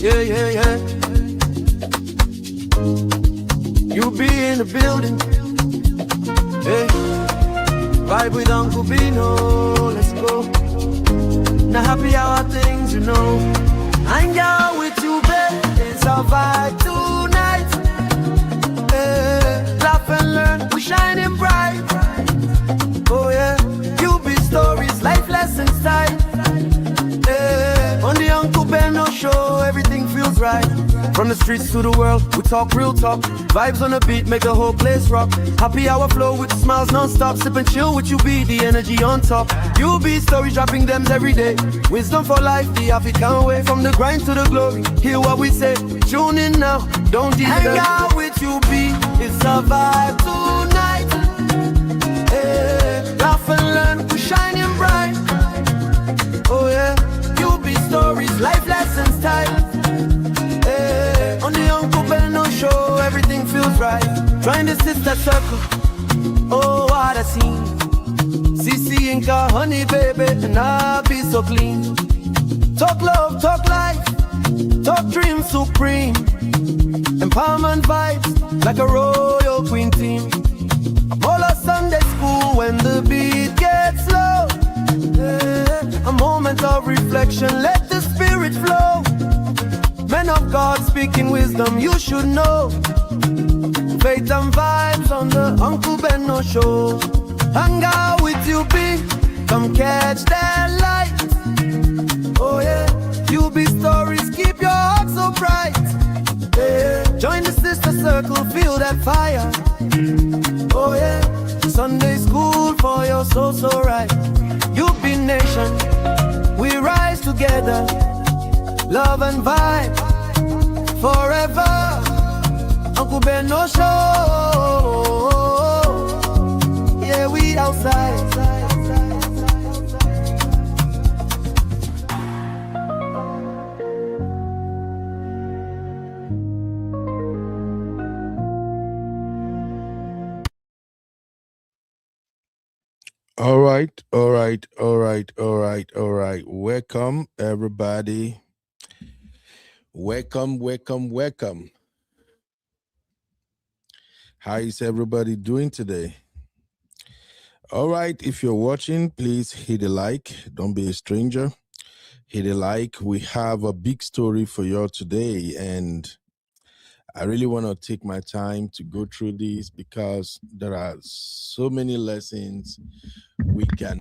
Yeah, yeah, yeah. You be in the building. Hey, vibe with Uncle Bino. Let's go. Now happy hour things, you know. Hang out with you, babe. It's our vibe tonight. Hey, laugh and learn. We shining bright. Oh yeah. You be stories, life lessons time. Hey, on the Uncle Beno show, everything feels right. From the streets to the world, we talk real talk. Vibes on the beat, make the whole place rock. Happy hour flow with smiles non-stop. Sip and chill with you, be the energy on top. You be stories, dropping them every day. Wisdom for life, the African way. From the grind to the glory, hear what we say. Tune in now, don't delay. Hang out with you, be it's a vibe tonight. Hey, laugh and learn, we shining bright. Oh yeah, you be stories, life lessons time. Hey, on the Uncle Beno show, everything feels right. Join the sister circle. Oh, what a scene. CC Inca, honey baby, and I'll be so clean. Talk love, talk life, talk dream supreme. Empowerment vibes, like a royal queen team. All of Sunday school when the beat gets low. Yeah, a moment of reflection, let the spirit flow. Men of God speaking wisdom, you should know. Faith and vibes on the Uncle Beno show. Hang out with you, be come catch that light. Oh yeah, you be stories, keep your heart so bright. Yeah, join the sister circle, feel that fire. Oh yeah, Sunday school for your soul so right. You be nation, we rise together. Love and vibe forever. Uncle Beno show. Yeah, we outside. All right, all right, all right, all right, all right. Welcome, everybody. Welcome, welcome, welcome. How is everybody doing today? All right, if you're watching, please hit a like. Don't be a stranger. Hit a like. We have a big story for you today, and I really want to take my time to go through this because there are so many lessons we can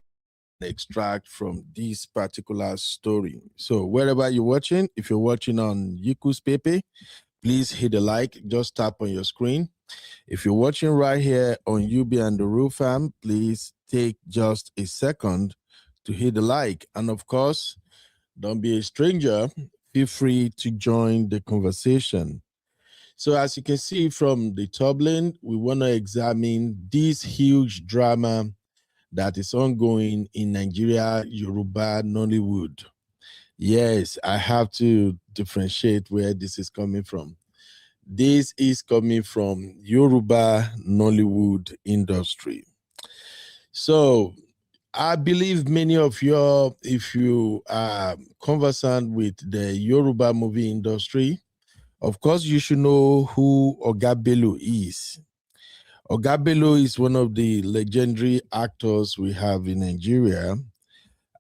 extract from this particular story. So wherever you're watching, if you're watching on Yiku's Pepe, please hit a like. Just tap on your screen. If you're watching right here on UB and the Roof Fam, please take just a second to hit the like. And of course, don't be a stranger. Feel free to join the conversation. So as you can see from the thumbnail, we want to examine this huge drama that is ongoing in Nigeria, Yoruba, Nollywood. Yes, I have to differentiate where this is coming from. This is coming from Yoruba Nollywood industry. So I believe many of you, if you are conversant with the Yoruba movie industry, of course you should know who Oga Bello is. Oga Bello is one of the legendary actors we have in Nigeria.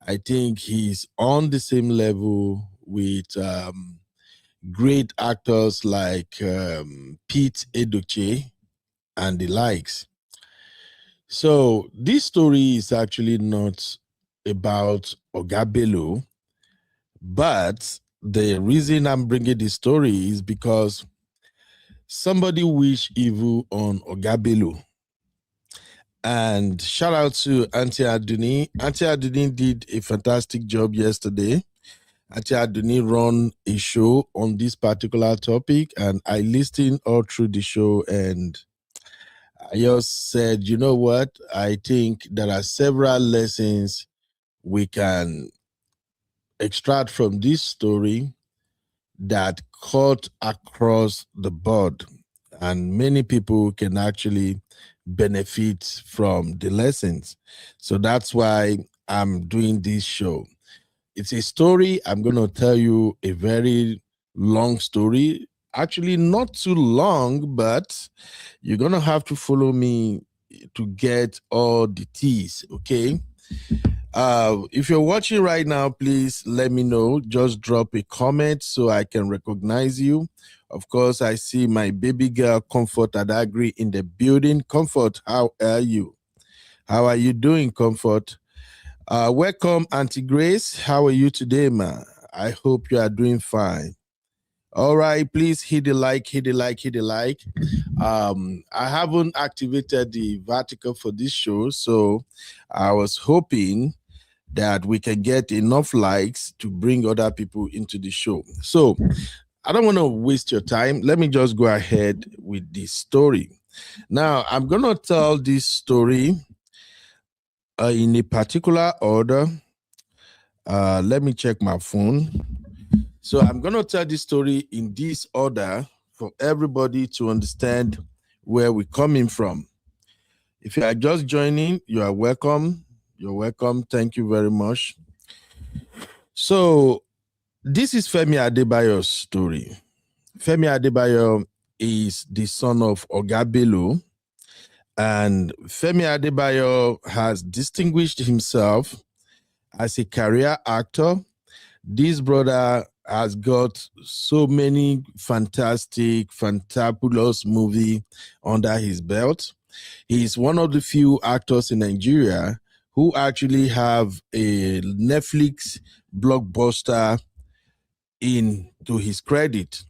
I think he's on the same level with great actors like Pete Edochie and the likes. So this story is actually not about Oga Bello, but the reason I'm bringing this story is because somebody wish evil on Oga Bello. And shout out to Auntie Aduni. Auntie Aduni did a fantastic job yesterday. Auntie Aduni run a show on this particular topic, and I listened all through the show, and I just said, you know what? I think there are several lessons we can extract from this story that cut across the board, and many people can actually benefit from the lessons. So that's why I'm doing this show. It's a story. I'm going to tell you a very long story. Actually, not too long, but you're going to have to follow me to get all the teas, okay? If you're watching right now, please let me know. Just drop a comment so I can recognize you. Of course, I see my baby girl, Comfort Adagri, in the building. Comfort, how are you? How are you doing, Comfort? Welcome, Auntie Grace. How are you today, ma? I hope you are doing fine. All right, please hit the like, hit the like, hit the like. I haven't activated the vertical for this show, so I was hoping that we can get enough likes to bring other people into the show. So I don't want to waste your time. Let me just go ahead with this story. Now, I'm going to tell this story in a particular order. Let me check my phone. So I'm going to tell this story in this order for everybody to understand where we're coming from. If you are just joining, you are welcome. You're welcome. Thank you very much. So this is Femi Adebayo's story. Femi Adebayo is the son of Ogabelo, and Femi Adebayo has distinguished himself as a career actor. This brother has got so many fantastic, fantabulous movies under his belt. He's one of the few actors in Nigeria who actually have a Netflix blockbuster to his credit.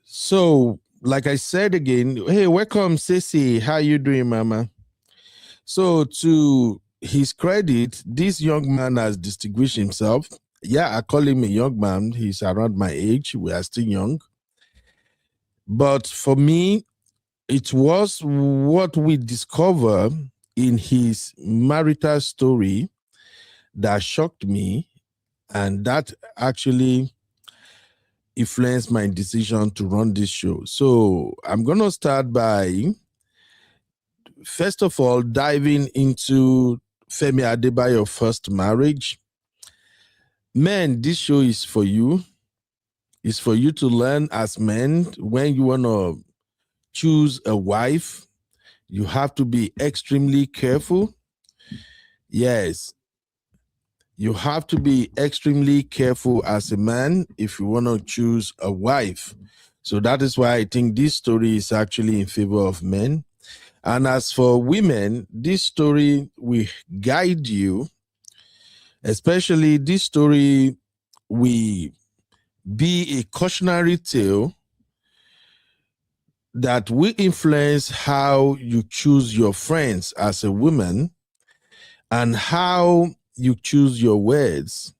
So, like I said again, hey, welcome, Ceci. How you doing, mama? So, to his credit, this young man has distinguished himself. Yeah, I call him a young man. He's around my age. We are still young. But for me, it was what we discover in his marital story that shocked me, and that actually influenced my decision to run this show. So I'm going to start by, first of all, diving into Femi Adebayo's first marriage. Men, this show is for you. It's for you to learn as men. When you want to choose a wife, you have to be extremely careful. Yes, you have to be extremely careful as a man if you want to choose a wife. So that is why I think this story is actually in favor of men. And as for women, this story will guide you, especially this story will be a cautionary tale that will influence how you choose your friends as a woman and how you choose your words.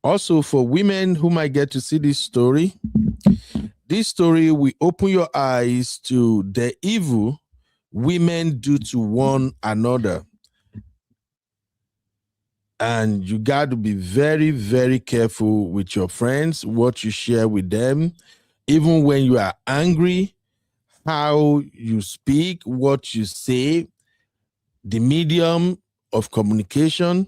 Also, for women who might get to see this story will open your eyes to the evil women do to one another. And you got to be very, very careful with your friends, what you share with them, even when you are angry, how you speak, what you say, the medium of communication.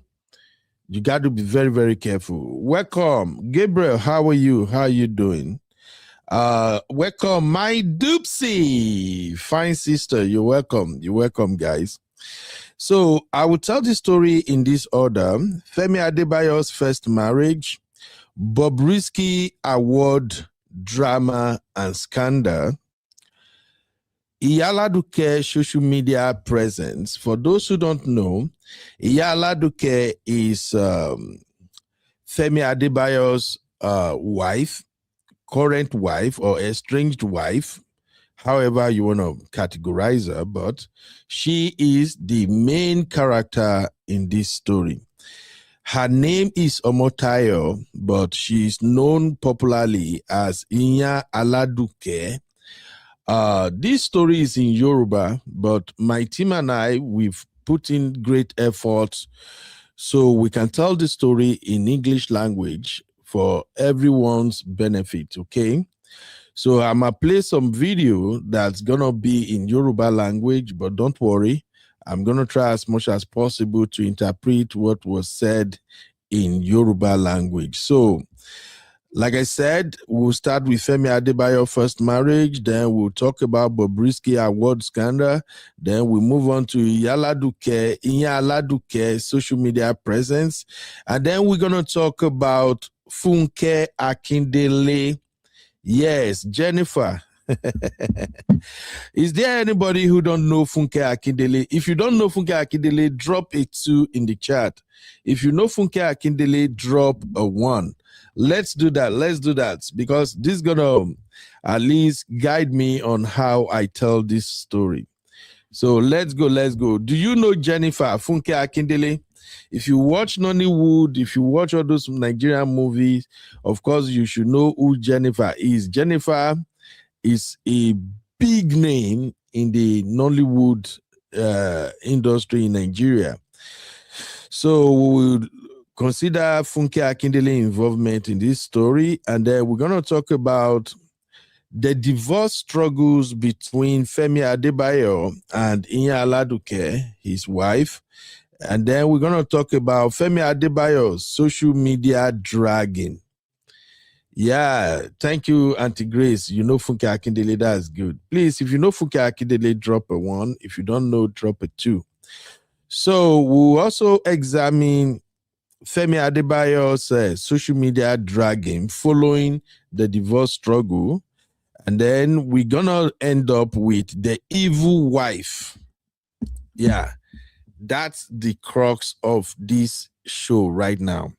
You got to be very, very careful. Welcome, Gabriel. How are you? How are you doing? Welcome, my Doopsy, fine sister. You're welcome. You're welcome, guys. So I will tell the story in this order. Femi Adebayo's first marriage, Bobrisky Award, drama and scandal, Iyan Aladuke social media presence. For those who don't know, Iyan Aladuke is Femi Adebayo's wife, current wife or estranged wife, however you want to categorize her, but she is the main character in this story. Her name is Omotayo, but she is known popularly as Iyan Aladuke. This story is in Yoruba, but my team and I, we've put in great efforts so we can tell the story in English language for everyone's benefit, okay? So I'm going to play some video that's going to be in Yoruba language, but don't worry. I'm going to try as much as possible to interpret what was said in Yoruba language. So Like I said, we'll start with Femi Adebayo first marriage, then we'll talk about Bobrisky award scandal, then we'll move on to Iyan Aladuke social media presence, and then we're going to talk about Funke Akindele. Yes, Jennifer. Is there anybody who don't know Funke Akindele? If you don't know Funke Akindele, drop a 2 in the chat. If you know Funke Akindele, drop a 1. Let's do that because this is gonna at least guide me on how I tell this story. So let's go. Do you know Jennifer Funke Akindele? If you watch Nollywood, if you watch all those Nigerian movies, of course you should know who Jennifer is. Jennifer is a big name in the Nollywood industry in Nigeria. So we'll consider Funke Akindele involvement in this story, and then we're going to talk about the divorce struggles between Femi Adebayo and Iyan Aladuke, his wife, and then we're going to talk about Femi Adebayo's social media dragging. Yeah, thank you, Auntie Grace. You know Funke Akindele, that's good. Please, if you know Funke Akindele, drop a 1. If you don't know, drop a 2. So we'll also examine Femi Adebayo's social media dragging following the divorce struggle. And then we're going to end up with the evil wife. Yeah, that's the crux of this show right now.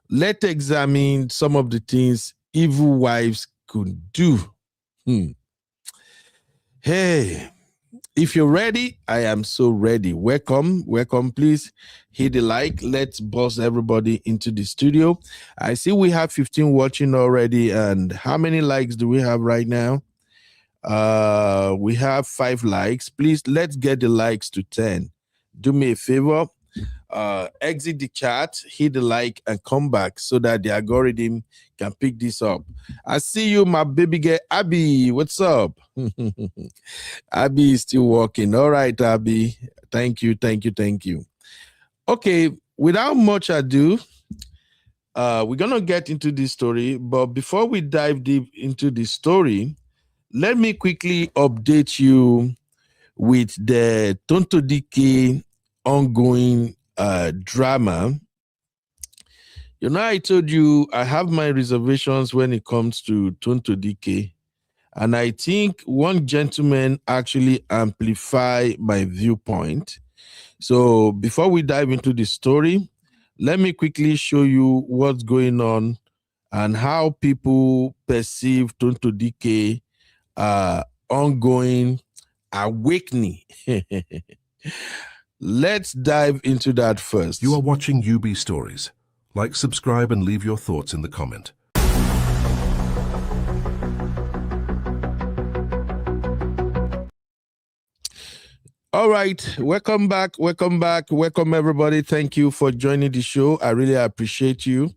Let's examine some of the things evil wives could do. Hey, if you're ready, I am so ready. Welcome. Please hit the like. Let's bust everybody into the studio. I see we have 15 watching already. And how many likes do we have right now? We have 5 likes. Please, let's get the likes to 10. Do me a favor. Exit the chat, hit the like, and come back so that the algorithm can pick this up. I see you, my baby girl, Abby. What's up? Abby is still working. All right, Abby. Thank you. Okay, without much ado, we're going to get into this story. But before we dive deep into the story, let me quickly update you with the Tonto Dike ongoing drama. You know, I told you I have my reservations when it comes to Tonto Dike, and I think one gentleman actually amplified my viewpoint. So before we dive into the story, let me quickly show you what's going on and how people perceive Tonto Dike ongoing awakening. Let's dive into that first. You are watching UB Stories. Like, subscribe, and leave your thoughts in the comment. All right, welcome back. Welcome everybody. Thank you for joining the show. I really appreciate you.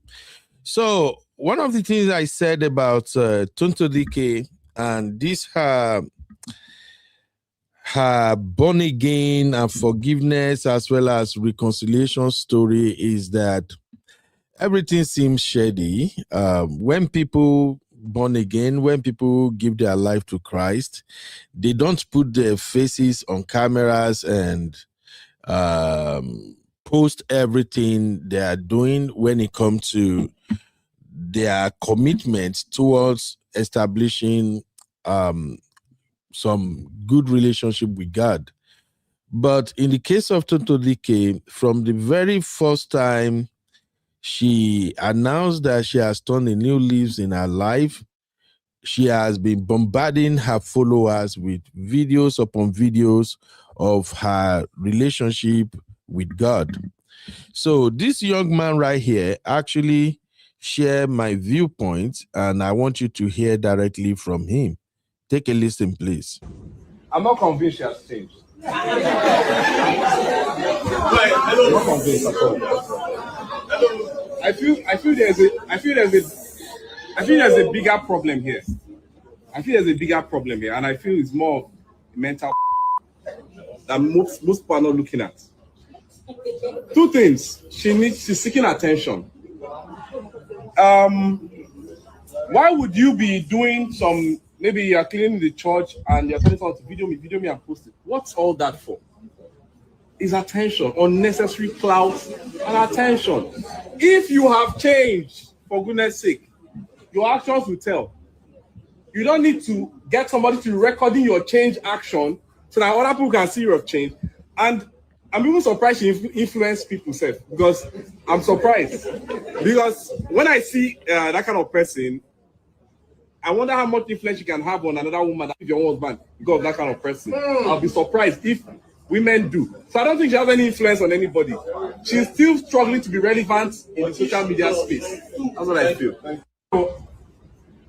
So one of the things I said about Tonto Dike and this her born again and forgiveness as well as reconciliation story is that everything seems shady. When people born again, when people give their life to Christ, they don't put their faces on cameras and post everything they are doing when it comes to their commitment towards establishing some good relationship with God. But in the case of Tonto Dike, from the very first time she announced that she has turned a new leaf in her life, she has been bombarding her followers with videos upon videos of her relationship with God. So this young man right here actually shared my viewpoint, and I want you to hear directly from him. Take a listen, please. I'm not convinced she has changed. I'm not convinced at all. I feel there's a bigger problem here. And I feel it's more of mental that most people are not looking at. 2 things. She's seeking attention. Why would you be doing some, maybe you're cleaning the church and you're telling someone to video me and post it? What's all that for? Is attention, unnecessary clout and attention. If you have changed, for goodness sake, your actions will tell. You don't need to get somebody to recording your change action so that other people can see your change. And I'm even surprised you influence people, self, because I'm surprised. Because when I see that kind of person, I wonder how much influence you can have on another woman if your own husband because of that kind of person. I'll be surprised if women do. So I don't think she has any influence on anybody. She's still struggling to be relevant in the social media space. That's what I feel. So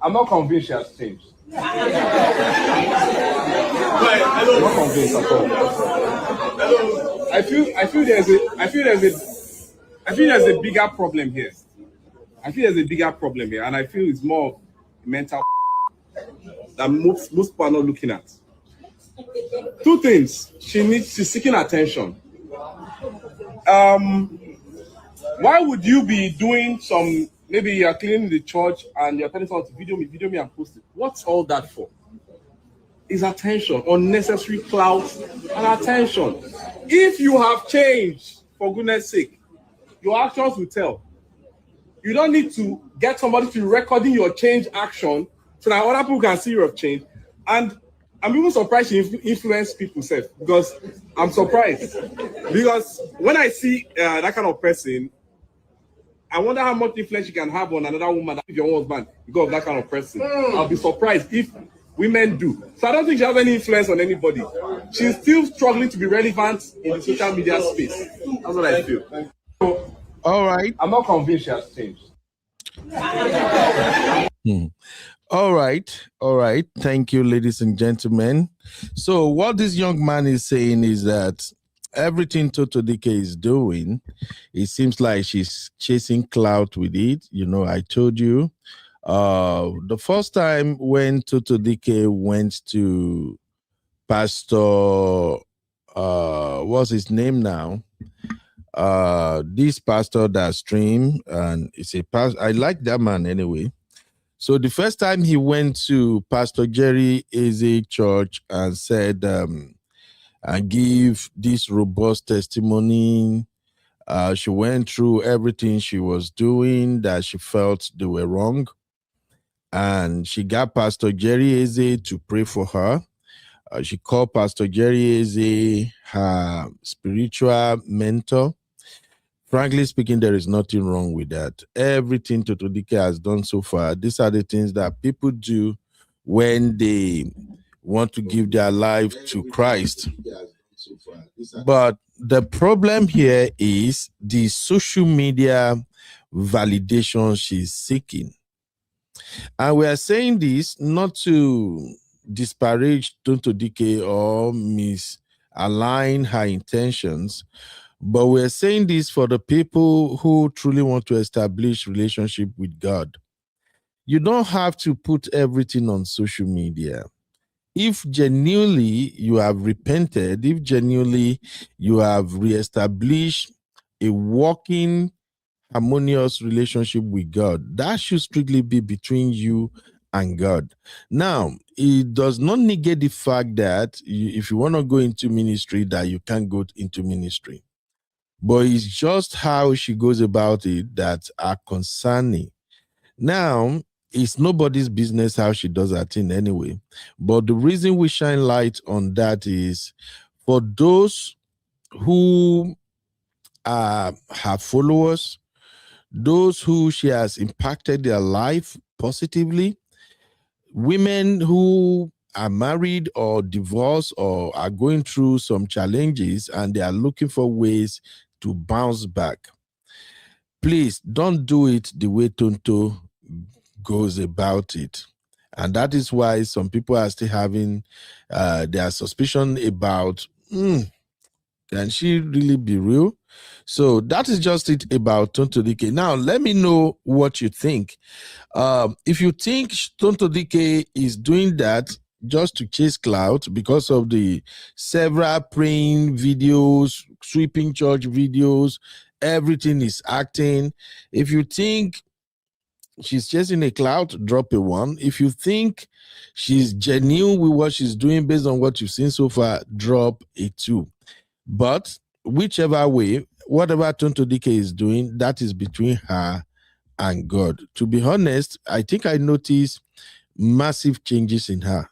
I'm not convinced she has changed. I'm not convinced at all. I feel there's a bigger problem here. I feel there's a bigger problem here, and I feel it's more of mental that most people are not looking at. Two things. She's seeking attention. Why would you be doing some, maybe you're cleaning the church and you're telling someone to video me and post it? What's all that for? Is attention, unnecessary clout and attention. If you have changed, for goodness sake, your actions will tell. You don't need to get somebody to recording your change action so that other people can see your change. And I'm even surprised you influence people, self, because I'm surprised. Because when I see that kind of person, I wonder how much influence you can have on another woman if your own husband because of that kind of person. I'll be surprised if women do. So I don't think she has any influence on anybody. She's still struggling to be relevant in the social media space. That's what I feel. So, all right. I'm not convinced she has changed. All right. Thank you, ladies and gentlemen. So what this young man is saying is that everything Toto DK is doing, it seems like she's chasing clout with it. You know, I told you the first time when Toto DK went to Pastor, what's his name now? This pastor that stream, and it's a pastor. I like that man anyway. So the first time he went to Pastor Jerry Eze Church and said, and give this robust testimony, she went through everything she was doing that she felt they were wrong. And she got Pastor Jerry Eze to pray for her. She called Pastor Jerry Eze her spiritual mentor. Frankly speaking, there is nothing wrong with that. Everything Toto DK has done so far, these are the things that people do when they want to give their life to Christ. But the problem here is the social media validation she's seeking. And we are saying this not to disparage Toto DK or misalign her intentions, but we're saying this for the people who truly want to establish relationship with God. You don't have to put everything on social media. If genuinely you have repented, if genuinely you have reestablished a working, harmonious relationship with God, that should strictly be between you and God. Now, it does not negate the fact that if you want to go into ministry, that you can't go into ministry. But it's just how she goes about it that are concerning. Now, it's nobody's business how she does that thing anyway. But the reason we shine light on that is for those who are her followers, those who she has impacted their life positively, women who are married or divorced or are going through some challenges and they are looking for ways to bounce back. Please don't do it the way Tonto goes about it. And that is why some people are still having their suspicion about, can she really be real? So that is just it about Tonto DK. Now, let me know what you think. If you think Tonto DK is doing that just to chase clout because of the several praying videos, sweeping church videos, everything is acting. If you think she's chasing a clout, drop a 1. If you think she's genuine with what she's doing based on what you've seen so far, drop a 2. But whichever way, whatever Tonto Dike is doing, that is between her and God. To be honest, I think I noticed massive changes in her,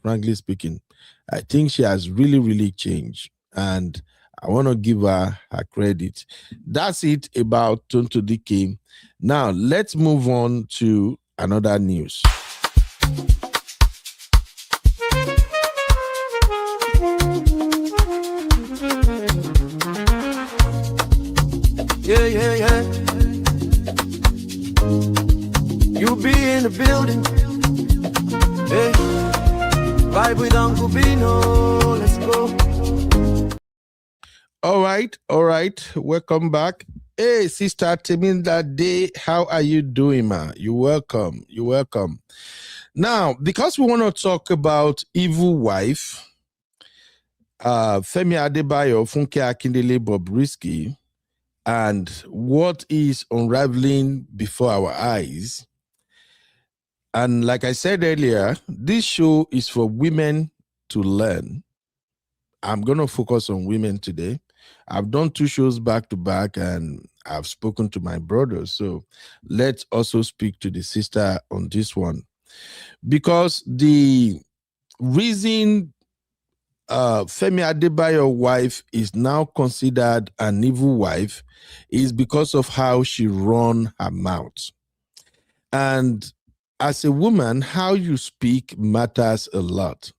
frankly speaking. I think she has really, really changed. And I want to give her credit. That's it about Tonto Dike. Now, let's move on to another news. Yeah, yeah, yeah. You be in the building. Hey, vibe with Uncle Bino. Let's go. All right. Welcome back. Hey, Sister Teminda Day, how are you doing, ma? You're welcome. Now, because we want to talk about evil wife, Femi Adebayo, Funke Akindele, Bobrisky, and what is unraveling before our eyes. And like I said earlier, this show is for women to learn. I'm going to focus on women today. I've done 2 shows back to back and I've spoken to my brothers. So let's also speak to the sister on this one. Because the reason Femi Adebayo's wife is now considered an evil wife is because of how she run her mouth. And as a woman, how you speak matters a lot.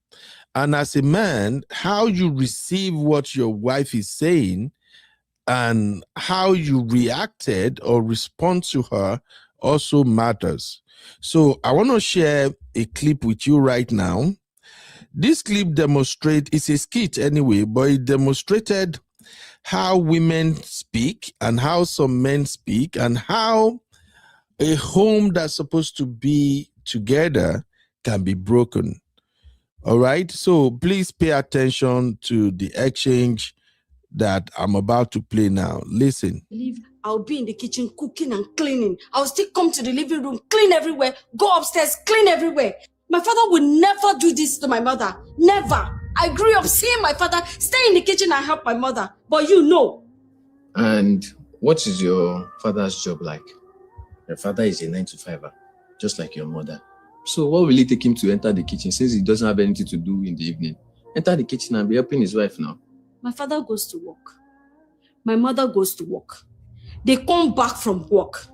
And as a man, how you receive what your wife is saying and how you reacted or respond to her also matters. So I want to share a clip with you right now. This clip demonstrates, it's a skit anyway, but it demonstrated how women speak and how some men speak and how a home that's supposed to be together can be broken. All right, so please pay attention to the exchange that I'm about to play now. Listen. I'll be in the kitchen cooking and cleaning. I'll still come to the living room, clean everywhere, go upstairs, clean everywhere. My father would never do this to my mother. Never. I grew up seeing my father stay in the kitchen and help my mother. But you know. And what is your father's job like? Your father is a 9-to-5er, just like your mother. So what will it take him to enter the kitchen since he doesn't have anything to do in the evening? Enter the kitchen and be helping his wife now. My father goes to work. My mother goes to work. They come back from work.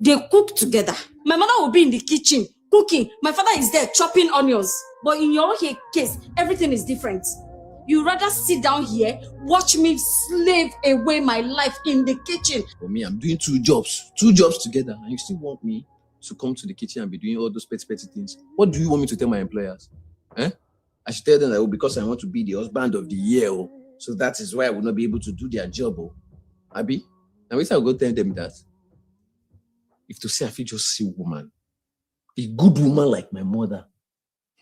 They cook together. My mother will be in the kitchen cooking. My father is there chopping onions. But in your case, everything is different. You rather sit down here, watch me slave away my life in the kitchen. For me, I'm doing 2 jobs together, and you still want me to come to the kitchen and be doing all those petty things? What do you want me to tell my employers? I should tell them that because I want to be the husband of the year, so that is why I will not be able to do their job. Abi, now I will go tell them that. If to say I feel just see a woman, a good woman like my mother,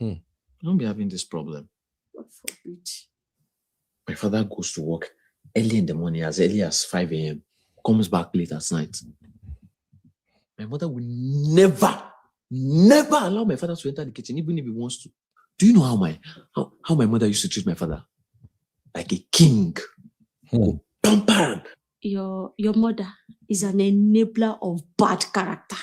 I don't be having this problem. God forbid. My father goes to work early in the morning, as early as 5 a.m., comes back late at night. My mother will never allow my father to enter the kitchen, even if he wants to. Do you know how my mother used to treat my father? Like a king. Pamper. Your mother is an enabler of bad character.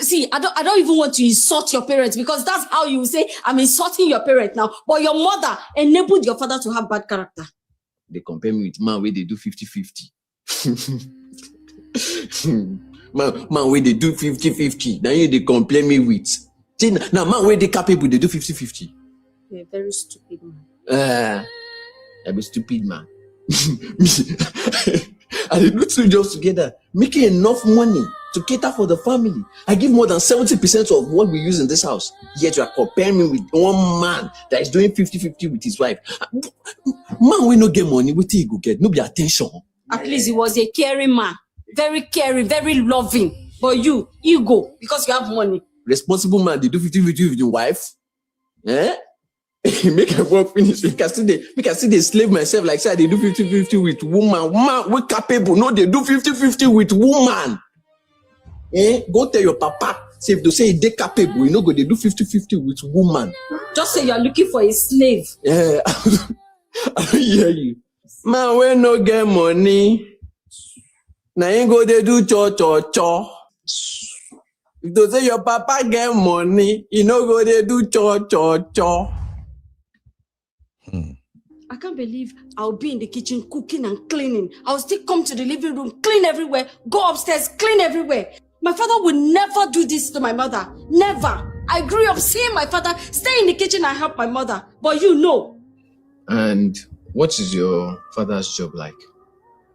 See, I don't even want to insult your parents because that's how you say I'm insulting your parents now. But your mother enabled your father to have bad character. They compare me with man where they do 50-50. man where they do 50-50. Now they compare me with. See, now man where they capable, they do 50-50. You're a very stupid man. I'm a stupid man. I do 2 jobs together, making enough money to cater for the family. I give more than 70% of what we use in this house. Yet you are comparing me with one man that is doing 50-50 with his wife. Man will not get money, what he go get? No be attention. At least he was a caring man. Very caring, very loving. But you, ego, because you have money. Responsible man, they do 50-50 with your wife. Make a work finish. We can see they slave myself like say they do 50-50 with woman. Woman, we capable. No, they do 50-50 with woman. Go tell your papa. say if to say they capable, you know, go they do 50-50 with woman. Just say you're looking for a slave. Yeah, I hear you. Man, we no get money. Now you go they do cho. If to say your papa get money, you know go they do cho. I can't believe I'll be in the kitchen cooking and cleaning. I'll still come to the living room, clean everywhere, go upstairs, clean everywhere. My father would never do this to my mother. Never. I grew up seeing my father stay in the kitchen and help my mother. But you know. And what is your father's job like?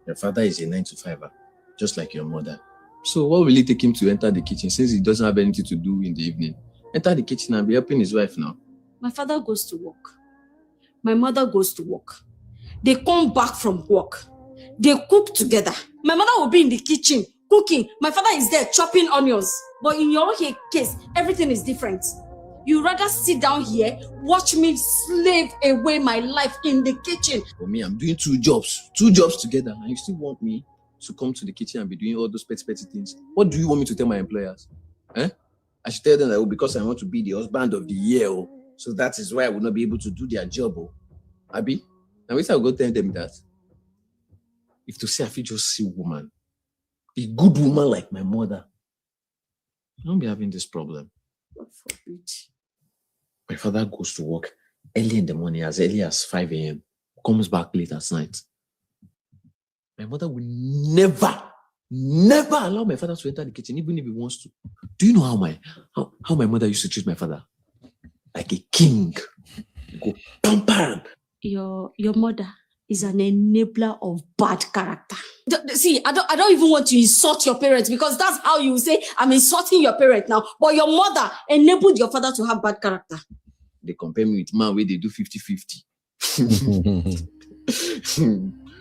Your father is a 9-to-5er, just like your mother. So what will it take him to enter the kitchen since he doesn't have anything to do in the evening? Enter the kitchen and be helping his wife now. My father goes to work. My mother goes to work. They come back from work. They cook together. My mother will be in the kitchen cooking. My father is there chopping onions. But in your case, everything is different. You rather sit down here, watch me slave away my life in the kitchen. For me, I'm doing two jobs together, and you still want me to come to the kitchen and be doing all those petty things? What do you want me to tell my employers? I should tell them that because I want to be the husband of the year. So that is why I will not be able to do their job. Abi, now wait, I'll go tell them that. If to say I feel just see woman, a good woman like my mother, I won't be having this problem. God forbid. My father goes to work early in the morning, as early as 5 a.m., comes back late at night. My mother will never allow my father to enter the kitchen, even if he wants to. Do you know how my mother used to treat my father? Like a king. Go pamper. Your mother is an enabler of bad character. See, I don't even want to insult your parents because that's how you say I'm insulting your parent now. But your mother enabled your father to have bad character. They compare me with man where they do 50-50.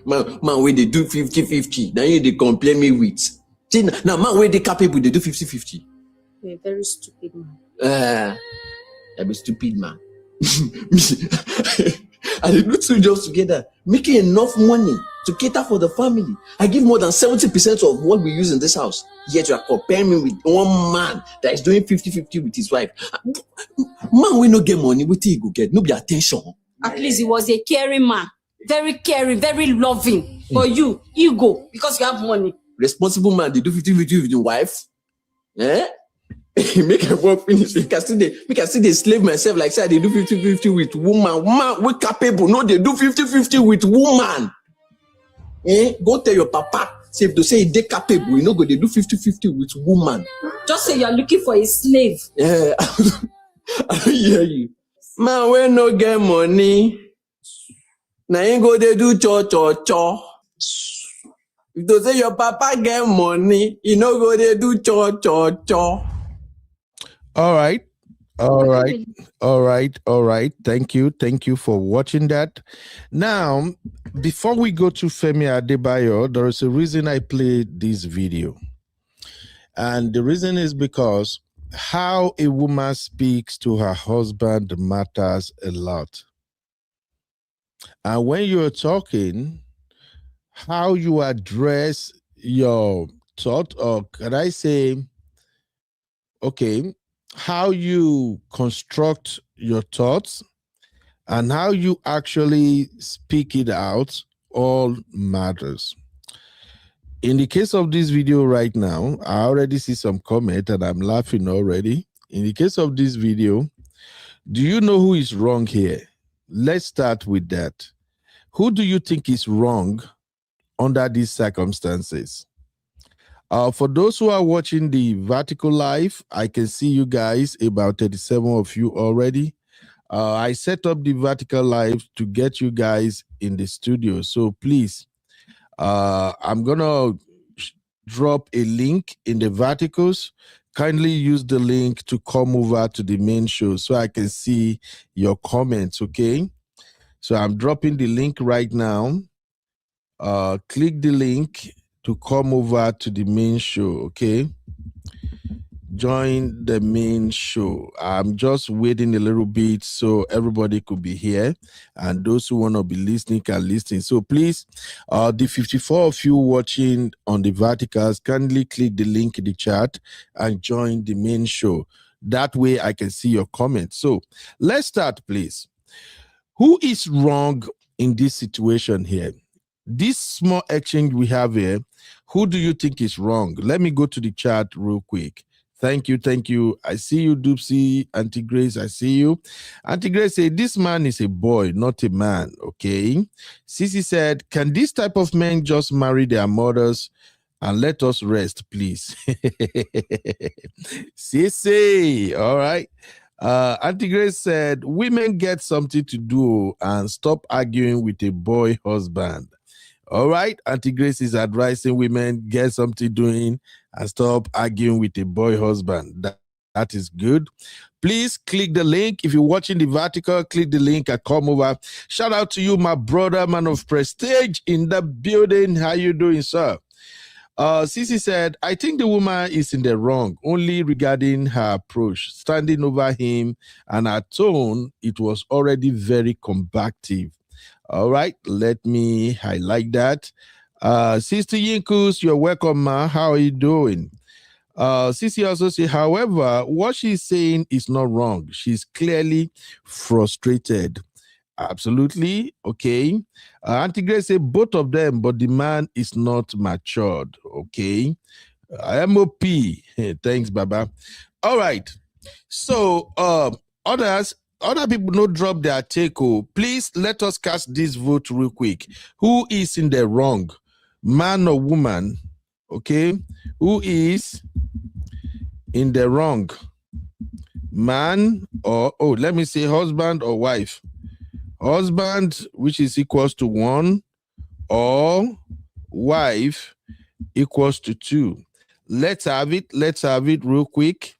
man where they do 50-50. Now they compare me with. See, now man where they capable, they do 50-50. You're a very stupid man. I'm a stupid man. I did do two jobs together, making enough money to cater for the family. I give more than 70% of what we use in this house. Yet you are comparing me with one man that is doing 50-50 with his wife. Man will not get money, what he go get? No be attention. At least he was a caring man. Very caring, very loving. But you go because you have money. Responsible man, they do 50-50 with your wife. Make a work finish. We can still they slave myself like say they do 50-50 with woman. Man, we capable. No, they do 50-50 with woman. Go tell your papa. Say if to say they capable, you know, go they do 50-50 with woman. Just say you're looking for a slave. Yeah, I hear you. Man, we no get money. Now you go they do cho. If to say your papa get money, you know, go they do cho. All right. Thank you for watching that. Now, before we go to Femi Adebayo, there is a reason I played this video. And the reason is because how a woman speaks to her husband matters a lot. And when you're talking, how you address your thought, or can I say, okay, how you construct your thoughts and how you actually speak it out all matters. In the case of this video right now, I already see some comment and I'm laughing already. In the case of this video, do you know who is wrong here? Let's start with that. Who do you think is wrong under these circumstances? For those who are watching the vertical live, I can see you guys, about 37 of you already. I set up the vertical live to get you guys in the studio. So please, I'm going to drop a link in the verticals. Kindly use the link to come over to the main show so I can see your comments, okay? So I'm dropping the link right now. Click the link to come over to the main show, okay? join the main show. I'm just waiting a little bit so everybody could be here, and those who want to be listening can listen. So please, the 54 of you watching on the verticals, kindly click the link in the chat and join the main show. That way I can see your comments. So let's start, please. Who is wrong in this situation here? This small exchange we have here, who do you think is wrong? Let me go to the chat real quick. Thank you, thank you. I see you, Doopsy. Auntie Grace, I see you. Auntie Grace said, this man is a boy, not a man, okay? Sissy said, can this type of men just marry their mothers and let us rest, please? Sissy, all right. Auntie Grace said, women get something to do and stop arguing with a boy husband. All right, Auntie Grace is advising women get something doing and stop arguing with a boy husband. That is good. Please click the link. If you're watching the vertical, click the link and come over. Shout out to you, my brother, man of prestige in the building. How you doing, sir? Sissy said, I think the woman is in the wrong, only regarding her approach, standing over him and her tone, it was already very combative. All right, let me highlight that. Sister Yinkus, you're welcome, ma. How are you doing? Sissy also said, however, what she's saying is not wrong. She's clearly frustrated. Absolutely. Okay. Auntie Grace said both of them, but the man is not matured. Okay. MOP. Thanks, Baba. All right. So, other people no drop their take. Please let us cast this vote real quick. Who is in the wrong? Man or woman? Okay. Who is in the wrong? Man or, let me say husband or wife. Husband, which is equals to 1, or wife equals to 2. Let's have it. Let's have it real quick.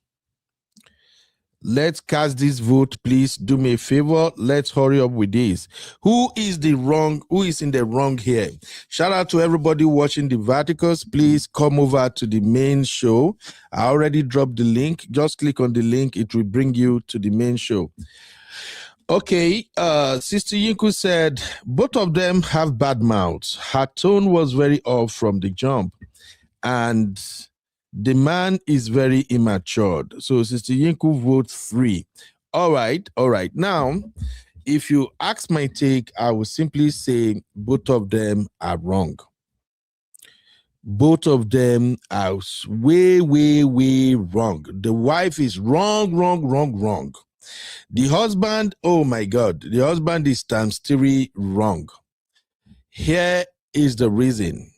Let's cast this vote, please. Do me a favor. Let's hurry up with this. Who is in the wrong here? Shout out to everybody watching the verticals. Please come over to the main show. I already dropped the link. Just click on the link. It will bring you to the main show. Okay, Sister Yinku said, both of them have bad mouths. Her tone was very off from the jump. And the man is very immature. So Sister Yinku votes 3. All right. Now, if you ask my take, I will simply say both of them are wrong. Both of them are way, way, way wrong. The wife is wrong. The husband, oh my God, the husband is times 3 wrong. Here is the reason.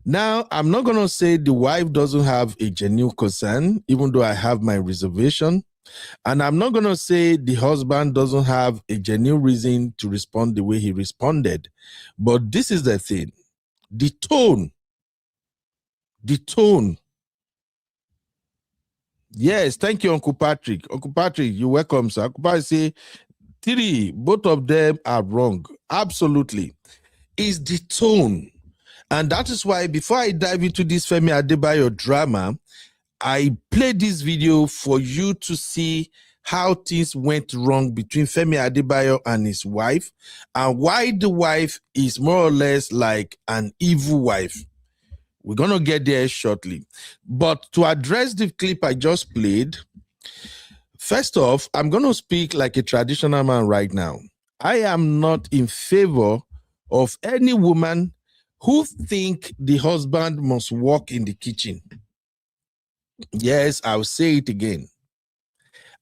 Now, I'm not going to say the wife doesn't have a genuine concern, even though I have my reservation. And I'm not going to say the husband doesn't have a genuine reason to respond the way he responded. But this is the thing. The tone. Yes, thank you, Uncle Patrick. Uncle Patrick, you're welcome, sir. Uncle Patrick say, 3, both of them are wrong. Absolutely. It's the tone. And that is why before I dive into this Femi Adebayo drama, I played this video for you to see how things went wrong between Femi Adebayo and his wife, and why the wife is more or less like an evil wife. We're going to get there shortly. But to address the clip I just played, first off, I'm going to speak like a traditional man right now. I am not in favor of any woman who think the husband must work in the kitchen. Yes, I'll say it again.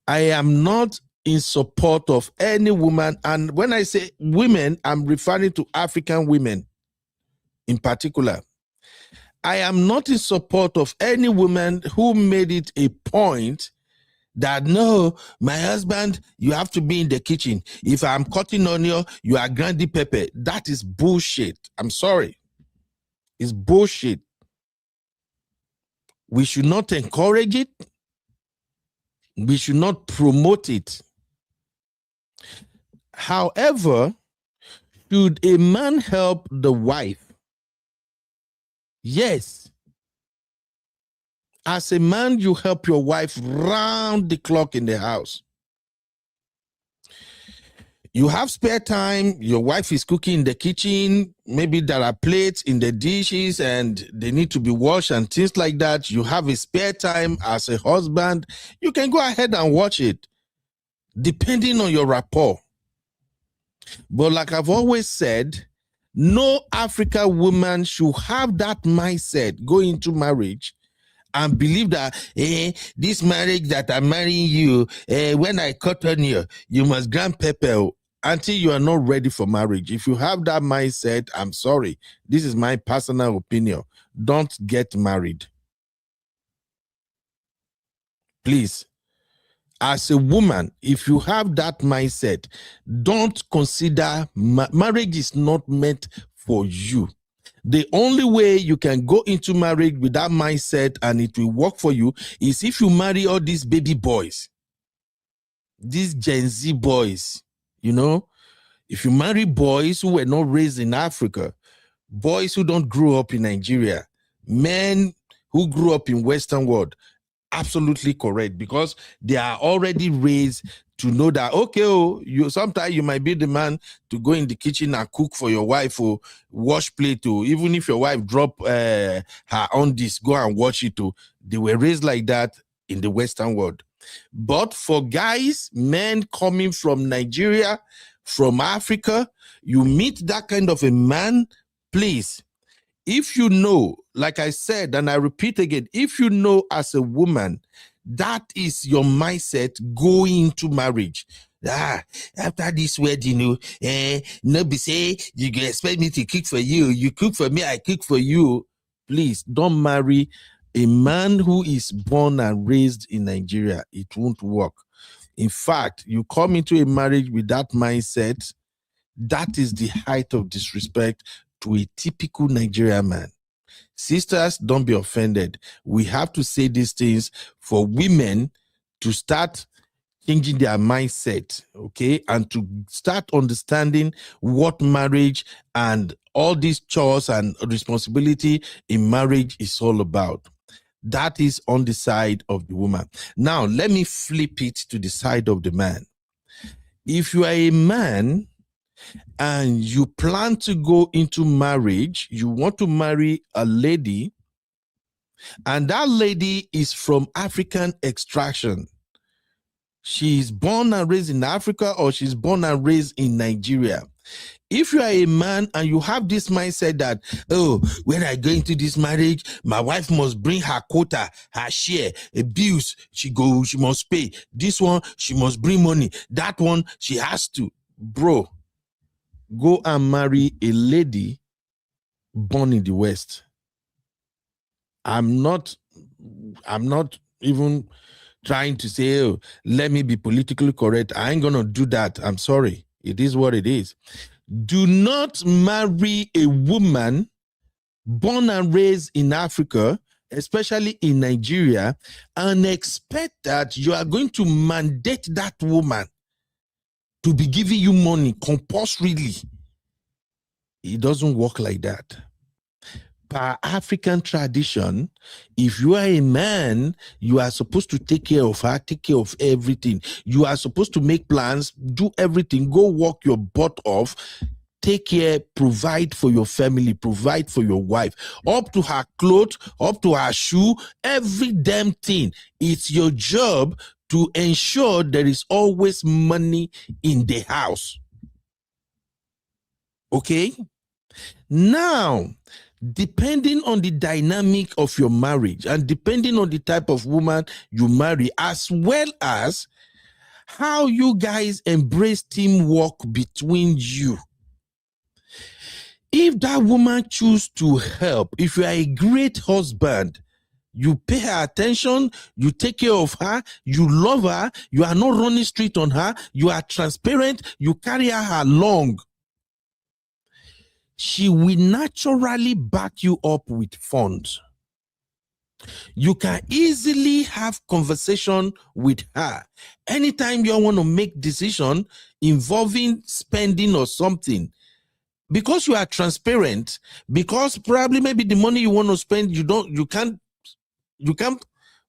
I am not in support of any woman. And when I say women, I'm referring to African women in particular. I am not in support of any woman who made it a point that, no, my husband, you have to be in the kitchen. If I'm cutting onion, you are grinding pepper. That is bullshit. I'm sorry. It's bullshit. We should not encourage it. We should not promote it. However, should a man help the wife? Yes. As a man, you help your wife round the clock in the house. You have spare time, your wife is cooking in the kitchen, maybe there are plates in the dishes and they need to be washed and things like that. You have a spare time as a husband, you can go ahead and watch it, depending on your rapport. But like I've always said, no African woman should have that mindset going into marriage and believe that this marriage that I'm marrying you, when I cut on you, you must grant pepper until you are not ready for marriage. If you have that mindset, I'm sorry. This is my personal opinion. Don't get married. Please. As a woman, if you have that mindset, don't consider marriage is not meant for you. The only way you can go into marriage with that mindset and it will work for you is if you marry all these baby boys, these Gen Z boys, you know. If you marry boys who were not raised in Africa, boys who don't grow up in Nigeria, men who grew up in Western world, absolutely correct, because they are already raised to know that, okay, you sometimes you might be the man to go in the kitchen and cook for your wife or wash plate, or even if your wife drop her on this, go and watch it. They were raised like that in the Western world. But for guys, men coming from Nigeria, from Africa, you meet that kind of a man, please, if you know, like I said, and I repeat again, if you know as a woman, that is your mindset going into marriage. After this wedding, no be say you expect me to cook for you. You cook for me, I cook for you. Please don't marry a man who is born and raised in Nigeria. It won't work. In fact, you come into a marriage with that mindset, that is the height of disrespect to a typical Nigerian man. Sisters, don't be offended. We have to say these things for women to start changing their mindset, okay? And to start understanding what marriage and all these chores and responsibility in marriage is all about. That is on the side of the woman. Now, let me flip it to the side of the man. If you are a man and you plan to go into marriage, you want to marry a lady, and that lady is from African extraction. She's born and raised in Africa, or she's born and raised in Nigeria. If you are a man and you have this mindset that, when I go into this marriage, my wife must bring her quota, her share, bills, she must pay. This one, she must bring money. That one, she has to. Bro, go and marry a lady born in the West. I'm not even trying to say, let me be politically correct. I ain't gonna do that. I'm sorry. It is what it is. Do not marry a woman born and raised in Africa, especially in Nigeria, and expect that you are going to mandate that woman to be giving you money compulsorily. It doesn't work like that. Per African tradition, if you are a man, you are supposed to take care of her, take care of everything. You are supposed to make plans, do everything, go work your butt off, take care, provide for your family, provide for your wife, up to her clothes, up to her shoe, every damn thing. It's your job to ensure there is always money in the house. Okay? Now, depending on the dynamic of your marriage and depending on the type of woman you marry, as well as how you guys embrace teamwork between you. If that woman chooses to help, if you are a great husband, you pay her attention, you take care of her, you love her, you are not running straight on her, you are transparent, you carry her along, she will naturally back you up with funds. You can easily have conversation with her. Anytime you want to make decision involving spending or something, because you are transparent, because probably maybe the money you want to spend, you can't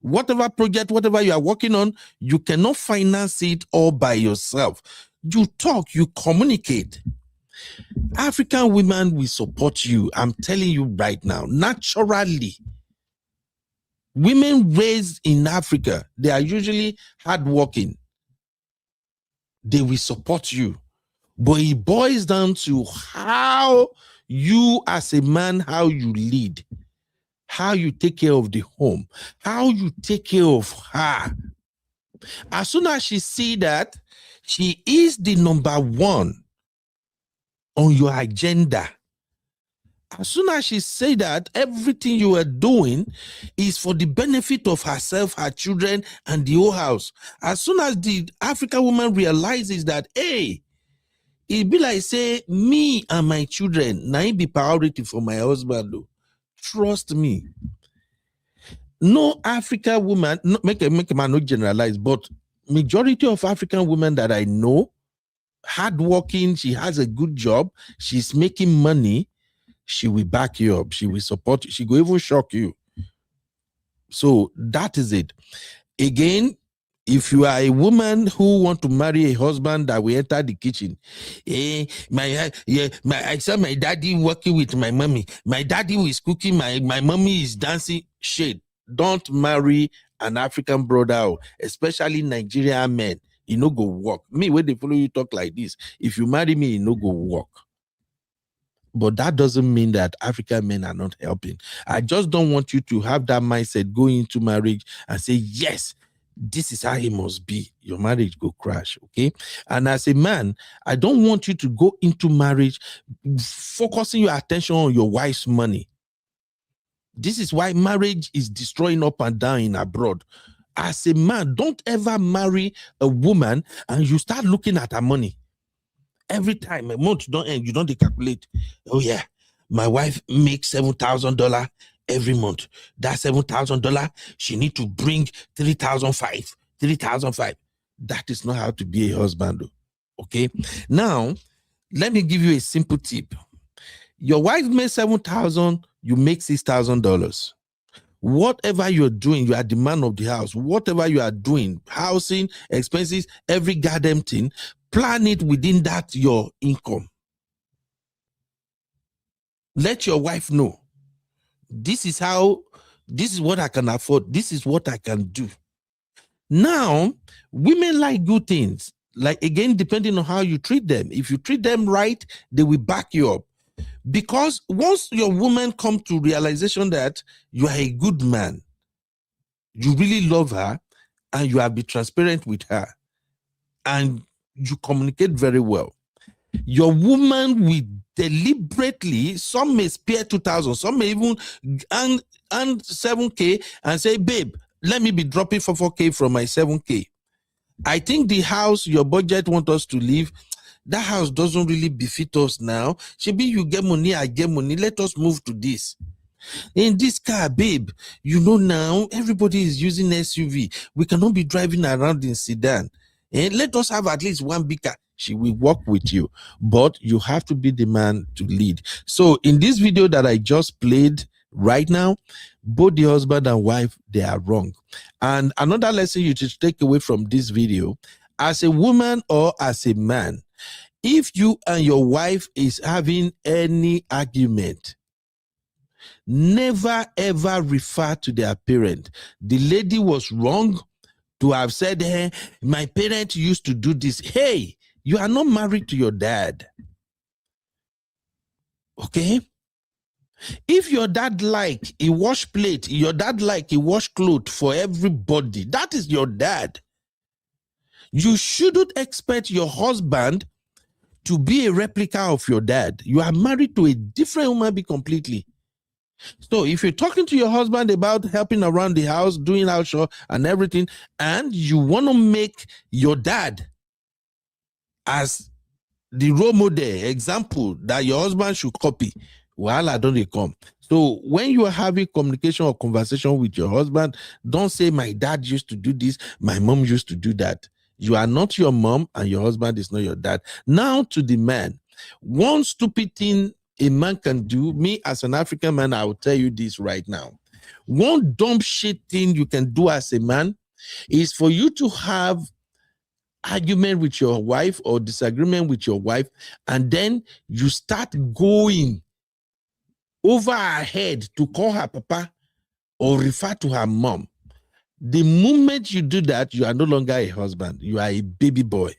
Whatever project, whatever you are working on, you cannot finance it all by yourself. You talk, you communicate. African women will support you. I'm telling you right now, naturally. Women raised in Africa, they are usually hardworking. They will support you. But it boils down to how you as a man, how you lead, how you take care of the home, how you take care of her. As soon as she see that she is the number one on your agenda, as soon as she say that everything you are doing is for the benefit of herself, her children, and the whole house, as soon as the African woman realizes that, hey, it be like say me and my children, now it be priority for my husband, though. Trust me. No African woman, make a man not generalize, but majority of African women that I know, hardworking, she has a good job, she's making money, she will back you up, she will support you, she will even shock you. So that is it. Again, if you are a woman who want to marry a husband that will enter the kitchen, I saw my daddy working with my mommy. My daddy is cooking, my mommy is dancing. Shit, don't marry an African brother, especially Nigerian men. You no go work. Me, when they follow you talk like this, if you marry me, you no go work. But that doesn't mean that African men are not helping. I just don't want you to have that mindset going into marriage and say, yes, this is how it must be. Your marriage go crash, okay? And as a man, I don't want you to go into marriage focusing your attention on your wife's money. This is why marriage is destroying up and down in abroad. As a man, don't ever marry a woman and you start looking at her money. Every time a month don't end, you don't calculate. Oh yeah, my wife makes $7,000 every month. That $7,000, she need to bring 3,500. That is not how to be a husband, okay? Now, let me give you a simple tip. Your wife makes $7,000, you make $6,000. Whatever you're doing, you are the man of the house. Whatever you are doing, housing, expenses, every goddamn thing, plan it within that your income. Let your wife know. This is what I can afford. This is what I can do. Now, women like good things. Like, again, depending on how you treat them. If you treat them right, they will back you up. Because once your woman comes to realization that you are a good man, you really love her, and you have been transparent with her, and you communicate very well, your woman will deliberately, some may spare 2,000, some may even earn 7K and say, babe, let me be dropping 4K from my 7K. I think the house your budget want us to live, that house doesn't really befit us now. Maybe you get money, I get money. Let us move to this. In this car, babe, you know now everybody is using SUV. We cannot be driving around in sedan. And let us have at least one big car. She will work with you, but you have to be the man to lead. So in this video that I just played right now, both the husband and wife, they are wrong. And another lesson you should take away from this video, as a woman or as a man, if you and your wife is having any argument, never ever refer to their parent. The lady was wrong to have said, hey, my parent used to do this. Hey, you are not married to your dad. Okay? If your dad like a wash plate, your dad like a wash clothes for everybody, that is your dad. You shouldn't expect your husband to be a replica of your dad. You are married to a different human being completely. So if you're talking to your husband about helping around the house, doing house chores and everything, and you want to make your dad as the role model, example that your husband should copy, well, I don't come. So when you are having communication or conversation with your husband, don't say my dad used to do this, my mom used to do that. You are not your mom and your husband is not your dad. Now to the man, one stupid thing a man can do, me as an African man, I will tell you this right now. One dumb shit thing you can do as a man is for you to have argument with your wife or disagreement with your wife, and then you start going over her head to call her papa or refer to her mom. The moment you do that, you are no longer a husband. You are a baby boy.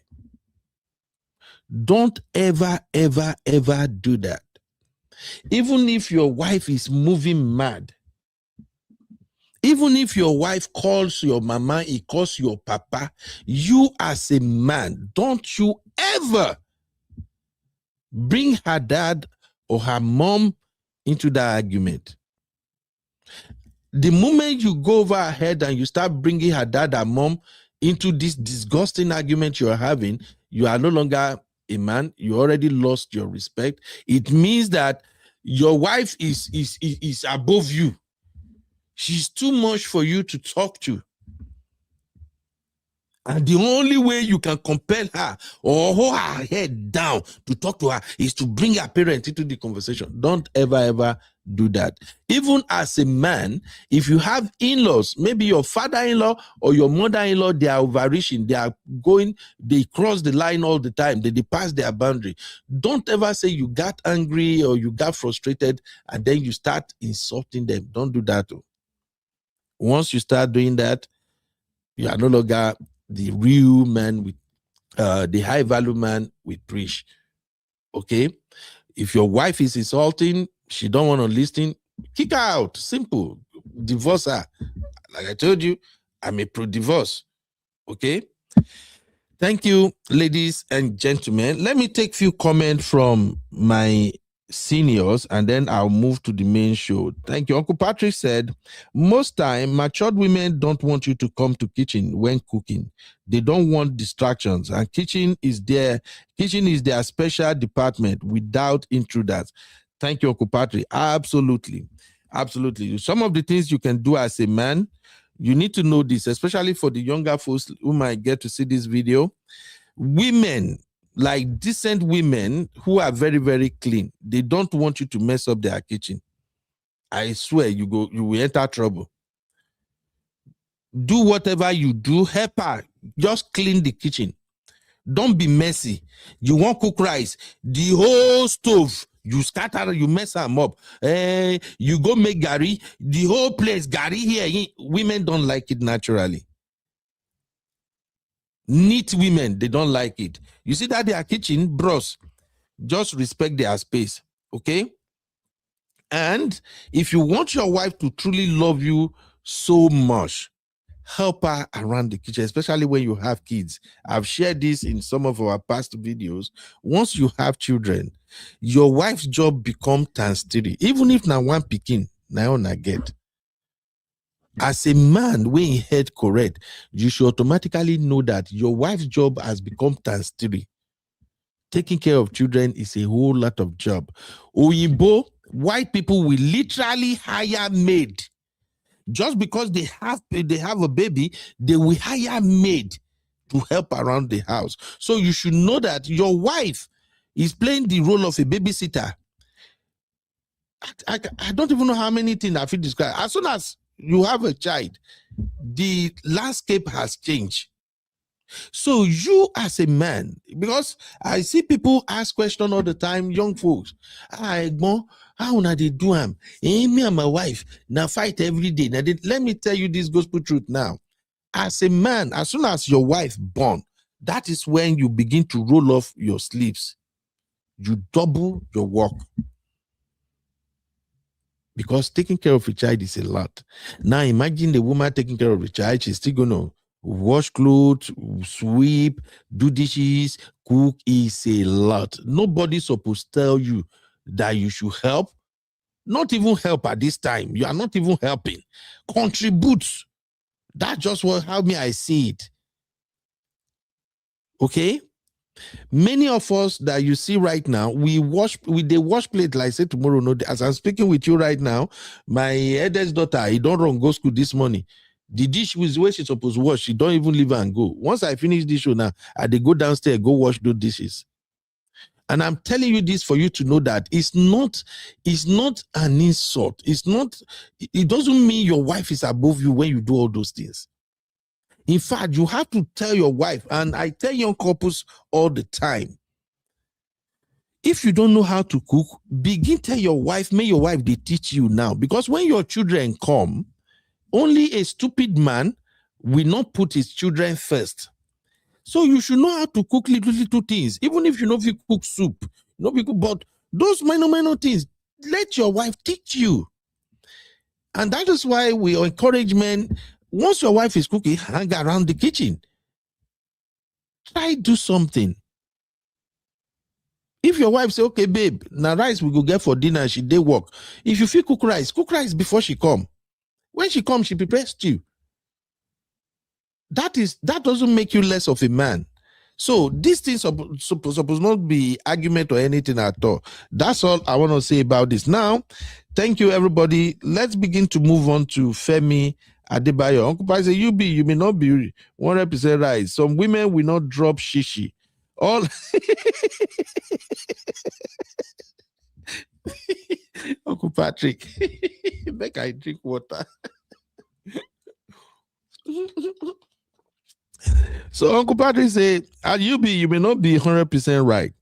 Don't ever, ever, ever do that. Even if your wife is moving mad, even if your wife calls your mama, he calls your papa, you as a man, don't you ever bring her dad or her mom into that argument. The moment you go over her head and you start bringing her dad and mom into this disgusting argument you're having, you are no longer a man. You already lost your respect. It means that your wife is above you. She's too much for you to talk to. And the only way you can compel her or hold her head down to talk to her is to bring her parents into the conversation. Don't ever, ever do that. Even as a man, if you have in-laws, maybe your father-in-law or your mother-in-law, they are overreaching, they cross the line all the time, they pass their boundary. Don't ever say you got angry or you got frustrated and then you start insulting them. Don't do that. Once you start doing that, you are no longer the real man with the high value man with preach. Okay? If your wife is insulting, she don't want to listen, kick her out. Simple. Divorce her. Like I told you, I'm a pro-divorce. Okay? Thank you, ladies and gentlemen. Let me take a few comments from my seniors and then I'll move to the main show. Thank you. Uncle Patrick said, most time matured women don't want you to come to kitchen when cooking. They don't want distractions, and kitchen is their special department without intruders. Thank you, Uncle Patrick. Absolutely. Some of the things you can do as a man, you need to know this, especially for the younger folks who might get to see this video. Women, like decent women who are very, very clean, they don't want you to mess up their kitchen. I swear you will enter trouble. Do whatever you do, help her. Just clean the kitchen. Don't be messy. You want cook rice, the whole stove, you scatter, you mess them up. You go make gari, the whole place, gari here. Women don't like it naturally. Neat women, they don't like it. You see that their kitchen, bros, just respect their space, okay? And if you want your wife to truly love you so much, help her around the kitchen, especially when you have kids. I've shared this in some of our past videos. Once you have children, your wife's job becomes times 3. Even if now one pikin, now I get. As a man, when he head correct, you should automatically know that your wife's job has become times 3. Taking care of children is a whole lot of job. Oyibo, white people will literally hire maid. Just because they have a baby, they will hire maid to help around the house. So you should know that your wife is playing the role of a babysitter. I don't even know how many things I feel described. As soon as you have a child, the landscape has changed. So you as a man, because I see people ask questions all the time, young folks, how na they do am? Me and my wife now fight every day. Now let me tell you this gospel truth now. As a man, as soon as your wife born, that is when you begin to roll off your sleeves. You double your work. Because taking care of a child is a lot. Now imagine the woman taking care of a child, she's still gonna wash clothes, sweep, do dishes, cook. Is a lot. Nobody's supposed to tell you that you should help. Not even help at this time. You are not even helping. Contribute. That's just how I see it. Okay? Many of us that you see right now, they wash plate like say tomorrow. No, as I'm speaking with you right now, my eldest daughter, he don't run go school this morning. The dish was where she's supposed to wash. She don't even leave and go. Once I finish this show now, I they go downstairs, go wash those dishes. And I'm telling you this for you to know that it's not an insult. It doesn't mean your wife is above you when you do all those things. In fact, you have to tell your wife, and I tell young couples all the time, if you don't know how to cook, begin tell your wife, may your wife they teach you now. Because when your children come, only a stupid man will not put his children first. So you should know how to cook little things. Even if you know if you cook soup, but those minor things, let your wife teach you. And that is why we encourage men, once your wife is cooking, hang around the kitchen. Try do something. If your wife say, okay, babe, now rice we go get for dinner, she day work. If you feel cook rice before she come. When she comes, she prepares stew. That doesn't make you less of a man. So these things supposed not be argument or anything at all. That's all I want to say about this. Now, thank you, everybody. Let's begin to move on to Femi Adebayo. Uncle Pai say, you may not be 100% right. Some women will not drop shishi. All Uncle Patrick, make I drink water. So Uncle Patrick say, you may not be 100% right.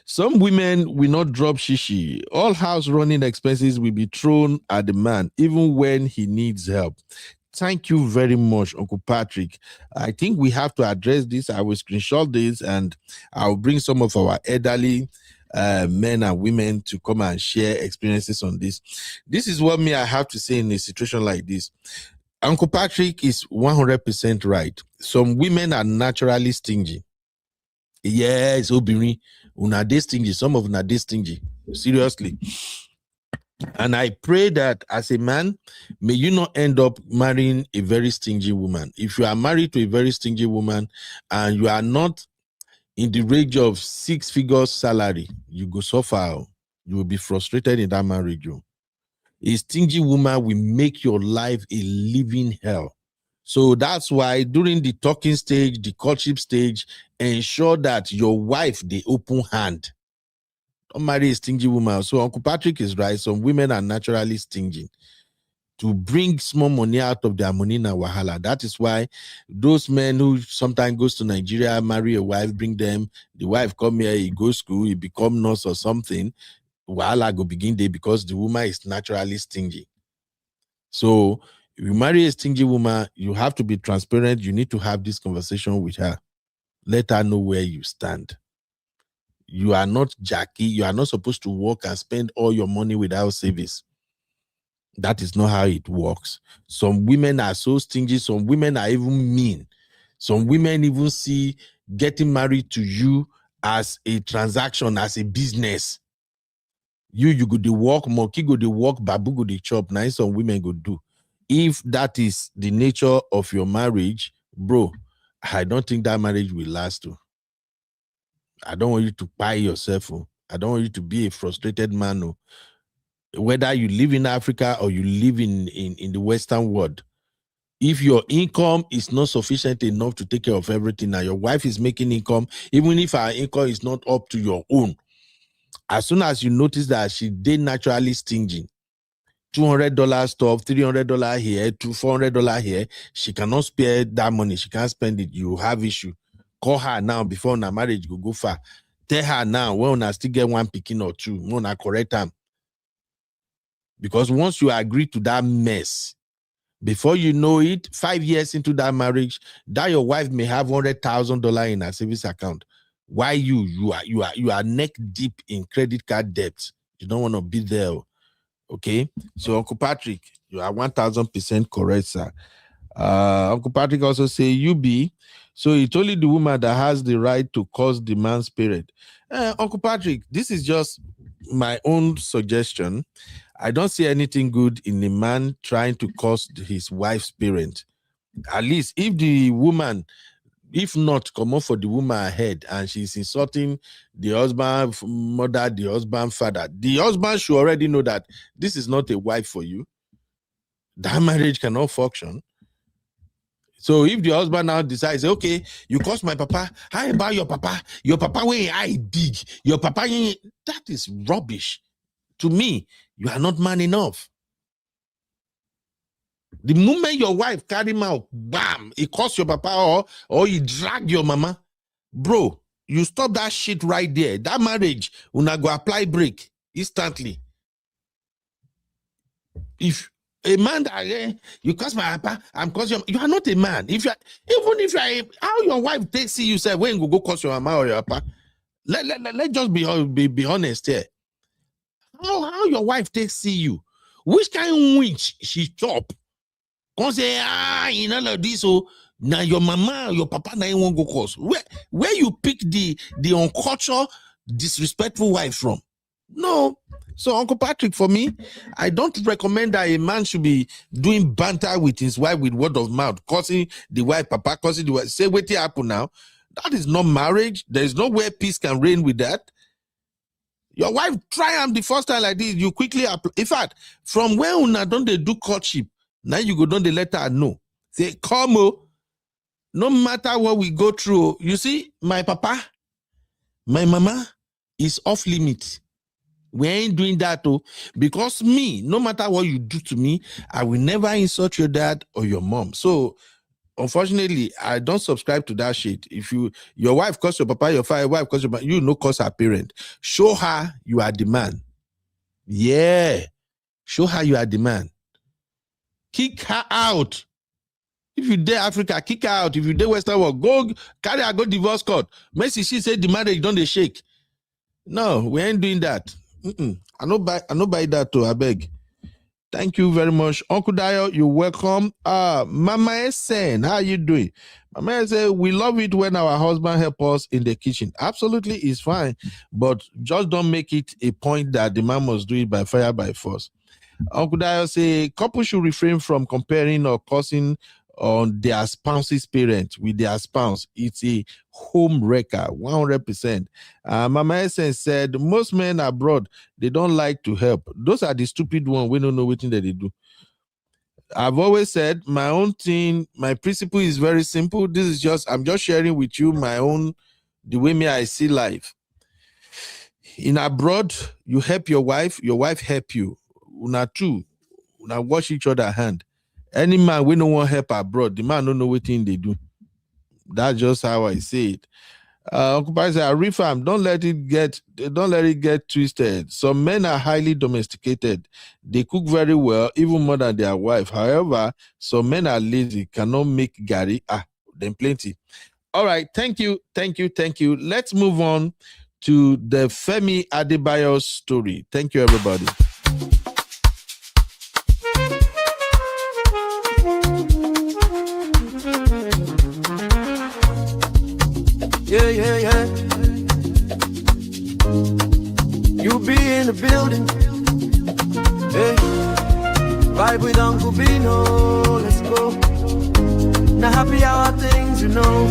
Some women will not drop shishi. All house running expenses will be thrown at the man, even when he needs help. Thank you very much, Uncle Patrick. I think we have to address this. I will screenshot this and I'll bring some of our elderly men and women to come and share experiences on this. This is what I have to say in a situation like this. Uncle Patrick is 100% right. Some women are naturally stingy. Yes, Obiri, una dey stingy. Some of una dey stingy. Seriously. And I pray that as a man, may you not end up marrying a very stingy woman. If you are married to a very stingy woman and you are not in the range of 6 figures salary, you go suffer. You will be frustrated in that marriage. A stingy woman will make your life a living hell. So that's why during the talking stage, the courtship stage, ensure that your wife, the open hand. Don't marry a stingy woman. So Uncle Patrick is right. Some women are naturally stingy. To bring small money out of their money na wahala. That is why those men who sometimes goes to Nigeria, marry a wife, bring them, the wife come here, he go school, he become nurse or something, wahala go begin there because the woman is naturally stingy. So if you marry a stingy woman, you have to be transparent. You need to have this conversation with her. Let her know where you stand. You are not Jackie. You are not supposed to work and spend all your money without savings. That is not how it works. Some women are so stingy. Some women are even mean. Some women even see getting married to you as a transaction, as a business. You go to work, monkey go to work, babu go to chop. Now some women go do. If that is the nature of your marriage, bro, I don't think that marriage will last. I don't want you to buy yourself. I don't want you to be a frustrated man. Whether you live in Africa or you live in the Western world, if your income is not sufficient enough to take care of everything, and your wife is making income, even if her income is not up to your own, as soon as you notice that she did naturally stingy, $200 stuff, $300 here, $400 here, she cannot spare that money. She can't spend it. You have issue. Call her now before her marriage go far. Tell her now when I still get one picking or two, when I correct them. Because once you agree to that mess, before you know it, 5 years into that marriage, that your wife may have $100,000 in her savings account. Why you are neck deep in credit card debt? You don't want to be there. Okay, so Uncle Patrick, you are 1000% correct, sir. Uncle Patrick also say so it's only the woman that has the right to cause the man's period. Uncle Patrick, this is just my own suggestion. I don't see anything good in a man trying to cause his wife's parent. At least if the woman, if not, come up for the woman ahead and she's insulting the husband mother, the husband father, the husband should already know that this is not a wife for you. That marriage cannot function. So if the husband now decides, okay, you cost my papa, how about your papa? Your papa when I dig, your papa, that is rubbish. To me, you are not man enough. The moment your wife carry him out, bam, it cost your papa or you drag your mama, bro, you stop that shit right there. That marriage, una go apply break instantly. If a man that you cost my papa, I'm costing you are not a man. If you are, even if you are, how your wife takes see you say when you go cost your mama or your papa, let just be honest here. How your wife takes see you, which kind of witch she chop? Come say you know like this, so now your mama or your papa now won't go cost. Where you pick the uncultured, disrespectful wife from? No. So Uncle Patrick, for me, I don't recommend that a man should be doing banter with his wife with word of mouth, causing the wife, papa, causing the wife. Say what happen now? That is not marriage. There is nowhere peace can reign with that. Your wife try him the first time like this, you quickly apply. In fact, from where una don't they do courtship, now you go don't they let her know. Say, come no matter what we go through, you see, my papa, my mama is off limit. We ain't doing that because me, no matter what you do to me, I will never insult your dad or your mom. So unfortunately, I don't subscribe to that shit. If your wife calls your papa, your wife calls your papa, you no cause her parent. Show her you are the man. Yeah. Show her you are the man. Kick her out. If you dare Africa, kick her out. If you dare Western world, go carry her, go divorce court. Messi, she said the marriage don't they shake. No, we ain't doing that. I no buy that too, I beg. Thank you very much. Uncle Dio, you're welcome. Mama Esen, how you doing? Mama Esen, we love it when our husband help us in the kitchen. Absolutely, it's fine. But just don't make it a point that the man must do it by fire, by force. Uncle Dio say, couples should refrain from comparing or cursing on their spouse's parents with their spouse. It's a home wrecker, 100%. Mama Essence said, most men abroad, they don't like to help. Those are the stupid ones. We don't know what they do. I've always said my own thing, my principle is very simple. This is just, I'm just sharing with you my own, the way I see life. In abroad, you help your wife help you. Una two, una wash each other hand. Any man we no want help abroad, the man don't know what thing they do. That's just how I see it. Uncle Pai said, refam, don't let it get twisted. Some men are highly domesticated. They cook very well, even more than their wife. However, some men are lazy, cannot make gari. Then plenty. All right, thank you. Let's move on to the Femi Adebayo story. Thank you, everybody. Yeah. You be in the building. Hey, vibe with Uncle Bino. Let's go. Now happy hour things, you know.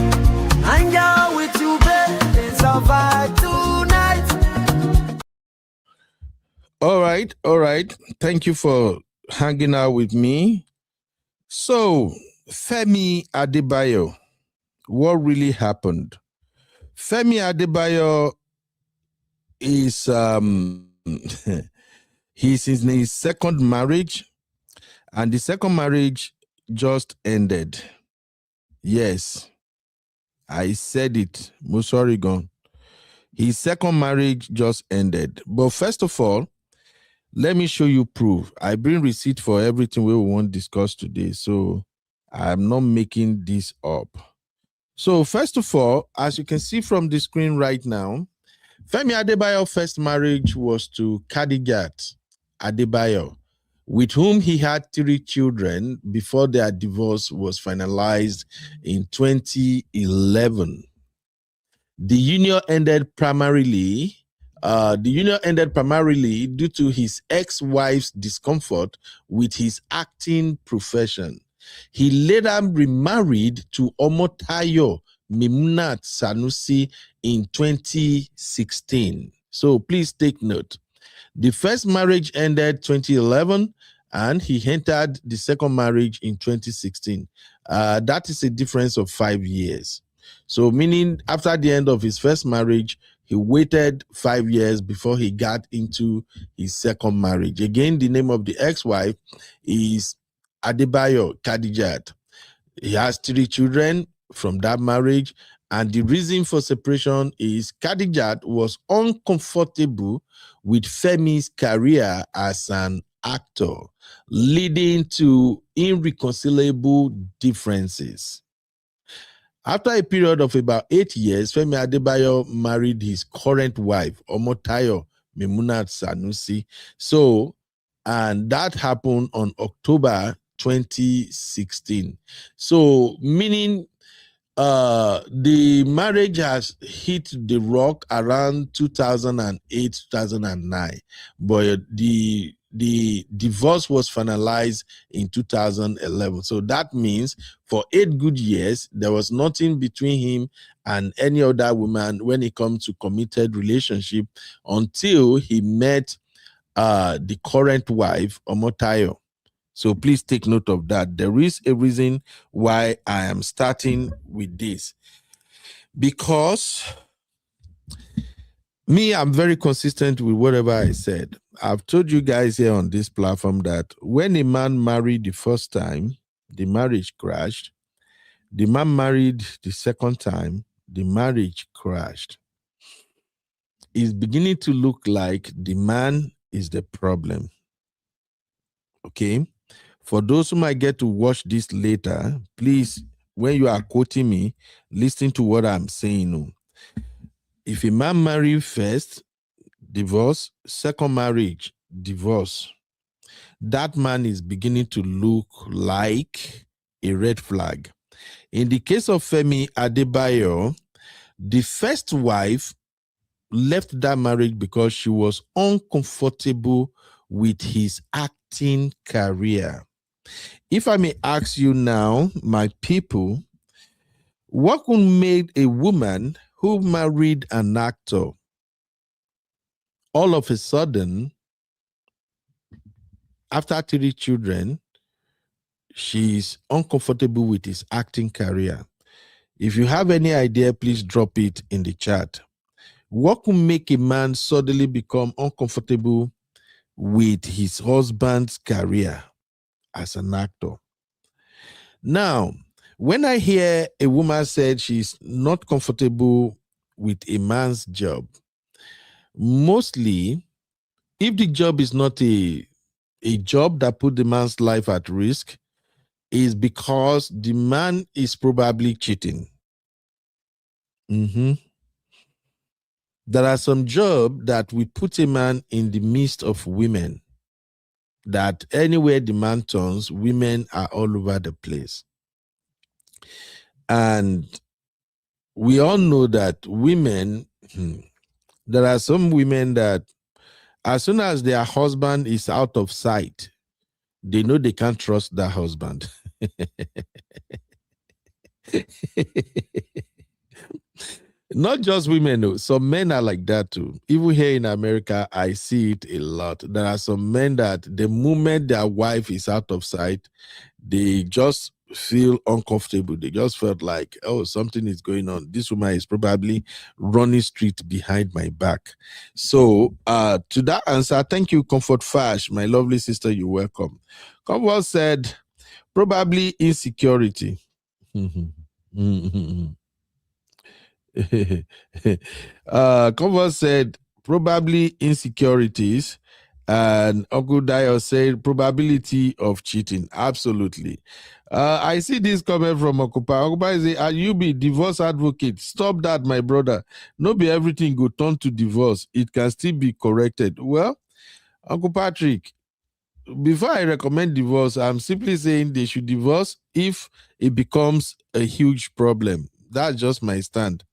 Hang out with you, babe. It's our vibe tonight. All right. Thank you for hanging out with me. So, Femi Adebayo, what really happened? Femi Adebayo is he's in his second marriage, and the second marriage just ended. Yes, I said it. Musorigon. His second marriage just ended. But first of all, let me show you proof. I bring receipt for everything we want to discuss today, so I'm not making this up. So first of all, as you can see from the screen right now, Femi Adebayo's first marriage was to Kadigat Adebayo, with whom he had 3 children before their divorce was finalized in 2011. The union ended primarily due to his ex-wife's discomfort with his acting profession. He later remarried to Omotayo Mimunat Sanusi in 2016. So please take note. The first marriage ended 2011 and he entered the second marriage in 2016. That is a difference of 5 years. So meaning after the end of his first marriage, he waited 5 years before he got into his second marriage. Again, the name of the ex-wife is Adebayo Kadijat. He has 3 children from that marriage, and the reason for separation is Kadijat was uncomfortable with Femi's career as an actor, leading to irreconcilable differences. After a period of about 8 years, Femi Adebayo married his current wife, Omotayo Memunat Sanusi. So, and that happened on October 2016. So, meaning the marriage has hit the rock around 2008, 2009, but the divorce was finalized in 2011. So that means for 8 good years, there was nothing between him and any other woman when it comes to committed relationship until he met the current wife, Omotayo. So please take note of that. There is a reason why I am starting with this. Because me, I'm very consistent with whatever I said. I've told you guys here on this platform that when a man married the first time, the marriage crashed. The man married the second time, the marriage crashed. It's beginning to look like the man is the problem. Okay? For those who might get to watch this later, please, when you are quoting me, listen to what I'm saying. If a man married first, divorce, second marriage, divorce, that man is beginning to look like a red flag. In the case of Femi Adebayo, the first wife left that marriage because she was uncomfortable with his acting career. If I may ask you now, my people, what could make a woman who married an actor all of a sudden, after 3 children, she's uncomfortable with his acting career? If you have any idea, please drop it in the chat. What could make a man suddenly become uncomfortable with his husband's career as an actor? Now, when I hear a woman said she's not comfortable with a man's job, mostly, if the job is not a job that put the man's life at risk, is because the man is probably cheating. There are some jobs that we put a man in the midst of women, that anywhere the man turns, women are all over the place. And we all know that women, there are some women that as soon as their husband is out of sight, they know they can't trust that husband. Not just women, though. Some men are like that too. Even here in America, I see it a lot. There are some men that the moment their wife is out of sight, they just feel uncomfortable. They just felt like, oh, something is going on. This woman is probably running street behind my back. So to that answer, thank you, Comfort Fash, my lovely sister, you're welcome. Comfort said, probably insecurity. Comfort said, probably insecurities. And Uncle Dio said, probability of cheating. Absolutely. I see this comment from Okupa. Okupa is saying, you be divorce advocate. Stop that, my brother. No be everything go turn to divorce. It can still be corrected. Well, Uncle Patrick, before I recommend divorce, I'm simply saying they should divorce if it becomes a huge problem. That's just my stand.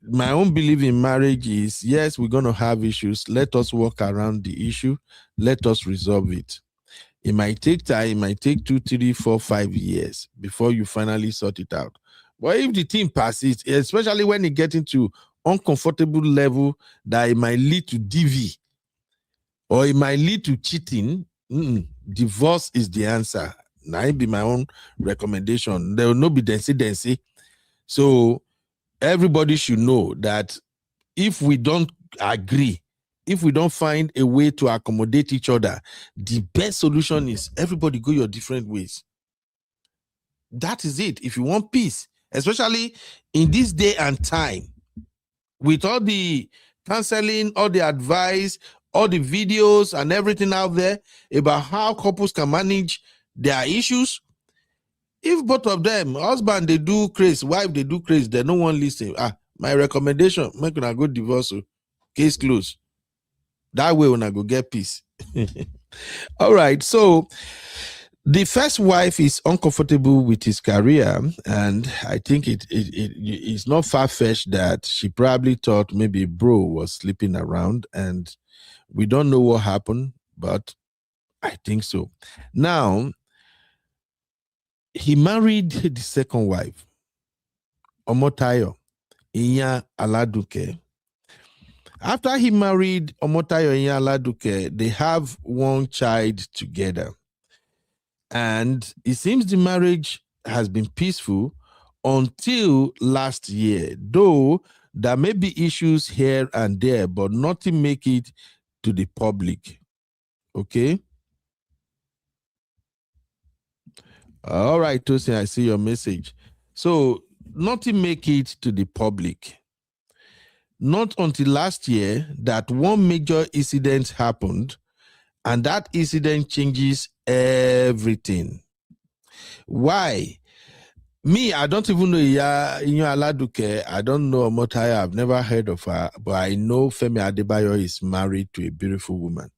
My own belief in marriage is, yes, we're going to have issues. Let us work around the issue. Let us resolve it. It might take time. It might take 2, 3, 4, 5 years before you finally sort it out. But if the thing passes, especially when it gets into uncomfortable level that it might lead to DV or it might lead to cheating, Divorce is the answer. Now, it be my own recommendation. There will not be density. So everybody should know that if we don't agree, if we don't find a way to accommodate each other, the best solution is everybody go your different ways. That is it. If you want peace, especially in this day and time, with all the counseling, all the advice, all the videos and everything out there about how couples can manage their issues, if both of them, husband they do crazy, wife they do crazy, they no one listen. My recommendation, make una go divorce, case closed. That way una go get peace. All right, so the first wife is uncomfortable with his career, and I think it's not far-fetched that she probably thought maybe bro was sleeping around, and we don't know what happened, but I think so. Now, he married the second wife, Omotayo, Iyan Aladuke. After he married Omotayo Iyan Aladuke, they have one child together. And it seems the marriage has been peaceful until last year, though there may be issues here and there, but nothing make it to the public. Okay? All right, Tosin, I see your message. So nothing make it to the public. Not until last year that one major incident happened, and that incident changes everything. Why? Me, I don't even know Iyan Aladuke. I don't know Omotayo. I've never heard of her, but I know Femi Adebayo is married to a beautiful woman.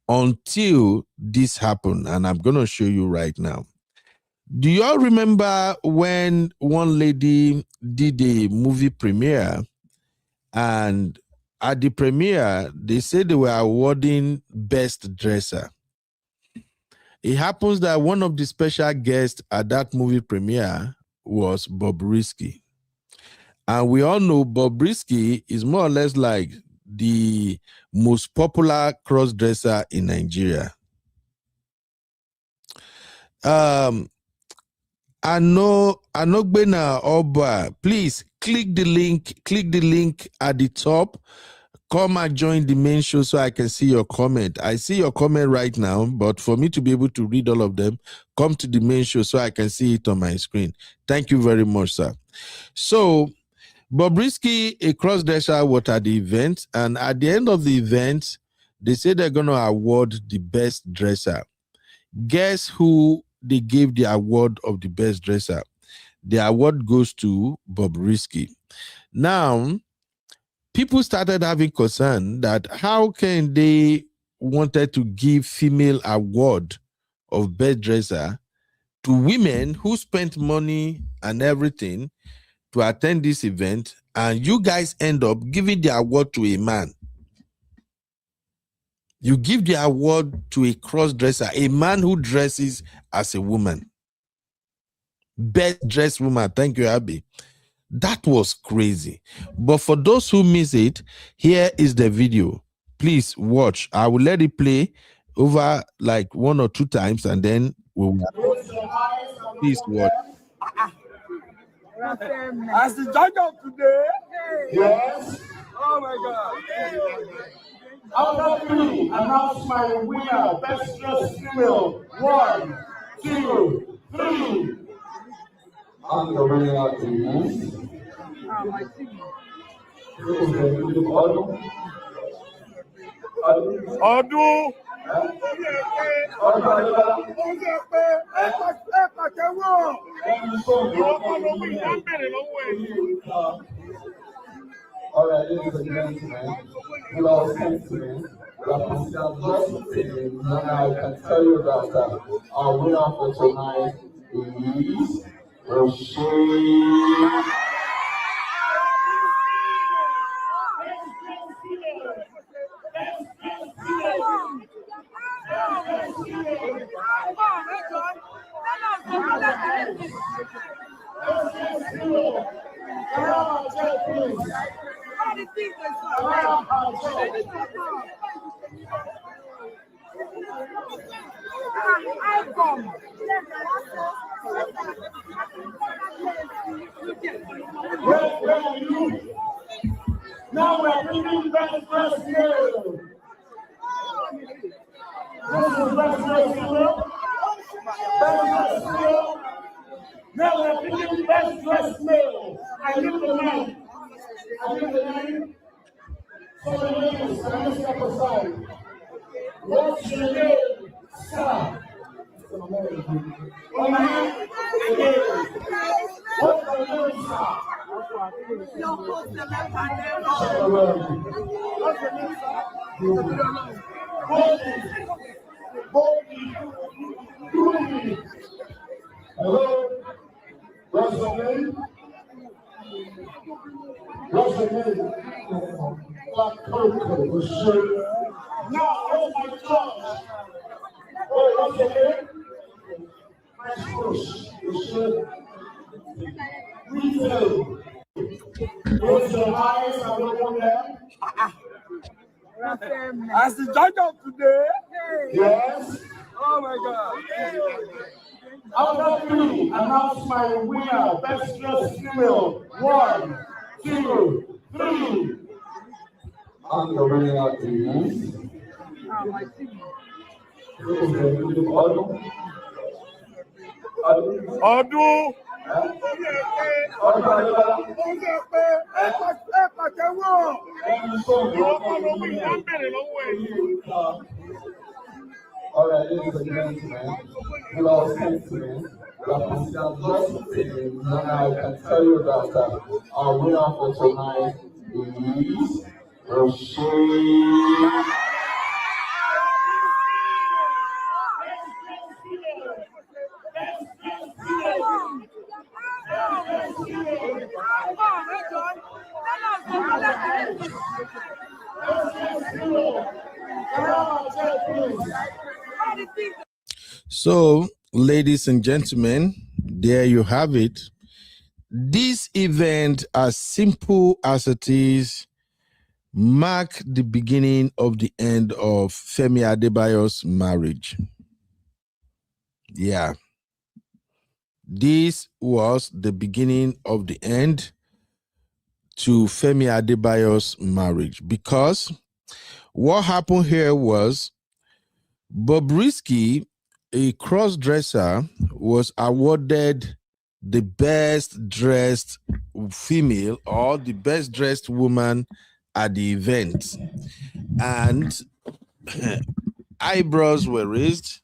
Until this happened, and I'm going to show you right now. Do you all remember when one lady did a movie premiere, and at the premiere, they said they were awarding best dresser? It happens that one of the special guests at that movie premiere was Bobrisky. And we all know Bobrisky is more or less like the most popular cross-dresser in Nigeria. Anogbena Oba, please click the link at the top. Come and join the main show so I can see your comment. I see your comment right now, but for me to be able to read all of them, come to the main show so I can see it on my screen. Thank you very much, sir. So, Bobrisky, a cross-dresser, was at the event, and at the end of the event, they say they're going to award the best dresser. Guess who they gave the award of the best dresser? The award goes to Bobrisky. Now, people started having concern that how can they wanted to give female award of best dresser to women who spent money and everything to attend this event, and you guys end up giving the award to a man. You give the award to a cross-dresser, a man who dresses as a woman. Best dressed woman. Thank you, Abby. That was crazy. But for those who miss it, here is the video. Please watch. I will let it play over like 1 or 2 times, and then we'll please watch. As the judge of today, yes. Oh my God. I'll announce my winner, best dressed female. 1, 2, 3. I'm the winner of the event. Ọdún. All right, ladies and gentlemen, you all thank me. And I can tell you that our winner for tonight is Rochelle. Where are you? Now we're bringing back first male. This is best dressed male. Best dressed male. Now we're bringing best dressed male. I need the name. I need the name. So the name is Simon step aside. What's your name, sir? What's your name, sir? Hello? What's your name? What's your name? Black Coco, for sure. Now, oh my God. Oh, what's your name? My push, for sure. We do. Close your eyes and look on them. As the judge of today, Yes. oh my God. After three, announce my winner, best dressed female. 1, 2, 3. I'm the winner is. Ọdún. All right, ladies and gentlemen, you all gentlemen, we are considered just team, and I can tell you that our winner for tonight is Rochelle. So, ladies and gentlemen, there you have it. This event, as simple as it is, marked the beginning of the end of Femi Adebayo's marriage. Yeah. This was the beginning of the end to Femi Adebayo's marriage, because what happened here was Bobrisky, a cross-dresser, was awarded the best dressed female or the best dressed woman at the event. And eyebrows were raised.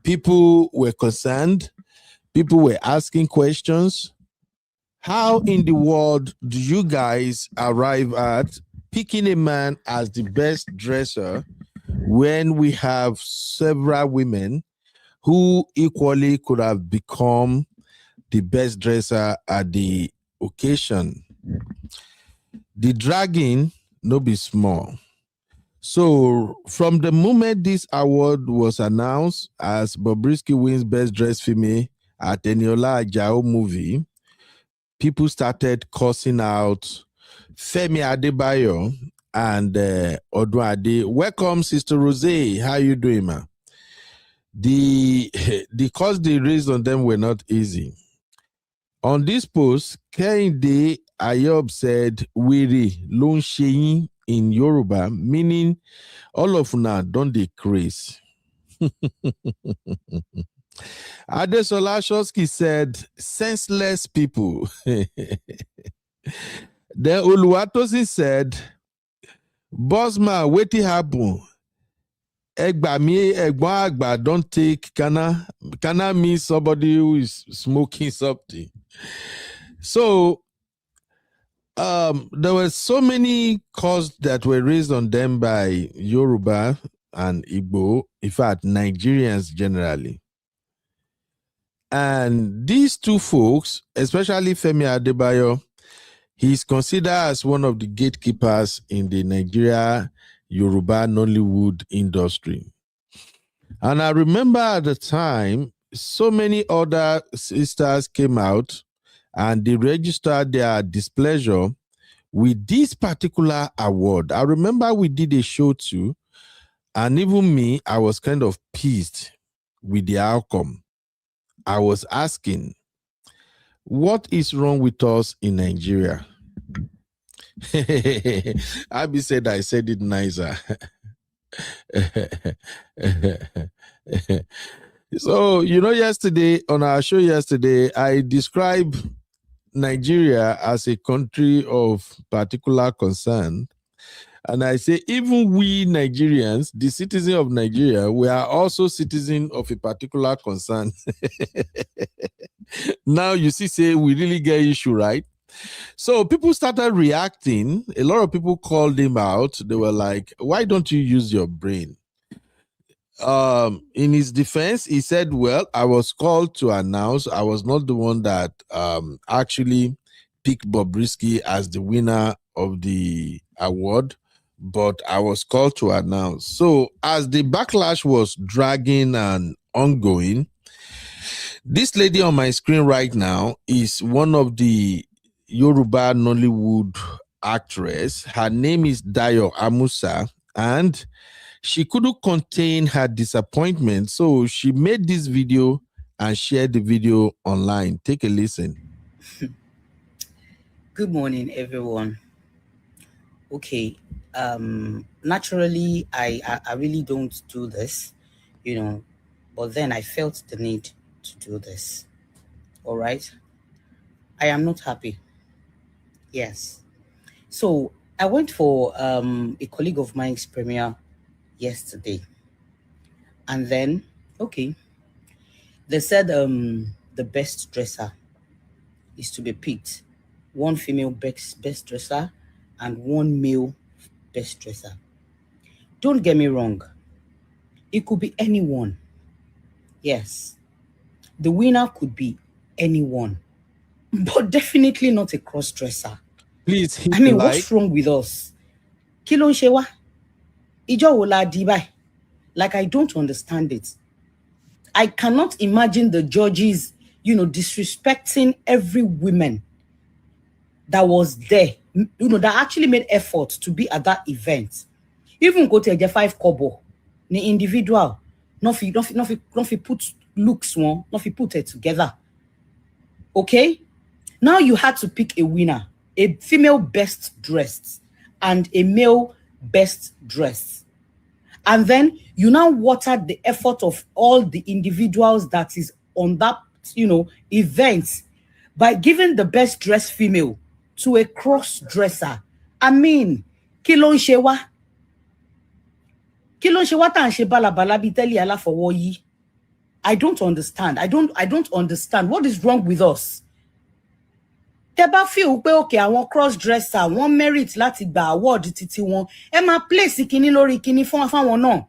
People were concerned. People were asking questions. How in the world do you guys arrive at picking a man as the best dresser when we have several women who equally could have become the best dresser at the occasion? The dragging no be small. So from the moment this award was announced as Bobrisky wins best dressed female at Eniola Ajao movie, people started cussing out Femi Adebayo and Odwade. Welcome, Sister Rose. How you doing, ma? The cost they raised on them were not easy. On this post, Kehinde Ayob said, "Wiri lon sheyin" in Yoruba, meaning all of una don dey craze. Adesola Shoski said, "Senseless people." Then Oluwatosi said, "Bossman, wetin happen? Egba mi egbon agba don't take kana means somebody who is smoking something." So there were so many costs that were raised on them by Yoruba and Igbo, in fact, Nigerians generally. And these two folks, especially Femi Adebayo, he's considered as one of the gatekeepers in the Nigeria Yoruba Nollywood industry. And I remember at the time, so many other sisters came out and they registered their displeasure with this particular award. I remember we did a show too, and even me, I was kind of pissed with the outcome. I was asking, what is wrong with us in Nigeria? Abby said I said it nicer. So, yesterday, on our show yesterday, I described Nigeria as a country of particular concern. And I say, even we Nigerians, the citizens of Nigeria, we are also citizens of a particular concern. Now you see, say we really get issue, right? So people started reacting. A lot of people called him out. They were like, why don't you use your brain? In his defense, he said, well, I was called to announce. I was not the one that actually picked Bobrisky as the winner of the award, but I was called to announce. So as the backlash was dragging and ongoing, this lady on my screen right now is one of the Yoruba Nollywood actress. Her name is Dayo Amusa, and she couldn't contain her disappointment. So she made this video and shared the video online. Take a listen. Good morning, everyone. Okay, naturally, I really don't do this, but then I felt the need to do this. All right. I am not happy. Yes. So I went for a colleague of mine's premiere yesterday. And then, okay, they said the best dresser is to be picked. One female best dresser and one male best dresser. Don't get me wrong. It could be anyone. Yes. The winner could be anyone. But definitely not a cross-dresser. Please hit I mean, the what's wrong with us? Kí ló ń ṣe wá? Ìjọ wo la di báyìí? Like, I don't understand it. I cannot imagine the judges, disrespecting every woman that was there, that actually made effort to be at that event. Even go to a 5 kobo, the individual, not fi put looks one, not fi put it together. Okay? Now you had to pick a winner, a female best dressed and a male best dressed. And then you now watered the effort of all the individuals that is on that, event by giving the best dressed female to a cross-dresser. I mean, kí ló ń ṣe wá? Kí ló ń ṣe wá tá ń ṣe bálabàla bí tẹ́lẹ̀ aláfọwọ́ yìí? I don't understand. I don't understand. What is wrong with us? Tẹ́ bá feel pé okay, àwọn cross-dresser, wọ́n merit láti gba award títí wọn. Ẹ máa place kíní lórí kíní fún àwọn náà.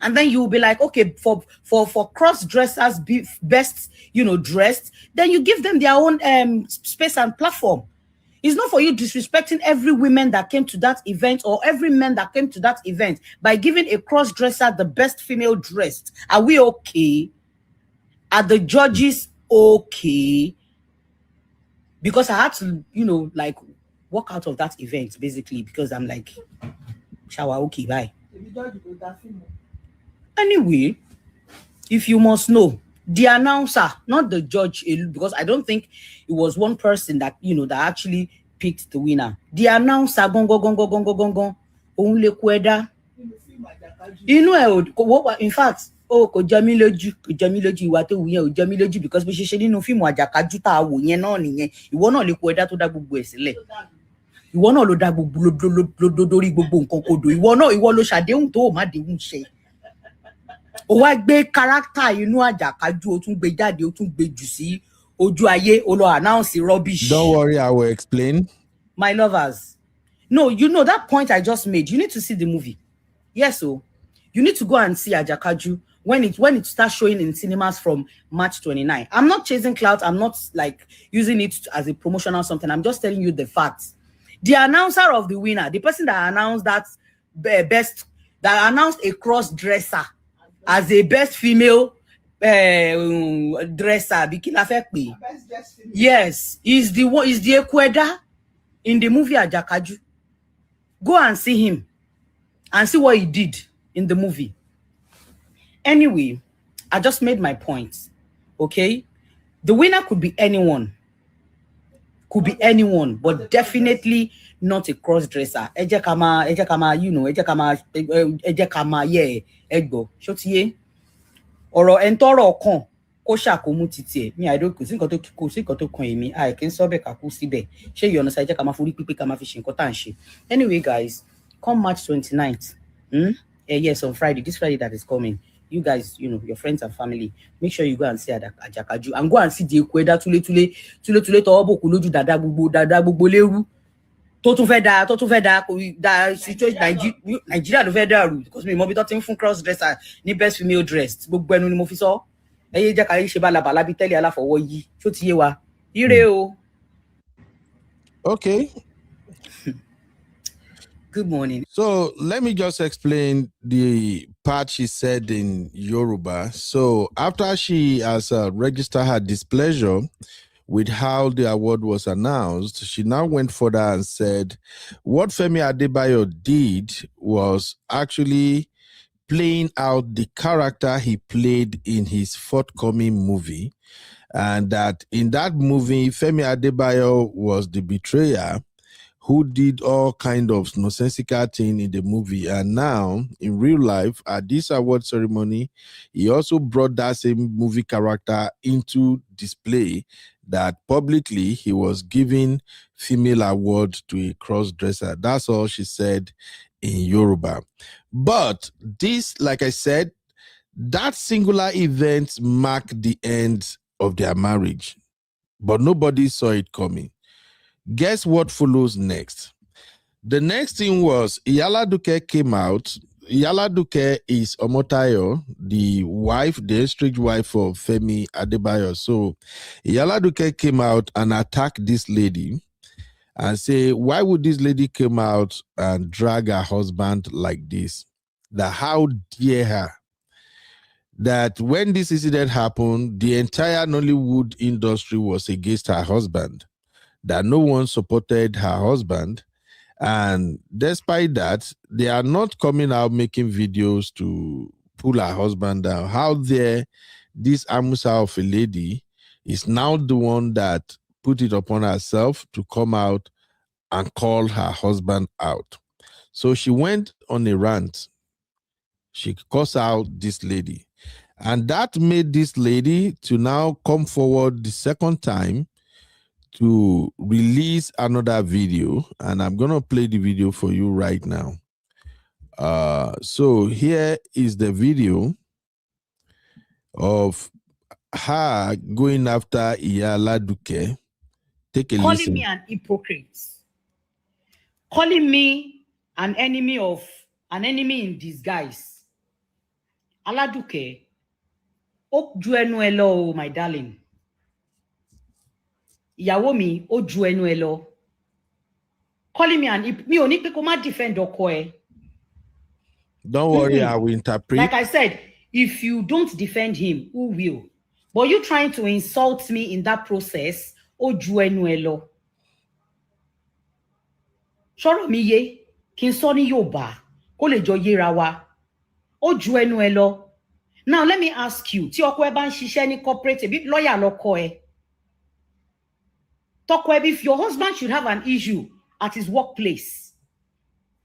And then you will be like, okay, for cross-dressers best, dressed, then you give them their own space and platform. It's not for you disrespecting every woman that came to that event or every man that came to that event by giving a cross-dresser the best female dressed. Are we okay? Are the judges okay? Because I had to, walk out of that event, basically, because I'm like, shower, okay, bye. Anyway, if you must know, the announcer, not the judge, because I don't think it was one person that, that actually picked the winner. The announcer, in fact, kò jẹ mí lójú ìwà tó wù yẹn ò jẹ mí lójú because bó ṣe ṣe nínú fíìmù àjàkájú tá a wò yẹn náà nìyẹn ìwọ náà lè kó ẹ̀dá tó dá gbogbo ẹ̀ sílẹ̀ ìwọ náà ló dá gbogbo lórí gbogbo nǹkan kodò ìwọ ló ṣàdéhùn tó o má déhùn ṣe o wá gbé kárátà inú àjàkájú o tún gbé jáde o tún gbé jù sí ojú ayé o lọ announce rubbish. Don't worry, I will explain. My lovers, no, that point I just made, you need to see the movie. Yes, so you need to go and see Ajakaju when it starts showing in cinemas from March 29. I'm not chasing clout. I'm not like using it as a promotion or something. I'm just telling you the facts. The announcer of the winner, the person that announced that announced a cross-dresser as a best female dresser. Yes, is the Ekweda in the movie Ajakaju. Go and see him and see what he did in the movie. Anyway, I just made my point. Okay? The winner could be anyone. Could be anyone, but definitely not a cross-dresser. Eje kama, you know, eje kama, yeah, egbo. Shotiye. Ọ̀rọ̀ entoro kan kó ṣàkómú títí ẹ̀. Mi I don't kò sí nǹkan tó kan èmi. I kì í sọ bẹ́ẹ̀ ká kú síbẹ̀. Ṣé you understand? Eje ká máa forí pípé ká máa fi ṣe nǹkan tá à ń ṣe. Anyway, guys, come March 29th. Yes, on Friday, this Friday that is coming. You guys, you know, your friends and family, make sure you go and see Ajakaju and go and see the Ekweda tule to boku loju dada gbogbo leru. To tún fẹ́ da situation Nigeria ló fẹ́ dàrú because me mo bi tó tin fún cross dresser ní best female dressed. Gbogbo ẹnu ni mo fi sọ. Ẹ yé jẹ́ ká ṣe balabala bí tẹ́lẹ̀ aláfọwọ́ yìí. Ṣó ti yé wa. Ire o. Okay. Good morning. So let me just explain the part she said in Yoruba. So after she has registered her displeasure with how the award was announced, she now went further and said what Femi Adebayo did was actually playing out the character he played in his forthcoming movie, and that in that movie, Femi Adebayo was the betrayer who did all kind of nonsensical thing in the movie. And now, in real life, at this award ceremony, he also brought that same movie character into display, that publicly he was giving female award to a cross-dresser. That's all she said in Yoruba. But this, like I said, that singular event marked the end of their marriage. But nobody saw it coming. Guess what follows next? The next thing was Iyan Aladuke came out. Iyan Aladuke is Omotayo, the wife, the estranged wife of Femi Adebayo. So Iyan Aladuke came out and attacked this lady and say, why would this lady come out and drag her husband like this? That how dare her? That when this incident happened, the entire Nollywood industry was against her husband, that no one supported her husband. And despite that, they are not coming out making videos to pull her husband down. How dare this Amusa of a lady is now the one that put it upon herself to come out and call her husband out. So she went on a rant. She cursed out this lady. And that made this lady to now come forward the second time to release another video. And I'm going to play the video for you right now. So here is the video of her going after Iyan Aladuke. Take a listen. Calling me an hypocrite. Calling me an enemy in disguise. Aladuke, ó ju ẹnu ẹ lọ, my darling. Ìyàwó mi, ó ju ẹnu ẹ lọ. Calling me mi ò ní pé kó má defend ọkọ ẹ. Don't worry, I will interpret. Like I said, if you don't defend him, who will? But you trying to insult me in that process, ó ju ẹnu ẹ lọ. Ṣọ́rọ̀ mi yé, kí n sọ ní Yorùbá, kó lè jọ yéra wa. Ó ju ẹnu ẹ lọ. Now let me ask you, tí ọkọ ẹ bá ń ṣiṣẹ́ ní corporate, bí lawyer lọkọ ẹ. Tọkọ ẹ, if your husband should have an issue at his workplace,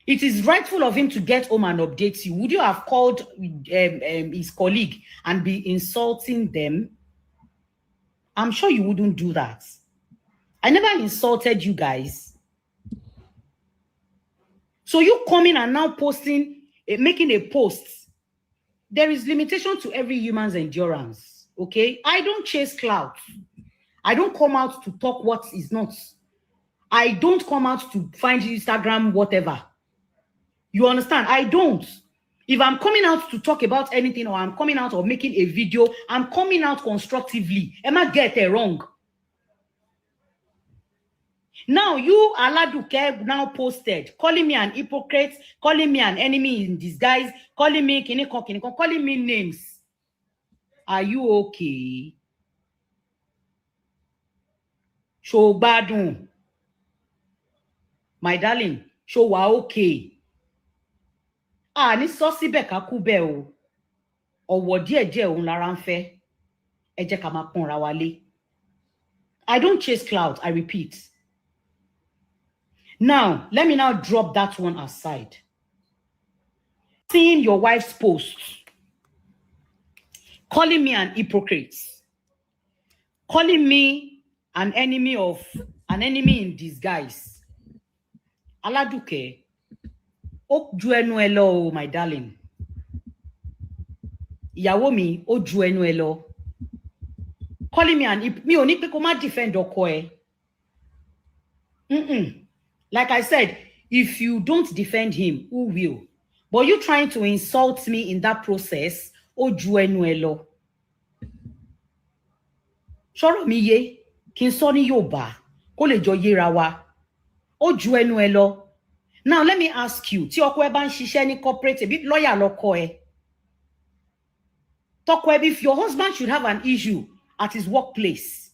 it is rightful of him to get home and update you. Would you have called his colleague and be insulting them? I'm sure you wouldn't do that. I never insulted you guys. So you coming and now posting, making a post. There is limitation to every human's endurance, okay? I don't chase clout. I don't come out to talk what is not. I don't come out to find Instagram, whatever. You understand? I don't. If I'm coming out to talk about anything or I'm coming out or making a video, I'm coming out constructively. Am I get it wrong? Now you, Aladuke, now posted, calling me an hypocrite, calling me an enemy in disguise, calling me calling me names. Are you okay? Show badun. My darling, show wa okay. Ni so síbẹ̀ ká kú bẹ́ẹ̀ o. ọ̀wọ̀ díẹ̀díẹ̀ òun lára ń fẹ́. Ẹ jẹ́ ká máa pọ́nra wa lé. I don't chase clout, I repeat. Now, let me now drop that one aside. Seeing your wife's posts, calling me an hypocrite, calling me an enemy in disguise. Aladuke, ó ju ẹnu ẹ lọ, my darling. Ìyàwó mi, ó ju ẹnu ẹ lọ. Calling me an hypocrite. Mi ò ní pé kó má defend ọkọ ẹ. Like I said, if you don't defend him, who will? But you trying to insult me in that process, ó ju ẹnu ẹ lọ. Ṣọ́rọ̀ mi yé, kí n sọ ní Yorùbá, kó lè jọ yéra wa. Ó ju ẹnu ẹ lọ. Now let me ask you, tí ọkọ ẹ bá ń ṣiṣẹ́ ní corporate, bí lawyer lọkọ ẹ. Tọkọ ẹ, if your husband should have an issue at his workplace,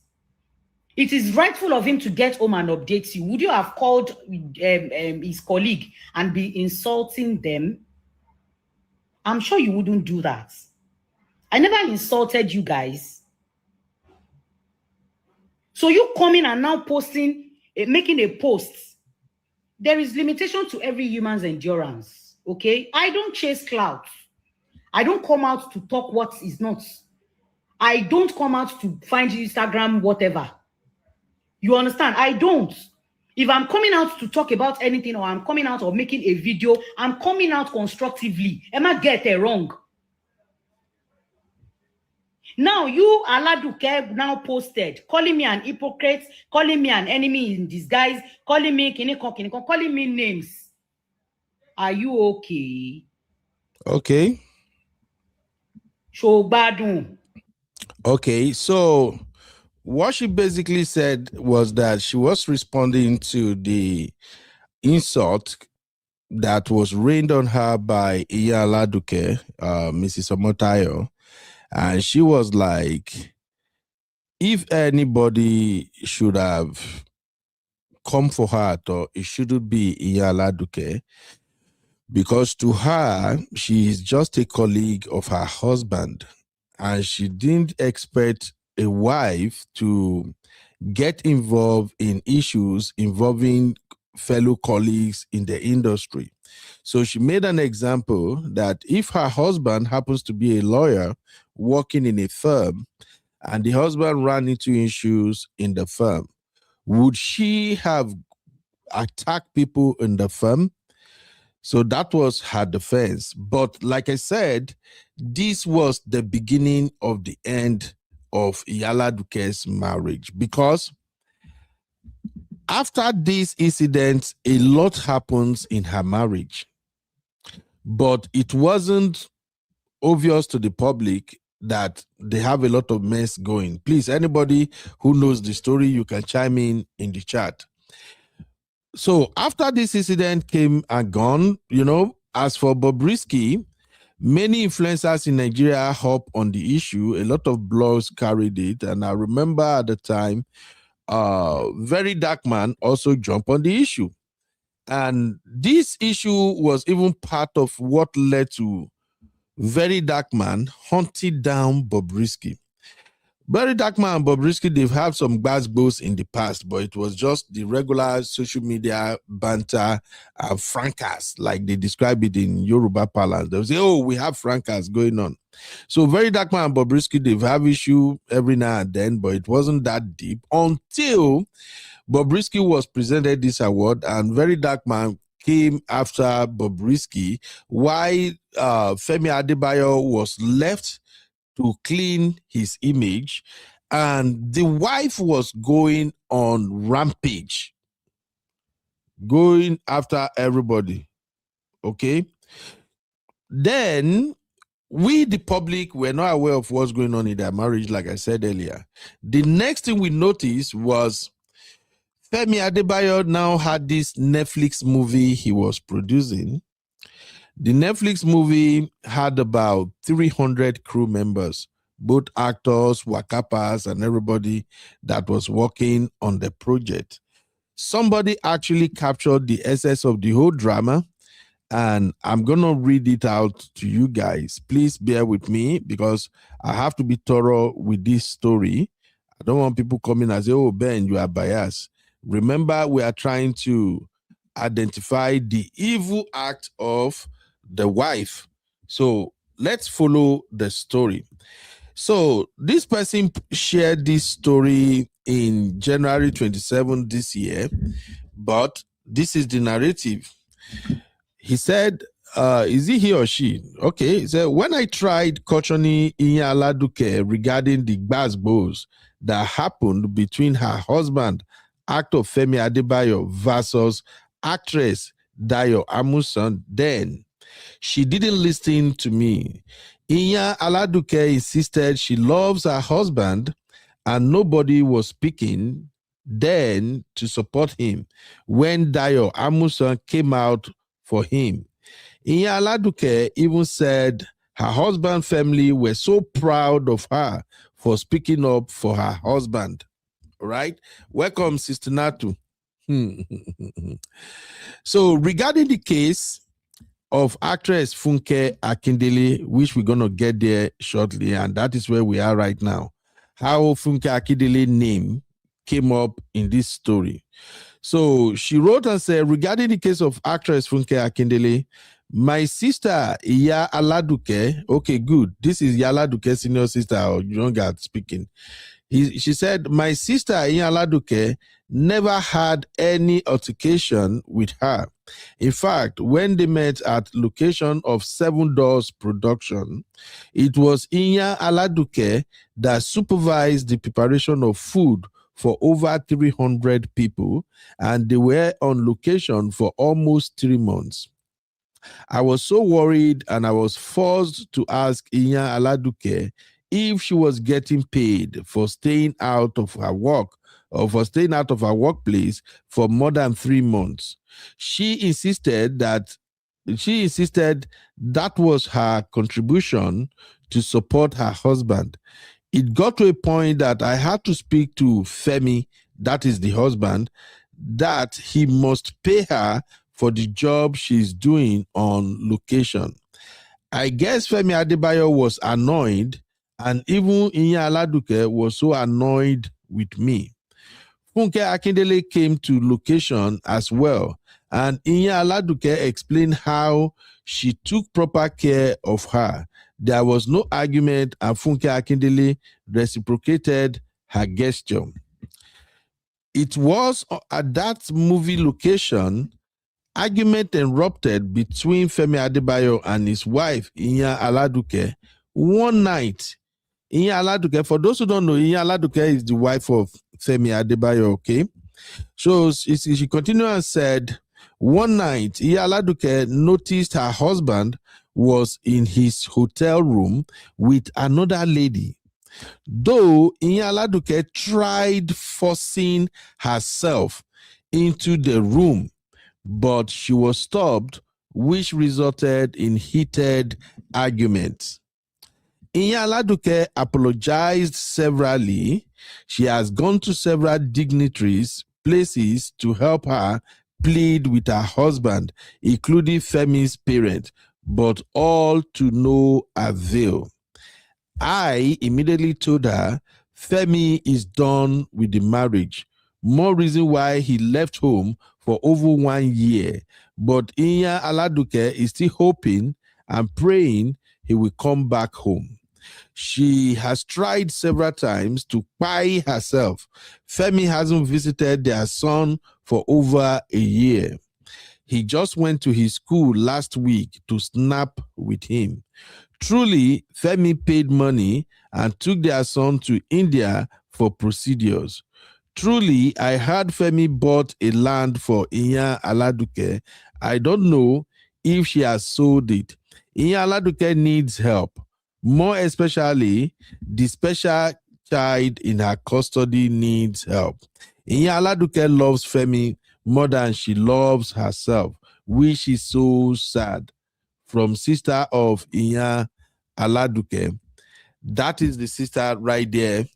it is rightful of him to get home and update you. Would you have called his colleague and be insulting them? I'm sure you wouldn't do that. I never insulted you guys. So you coming and now posting, making a post. There is limitation to every human's endurance, okay? I don't chase clout. I don't come out to talk what is not. I don't come out to find Instagram, whatever. You understand? I don't. If I'm coming out to talk about anything or I'm coming out or making a video, I'm coming out constructively. Emma, get it wrong. Now you, Aladuke, now posted, calling me an hypocrite, calling me an enemy in disguise, calling me calling me names. Are you okay? Okay. Shobadun. Okay, so what she basically said was that she was responding to the insult that was rained on her by Iyan Aladuke, Mrs. Omotayo. And she was like, if anybody should have come for her, or it shouldn't be Iyan Aladuke, because to her, she is just a colleague of her husband, and she didn't expect a wife to get involved in issues involving fellow colleagues in the industry. So she made an example that if her husband happens to be a lawyer working in a firm and the husband ran into issues in the firm, would she have attacked people in the firm? So that was her defense. But like I said, this was the beginning of the end of Iyan Aladuke's marriage, because after this incident, a lot happens in her marriage. But it wasn't obvious to the public that they have a lot of mess going. Please, anybody who knows the story, you can chime in the chat. So after this incident came and gone, as for Bobrisky, many influencers in Nigeria hop on the issue. A lot of blogs carried it. And I remember at the time, Very Dark Man also jumped on the issue. And this issue was even part of what led to Very Dark Man hunting down Bobrisky. Very Dark Man and Bobrisky, they've had some gbas in the past, but it was just the regular social media banter and fracas, like they describe it in Yoruba parlance. They'll say, oh, we have fracas going on. So Very Dark Man and Bobrisky, they've have issue every now and then, but it wasn't that deep until Bobrisky was presented this award, and Very Dark Man came after Bobrisky, while Femi Adebayo was left to clean his image, and the wife was going on rampage, going after everybody. Okay? Then we, the public, were not aware of what's going on in their marriage, like I said earlier. The next thing we noticed was Femi Adebayo now had this Netflix movie he was producing. The Netflix movie had about 300 crew members, both actors, wakapas, and everybody that was working on the project. Somebody actually captured the essence of the whole drama and I'm going to read it out to you guys. Please bear with me because I have to be thorough with this story. I don't want people coming and say, oh, Ben, you are biased. Remember, we are trying to identify the evil act of the wife. So let's follow the story. So this person shared this story in January 27 this year, but this is the narrative. He said, is it he or she? Okay, he said, when I tried cautioning Iyan Aladuke regarding the gbasgbos that happened between her husband, actor Femi Adebayo, versus actress Dayo Amusan, then she didn't listen to me. Iyan Aladuke insisted she loves her husband and nobody was speaking then to support him when Dayo Amusan came out for him. Iyan Aladuke even said her husband's family were so proud of her for speaking up for her husband. All right? Welcome, Sister Natu. So regarding the case of actress Funke Akindele, which we're going to get there shortly, and that is where we are right now, how Funke Akindele name came up in this story. So she wrote and said, regarding the case of actress Funke Akindele, my sister Iyan Aladuke, okay, good. This is Iyan Aladuke's senior sister, or younger speaking. She said, my sister Iyan Aladuke never had any altercation with her. In fact, when they met at location of Seven Doors Production, it was Iyan Aladuke that supervised the preparation of food for over 300 people, and they were on location for almost 3 months. I was so worried, and I was forced to ask Iyan Aladuke if she was getting paid for staying out of her work or for staying out of her workplace for more than 3 months. She insisted that was her contribution to support her husband. It got to a point that I had to speak to Femi, that is the husband, that he must pay her for the job she's doing on location. I guess Femi Adebayo was annoyed, and even Iyan Aladuke was so annoyed with me. Funke Akindele came to location as well, and Iyan Aladuke explained how she took proper care of her. There was no argument, and Funke Akindele reciprocated her gesture. It was at that movie location, argument erupted between Femi Adebayo and his wife, Iyan Aladuke, one night. Iyan Aladuke, for those who don't know, Iyan Aladuke is the wife of Femi Adebayo, okay? So she continued and said, one night, Iyan Aladuke noticed her husband was in his hotel room with another lady. Though Iyan Aladuke tried forcing herself into the room, but she was stopped, which resulted in heated arguments. Iyan Aladuke apologized severally. She has gone to several dignitaries' places to help her plead with her husband, including Femi's parents, but all to no avail. I immediately told her Femi is done with the marriage. More reason why he left home for over 1 year. But Iyan Aladuke is still hoping and praying he will come back home. She has tried several times to buy herself. Femi hasn't visited their son for over a year. He just went to his school last week to snap with him. Truly, Femi paid money and took their son to India for procedures. Truly, I heard Femi bought a land for Iyan Aladuke. I don't know if she has sold it. Iyan Aladuke needs help. More especially, the special child in her custody needs help. Iyan Aladuke loves Femi more than she loves herself, which is so sad. From sister of Iyan Aladuke. That is the sister right there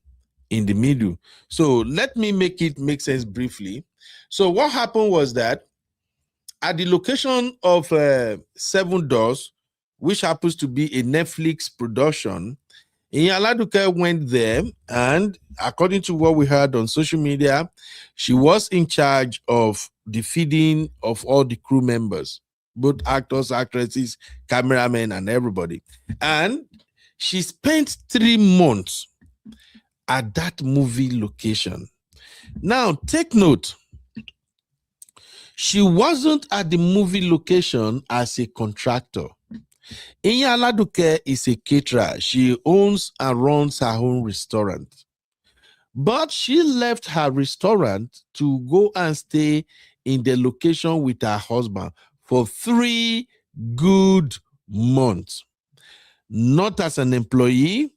in the middle. So let me make it make sense briefly. So what happened was that at the location of Seven Doors, which happens to be a Netflix production, Iyan Aladuke went there, and according to what we heard on social media, she was in charge of the feeding of all the crew members, both actors, actresses, cameramen, and everybody. And she spent 3 months at that movie location. Now, take note, she wasn't at the movie location as a contractor. Iyan Aladuke is a caterer. She owns and runs her own restaurant. But she left her restaurant to go and stay in the location with her husband for 3 good months. Not as an employee,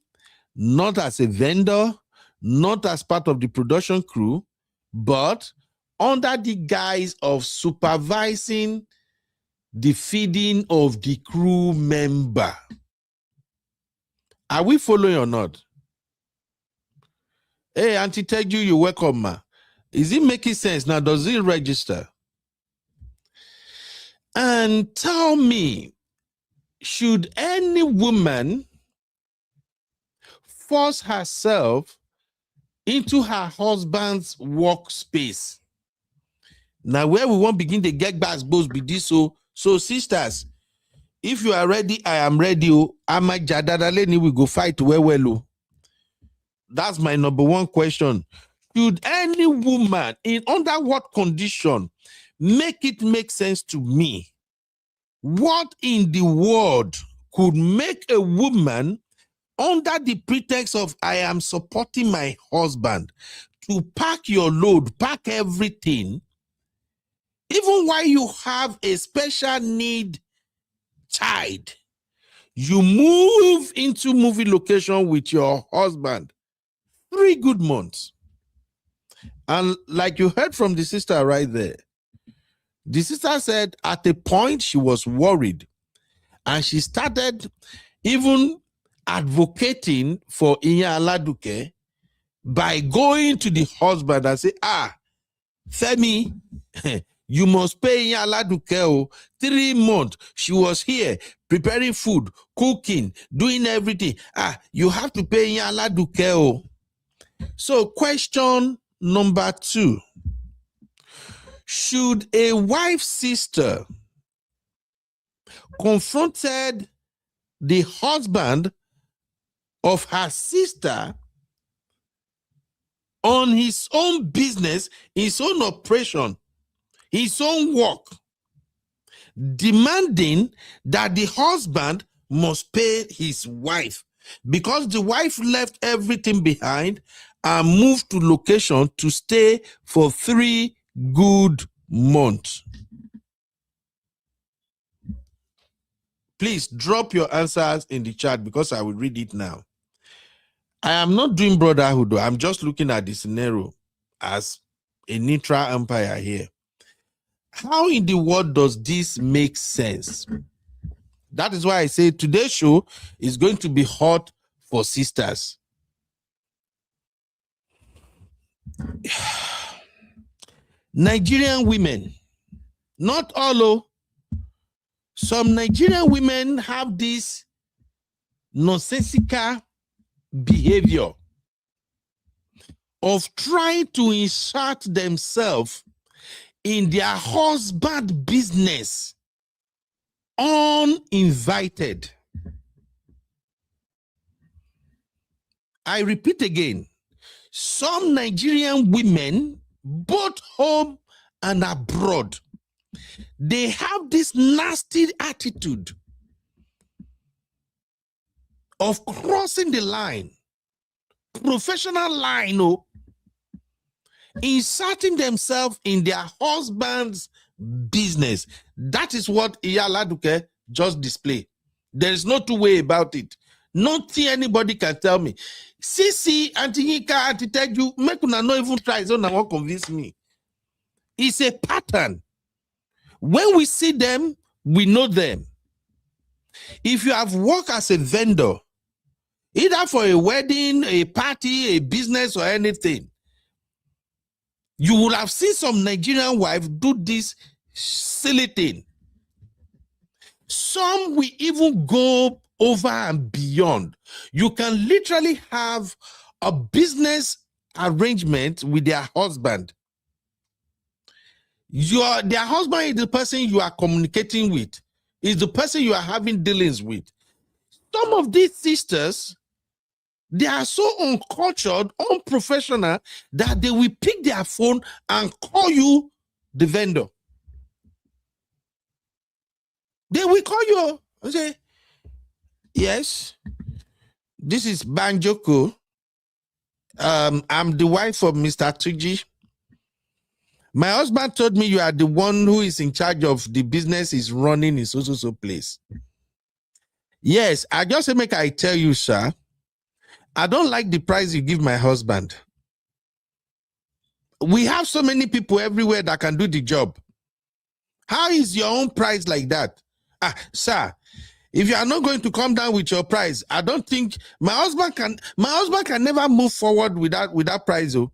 not as a vendor, not as part of the production crew, but under the guise of supervising the feeding of the crew member. Are we following or not? Hey, Auntie Teju, you're welcome, ma. Is it making sense now? Does it register? And tell me, should any woman force herself into her husband's workspace? Now, where we won't begin to get back, both be this. So sisters, if you are ready, I am ready. Ama jadadaleni, we go fight well. That's my number one question. Should any woman, in under what condition, make it make sense to me? What in the world could make a woman, under the pretext of I am supporting my husband, to pack your load, pack everything, even while you have a special need child, you move into movie location with your husband 3 good months. And like you heard from the sister right there, the sister said at a point she was worried, and she started even advocating for Iyan Aladuke by going to the husband and say, Femi, you must pay Iyan Aladuke 3 months. She was here preparing food, cooking, doing everything. You have to pay Iyan Aladuke. So question number 2. Should a wife's sister confronted the husband of her sister on his own business, his own operation, his own work, demanding that the husband must pay his wife because the wife left everything behind and moved to location to stay for 3 good months? Please drop your answers in the chat because I will read it now. I am not doing brotherhood, though. I'm just looking at the scenario as a neutral umpire here. How in the world does this make sense? That is why I say today's show is going to be hot for sisters. Nigerian women, not all, some Nigerian women have this nonsensical behavior of trying to insert themselves in their husband business uninvited. I repeat again, some Nigerian women, both home and abroad, they have this nasty attitude of crossing the line, professional line, inserting themselves in their husband's business. That is what Iyan Aladuke just displayed. There is no two way about it. Nothing anybody can tell me. Sisi, Auntie Yinka, Auntie Teju, make una not even try, so now won't convince me. It's a pattern. When we see them, we know them. If you have worked as a vendor, either for a wedding, a party, a business, or anything, you will have seen some Nigerian wives do this silly thing. Some will even go over and beyond. You can literally have a business arrangement with their husband. Their husband is the person you are communicating with, is the person you are having dealings with. Some of these sisters, they are so uncultured, unprofessional, that they will pick their phone and call you the vendor. They will call you and say, yes, this is Banjoko. I'm the wife of Mr. Tuji. My husband told me you are the one who is in charge of the business is running in so place. Yes, I just say, make I tell you, sir, I don't like the price you give my husband. We have so many people everywhere that can do the job. How is your own price like that? Sir, if you are not going to come down with your price, I don't think my husband can never move forward with that price. Oh,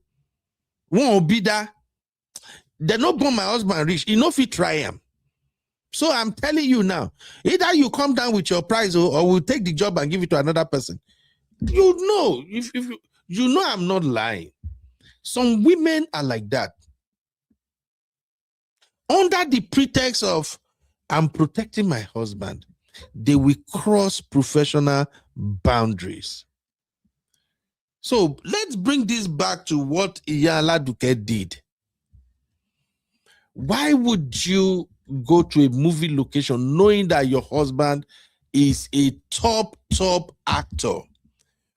won't be that. They not born my husband rich. You know if he try him. So I'm telling you now, either you come down with your price or we'll take the job and give it to another person. You know, if you know I'm not lying. Some women are like that. Under the pretext of I'm protecting my husband, they will cross professional boundaries. So let's bring this back to what Iyan Aladuke did. Why would you go to a movie location knowing that your husband is a top actor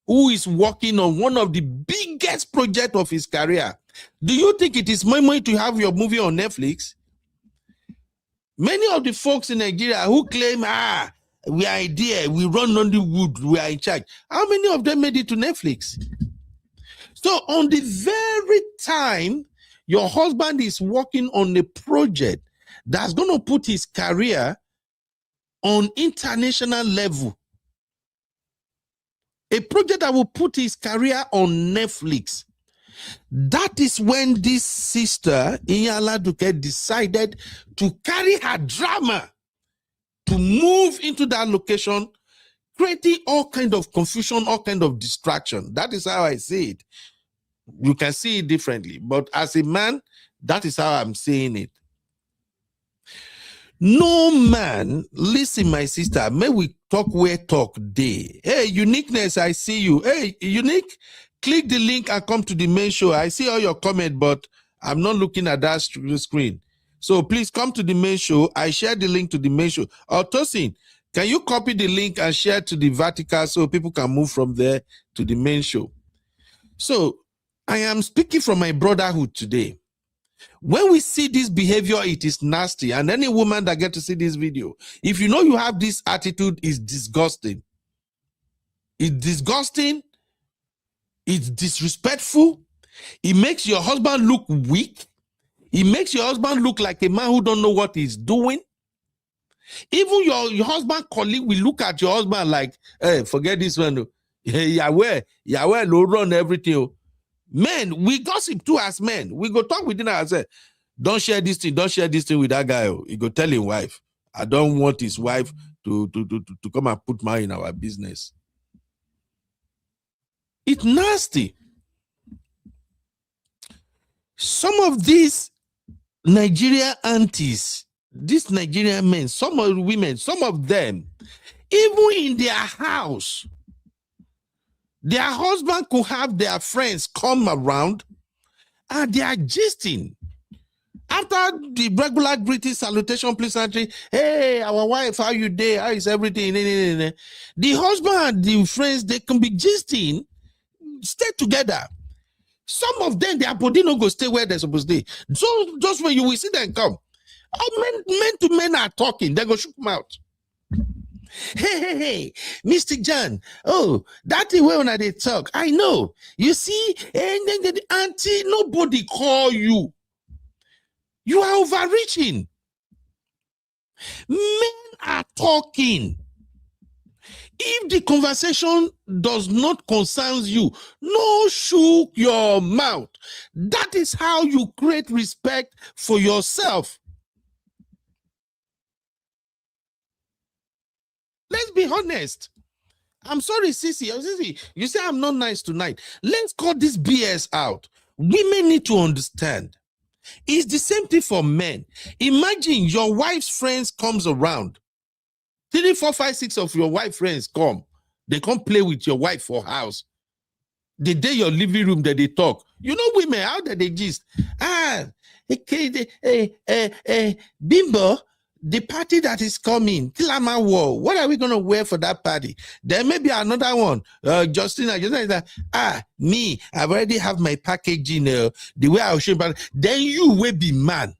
who is working on one of the biggest projects of his career? Do you think it is money to have your movie on Netflix? Many of the folks in Nigeria who claim, we are there, we run on the wood, we are in charge. How many of them made it to Netflix? So on the very time your husband is working on a project that's going to put his career on international level, a project that will put his career on Netflix, that is when this sister, Iyan Aladuke, decided to carry her drama to move into that location, creating all kind of confusion, all kind of distraction. That is how I see it. You can see it differently, but as a man, that is how I'm seeing it. No man, listen, my sister, may we talk where talk day. Hey, Uniqueness, I see you. Hey, Unique, click the link and come to the main show. I see all your comments, but I'm not looking at that screen. So please come to the main show. I share the link to the main show. Oh, Tosin, can you copy the link and share to the vertical so people can move from there to the main show? So I am speaking from my brotherhood today. When we see this behavior, it is nasty. And any woman that gets to see this video, if you know you have this attitude, it's disgusting. It's disgusting. It's disrespectful. It makes your husband look weak. It makes your husband look like a man who don't know what he's doing. Even your husband colleague will look at your husband like, hey, forget this one. Yahweh, no run everything. Men, we gossip too as men. We go talk within ourselves. Don't share this thing with that guy. He go tell his wife, I don't want his wife to come and put money in our business. It's nasty. Some of these Nigerian aunties, these Nigerian men, some of the women, some of them, even in their house, their husband could have their friends come around and they are gisting. After the regular greeting, salutation, pleasantry, hey, our wife, how you there? How is everything? The husband and the friends, they can be gisting, stay together. Some of them, their body no go stay where they're supposed to stay. So just when you will see them come, men to men are talking, they go shoot them out. Hey, Mr. John, oh, that is when they talk. I know. You see, and then the auntie, nobody call you. You are overreaching. Men are talking. If the conversation does not concern you, no shoot your mouth. That is how you create respect for yourself. Let's be honest. I'm sorry, Sissy. Sissy, you say I'm not nice tonight. Let's cut this BS out. Women need to understand. It's the same thing for men. Imagine your wife's friends comes around. 3, 4, 5, 6 of your wife friends come. They come play with your wife for house. The day your living room that they talk. You know women, how do they gist? Bimbo, the party that is coming, Kilama War, what are we going to wear for that party? Then maybe another one, Justina is like, me, I've already have my packaging, the way I'll show you. Then you will be man.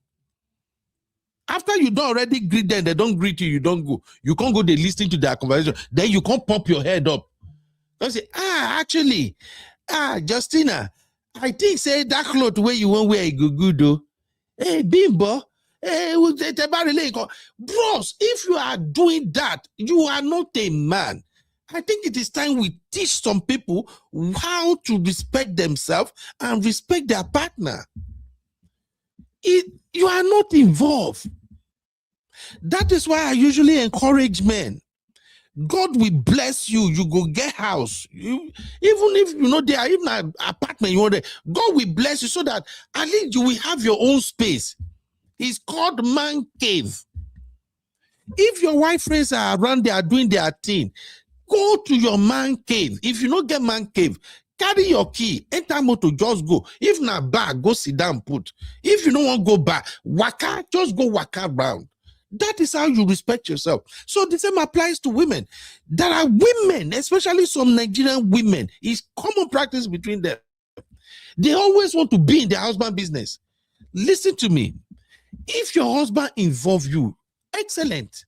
After you don't already greet them, they don't greet you, you don't go. You can't go, they listen to their conversation. Then you can't pop your head up. Don't say, actually, Justina, I think say that cloth where you won't wear a good though. Hey, Bimbo, bros, if you are doing that, you are not a man. I think it is time we teach some people how to respect themselves and respect their partner. You are not involved. That is why I usually encourage men. God will bless you. You go get house. Even if you know there are even an apartment you want there, God will bless you so that at least you will have your own space. It's called man cave. If your wife friends are around, they are doing their thing, go to your man cave. If you don't get man cave, carry your key, enter motor, just go. If not bar, go sit down, put. If you don't want to go bar, waka, just go waka around. That is how you respect yourself. So the same applies to women. There are women, especially some Nigerian women, it's common practice between them. They always want to be in their husband's business. Listen to me. If your husband involves you, excellent.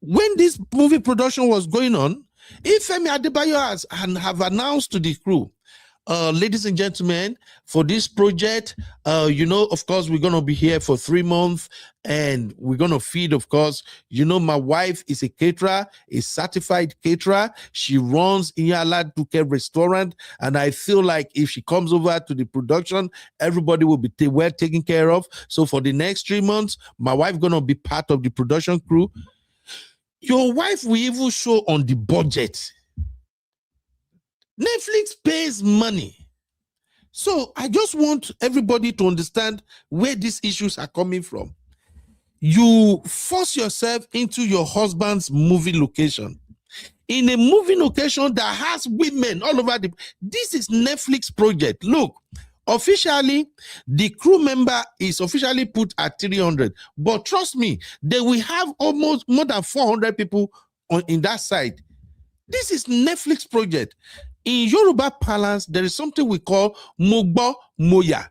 When this movie production was going on, if Femi Adebayo have announced to the crew, ladies and gentlemen, for this project, of course, we're going to be here for 3 months and we're going to feed, of course, my wife is a caterer, a certified caterer. She runs Iyan Aladuke restaurant. And I feel like if she comes over to the production, everybody will be well taken care of. So for the next 3 months, my wife going to be part of the production crew. Your wife will even show on the budget. Netflix pays money. So I just want everybody to understand where these issues are coming from. You force yourself into your husband's movie location. In a movie location that has women all over this is Netflix project. Look, officially, the crew member is officially put at 300. But trust me, they will have almost more than 400 people in that side. This is Netflix project. In Yoruba parlance, there is something we call Mogbo Moya.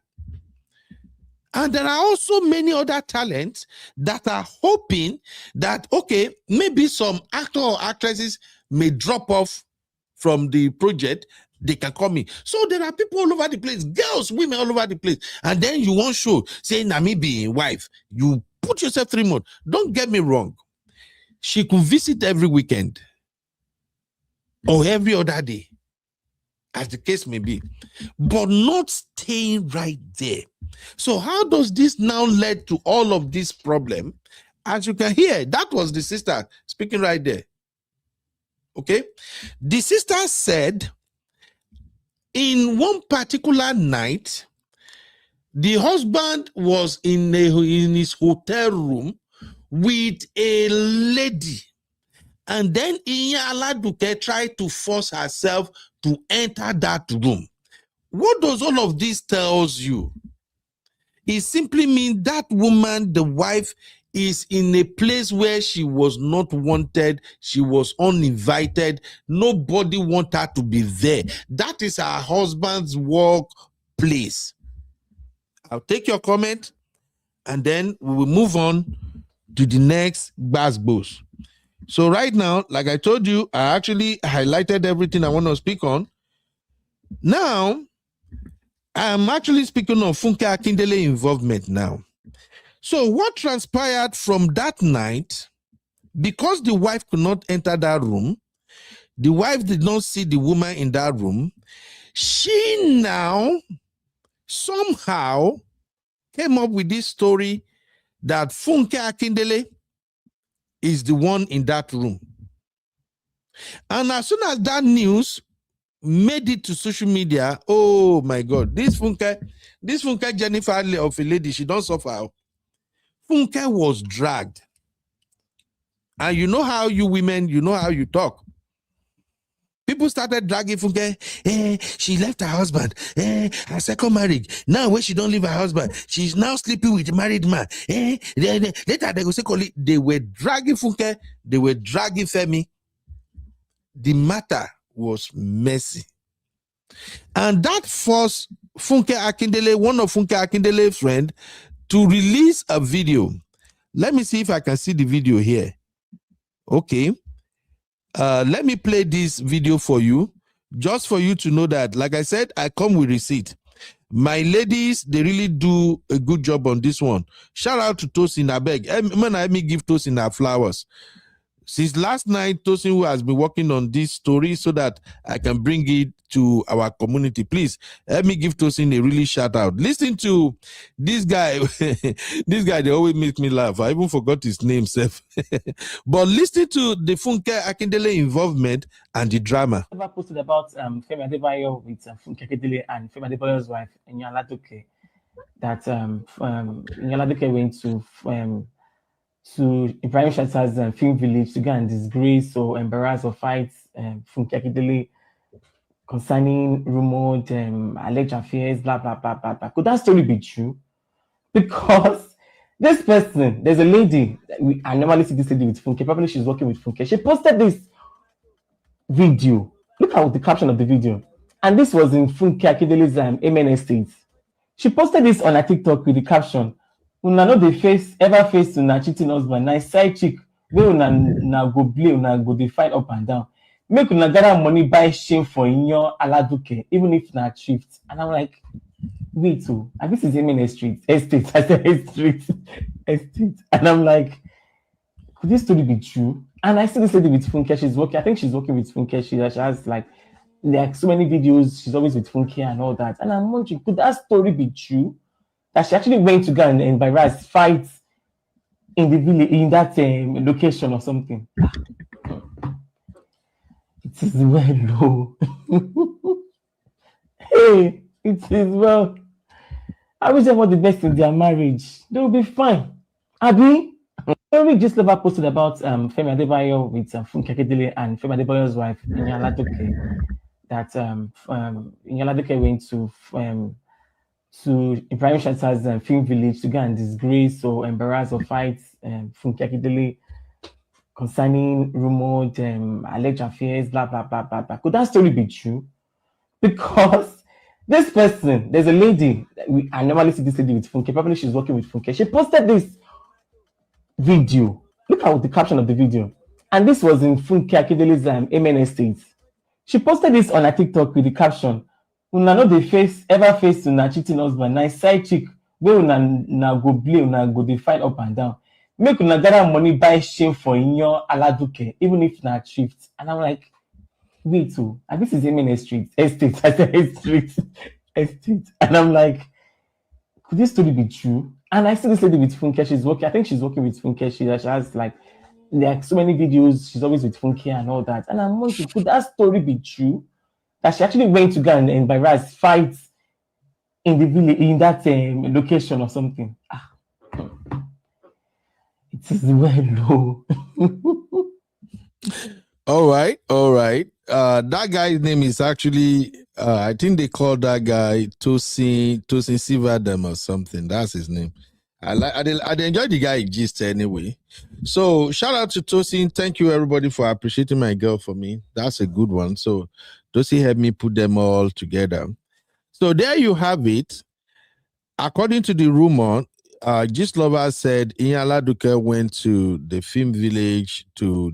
And there are also many other talents that are hoping that, okay, maybe some actor or actresses may drop off from the project, they can come in. So there are people all over the place, girls, women all over the place. And then you won't show, say, Namibi, wife, you put yourself 3 months. Don't get me wrong. She could visit every weekend or every other day, as the case may be, but not staying right there. So how does this now lead to all of this problem? As you can hear, that was the sister speaking right there. Okay? The sister said, in one particular night, the husband was in his hotel room with a lady. And then Iyan Aladuke tried to force herself to enter that room. What does all of this tells you? It simply means that woman, the wife, is in a place where she was not wanted. She was uninvited. Nobody wanted her to be there. That is her husband's work place. I'll take your comment and then we will move on to the next Basbos. So right now, like I told you, I actually highlighted everything I want to speak on. Now, I'm actually speaking on Funke Akindele involvement now. So what transpired from that night, because the wife could not enter that room, the wife did not see the woman in that room, she now somehow came up with this story that Funke Akindele is the one in that room. And as soon as that news made it to social media, oh my God, this Funke Jennifer of a lady, she don't suffer. Funke was dragged. And you know how you women, you know how you talk. People started dragging Funke. She left her husband. Her second marriage. Now when she don't leave her husband, she's now sleeping with a married man. Later they go say, they were dragging Funke. They were dragging Femi. The matter was messy. And that forced Funke Akindele, one of Funke Akindele's friend, to release a video. Let me see if I can see the video here. Okay. Let me play this video for you, just for you to know that, like I said, I come with receipt. My ladies, they really do a good job on this one. Shout out to Tosin Abeg. Let me give Tosin her flowers. Since last night, Tosin, who has been working on this story so that I can bring it to our community. Please, let me give Tosin a really shout out. Listen to this guy. This guy, they always make me laugh. I even forgot his name, Seth. But listen to the Funke Akindele involvement and the drama. I posted about Femi Adebayo with Funke Akindele and Femi Adebayo's wife, Iyan Aladuke, that Iyan Aladuke went to Ibrahim Shatter's film village to go and disgrace or embarrass or fight Funke Akindele concerning rumored alleged affairs, blah, blah, blah, blah, blah. Could that story be true? Because this person, there's a lady, I normally see this lady with Funke, probably she's working with Funke. She posted this video. Look at the caption of the video. And this was in Funke Akindele's Amen Estate. She posted this on her TikTok with the caption, una no dey ever face una cheating husband, na side chick wey una go blame, una go dey fight up and down. Make una gather money buy shame for Iyan Aladuke, even if na thrift. And I'm like, wait, so this is Amen Estate. I said estate. And I'm like, could this story be true? And I see this lady with Funke. She's working. I think she's working with Funke. She has like so many videos. She's always with Funke and all that. And I'm wondering, could that story be true? That she actually went to go and embarrass, fight in the village, in that location or something. It is well, no. Hey, it is well. I wish them all the best in their marriage. They will be fine. Abi? We just never posted about Femi Adebayo with Funke Akindele and Femi Adebayo's wife, Iyan Aladuke, that Iyan Aladuke went to Ibrahim Shatter's film village to go and disgrace or embarrass or fight Funke Akindele concerning rumored alleged affairs, blah, blah, blah, blah, blah. Could that story be true? Because this person, there's a lady, I normally see this lady with Funke, probably she's working with Funke. She posted this video. Look at the caption of the video. And this was in Funke Akindele's Amen Estate. She posted this on her TikTok with the caption, una no dey ever face una cheating husband, na side chick wey una go blame, una go dey fight up and down. Make una gather money buy shame for Iyan Aladuke, even if na thrift. And I'm like, wait, so this is Amen Estate. I said estate. And I'm like, could this story be true? And I see this lady with Funke. She's working. I think she's working with Funke. She has like so many videos. She's always with Funke and all that. And I'm wondering, could that story be true? That she actually went to go and embarrass, fight in the village, in that location or something. It is well, no. All right. That guy's name is actually, I think they call that guy Tosin Sivadem or something. That's his name. I enjoy the guy gist anyway. So shout out to Tosin. Thank you everybody for appreciating my girl for me. That's a good one. So Tosin helped me put them all together. So there you have it. According to the rumor, Gist Lover said Iyan Aladuke went to the film village to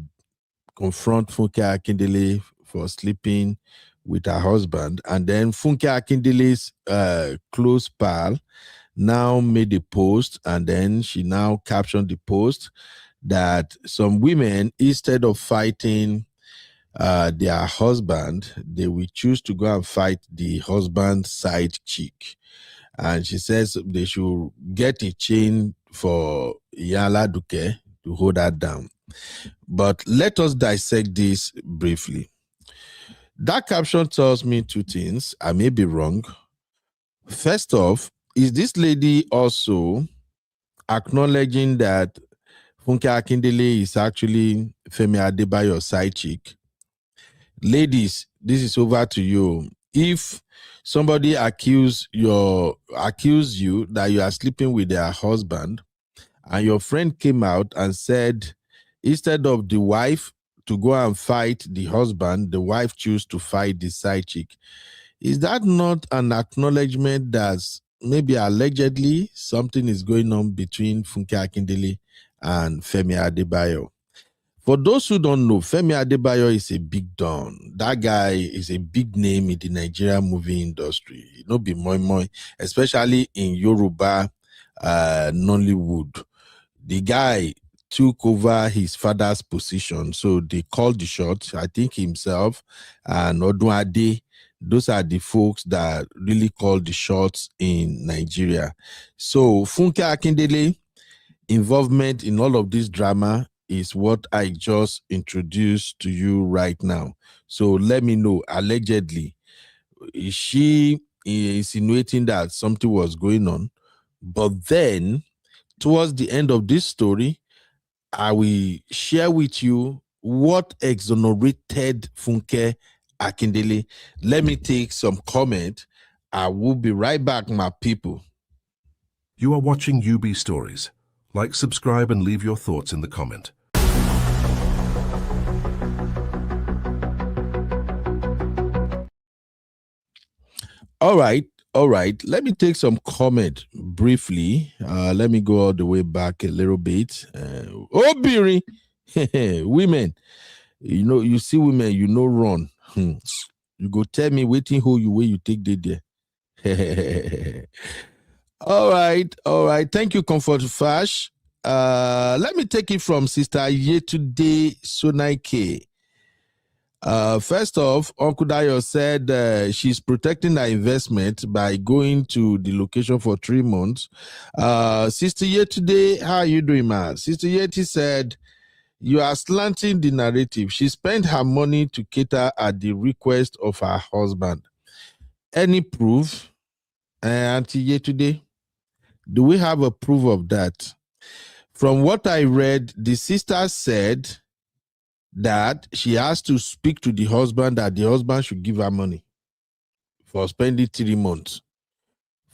confront Funke Akindele for sleeping with her husband. And then Funke Akindele's close pal now made a post, and then she now captioned the post that some women, instead of fighting their husband, they will choose to go and fight the husband's side chick. And she says they should get a chain for Iyan Aladuke to hold that down. But let us dissect this briefly. That caption tells me two things. I may be wrong. First off, is this lady also acknowledging that Funke Akindele is actually Femi Adebayo's side chick? Ladies, this is over to you. If somebody accuse you that you are sleeping with their husband, and your friend came out and said, instead of the wife to go and fight the husband, the wife choose to fight the side chick, is that not an acknowledgement that maybe allegedly something is going on between Funke Akindele and Femi Adebayo? For those who don't know, Femi Adebayo is a big don. That guy is a big name in the Nigerian movie industry. You know, be moi moi, especially in Yoruba Nollywood. The guy took over his father's position, so they called the shots. I think himself and Oduade, those are the folks that really called the shots in Nigeria. So Funke Akindele involvement in all of this drama is what I just introduced to you right now. So let me know, allegedly, is she insinuating that something was going on? But then, towards the end of this story, I will share with you what exonerated Funke Akindele. Let me take some comment. I will be right back, my people. You are watching UB Stories. Like, subscribe, and leave your thoughts in the comment. All right. Let me take some comment briefly. Let me go all the way back a little bit. Biri, women, you see women, run. You go tell me waiting who you where you take the there. All right. Thank you, Comfort Fash. Let me take it from Sister Yetude Sonaike. First off, Uncle Dayo said she's protecting her investment by going to the location for 3 months. Sister Yetude, how are you doing, man? Sister Yeti said, you are slanting the narrative. She spent her money to cater at the request of her husband. Any proof, Auntie Yetude? Do we have a proof of that? From what I read, the sister said that she has to speak to the husband that the husband should give her money for spending 3 months.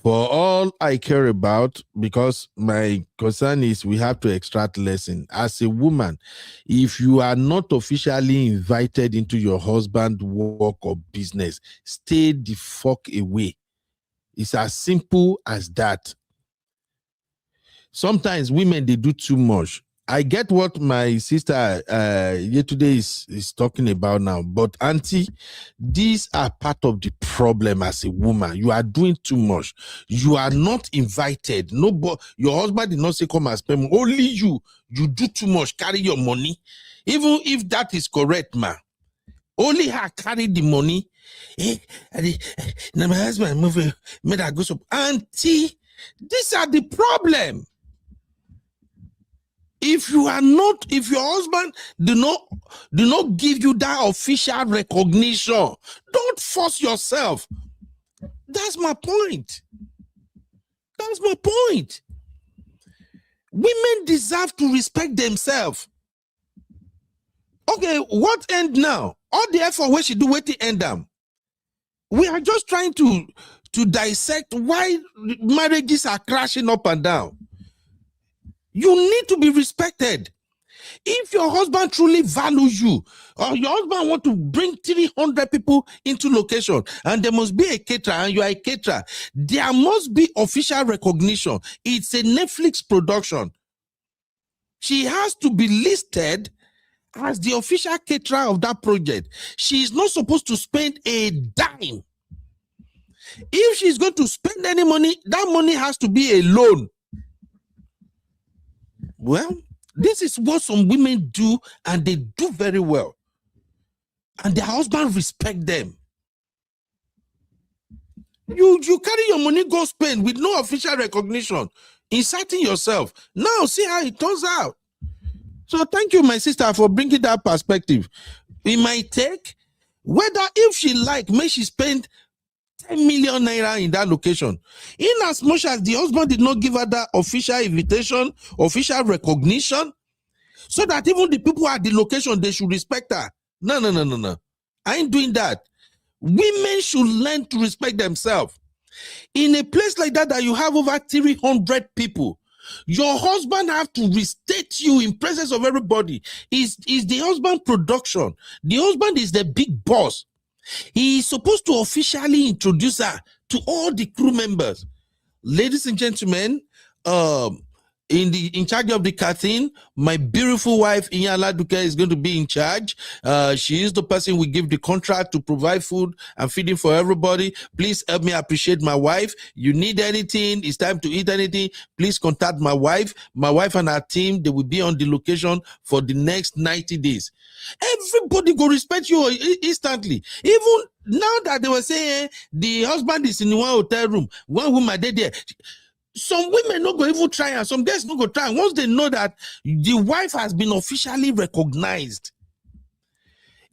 For all I care about, because my concern is we have to extract lesson. As a woman, if you are not officially invited into your husband's work or business, stay the fuck away. It's as simple as that. Sometimes women, they do too much. I get what my sister yesterday is talking about now, but auntie, these are part of the problem as a woman. You are doing too much. You are not invited. Nobody, your husband did not say come and spend. Only you do too much. Carry your money, even if that is correct, ma. Only her carry the money. Now my husband made her go so. Auntie, these are the problem. If your husband do not give you that official recognition, don't force yourself. That's my point. Women deserve to respect themselves. Okay, what end now? All the effort where she do, wait to end them. We are just trying to dissect why marriages are crashing up and down. You need to be respected. If your husband truly values you, or your husband want to bring 300 people into location, and there must be a caterer, and you are a caterer, there must be official recognition. It's a Netflix production. She has to be listed as the official caterer of that project. She is not supposed to spend a dime. If she's going to spend any money, that money has to be a loan. Well, this is what some women do, and they do very well. And their husband respect them. You carry your money, go spend with no official recognition, inserting yourself. Now, see how it turns out. So thank you, my sister, for bringing that perspective. It might take, whether if she like, may she spend 10 million naira in that location. In as much as the husband did not give her that official invitation, official recognition, so that even the people at the location, they should respect her. No. I ain't doing that. Women should learn to respect themselves. In a place like that you have over 300 people, your husband have to restate you in presence of everybody. Is the husband production. The husband is the big boss. He is supposed to officially introduce her to all the crew members. Ladies and gentlemen, in charge of the curtain, my beautiful wife Iyan Aladuke is going to be in charge. She is the person we give the contract to provide food and feeding for everybody. Please help me appreciate my wife. You need anything, it's time to eat anything, please contact my wife. My wife and her team, they will be on the location for the next 90 days. Everybody go respect you instantly. Even now that they were saying the husband is in one hotel room, one woman there. Some women not go even try, and some guys not go try. Once they know that the wife has been officially recognized,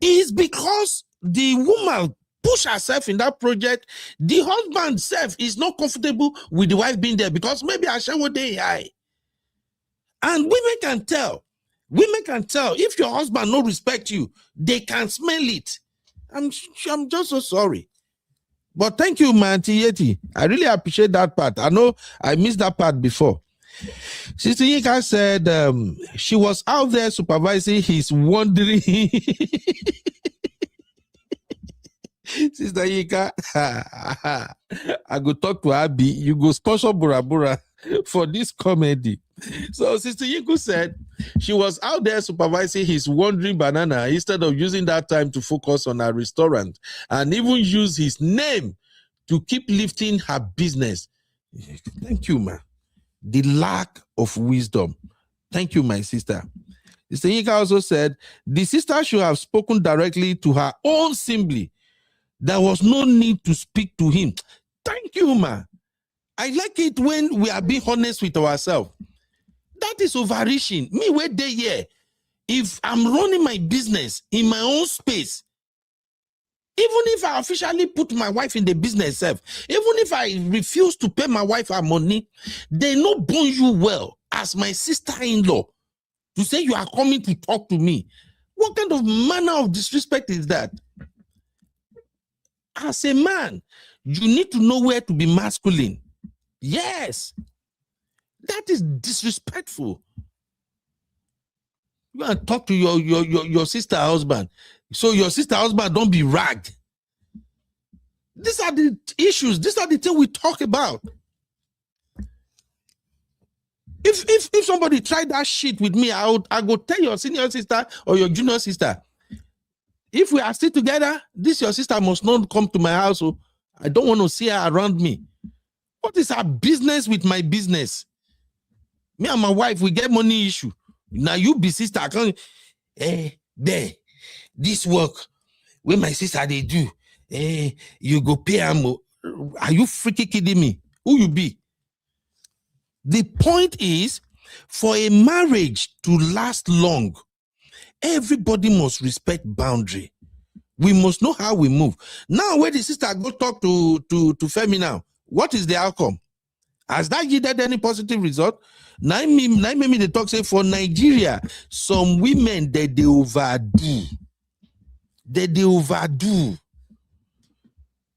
it's because the woman push herself in that project. The husband self is not comfortable with the wife being there because maybe I shall one day high. And women can tell. Women can tell if your husband no respect you, they can smell it. I'm just so sorry. But thank you, my Auntie Yeti. I really appreciate that part. I know I missed that part before. Sister Yinka said she was out there supervising his wandering. Sister Yinka, I go talk to Abby. You go sponsor Bura Bura for this comedy. So Sister Yinka said she was out there supervising his wandering banana instead of using that time to focus on her restaurant and even use his name to keep lifting her business. Thank you, man. The lack of wisdom. Thank you, my sister. Sister Yinka also said the sister should have spoken directly to her own sibling. There was no need to speak to him. Thank you, man. I like it when we are being honest with ourselves. That is overreaching. Me, where they here, if I'm running my business in my own space, even if I officially put my wife in the business itself, even if I refuse to pay my wife her money, they not bone you well as my sister-in-law to say you are coming to talk to me. What kind of manner of disrespect is that? As a man, you need to know where to be masculine. Yes. That is disrespectful. You want to talk to your sister husband. So your sister husband don't be ragged. These are the issues. These are the things we talk about. If somebody tried that shit with me, I go tell your senior sister or your junior sister. If we are still together, this your sister must not come to my house. So I don't want to see her around me. What is her business with my business? Me and my wife, we get money issue. Now you be sister, I can't. There, this work when my sister they do, you go pay her. Are you freaking kidding me? Who you be? The point is, for a marriage to last long, everybody must respect boundary. We must know how we move. Now, where the sister go talk to Femi now, what is the outcome? Has that yielded any positive result? Now, me they talk say for Nigeria, some women they overdo. They overdo.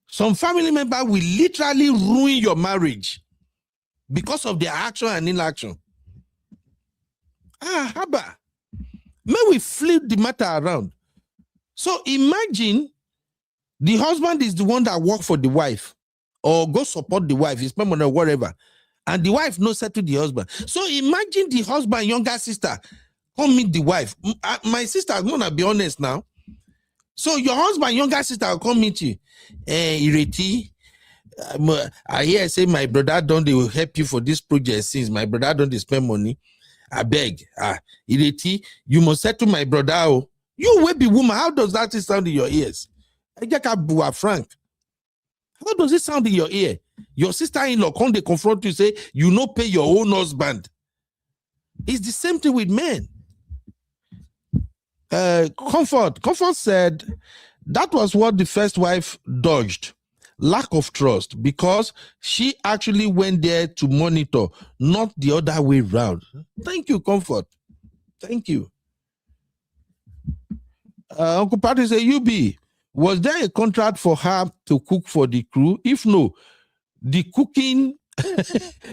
Some family member will literally ruin your marriage because of their action and inaction. Haba. May we flip the matter around. So imagine the husband is the one that work for the wife or go support the wife, his money or whatever, and the wife no settle the husband. So imagine the husband, younger sister, come meet the wife. My sister, I'm gonna be honest now. So your husband, younger sister will come meet you. Ireti, I hear say my brother they will help you for this project since my brother don't spend money. I beg. Ireti, you must settle my brother. Oh. You will be woman. How does that sound in your ears? Frank. How does it sound in your ear? Your sister-in-law come they confront you, say, you no pay your own husband. It's the same thing with men. Comfort said that was what the first wife dodged. Lack of trust, because she actually went there to monitor, not the other way around. Thank you, Comfort. Thank you. Uncle Patrick said, UB, was there a contract for her to cook for the crew? If no, the cooking,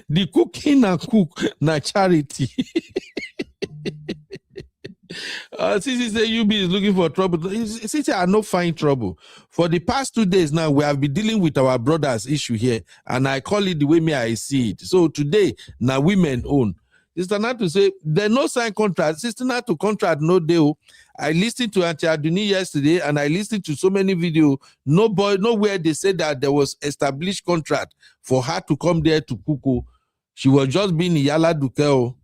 the cooking and cook, na charity. Sisi say UB is looking for trouble. Sisi, I no find trouble. For the past 2 days now, we have been dealing with our brother's issue here, and I call it the way me I see it. So today, now women own. Sister Natu say, there no sign contract. Sister Natu contract no deal. I listened to Auntie Aduni yesterday, and I listened to so many videos. Nowhere they said that there was established contract for her to come there to cook. She was just being Iyan Aladuke.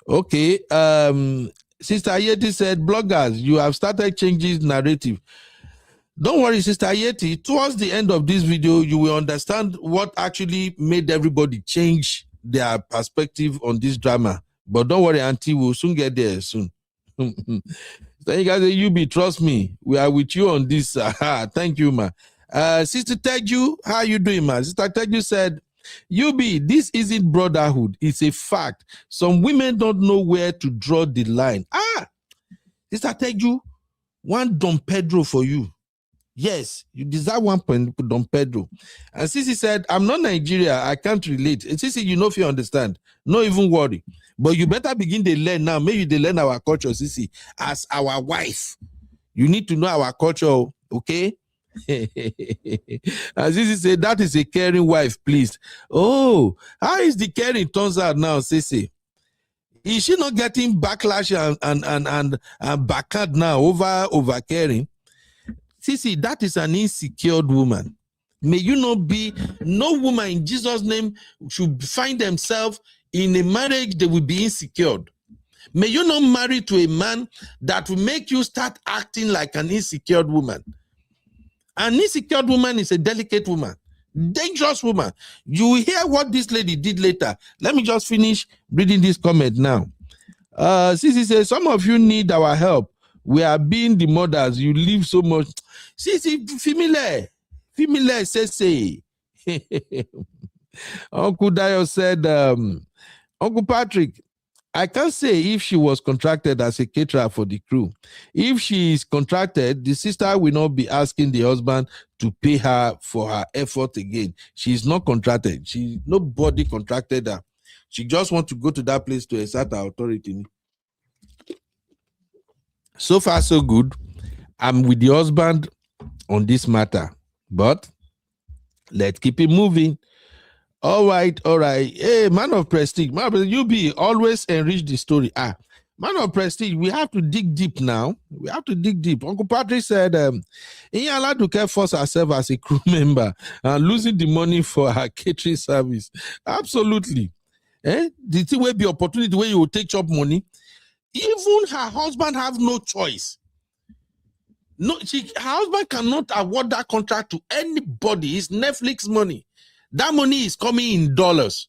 Okay. Sister Ayeti said, bloggers, you have started changing narrative. Don't worry, Sister Ayeti. Towards the end of this video, you will understand what actually made everybody change their perspective on this drama. But don't worry, Auntie, we'll soon get there soon. So you guys say, UB, trust me. We are with you on this. Thank you, ma. Sister Teju, how are you doing, ma? Sister Teju said, UB, this isn't brotherhood. It's a fact. Some women don't know where to draw the line. Sister Teju, one Don Pedro for you. Yes, you deserve one Don Pedro. And Sisi said, I'm not Nigeria. I can't relate. And Sisi, you know if you understand. No even worry. But you better begin to learn now. Maybe they learn our culture, Sisi. As our wife, you need to know our culture, okay? And Sisi said, that is a caring wife, please. Oh, how is the caring turns out now, Sisi? Is she not getting backlash and backhand now over caring? Sisi, that is an insecure woman. May you not be, no woman in Jesus' name should find themselves in a marriage they will be insecure. May you not marry to a man that will make you start acting like an insecure woman. An insecure woman is a delicate woman, dangerous woman. You will hear what this lady did later. Let me just finish reading this comment now. Sisi says, some of you need our help. We are being the mothers. You live so much. Sisi, female, say. Uncle Dio said, Uncle Patrick, I can't say if she was contracted as a caterer for the crew. If she is contracted, the sister will not be asking the husband to pay her for her effort again. She is not contracted. Nobody contracted her. She just wants to go to that place to exert her authority. So far, so good. I'm with the husband on this matter, but let's keep it moving. All right. Hey, man of prestige, you be always enrich the story. Man of prestige, we have to dig deep now. We have to dig deep. Uncle Patrick said, Iyan Aladuke forced herself as a crew member and losing the money for her catering service. Absolutely. The thing will be opportunity where you will take job money. Even her husband have no choice. No, her husband cannot award that contract to anybody. It's Netflix money. That money is coming in dollars.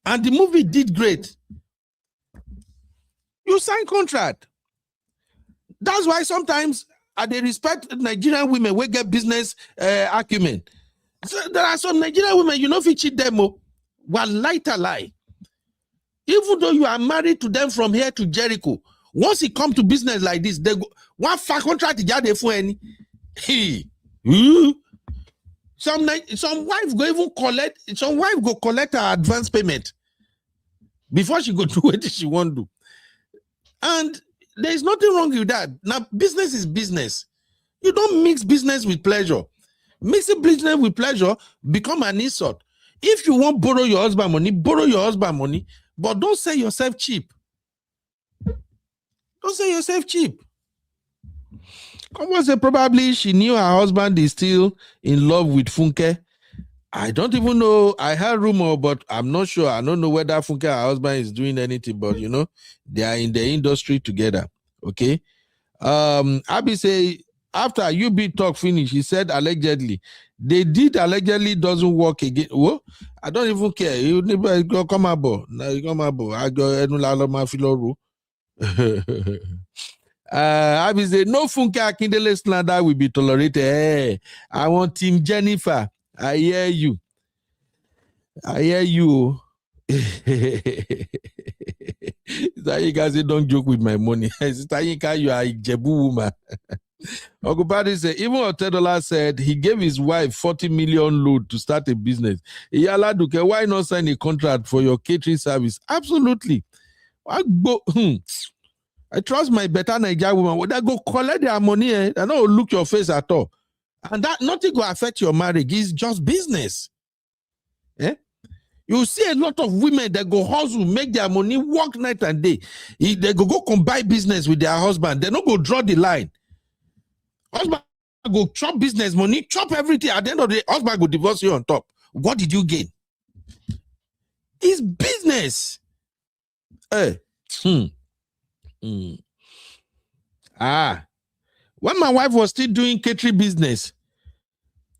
And the movie did great. You sign contract. That's why sometimes they respect Nigerian women who get business acumen. So there are some Nigerian women, you know, if you cheat them, one lighter lie. Even though you are married to them from here to Jericho, once it come to business like this, they go, one contract for any. Some wife go even collect, some wife go collect her advance payment before she go do what she want to do. And there is nothing wrong with that. Now, business is business. You don't mix business with pleasure. Mixing business with pleasure become an insult. If you want to borrow your husband money, but don't sell yourself cheap. Don't sell yourself cheap. Come on, say probably she knew her husband is still in love with Funke. I don't even know. I heard rumor, but I'm not sure. I don't know whether Funke, her husband, is doing anything, but you know, they are in the industry together. Okay. Abby say, after UB talk finish, he said allegedly. They did allegedly doesn't work again. Whoa, I don't even care. You never go come aboard. Now you come aboard. I go I will say no Funke Akindele slander will be tolerated. Hey, I want Team Jennifer. I hear you. I hear you. Tayinka say don't joke with my money. Tayinka, you are a Jebu woman. Uncle Paddy said, even Otedola said he gave his wife 40 million loan to start a business. Iyan Aladuke, why not sign a contract for your catering service? Absolutely. I trust my better Nigerian woman. Would I go collect their money? I don't look your face at all. And that nothing will affect your marriage. It's just business. Eh? You see a lot of women that go hustle, make their money, work night and day. They go combine business with their husband. They don't go draw the line. Husband go chop business money, chop everything. At the end of the day, husband go divorce you on top. What did you gain? It's business. Hey. When my wife was still doing catering business,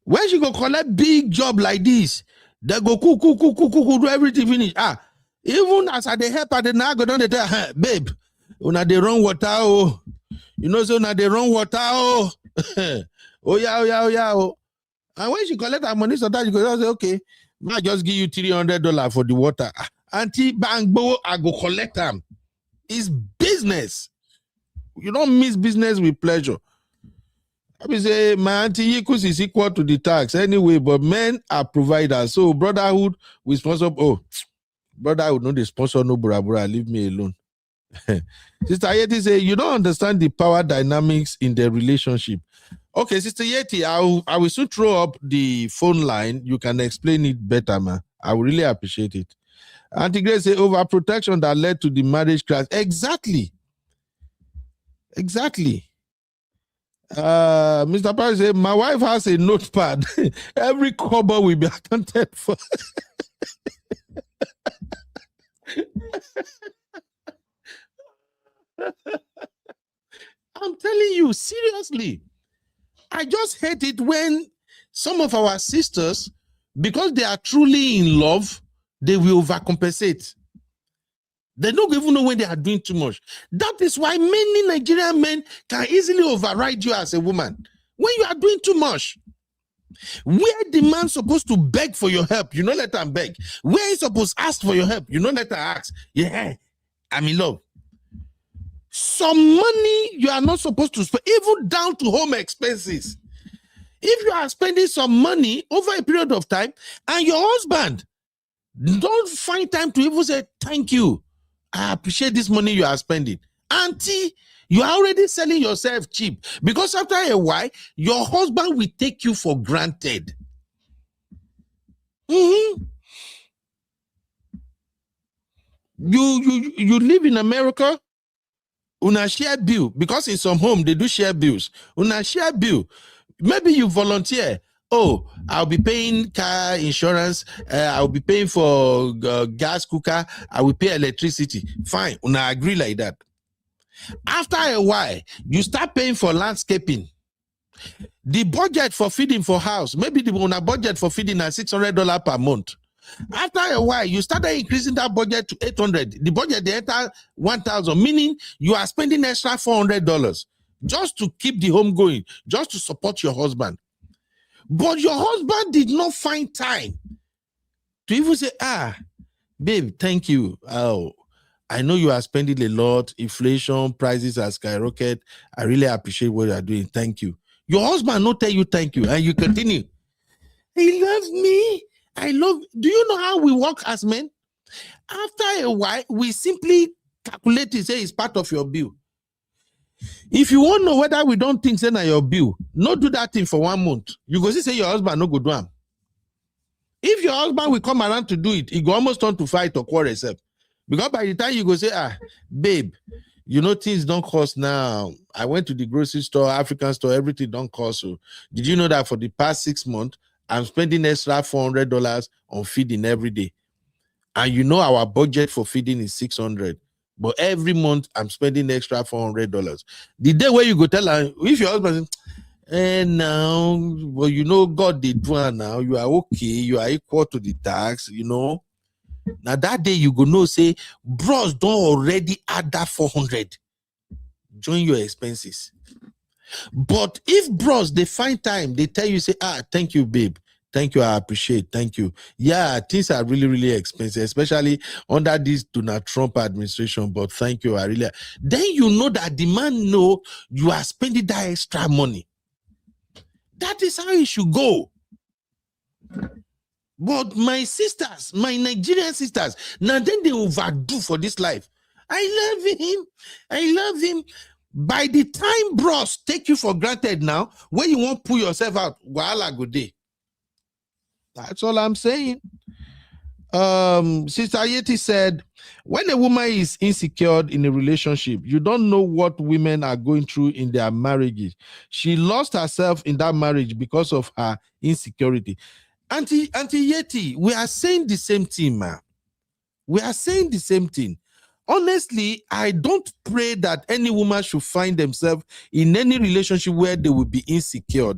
when she go collect big job like this, they go cook, do everything finish. Even as I they help her, they now go down the tell, babe, una they run water, oh. You know, so now they run water, oh. Oh yeah. And when she collect her money, sometimes you go say, okay, I just give you $300 for the water. Auntie Bangbo, I go collect them. It's business. You don't mix business with pleasure. I will say my auntie Yikus is equal to the tax anyway, but men are providers. So brotherhood we sponsor. Oh, brotherhood no, they sponsor no bura. Leave me alone. Sister Yeti say you don't understand the power dynamics in the relationship. Okay, Sister Yeti, I will soon throw up the phone line. You can explain it better, man. I will really appreciate it. Auntie Grace say overprotection that led to the marriage crash. Exactly. Mr. Paris said, my wife has a notepad. Every cover will be accounted for. I'm telling you, seriously. I just hate it when some of our sisters, because they are truly in love, they will overcompensate. They don't even know when they are doing too much. That is why many Nigerian men can easily override you as a woman. When you are doing too much. Where the man supposed to beg for your help, you don't let him beg. Where he's supposed to ask for your help, you don't let her ask. Yeah, I'm in love. Some money you are not supposed to spend, even down to home expenses. If you are spending some money over a period of time and your husband don't find time to even say, thank you, I appreciate this money you are spending. Auntie, you are already selling yourself cheap because after a while, your husband will take you for granted. You live in America, una share bill because in some home they do share bills. Una share bill. Maybe you volunteer. Oh, I'll be paying car insurance. I'll be paying for gas cooker. I will pay electricity. Fine. Una agree like that. After a while, you start paying for landscaping. The budget for feeding for house, maybe the una budget for feeding is $600 per month. After a while, you started increasing that budget to $800. The budget they enter $1,000, meaning you are spending extra $400 just to keep the home going, just to support your husband. But your husband did not find time to even say, babe, thank you. Oh, I know you are spending a lot. Inflation, prices are skyrocketed. I really appreciate what you are doing. Thank you. Your husband not tell you thank you, and you continue. He loves me. Do you know how we work as men? After a while, we simply calculate it, say it's part of your bill. If you want to know whether we don't think say na your bill, not do that thing for 1 month. You go see say your husband no go do am. If your husband will come around to do it, he go almost turn to fight or quarrel himself. Because by the time you go say, babe, you know things don't cost now. I went to the grocery store, African store, everything don't cost. So did you know that for the past 6 months, I'm spending extra $400 on feeding every day? And you know our budget for feeding is $600. But every month I'm spending extra $400. The day where you go tell her, if your husband says, now, well, you know, God did one now, you are okay, you are equal to the tax, you know. Now that day you go know say, bros don't already add that 400. Join your expenses. But if bros, they find time, they tell you, say, thank you, babe. Thank you, I appreciate. Thank you. Yeah, things are really, really expensive, especially under this Donald Trump administration. But thank you, I really. Then you know that the man know you are spending that extra money. That is how it should go. But my sisters, my Nigerian sisters, now then they overdo for this life. I love him. I love him. By the time bros take you for granted now, when you won't pull yourself out, wahala go day. That's all I'm saying. Sister Yeti said, when a woman is insecure in a relationship, you don't know what women are going through in their marriages. She lost herself in that marriage because of her insecurity. Auntie Yeti, we are saying the same thing, man. We are saying the same thing. Honestly, I don't pray that any woman should find themselves in any relationship where they will be insecure.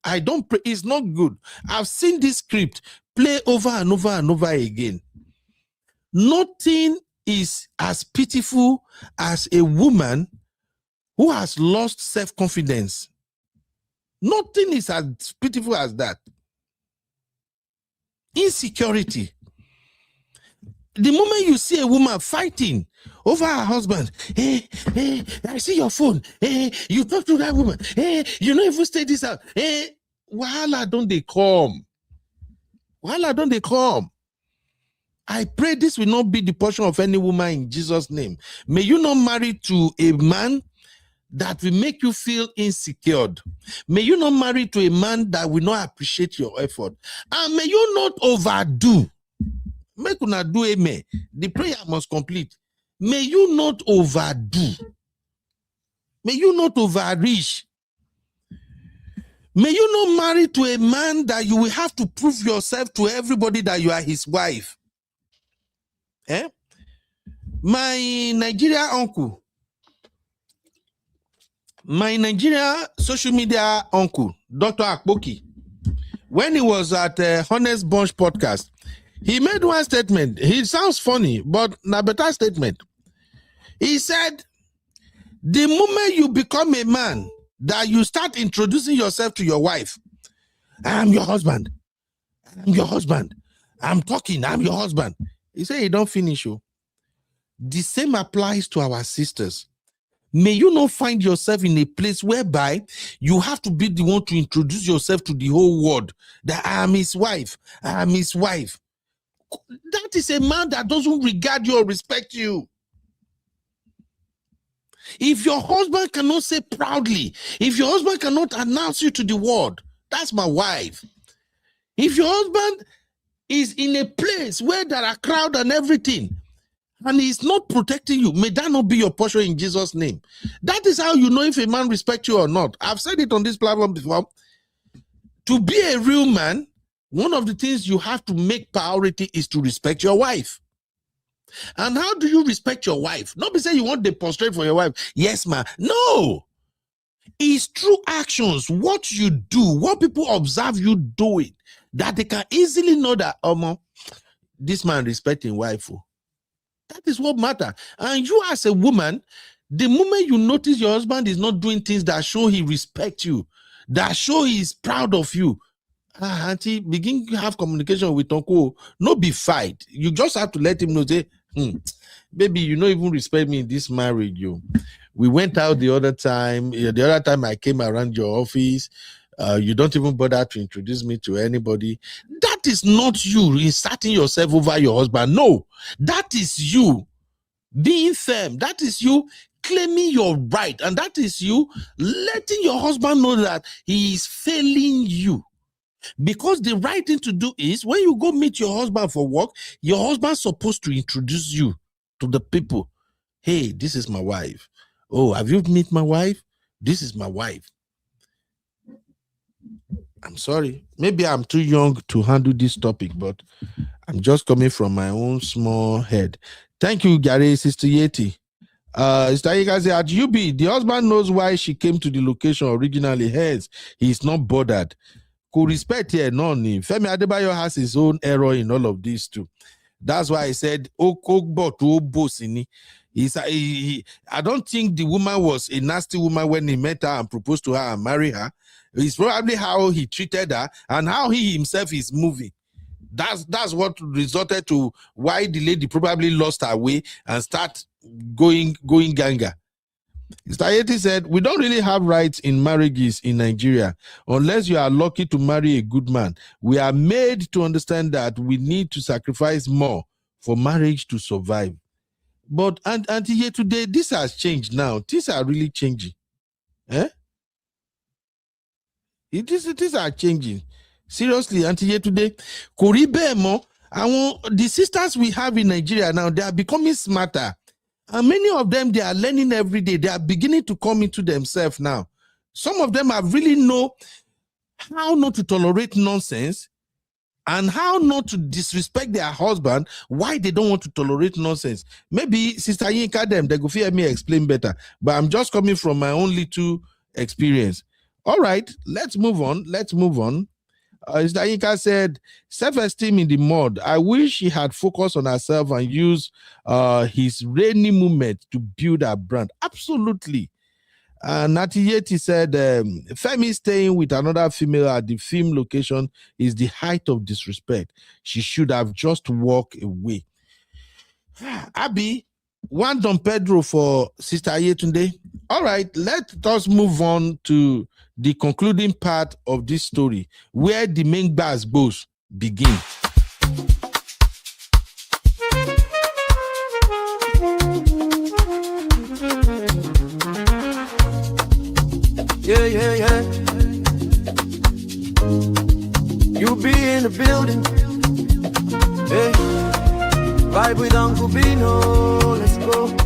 I don't pray. It's not good. I've seen this script play over and over and over again. Nothing is as pitiful as a woman who has lost self-confidence. Nothing is as pitiful as that. Insecurity. The moment you see a woman fighting over her husband, hey, I see your phone. Hey, you talk to that woman. Hey, you know if you stay this out. Hey, wahala don't they come? Wahala don't they come? I pray this will not be the portion of any woman in Jesus' name. May you not marry to a man that will make you feel insecure. May you not marry to a man that will not appreciate your effort. And may you not overdo. Make una do amen. The prayer must complete. May you not overdo. May you not overreach. May you not marry to a man that you will have to prove yourself to everybody that you are his wife. My Nigeria uncle, my Nigeria social media uncle, Dr. Akboki, when he was at Honest Bunch podcast, he made one statement. He sounds funny, but a better statement. He said, the moment you become a man, that you start introducing yourself to your wife, I'm your husband. I'm your husband. I'm talking, I'm your husband. He said, you don't finish you. The same applies to our sisters. May you not find yourself in a place whereby you have to be the one to introduce yourself to the whole world, that I am his wife. I am his wife. That is a man that doesn't regard you or respect you. If your husband cannot say proudly, if your husband cannot announce you to the world, that's my wife. If your husband is in a place where there are crowd and everything, and he's not protecting you, may that not be your portion in Jesus' name. That is how you know if a man respects you or not. I've said it on this platform before. To be a real man, one of the things you have to make priority is to respect your wife. And how do you respect your wife? Not be saying you want to prostrate for your wife. Yes, ma. No. It's through actions, what you do, what people observe you doing, that they can easily know that, this man respecting wife. That is what matters. And you as a woman, the moment you notice your husband is not doing things that show he respects you, that show he is proud of you, auntie, begin to have communication with Uncle. No be fight. You just have to let him know, say, baby, you don't even respect me in this marriage. We went out the other time. The other time I came around your office, you don't even bother to introduce me to anybody. That is not you inserting yourself over your husband. No, that is you being firm. That is you claiming your right. And that is you letting your husband know that he is failing you. Because the right thing to do is when you go meet your husband for work, your husband's supposed to introduce you to the people. Hey, this is my wife. Oh, have you met my wife? This is my wife. I'm sorry. Maybe I'm too young to handle this topic, but I'm just coming from my own small head. Thank you, Gary, Sister Yeti. Sister Yeti said, at UB, the husband knows why she came to the location originally. Hence, he's not bothered. Could respect here, no need. Femi Adebayo has his own error in all of this too. That's why I said, I don't think the woman was a nasty woman when he met her and proposed to her and married her. It's probably how he treated her and how he himself is moving. That's what resulted to why the lady probably lost her way and start going ganga. Mr. Ayeti said, we don't really have rights in marriages in Nigeria unless you are lucky to marry a good man. We are made to understand that we need to sacrifice more for marriage to survive. But until here today, this has changed now. Things are really changing. These are changing. Seriously, until here today, the sisters we have in Nigeria now, they are becoming smarter. And many of them, they are learning every day. They are beginning to come into themselves now. Some of them have really know how not to tolerate nonsense and how not to disrespect their husband, why they don't want to tolerate nonsense. Maybe Sister Yinka them, they go hear me explain better. But I'm just coming from my own little experience. All right, let's move on. Sister Yinka said, self-esteem in the mud. I wish she had focused on herself and used his rainy moment to build her brand. Absolutely. Nati Yeti said, Femi staying with another female at the film location is the height of disrespect. She should have just walked away. Abby, one Don Pedro for Sister Yetunde. All right, let us move on to the concluding part of this story, where the main bars both begin. Yeah. You be in the building. Hey, vibe with Uncle Bino. Let's go.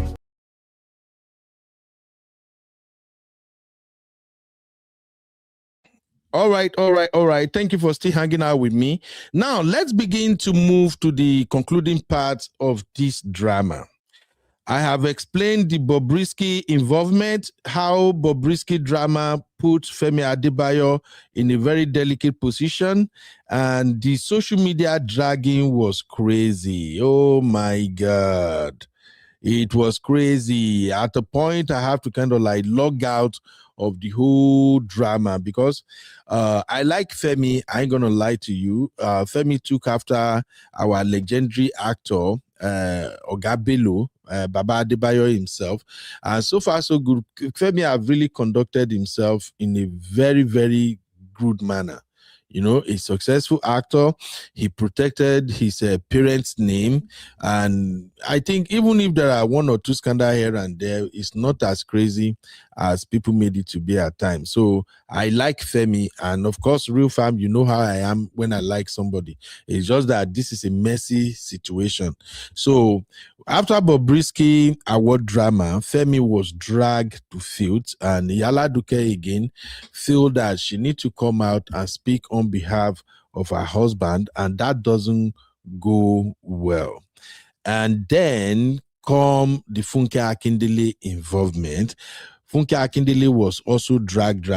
All right. Thank you for still hanging out with me. Now, let's begin to move to the concluding part of this drama. I have explained the Bobrisky involvement, how Bobrisky drama put Femi Adebayo in a very delicate position, and the social media dragging was crazy. Oh my God. It was crazy. At a point, I have to kind of like log out of the whole drama because I like Femi. I ain't gonna lie to you. Femi took after our legendary actor, Ogabelo, Baba Adebayo himself. And so far, so good. Femi have really conducted himself in a very, very good manner. You know, a successful actor. He protected his parents' name. And I think even if there are one or two scandals here and there, it's not as crazy as people made it to be at times. So I like Femi. And of course, real fam, you know how I am when I like somebody. It's just that this is a messy situation. So after Bobrisky award drama, Femi was dragged to field, and Iyan Aladuke again feel that she needs to come out and speak on behalf of her husband, and that doesn't go well. And then come the Funke Akindele involvement. Funke Akindele was also dragged.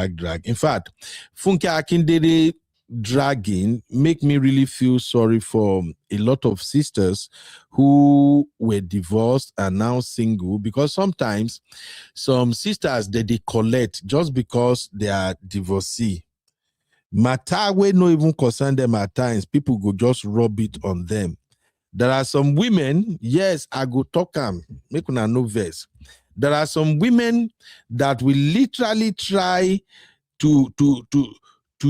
In fact, Funke Akindele dragging make me really feel sorry for a lot of sisters who were divorced and now single, because sometimes some sisters they collect just because they are divorcee. Matter wey no even concern them at times, people go just rub it on them. There are some women, yes, I go talk them, make una no vex. There are some women that will literally try to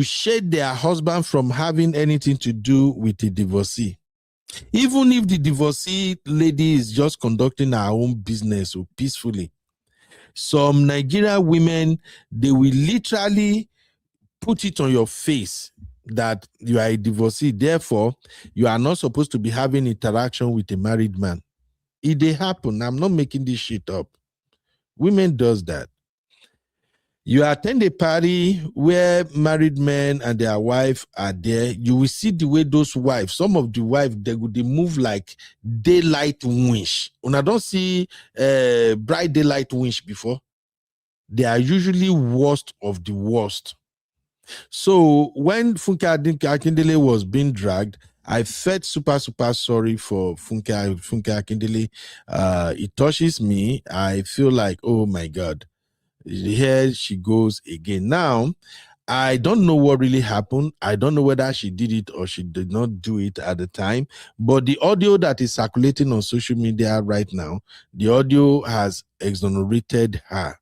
shade their husband from having anything to do with the divorcee. Even if the divorcee lady is just conducting her own business or peacefully. Some Nigerian women, they will literally put it on your face that you are a divorcee. Therefore, you are not supposed to be having interaction with a married man. It dey happen. I'm not making this shit up. Women does that. You attend a party where married men and their wife are there, you will see the way those wives, some of the wives, they move like daylight winch. When I don't see bright daylight winch before, they are usually worst of the worst. So when Funke Akindele was being dragged, I felt super sorry for Funke Akindele. It touches me. I feel like, oh my God, here she goes again. Now, I don't know what really happened. I don't know whether she did it or she did not do it at the time. But the audio that is circulating on social media right now, the audio has exonerated her.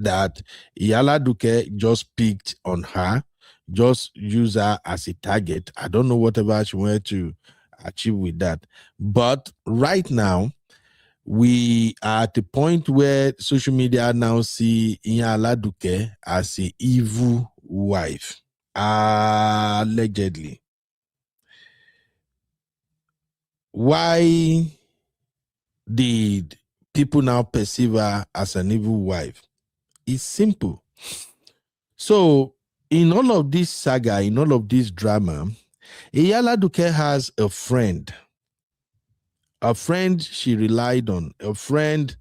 That Iyan Aladuke just picked on her, just use her as a target. I don't know whatever she wanted to achieve with that. But right now, we are at the point where social media now see Iyan Aladuke as an evil wife, allegedly. Why did people now perceive her as an evil wife? It's simple. So, in all of this saga, in all of this drama, Iyan Aladuke has a friend she relied on, a friend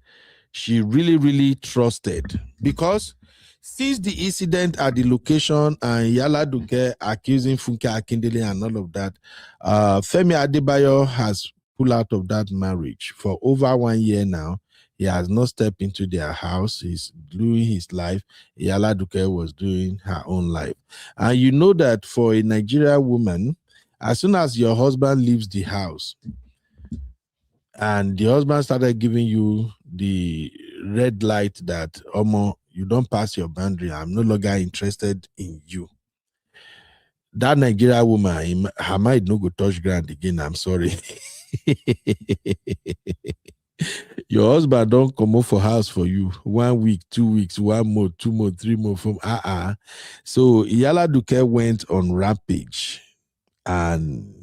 she really trusted, because since the incident at the location and Iyan Aladuke accusing Funke Akindele and all of that, Femi Adebayo has pulled out of that marriage for over 1 year now. He has not stepped into their house. He's doing his life. Iyan Aladuke was doing her own life. And you know that for a Nigerian woman, as soon as your husband leaves the house and the husband started giving you the red light that, Omo, you don't pass your boundary, I'm no longer interested in you, that Nigerian woman, her mind no go touch ground again. I'm sorry. Your husband don't come up for house for you 1 week, 2 weeks, 1 more, 2 more, 3 more from So Iyan Aladuke went on rampage and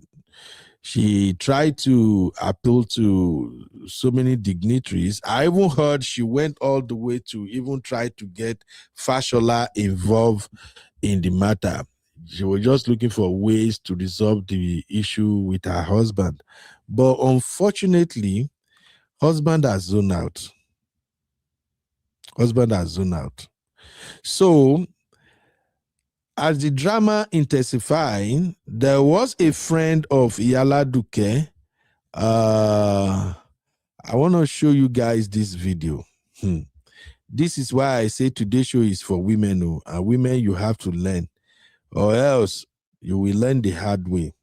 she tried to appeal to so many dignitaries. I even heard she went all the way to even try to get Fashola involved in the matter. She was just looking for ways to resolve the issue with her husband. But unfortunately, husband has zoned out. So, as the drama intensified, there was a friend of Iyan Aladuke. I want to show you guys this video. This is why I say today's show is for women. And women, you have to learn, or else you will learn the hard way.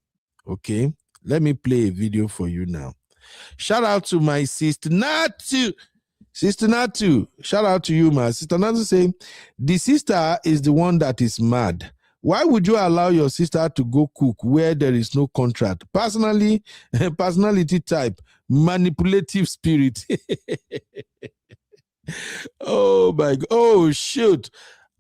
Okay? Let me play a video for you now. Shout out to my sister Natu. Sister Natu, shout out to you, my sister Natu. Say the sister is the one that is mad. Why would you allow your sister to go cook where there is no contract? Personality type, manipulative spirit. Oh my God. Oh shoot.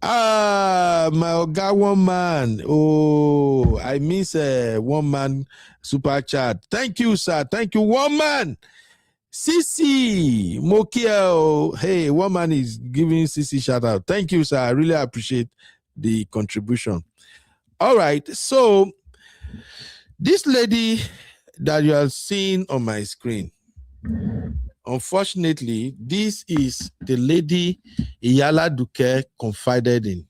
My Oga woman. Oh, I miss a woman super chat. Thank you, sir. Thank you, woman. Sisi Mokia. Hey, woman is giving Sisi shout out. Thank you, sir. I really appreciate the contribution. All right. So this lady that you are seeing on my screen, unfortunately, this is the lady Iyan Aladuke confided in.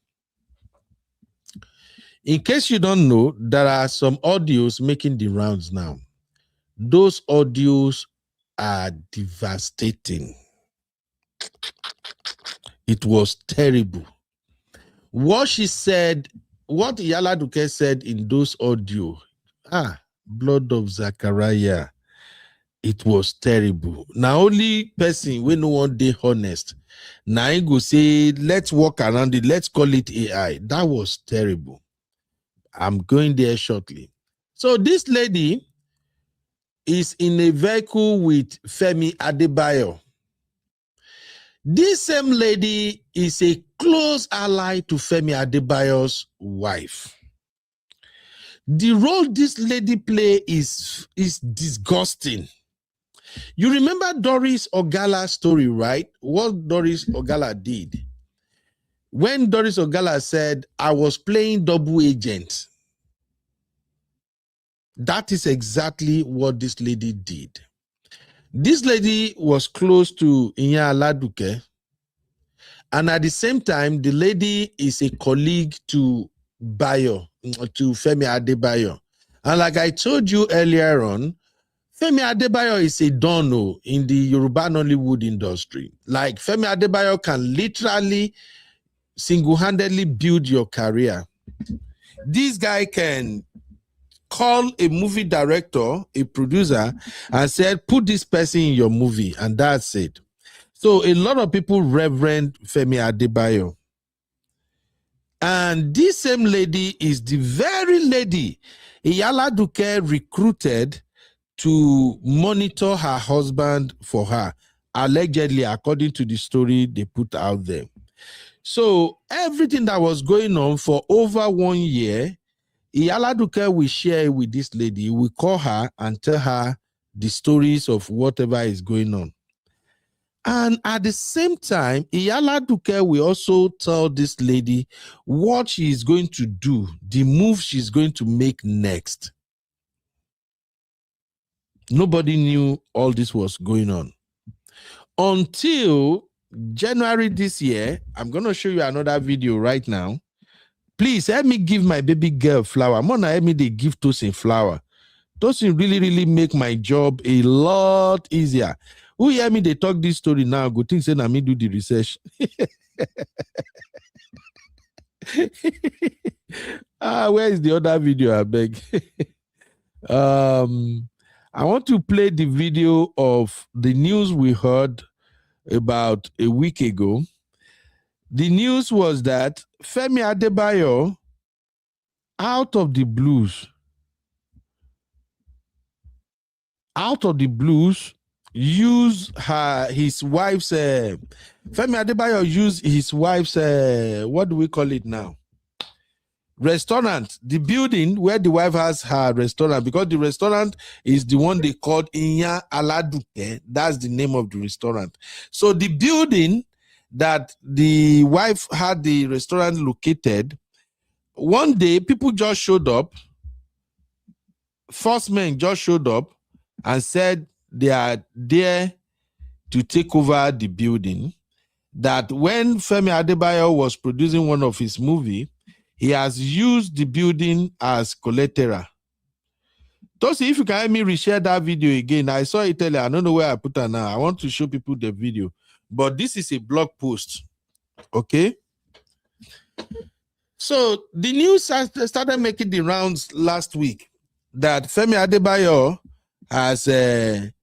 In case you don't know, there are some audios making the rounds now. Those audios are devastating. It was terrible. What she said, what Iyan Aladuke said in those audio, blood of Zachariah, it was terrible. Now only person when no one day honest. Now I go say, let's walk around it, let's call it AI. That was terrible. I'm going there shortly. So this lady is in a vehicle with Femi Adebayo. This same lady is a close ally to Femi Adebayo's wife. The role this lady play is disgusting. You remember Doris Ogala's story, right? What Doris Ogala did. When Doris Ogala said, I was playing double agent, that is exactly what this lady did. This lady was close to Iyan Aladuke, and at the same time, the lady is a colleague to Femi Adebayo. And like I told you earlier on, Femi Adebayo is a dono in the Yoruba Nollywood industry. Like Femi Adebayo can literally single-handedly build your career. This guy can call a movie director, a producer, and said, put this person in your movie, and that's it. So a lot of people reverend Femi Adebayo. And this same lady is the very lady Iyan Aladuke recruited to monitor her husband for her, allegedly, according to the story they put out there. So everything that was going on for over 1 year, Iyan Aladuke will share with this lady. We call her and tell her the stories of whatever is going on. And at the same time, Iyan Aladuke will also tell this lady what she is going to do, the move she's going to make next. Nobody knew all this was going on until January this year. I'm going to show you another video right now. Please help me give my baby girl flower. I'm gonna help me they give Tosin flower. Tosin really make my job a lot easier. Who hear me they talk this story now? Go think say na me do the research. Where is the other video? I beg. I want to play the video of the news we heard about a week ago. The news was that Femi Adebayo, out of the blues, used his wife's Femi Adebayo used his wife's what do we call it now? Restaurant, the building where the wife has her restaurant, because the restaurant is the one they called Iyan Aladuke. That's the name of the restaurant. So the building that the wife had the restaurant located, one day people just showed up. First men just showed up and said they are there to take over the building. That when Femi Adebayo was producing one of his movies, he has used the building as collateral. Tosi, if you can help me reshare that video again. I saw it earlier. I don't know where I put it now. I want to show people the video. But this is a blog post. Okay? So the news started making the rounds last week that Femi Adebayo has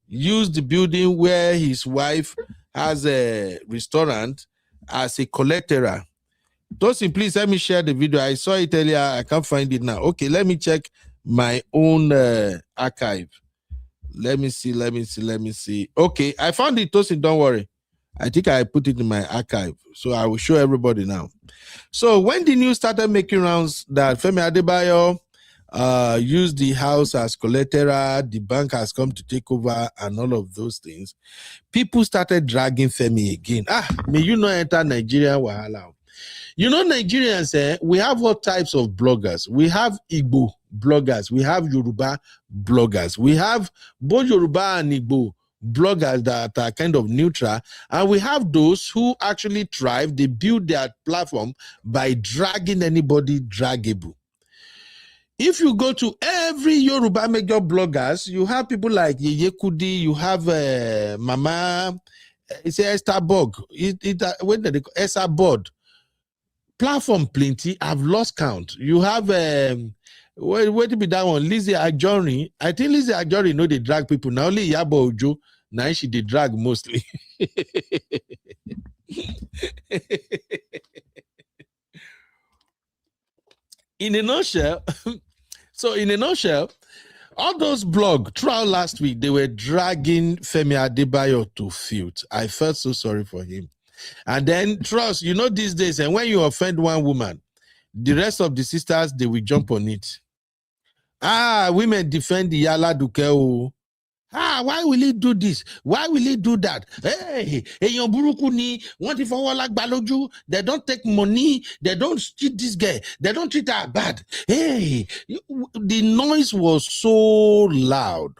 used the building where his wife has a restaurant as a collateral. Tosin, please let me share the video. I saw it earlier. I can't find it now. Okay, let me check my own archive. Let me see. Okay, I found it, Tosin, don't worry. I think I put it in my archive. So I will show everybody now. So when the news started making rounds that Femi Adebayo used the house as collateral, the bank has come to take over and all of those things, people started dragging Femi again. May you not enter Nigeria wahala. You know, Nigerians, we have all types of bloggers. We have Igbo bloggers. We have Yoruba bloggers. We have both Yoruba and Igbo bloggers that are kind of neutral. And we have those who actually thrive. They build their platform by dragging anybody draggable. If you go to every Yoruba major bloggers, you have people like Yeye Kudi, you have Mama, it's Esther Bog, when they call Esther Bod. Platform plenty. I've lost count. You have where to be that one? Lizzie Ajori. I think Lizzie Ajori know they drag people. Now only Yabo Ojo. Now she they drag mostly. In a nutshell, all those blogs throughout last week, they were dragging Femi Adebayo to filth. I felt so sorry for him. And then trust, you know, these days, and when you offend one woman, the rest of the sisters, they will jump on it. Women defend the Iyan Aladuke. Why will he do this? Why will he do that? Hey, they don't take money. They don't treat this guy. They don't treat her bad. Hey, the noise was so loud.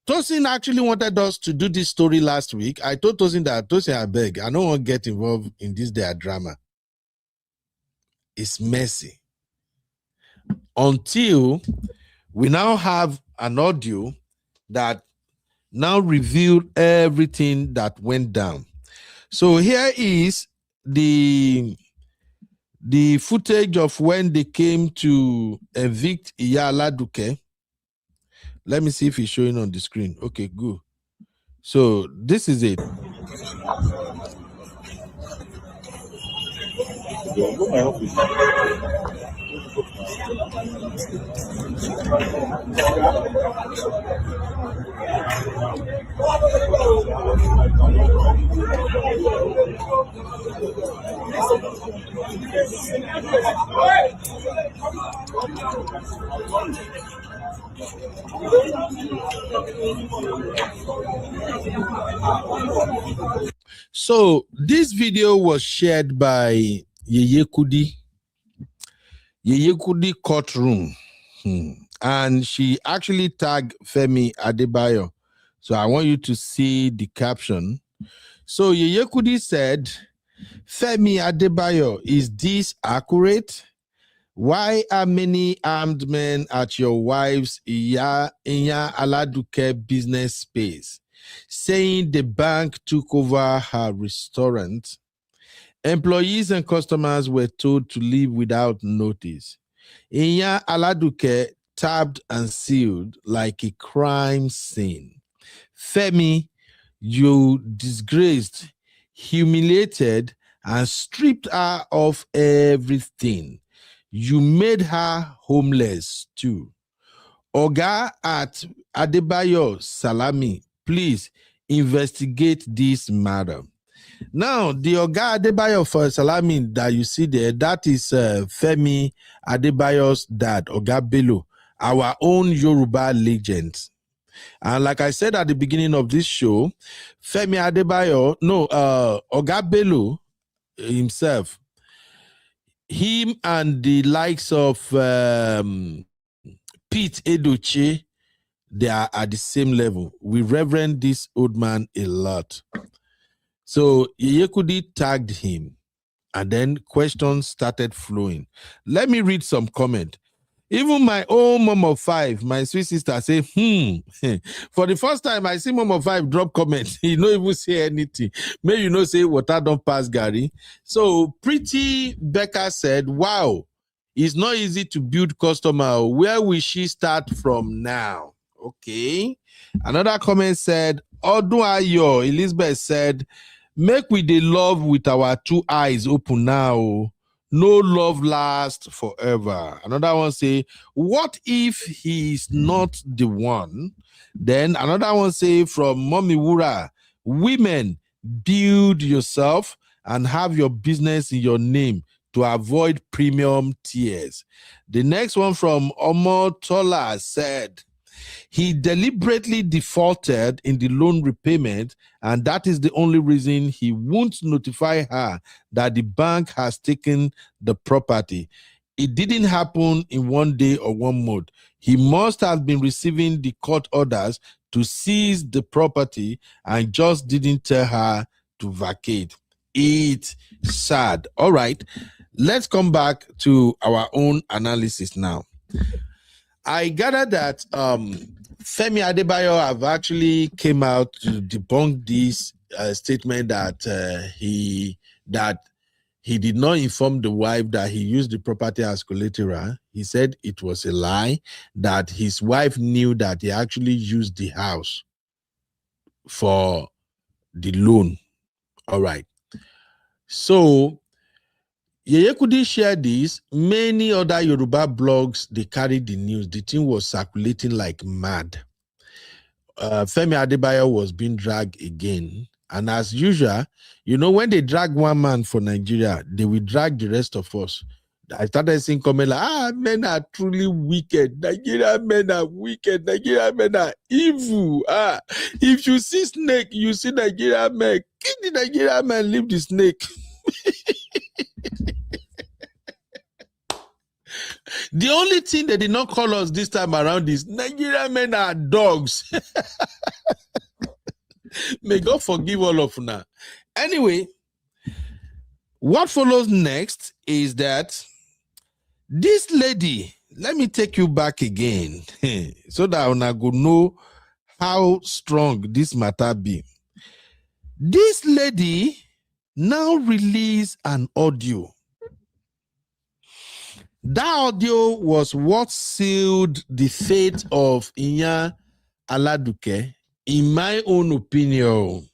Tosin actually wanted us to do this story last week. I told Tosin that, Tosin, I beg, I don't want to get involved in this their drama. It's messy. Until We now have an audio that now revealed everything that went down. So here is the footage of when they came to evict Iyan Aladuke. Let me see if it's showing on the screen. Okay, good. So this is it. So this video was shared by Yeye Kudi courtroom, and she actually tagged Femi Adebayo. So I want you to see the caption. So Yeye Kudi said, Femi Adebayo, is this accurate? Why are many armed men at your wife's Iyan Aladuke business space, saying the bank took over her restaurant? Employees and customers were told to leave without notice. Iyan Aladuke tabbed and sealed like a crime scene. Femi, you disgraced, humiliated, and stripped her of everything. You made her homeless too. Oga at Adebayo Salami, please investigate this matter. Now, the Oga Adebayo for Salami that you see there, that is Femi Adebayo's dad, Oga Bello, our own Yoruba legend. And like I said at the beginning of this show, Femi Adebayo, Oga Bello himself, him and the likes of Pete Edochie, they are at the same level. We reverend this old man a lot. So Yeye Kudi tagged him, and then questions started flowing. Let me read some comment. Even my own mom of five, my sweet sister, say, for the first time, I see mom of five drop comments. He don't even say anything. May you know, say, water don't pass, Gary. So Pretty Becca said, wow, it's not easy to build customer. Where will she start from now? Okay. Another comment said, Odunayo, Elizabeth said, make we dey love with our two eyes open now. No love lasts forever. Another one say, what if he is not the one? Then another one say from Mommy Wura, women, build yourself and have your business in your name to avoid premium tears. The next one from Omotola said, he deliberately defaulted in the loan repayment, and that is the only reason he won't notify her that the bank has taken the property. It didn't happen in one day or one month. He must have been receiving the court orders to seize the property and just didn't tell her to vacate. It's sad. All right, let's come back to our own analysis now. I gather that Femi Adebayo have actually came out to debunk this statement that he did not inform the wife that he used the property as collateral. He said it was a lie, that his wife knew that he actually used the house for the loan. All right. So Yeye Kudi shared this. Many other Yoruba blogs, they carried the news. The thing was circulating like mad. Femi Adebayo was being dragged again. And as usual, you know, when they drag one man for Nigeria, they will drag the rest of us. I started seeing comment like, men are truly wicked. Nigerian men are wicked. Nigerian men are evil. If you see snake, you see Nigerian men. Kill the Nigerian man, leave the snake. The only thing they did not call us this time around is Nigerian men are dogs. May God forgive all of now. Anyway, what follows next is that this lady let me take you back again so that I go know how strong this matter be. This lady now release an audio. That audio was what sealed the fate of Iyan Aladuke, in my own opinion.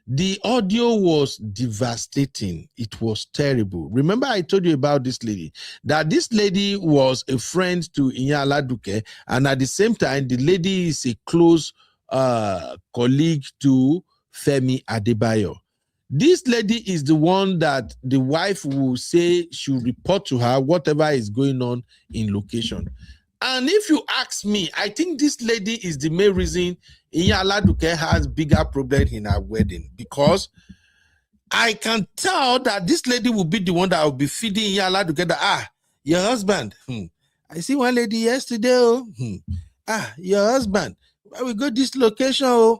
The audio was devastating. It was terrible. Remember I told you about this lady, that this lady was a friend to Iyan Aladuke, and at the same time, the lady is a close colleague to Femi Adebayo. This lady is the one that the wife will say she'll report to her whatever is going on in location. And if you ask me, I think this lady is the main reason Iyan Aladuke has bigger problem in her wedding, because I can tell that this lady will be the one that will be feeding Iyan Aladuke that, your husband. I see one lady yesterday. Your husband. Where we go this location.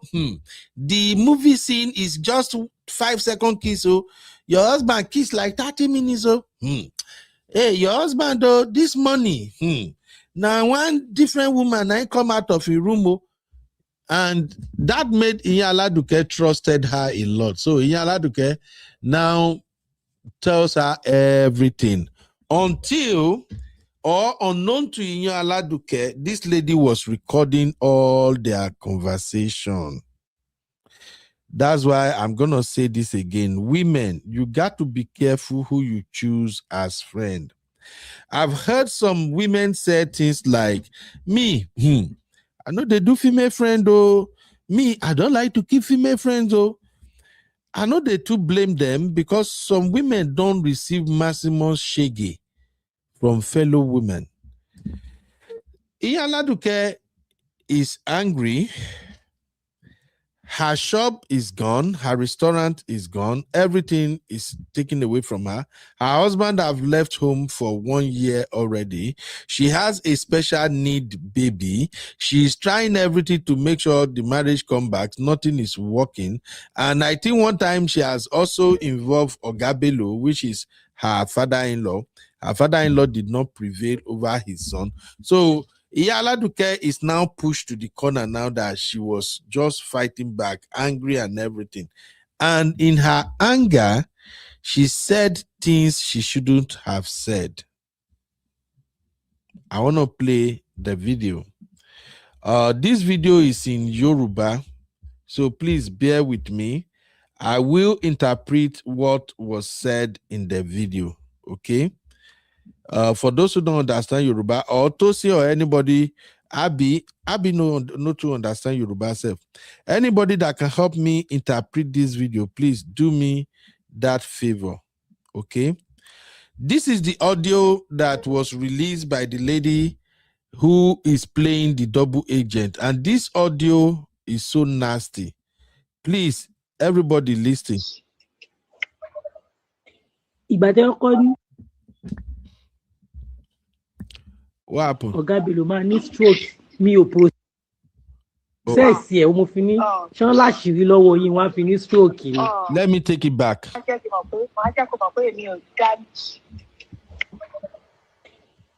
The movie scene is just 5-second kiss. Your husband kiss like 30 minutes. Hey, your husband, this money. Now one different woman I come out of a room, and that made Iyan Aladuke trusted her a lot. So Iyan Aladuke now tells her everything, until, or unknown to Iyan Aladuke, this lady was recording all their conversation. That's why I'm going to say this again. Women, you got to be careful who you choose as friend. I've heard some women say things like, me, I know they do female friend, me, I don't like to keep female friends, I know they too blame them, because some women don't receive maximum shege from fellow women. Iyan Aladuke is angry. Her shop is gone. Her restaurant is gone. Everything is taken away from her. Her husband have left home for 1 year already. She has a special need baby. She is trying everything to make sure the marriage come back. Nothing is working. And I think one time she has also involved Ogabelo, which is her father-in-law. Her father-in-law did not prevail over his son. So Iyan Aladuke is now pushed to the corner now that she was just fighting back, angry and everything. And in her anger, she said things she shouldn't have said. I want to play the video. This video is in Yoruba, so please bear with me. I will interpret what was said in the video, okay? For those who don't understand Yoruba, or Tosi or anybody, Abi no to understand Yoruba self. Anybody that can help me interpret this video, please do me that favor, okay? This is the audio that was released by the lady who is playing the double agent, and this audio is so nasty. Please, everybody listen. What happened? Ogabelo máa ní stroke mi ò process ẹ̀ mo fi ní ṣán láṣìírí lọ́wọ́ yín wọ́n á fi ní stroke ni. Let me take it back.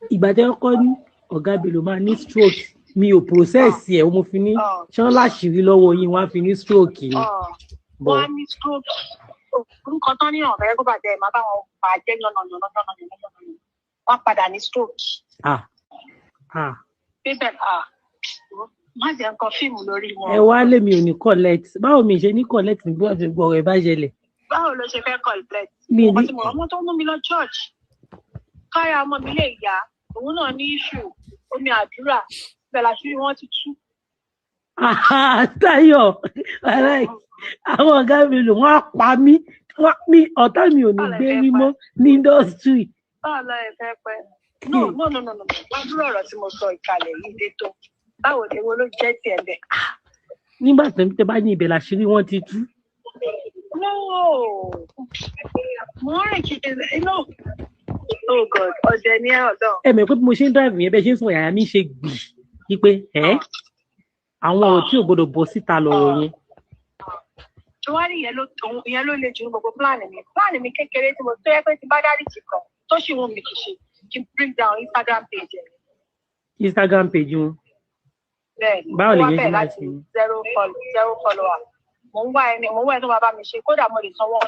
Ìgbà tẹ́ kọ́ ní Ogabelo máa ní stroke mi ò process ẹ̀ mo fi ní ṣán láṣìírí lọ́wọ́ yín wọ́n á fi ní stroke ni. Wọ́n á ní stroke. Nǹkan tán ní ọ̀fẹ́ kó bàjẹ́ máa bá wọn bàjẹ́ lọ́nà. Wọ́n padà ní stroke. Má jẹ́ nǹkan fíìmù lórí wọn. Ẹ wá lèmi ò ní collect. Báwo mi ṣe ní collect ní bí wọ́n ti gbọ́ ẹ bá ṣẹlẹ̀? Báwo ló ṣe fẹ́ collect? Ọmọ tó mú mi lọ church. Káyà ọmọ mi lè yá. Òun náà ní issue. Omi àdúrà. Bẹ̀rẹ̀ àṣírí wọn ti tú. Táyọ̀, àwọn ọ̀gá mi lò wọ́n á pa mí. Ọ̀tá mi ò ní gbé rí mọ́ ní industry. Báwo lọ ẹ fẹ́ pẹ́? No. Wọ́n dúró ọ̀rọ̀ tí mo sọ ìkàlẹ̀ yìí dé tó. Báwo ni wo ló jẹ́ tiẹ̀ bẹ̀? Nígbà tí tẹ bá ní ibẹ̀ láṣírí wọn ti tú. No. Mo rìn kìí no. Oh God, ọ̀dẹ̀ ni ẹ ọ̀dọ́. Ẹ mọ̀ pé bí mo ṣe ń drive yẹn bẹ́ẹ̀ ṣe ń sọ yàrá mi ṣe gbì í pé àwọn ọ̀rọ̀ tí ò gbọdọ̀ bọ́ síta lọ́rọ̀ yẹn. Ṣọwárí ìyẹn ló le jù ní gbogbo pláàni mi. Pláàni mi kékeré tí mo tó yẹ pé ti bá dárí jì kan tó sì wù mí kì í ṣe. can bring down Instagram page. Instagram page wọn. Then, Báwo lè wọ́n yẹn ṣe bẹ̀rẹ̀ máa láti ṣe? zero follower. Mo ń wá ẹni tó máa bá mi ṣe, kódà mo lè sanwó.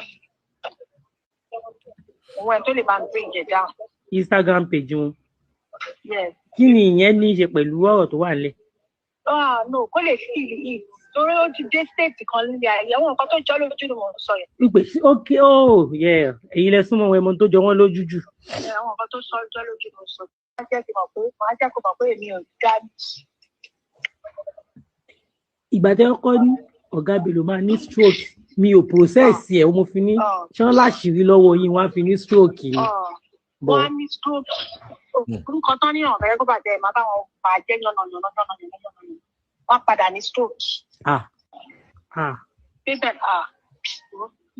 Mo ń wá ẹni tó lè bá mi bring it down. Instagram page wọn. Yes. Kí ni ìyẹn ní í ṣe pẹ̀lú ọ̀rọ̀ tó wà nílẹ̀? No, kó lè feel it. Torí ó ti dé state kan nílé ayé, àwọn nǹkan tó jọ lójú ni mò ń sọ yẹn. Wípé okay, èyí lẹ súnmọ́ wọn ẹmọ tó jọ wọ́n lójú jù. Àwọn nǹkan tó jọ lójú ni mò ń sọ. Máa jẹ́ kó mọ̀ pé èmi ò dá. Ìgbà tí wọ́n kọ́ ní ọ̀gá Bello máa ní stroke, mi ò process ẹ̀, mo fi ní ṣán láṣìírí lọ́wọ́ yín, wọ́n á fi ní stroke ni. Wọ́n á ní stroke. Nǹkan tán ní ọ̀rẹ́ kó bàjẹ́ máa bá wọn bàjẹ́ yànnà. Wọ́n padà ní stroke. Bíbẹ̀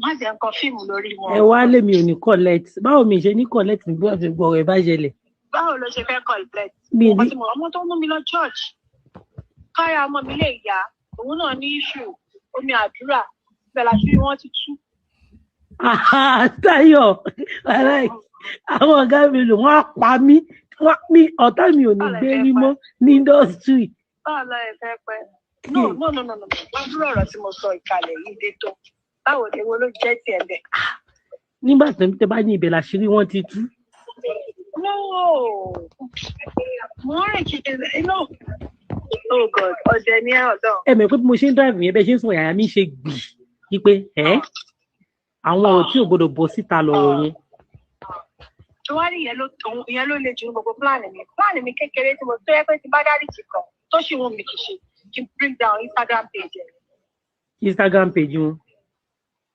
má jẹ́ nǹkan fíìmù lórí wọn. Ẹ wá lèmi ò ní collect. Báwo mi ṣe ní collect nígbà tí gbọ́ ẹ bá ṣẹlẹ̀? Báwo ló ṣe fẹ́ collect? Ọmọ tó mú mi lọ church. Káyà ọmọ mi lè yá. Òun náà ní issue. Omi àdúrà. Bẹ̀rẹ̀ àṣírí wọn ti tú. Táyọ̀, àwọn ọ̀gá mi lò wọ́n á pa mí. Ọ̀tá mi ò ní gbé rí mọ́ ní industry. Báwo lọ ẹ fẹ́ pẹ́? No. Wọ́n dúró ọ̀rọ̀ tí mo sọ ìkàlẹ̀ yìí dé tó. Báwo ni wo ló jẹ́ tiẹ̀ bẹ̀? Nígbà tí tẹ bá ní ibẹ̀ làṣírí wọn ti tú. No. Mo rìn kiri inú. Oh God, ọ̀dẹ̀ ni ẹ ọ̀dọ́. Ẹ mọ̀ pé bí mo ṣe ń drive yẹn bẹ́ẹ̀ ṣe ń sọ yàrá mi ṣe gbì í pé àwọn ọ̀rọ̀ tí ò gbọdọ̀ bọ́ síta lọ́rọ̀ yẹn. Ṣọwárí ìyẹn ló le jù gbogbo pláàni mi. Pláàni mi kékeré tí mo tó yẹ pé ti bá dárí jì kan tó ṣì wọ́n mi kì í ṣe kí n bring down Instagram page. Instagram page wọn.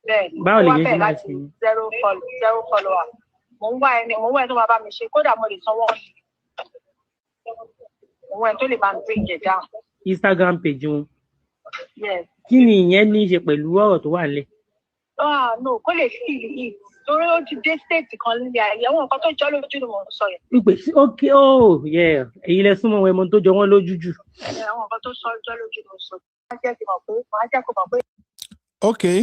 Bẹ́ẹ̀ni, báwo lè wọ́n yẹn ṣe bẹ̀rẹ̀ máa láti ṣe? zero follower. Mo ń wá ẹni tó máa bá mi ṣe, kódà mo lè sanwó. Mo ń wá ẹni tó lè bá mi bring it down. Instagram page wọn. Yes. Kí ni ìyẹn ní í ṣe pẹ̀lú ọ̀rọ̀ tó wà nílẹ̀? No, kó lè feel it. Torí ó ti dé state kan nílé ayé, àwọn nǹkan tó jọ lójú ni mò ń sọ yẹn. Wípé okay, èyí lẹ súnmọ́ wọn ẹmọ tó jọ wọ́n lójú jù. Àwọn nǹkan tó jọ lójú ni mò ń sọ. Máa jẹ́ kó mọ̀ pé. Okay.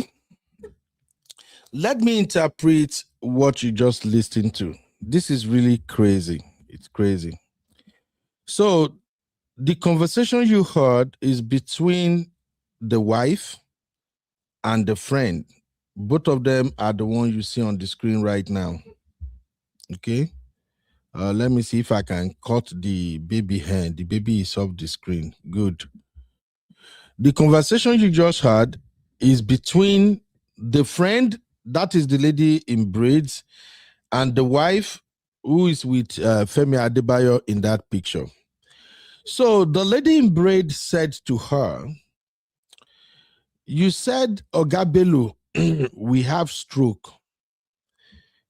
Let me interpret what you just listened to. This is really crazy. It's crazy. So, the conversation you heard is between the wife and the friend. Both of them are the one you see on the screen right now. Okay. Let me see if I can cut the baby hand. The baby is off the screen. Good. The conversation you just heard is between the friend, that is the lady in braids, and the wife who is with Femi Adebayo in that picture. So the lady in braids said to her, "You said, Oga Bello, we have stroke."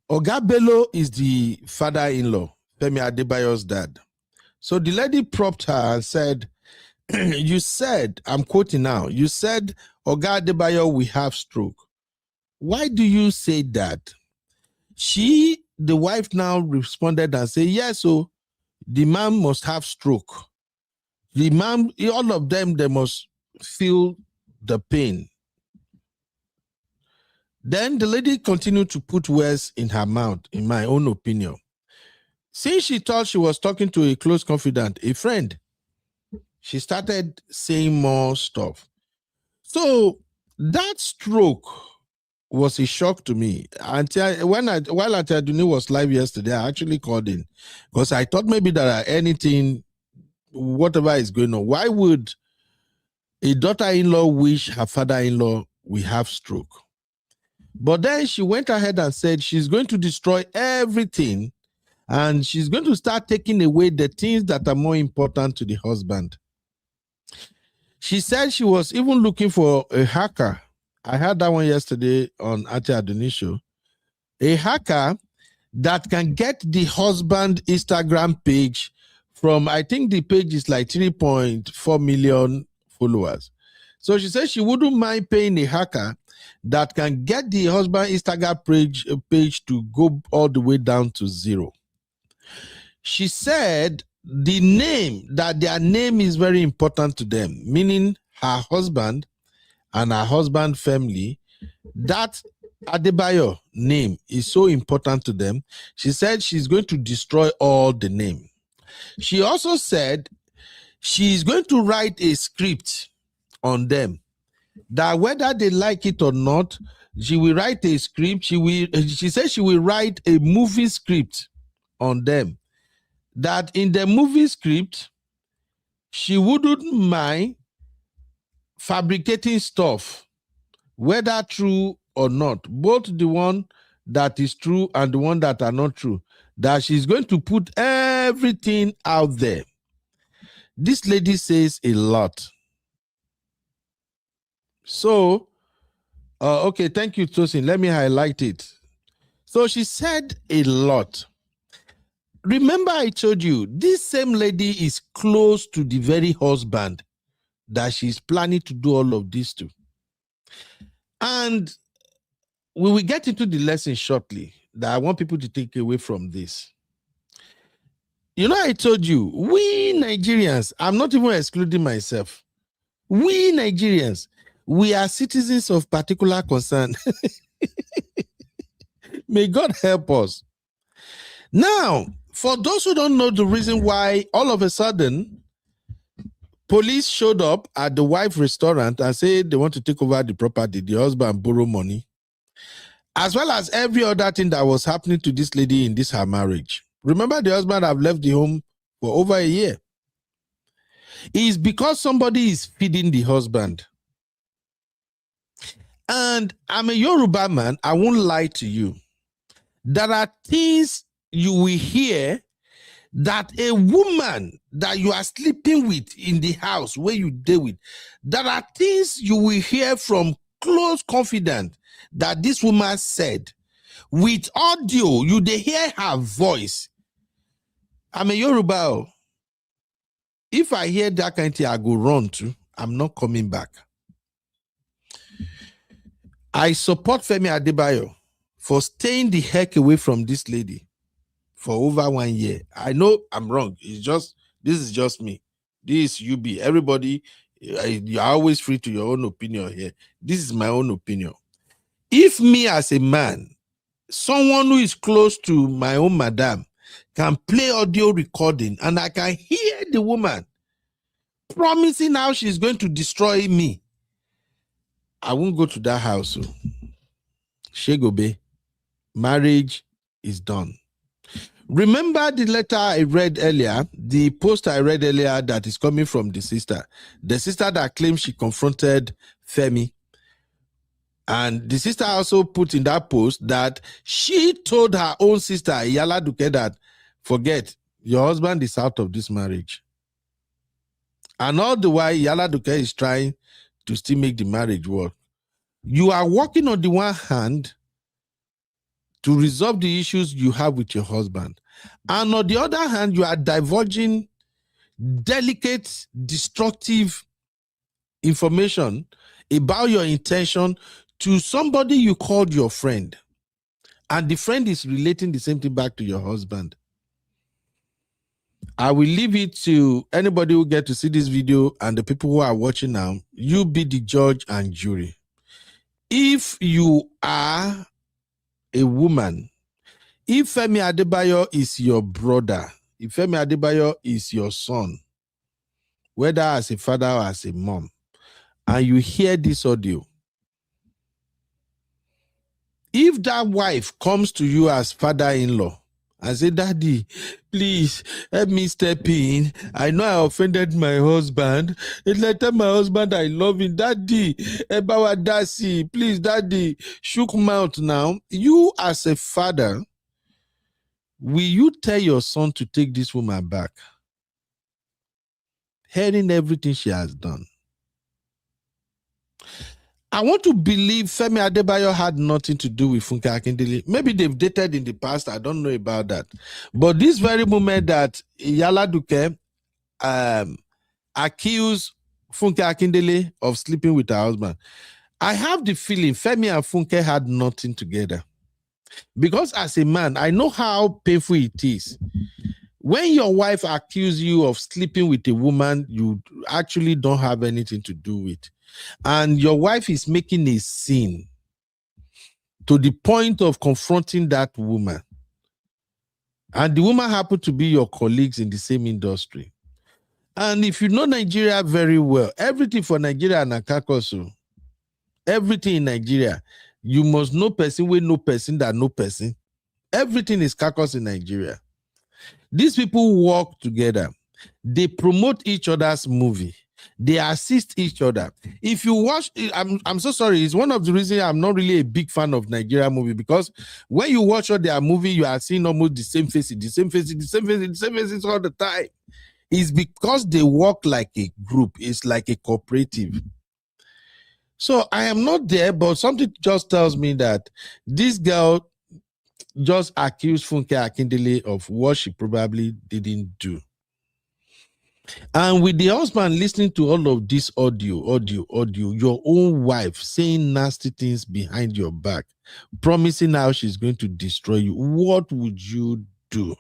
Oga Bello is the father-in-law, Femi Adebayo's dad. So the lady propped her and said, "You said," I'm quoting now, "you said, Oga Adebayo, we have stroke. Why do you say that?" The wife now responded and said, "Yes, so the man must have stroke. The man, all of them, they must feel the pain." Then the lady continued to put words in her mouth, in my own opinion. Since she thought she was talking to a close confidant, a friend, she started saying more stuff. So that stroke was a shock to me. Until while Ataduni was live yesterday, I actually called in because I thought maybe there are anything, whatever is going on. Why would a daughter-in-law wish her father-in-law will have stroke? But then she went ahead and said she's going to destroy everything and she's going to start taking away the things that are more important to the husband. She said she was even looking for a hacker. I heard that one yesterday on Ate Adoni show. A hacker that can get the husband Instagram page from, I think the page is like 3.4 million followers. So she said she wouldn't mind paying a hacker that can get the husband Instagram page to go all the way down to 0. She said their name is very important to them, meaning her husband and her husband's family. That Adebayo name is so important to them. She said she's going to destroy all the name. She also said she's going to write a script on them, that whether they like it or not, she will write a script. She said she will write a movie script on them, that in the movie script, she wouldn't mind fabricating stuff, whether true or not, both the one that is true and the one that are not true, that she's going to put everything out there. This lady says a lot. So, okay, thank you, Tosin. Let me highlight it. So she said a lot. Remember, I told you, this same lady is close to the very husband that she's planning to do all of this to. And we will get into the lesson shortly that I want people to take away from this. You know, I told you, we Nigerians, I'm not even excluding myself, we Nigerians, we are citizens of particular concern. May God help us. Now, for those who don't know the reason why all of a sudden police showed up at the wife restaurant and said they want to take over the property, the husband borrow money, as well as every other thing that was happening to this lady in this her marriage. Remember, the husband have left the home for over a year. It's because somebody is feeding the husband. And I'm a Yoruba man, I won't lie to you. There are things you will hear that a woman that you are sleeping with in the house where you deal with, there are things you will hear from close confidant that this woman said. With audio, you they hear her voice. I'm a Yoruba. If I hear that kind of thing, I go run too. I'm not coming back. I support Femi Adebayo for staying the heck away from this lady for over 1 year. I know I'm wrong. This is just me. This is UB. Everybody, you're always free to your own opinion here. This is my own opinion. If me as a man, someone who is close to my own madam, can play audio recording and I can hear the woman promising how she's going to destroy me, I won't go to that house. Shegobe, marriage is done. Remember the letter I read earlier, the post I read earlier that is coming from the sister that claims she confronted Femi. And the sister also put in that post that she told her own sister, Iyan Aladuke, that forget, your husband is out of this marriage. And all the while, Iyan Aladuke is trying to still make the marriage work. You are working on the one hand to resolve the issues you have with your husband. And on the other hand, you are divulging delicate, destructive information about your intention to somebody you called your friend. And the friend is relating the same thing back to your husband. I will leave it to anybody who get to see this video and the people who are watching now. You be the judge and jury. If you are a woman, if Femi Adebayo is your brother, if Femi Adebayo is your son, whether as a father or as a mom, and you hear this audio, if that wife comes to you as father-in-law and say, Daddy, please help me step in. I know I offended my husband. Let tell my husband I love him. Daddy, Ebawa Dasi, please, Daddy, shook mouth now. You as a father, will you tell your son to take this woman back? Hearing everything she has done. I want to believe Femi Adebayo had nothing to do with Funke Akindele. Maybe they've dated in the past. I don't know about that. But this very moment that Iyan Aladuke accused Funke Akindele of sleeping with her husband, I have the feeling Femi and Funke had nothing together. Because as a man, I know how painful it is. When your wife accuses you of sleeping with a woman you actually don't have anything to do with, and your wife is making a scene, to the point of confronting that woman. And the woman happened to be your colleagues in the same industry. And if you know Nigeria very well, everything for Nigeria and Akakoso, everything in Nigeria, you must know person with no person that no person. Everything is Kakos in Nigeria. These people work together. They promote each other's movie. They assist each other. If you watch, I'm so sorry. It's one of the reasons I'm not really a big fan of Nigeria movie, because when you watch all their movie, you are seeing almost the same faces, the same faces, the same faces, the same faces all the time. It's because they work like a group. It's like a cooperative. So I am not there, but something just tells me that this girl just accused Funke Akindele of what she probably didn't do. And with the husband listening to all of this audio, your own wife saying nasty things behind your back, promising how she's going to destroy you, what would you do?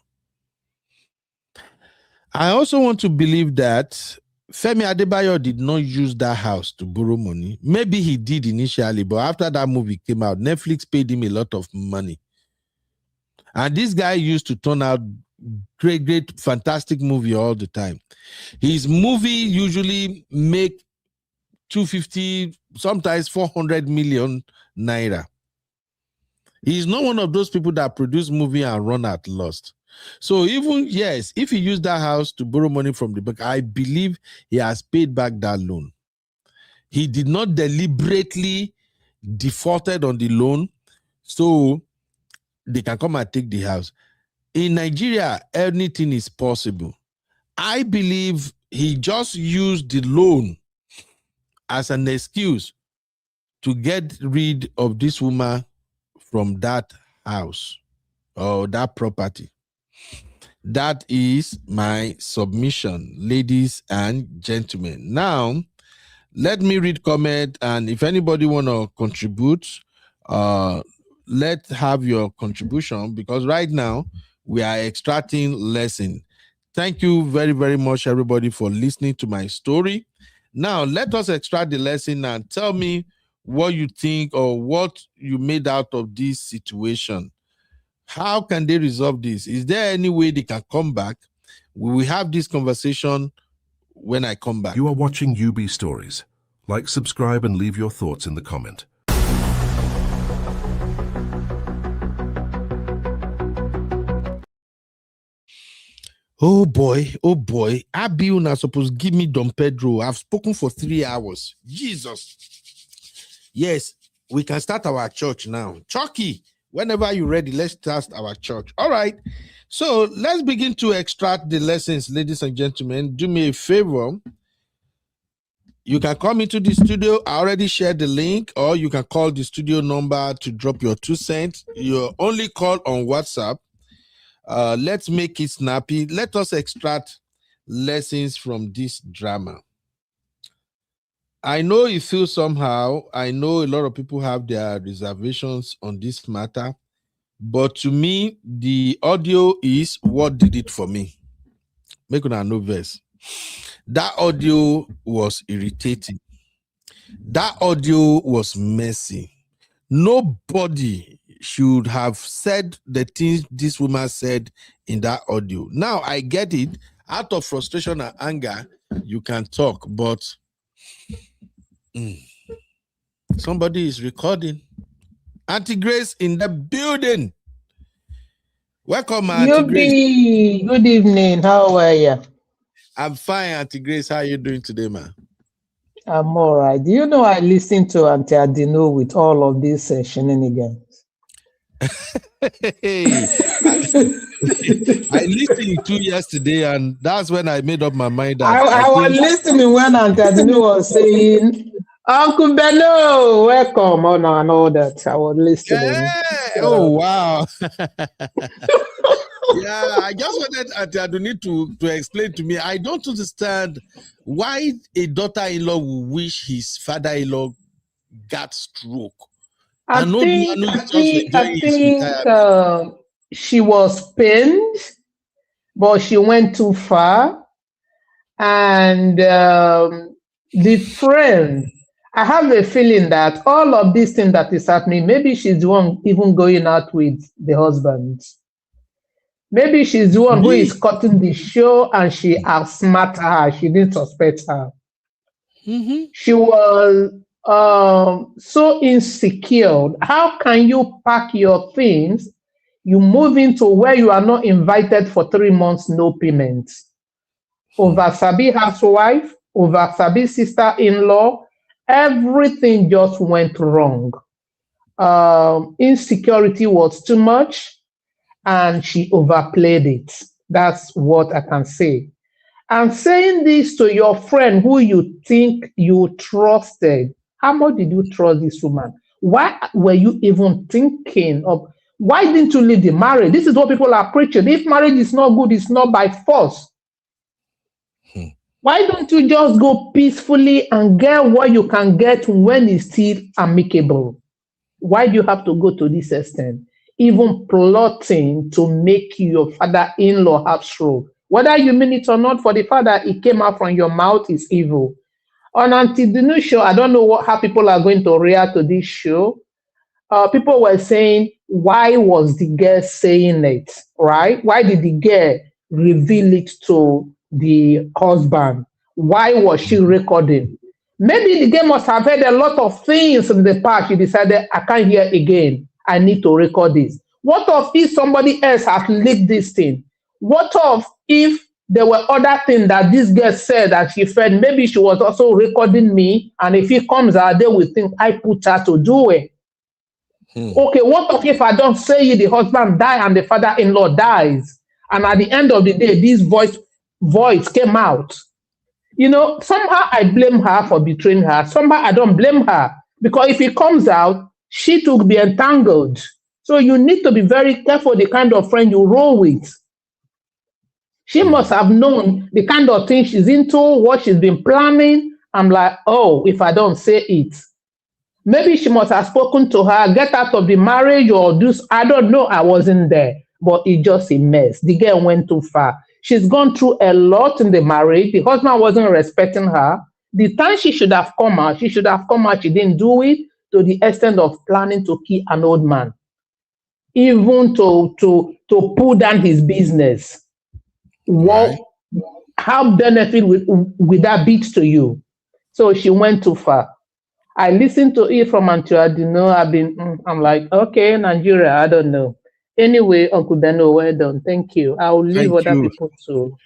I also want to believe that Femi Adebayo did not use that house to borrow money. Maybe he did initially, but after that movie came out, Netflix paid him a lot of money. And this guy used to turn out great, fantastic movie all the time. His movie usually make 250, sometimes 400 million naira. He's not one of those people that produce movie and run at loss. So even, yes, if he used that house to borrow money from the bank, I believe he has paid back that loan. He did not deliberately defaulted on the loan, so they can come and take the house. In Nigeria, anything is possible. I believe he just used the loan as an excuse to get rid of this woman from that house or that property. That is my submission, ladies and gentlemen. Now, let me read comment, and if anybody want to contribute, let's have your contribution, because right now we are extracting lesson. Thank you very, very much, everybody, for listening to my story. Now, let us extract the lesson and tell me what you think or what you made out of this situation. How can they resolve this? Is there any way they can come back? We will have this conversation when I come back. You are watching UB Stories. Like, subscribe, and leave your thoughts in the comment. Oh boy, Abi una supposed give me Don Pedro. I've spoken for 3 hours. Jesus. Yes, we can start our church now. Chucky, whenever you're ready, let's start our church. All right. So let's begin to extract the lessons, ladies and gentlemen. Do me a favor. You can come into the studio. I already shared the link, or you can call the studio number to drop your 2 cents. You only call on WhatsApp. Let's make it snappy. Let us extract lessons from this drama. I know it feels somehow. I know a lot of people have their reservations on this matter, but to me, the audio is what did it for me. Make una no verse. That audio was irritating. That audio was messy. Nobody should have said the things this woman said in that audio. Now, I get it. Out of frustration and anger, you can talk, but somebody is recording. Auntie Grace in the building. Welcome, Auntie Grace. Good evening. How are you? I'm fine, Auntie Grace. How are you doing today, man? I'm all right. Do you know I listened to Auntie Adino with all of these shenanigans? Hey, I listened to yesterday, and that's when I made up my mind. That I was listening when Auntie Adino was saying, Uncle Bello, welcome, and all that. I was listening. Yeah. Oh, wow. Yeah, I just wanted Auntie Adoni to explain to me. I don't understand why a daughter-in-law will wish his father-in-law got stroke. I think she was pained, but she went too far. And the friend, I have a feeling that all of these things that is happening, maybe she's the one even going out with the husband. Maybe she's the one who is cutting the show and she outsmarted her. She didn't suspect her. She was so insecure. How can you pack your things? You move into where you are not invited for 3 months, no payment. Over Sabi housewife, over Sabi sister-in-law, everything just went wrong. Insecurity was too much and she overplayed it. That's what I can say. And saying this to your friend who you think you trusted, how much did you trust this woman? Why were you even thinking of, why didn't you leave the marriage? This is what people are preaching. If marriage is not good, it's not by force. Why don't you just go peacefully and get what you can get when it's still amicable? Why do you have to go to this extent? Even plotting to make your father-in-law have stroke. Whether you mean it or not, for the fact that it came out from your mouth is evil. On the new show, I don't know how people are going to react to this show. People were saying, why was the girl saying it, right? Why did the girl reveal it to the husband? Why was she recording? Maybe the girl must have heard a lot of things in the past. She decided, I can't hear again. I need to record this. What if somebody else has leaked this thing? What if there were other things that this girl said that she felt maybe she was also recording me, and if it comes out, they will think I put her to do it. Okay, what if I don't say it, the husband dies and the father-in-law dies, and at the end of the day, this voice came out? You know, somehow I blame her for betraying her. Somehow I don't blame her, because if it comes out, she will be entangled. So you need to be very careful the kind of friend you roll with. She must have known the kind of thing she's into, what she's been planning. I'm like, oh, if I don't say it. Maybe she must have spoken to her, get out of the marriage or do, I don't know, I wasn't there. But it's just a mess. The girl went too far. She's gone through a lot in the marriage. The husband wasn't respecting her. The time she should have come out, she didn't do it, to the extent of planning to kill an old man. Even to pull down his business. What, how benefit would that be to you? So she went too far. I listened to it from Auntie Adino. I'm like, okay, Nigeria, I don't know. Anyway, Uncle Beno, well done. Thank you. I'll leave other people to.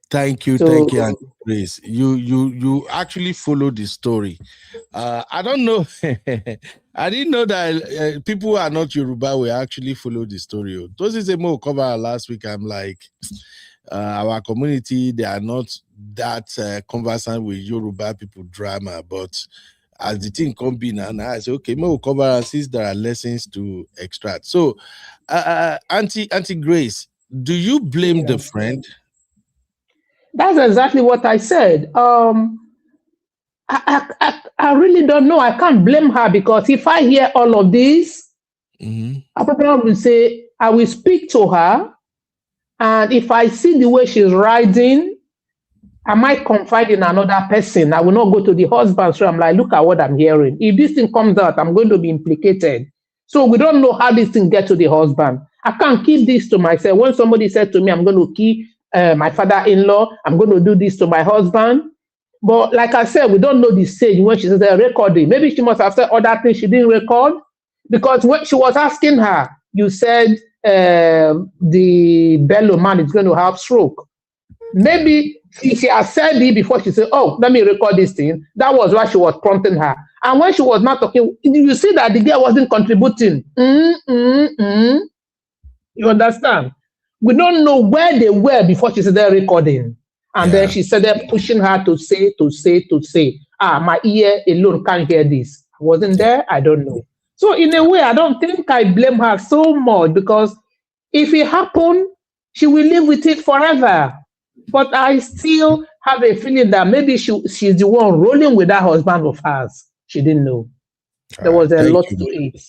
Thank you, Auntie Grace. You actually followed the story. I don't know. I didn't know that people who are not Yoruba will actually follow the story. Those is a more cover last week. I'm like, our community, they are not that conversant with Yoruba people drama, but as the thing comes in, and I say, okay, we'll cover and since there are lessons to extract. So, Auntie Grace, do you blame the friend? That's exactly what I said. I really don't know. I can't blame her, because if I hear all of this, I probably will say, I will speak to her. And if I see the way she's riding, I might confide in another person. I will not go to the husband. So I'm like, look at what I'm hearing. If this thing comes out, I'm going to be implicated. So we don't know how this thing gets to the husband. I can't keep this to myself. When somebody said to me, I'm going to kill my father-in-law, I'm going to do this to my husband. But like I said, we don't know the stage when she said recording. Maybe she must have said other things she didn't record. Because when she was asking her, you said the bellow man is going to have stroke. Maybe she has said it before she said, oh, let me record this thing. That was why she was prompting her. And when she was not talking, you see that the girl wasn't contributing. You understand? We don't know where they were before she started recording. And then she started pushing her to say. My ear alone can't hear this. I wasn't there. I don't know. So in a way, I don't think I blame her so much, because if it happened, she will live with it forever. But I still have a feeling that maybe she's the one rolling with that husband of hers. She didn't know. There was a lot to it.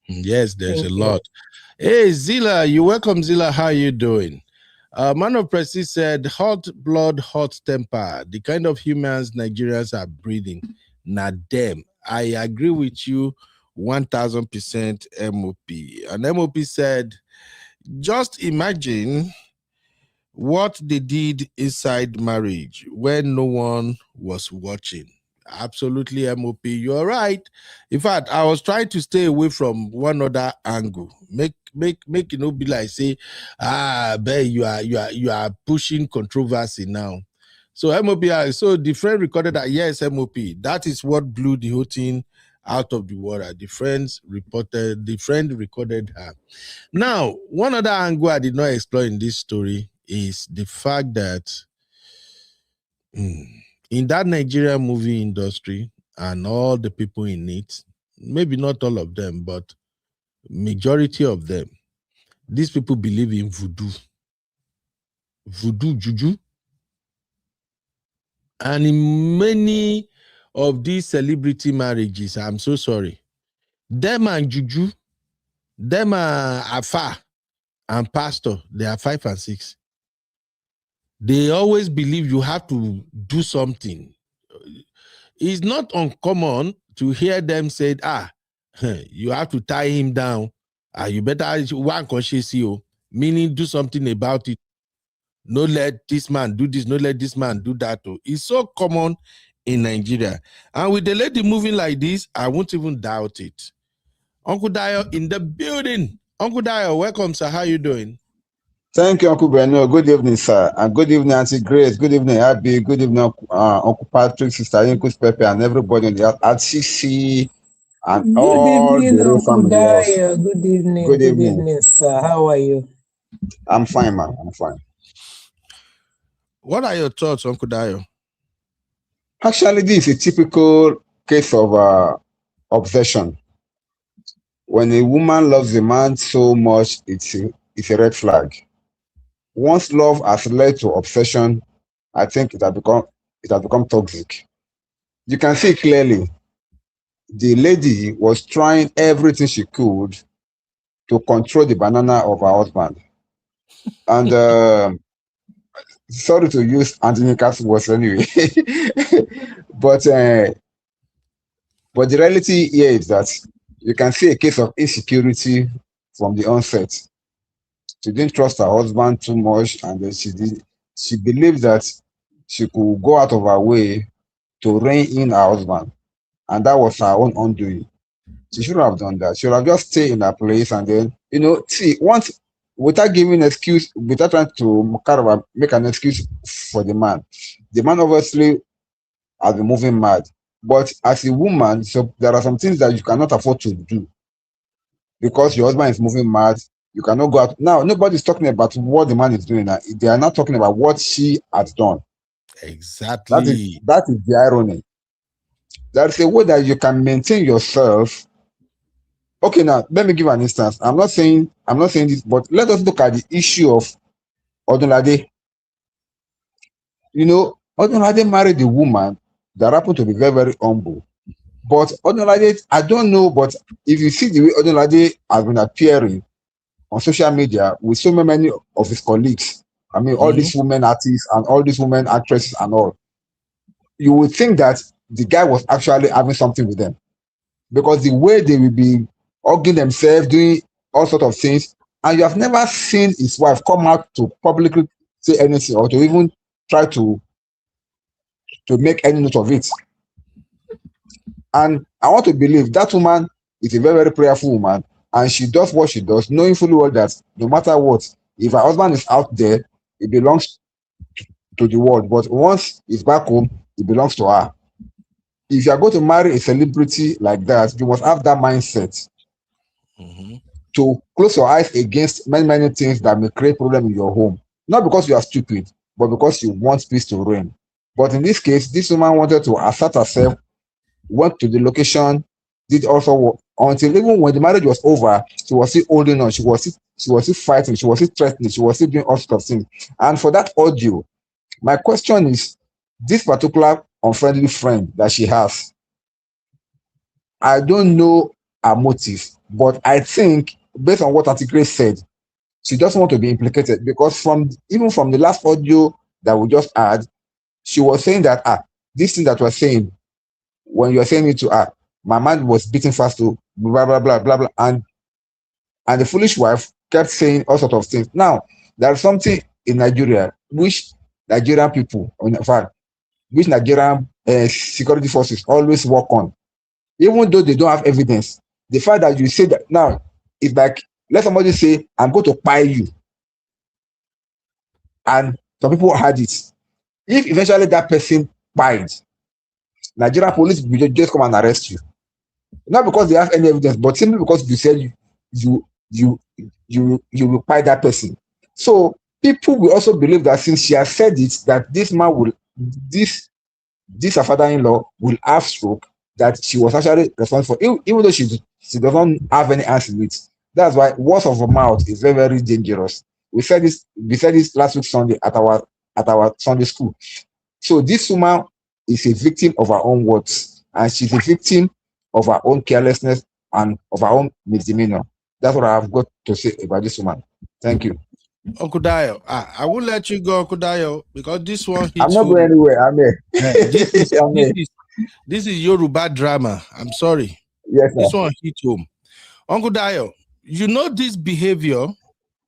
Yes, there's a lot. Hey, Zila, you're welcome, Zila. How are you doing? Man of Prestige said, hot blood, hot temper, the kind of humans Nigerians are breeding. Not them. I agree with you 1000% MOP. And MOP said, just imagine what they did inside marriage when no one was watching. Absolutely, MOP. You're right. In fact, I was trying to stay away from one other angle. Make be like say, but you are pushing controversy now. So MOP, so the friend recorded that, yes, MOP. That is what blew the whole thing out of the water. The friend recorded her. Now, one other angle I did not explore in this story is the fact that in that Nigerian movie industry and all the people in it, maybe not all of them, but majority of them, these people believe in voodoo, juju. And in many of these celebrity marriages, I'm so sorry, them and juju, them are afa and pastor, they are 5 and 6. They always believe you have to do something. It's not uncommon to hear them say, you have to tie him down. You better one conscious you, meaning do something about it. No let this man do this, no let this man do that. It's so common in Nigeria. And with the lady moving like this, I won't even doubt it. Uncle Dio in the building. Uncle Dio, welcome, sir. How you doing? Thank you, Uncle Bruno. Good evening, sir. And good evening, Auntie Grace. Good evening, Abby. Good evening, Uncle Patrick, Sister Yinkus Pepe, and everybody on the at CC and Good all evening, the real Uncle family. Daya. Good evening. Good Good evening. evening, sir. How are you? I'm fine, man. I'm fine. What are your thoughts, Uncle Dio? Actually, this is a typical case of obsession. When a woman loves a man so much, it's a red flag. Once love has led to obsession, I think it has become toxic. You can see clearly the lady was trying everything she could to control the banana of her husband. And sorry to use Anthony Cass words anyway, but the reality here is that you can see a case of insecurity from the onset. She didn't trust her husband too much, and then she believed that she could go out of her way to rein in her husband, and that was her own undoing. She shouldn't have done that. She should have just stayed in her place and then, see, once, without giving an excuse, without trying to kind of make an excuse for the man obviously has been moving mad. But as a woman, so there are some things that you cannot afford to do because your husband is moving mad. You cannot go out. Now, nobody's talking about what the man is doing now. They are not talking about what she has done. Exactly. That is the irony. There's a way that you can maintain yourself. Okay, now let me give an instance. I'm not saying this, but let us look at the issue of Odunlade. Odunlade married a woman that happened to be very, very humble. But Odunlade, I don't know, but if you see the way Odunlade has been appearing on social media with so many of his colleagues, I mean, all these women artists and all these women actresses and all, you would think that the guy was actually having something with them. Because the way they will be hugging themselves, doing all sorts of things, and you have never seen his wife come out to publicly say anything or to even try to make any note of it. And I want to believe that woman is a very, very prayerful woman, and she does what she does, knowing fully well that no matter what, if her husband is out there, it belongs to the world. But once he's back home, it belongs to her. If you are going to marry a celebrity like that, you must have that mindset to close your eyes against many, many things that may create problem in your home. Not because you are stupid, but because you want peace to reign. But in this case, this woman wanted to assert herself, went to the location, did also until even when the marriage was over, she was still holding on, she was still fighting, she was still threatening, she was still doing all sorts of things. And for that audio, my question is, this particular unfriendly friend that she has, I don't know her motive, but I think based on what Auntie Grace said, she doesn't want to be implicated because even from the last audio that we just had, she was saying that this thing that we're saying, when you're saying it to her, my man was beating fast to blah blah blah blah blah, and the foolish wife kept saying all sorts of things. Now, there's something in Nigeria which Nigerian people, in fact, which Nigerian security forces always work on, even though they don't have evidence. The fact that you say that now, it's like, let somebody say, I'm going to buy you. And some people had it. If eventually that person died, Nigerian police will just come and arrest you. Not because they have any evidence, but simply because you said you will buy that person. So people will also believe that since she has said it, that this man will, this her father-in-law will have stroke, that she was actually responsible, even though she doesn't have any answer to it. That's why words of mouth is very, very dangerous. We said this last week Sunday at our Sunday school. So this woman is a victim of her own words, and she's a victim of her own carelessness and of her own misdemeanor. That's what I have got to say about this woman. Thank you. Uncle Dio, I will let you go, Uncle Dio, because this one hits I'm not going anywhere. I'm here. This is Yoruba drama. I'm sorry. Yes, sir. This one hits home. Uncle Dio, you know this behavior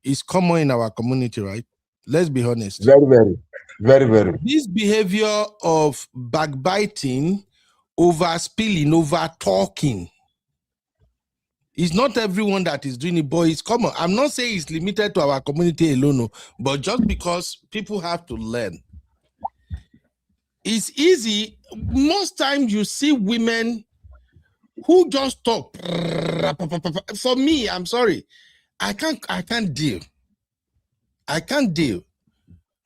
is common in our community, right? Let's be honest. Very, very, very, very. This behavior of backbiting, over spilling, over talking, it's not everyone that is doing it, but it's common. I'm not saying it's limited to our community alone, but just because people have to learn. It's easy. Most times you see women who just talk. For me, I'm sorry, I can't deal. I can't deal.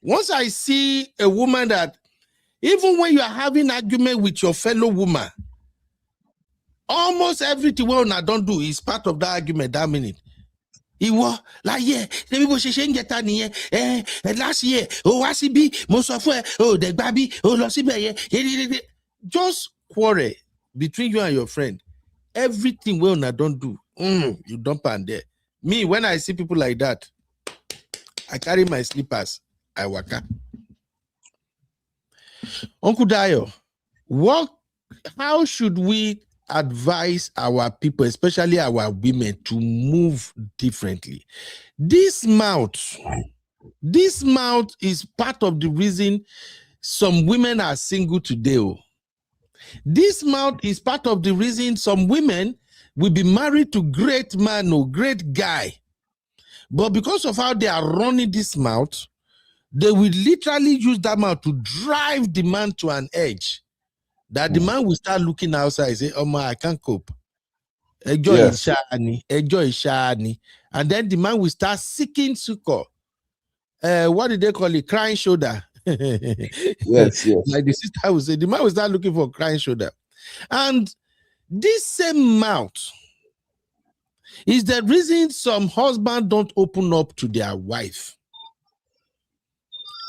Once I see a woman that, even when you are having argument with your fellow woman, almost everything I don't do is part of that argument that minute. It was like, yeah, the people she get last year, most of the baby, just quarrel between you and your friend. Everything I don't do, you dump and there. Me, when I see people like that, I carry my slippers, I waka. Uncle Dio, how should we advise our people, especially our women, to move differently? This mouth is part of the reason some women are single today. This mouth is part of the reason some women will be married to great man or great guy. But because of how they are running this mouth, they will literally use that mouth to drive the man to an edge. That the man will start looking outside and say, oh my, I can't cope. Enjoy shani. And then the man will start seeking succor. What did they call it? Crying shoulder. Yes. Like the sister would say, the man will start looking for crying shoulder. And this same mouth is the reason some husbands don't open up to their wife.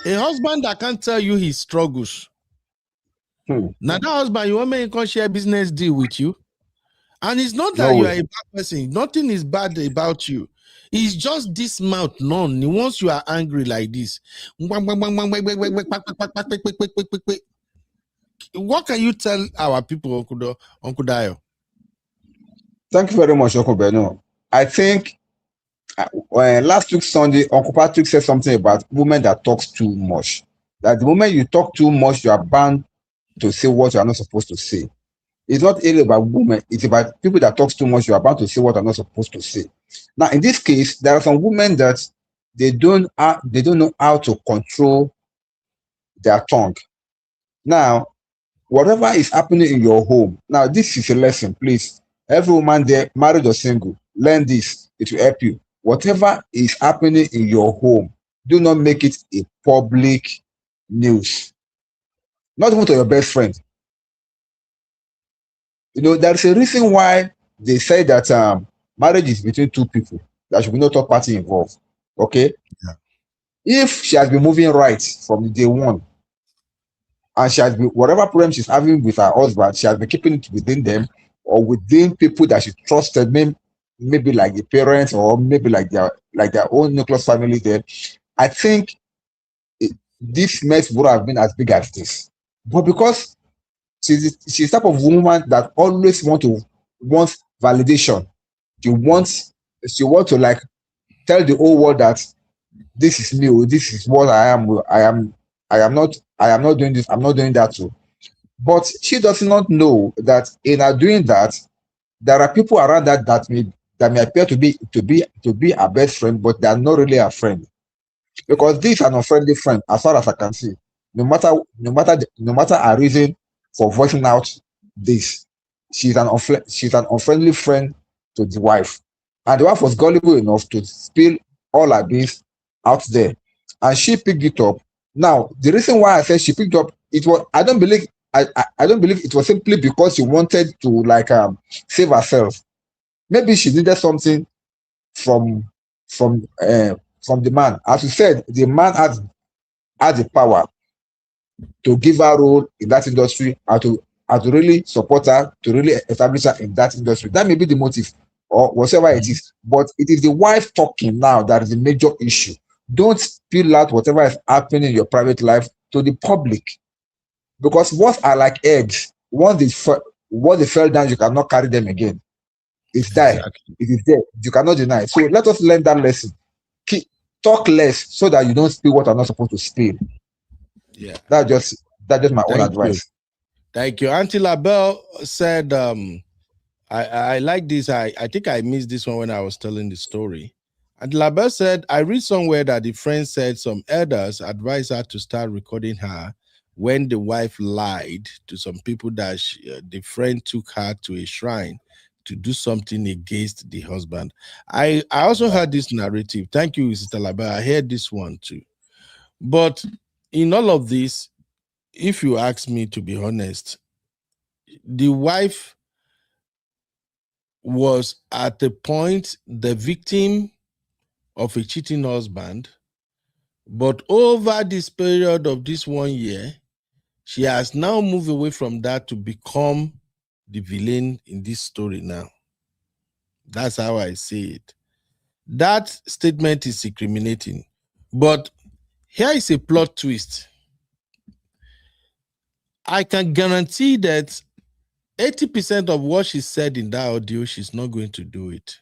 A husband that can't tell you his struggles. Now that husband, you want me to share business deal with you? And it's not that you are a bad person. Nothing is bad about you. It's just this mouth, none. Once you are angry like this, what can you tell our people, Uncle Dio? Thank you very much, Uncle Beno. I think last week Sunday, Uncle Patrick said something about women that talks too much. That the moment you talk too much, you are bound to say what you are not supposed to say. It's not really about women, it's about people that talk too much, you are bound to say what I'm not supposed to say. Now, in this case, there are some women that they don't know how to control their tongue. Now, whatever is happening in your home, now this is a lesson, please. Every woman there, married or single, learn this, it will help you. Whatever is happening in your home, do not make it a public news. Not even to your best friend. You know, there's a reason why they say that marriage is between two people. There should be no third party involved. Okay? Yeah. If she has been moving right from day one, and she has been, whatever problem she's having with her husband, she has been keeping it within them or within people that she trusted, maybe like the parents or maybe like their own nuclear family there. I think this mess would have been as big as this. But because she's the type of woman that always wants validation. She wants to like tell the whole world that this is me, or this is what I am. I am not doing this. I'm not doing that too. But she does not know that in her doing that, there are people around that may appear to be her best friend, but they are not really her friend, because this is an unfriendly friend, as far as I can see. No matter her reason for voicing out this, she's an unfriendly friend to the wife, and the wife was gullible enough to spill all her beans out there, and she picked it up. Now, the reason why I said she picked up it was, I don't believe it was simply because she wanted to like save herself. Maybe she needed something from from uh, from the man. As you said, the man has the power to give her role in that industry, and to really support her, to really establish her in that industry. That may be the motive or whatever it is. But it is the wife talking now that is the major issue. Don't spill out whatever is happening in your private life to the public. Because what are like eggs, once they fell down, you cannot carry them again. It's there. Exactly. It is there. You cannot deny it. So let us learn that lesson. Talk less so that you don't spill what are not supposed to spill. Yeah. That's just my own advice. Thank you. Auntie Labelle said, I like this. I think I missed this one when I was telling the story. And Labelle said, I read somewhere that the friend said some elders advised her to start recording her when the wife lied to some people that the friend took her to a shrine to do something against the husband. I also heard this narrative. Thank you, Sister Labelle. I heard this one too. But in all of this, if you ask me to be honest, the wife was at the point the victim of a cheating husband, but over this period of this 1 year, she has now moved away from that to become the villain in this story now. That's how I see it. That statement is incriminating. But here is a plot twist. I can guarantee that 80% of what she said in that audio, she's not going to do it.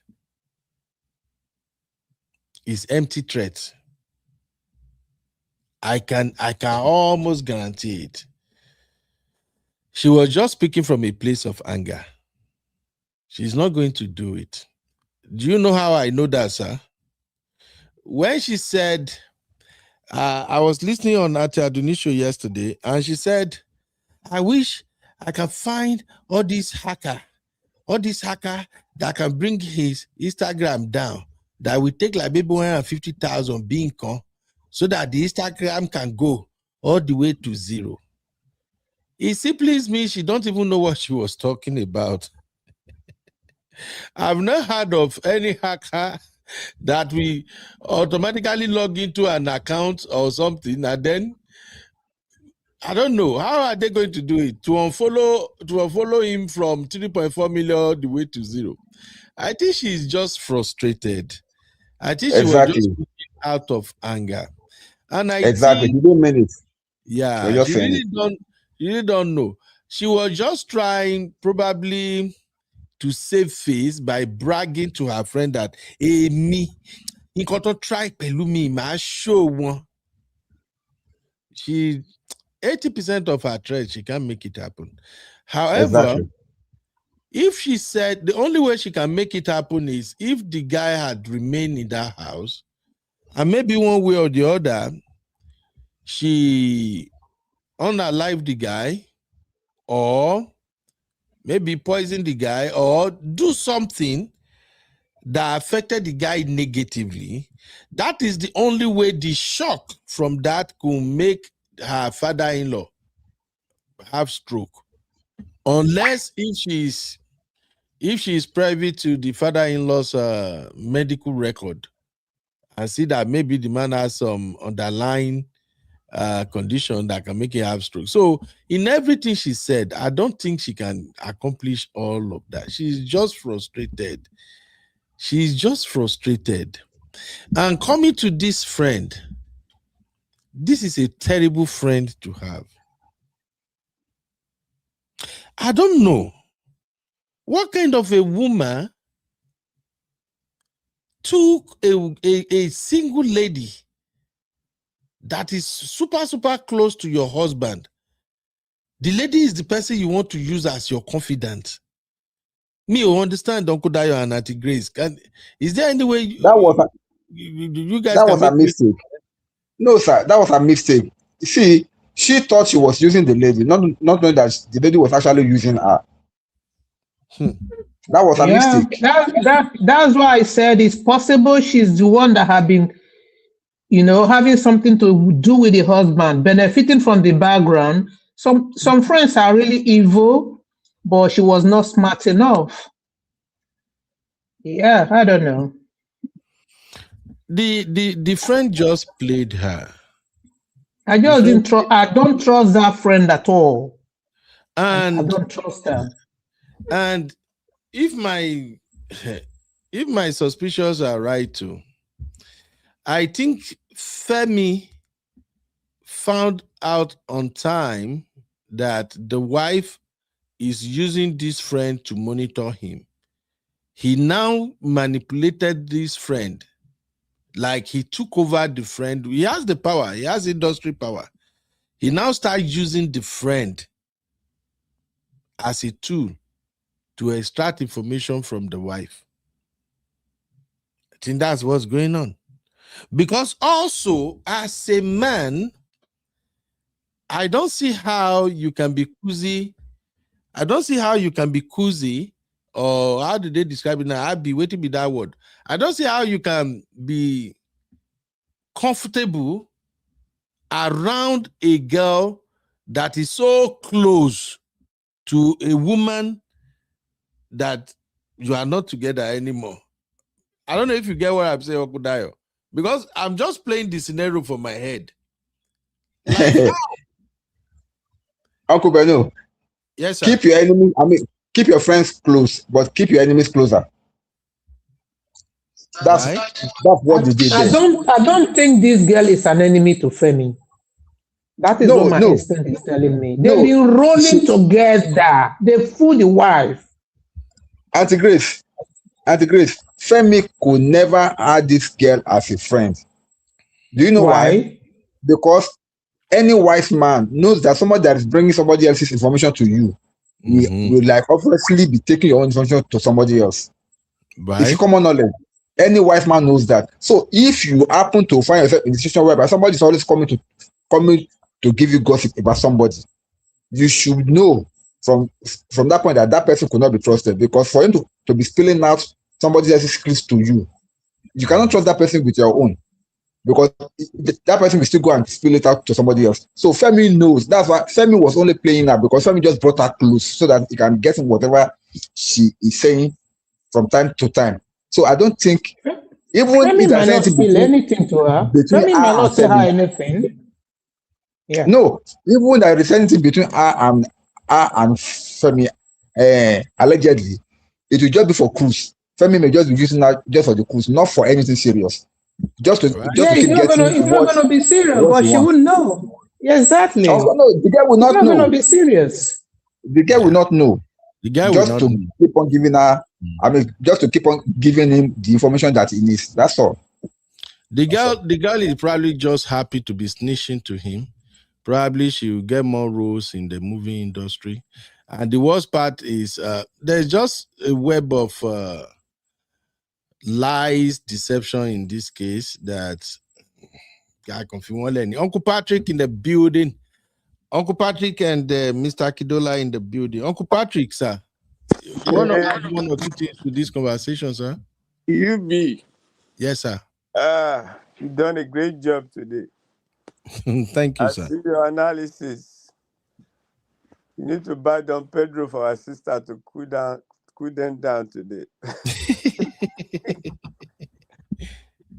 It's empty threat. I can almost guarantee it. She was just speaking from a place of anger. She's not going to do it. Do you know how I know that, sir? When she said, I was listening on Ate Aduni's show yesterday, and she said, I wish I can find all these hacker that can bring his Instagram down, that will take like maybe 150,000 being con, so that the Instagram can go all the way to zero. It simply means she don't even know what she was talking about. I've not heard of any hacker that we automatically log into an account or something, and then I don't know how are they going to do it to unfollow him from 3.4 million the way to zero. I think she's just frustrated. I think she was just out of anger, and I think, you don't mean it. Yeah, she really don't know. She was just trying probably to save face by bragging to her friend that me, he got to try pelumi, ma show one. She 80% of her threat, she can't make it happen. However, if she said the only way she can make it happen is if the guy had remained in that house, and maybe one way or the other, she unalived the guy, or maybe poison the guy, or do something that affected the guy negatively. That is the only way the shock from that could make her father-in-law have stroke. Unless if she is privy to the father-in-law's medical record and see that maybe the man has some underlying condition that can make him have stroke. So in everything she said, I don't think she can accomplish all of that. She's just frustrated. She's just frustrated. And coming to this friend, this is a terrible friend to have. I don't know what kind of a woman took a single lady that is super close to your husband. The lady is the person you want to use as your confidant. Me, you understand Uncle Dayo and Auntie Grace. Is there any way you guys that can was a make mistake. No, sir, that was a mistake. See, she thought she was using the lady, not knowing that the lady was actually using her. That was a Yeah, mistake. that's why I said it's possible she's the one that had been, having something to do with the husband, benefiting from the background. Some friends are really evil, but she was not smart enough. Yeah, I don't know. The friend just played her. I just didn't trust. I don't trust that friend at all. And I don't trust her. And if my suspicions are right too, I think Femi found out on time that the wife is using this friend to monitor him. He now manipulated this friend, like he took over the friend. He has the power, he has industry power. He now started using the friend as a tool to extract information from the wife. I think that's what's going on. Because also, as a man, I don't see how you can be cozy. I don't see how you can be cozy, or how do they describe it now? I'd be waiting with that word. I don't see how you can be comfortable around a girl that is so close to a woman that you are not together anymore. I don't know if you get what I'm saying, Okudayo, because I'm just playing the scenario for my head. Like, Uncle Beno, yes, sir. Keep your enemy. Keep your friends close, but keep your enemies closer. That's what they did. I don't think this girl is an enemy to Femi. That is what my instinct is telling me. They've been rolling together. They fool the wife. Auntie Grace, Femi could never add this girl as a friend. Do you know why? Because any wise man knows that somebody that is bringing somebody else's information to you will like obviously be taking your own information to somebody else. Right. It's common knowledge. Any wise man knows that. So if you happen to find yourself in a situation whereby somebody is always coming to give you gossip about somebody, you should know from that point that person could not be trusted, because for him to be spilling out somebody else's secrets to you, you cannot trust that person with your own, because that person will still go and spill it out to somebody else. So Femi knows. That's why Femi was only playing her, because Femi just brought her close so that he can get whatever she is saying from time to time. So I don't think even Femi if might not spill anything to her. Femi might not say her anything. Yeah. No, even there is anything between her and Femi, allegedly, it will just be for cruise. Femi may just be using that just for the cruise, not for anything serious. Just to keep getting. It's not going to be serious, but she wouldn't know. Yeah, exactly. Oh, no, the girl will not know. It's not going to be serious. The girl will not know. The guy just will not to keep on giving her. Just to keep on giving him the information that he needs. That's all. The girl is probably just happy to be snitching to him. Probably she will get more roles in the movie industry. And the worst part is there's just a web of lies, deception in this case that I confuse. Uncle Patrick in the building. Uncle Patrick and Mr. Akidola in the building. Uncle Patrick, sir, you want to add one or two things to this conversation, sir? UB. Yes, sir. You've done a great job today. Thank you, sir. I see your analysis. You need to buy Don Pedro for our sister to cool them down today.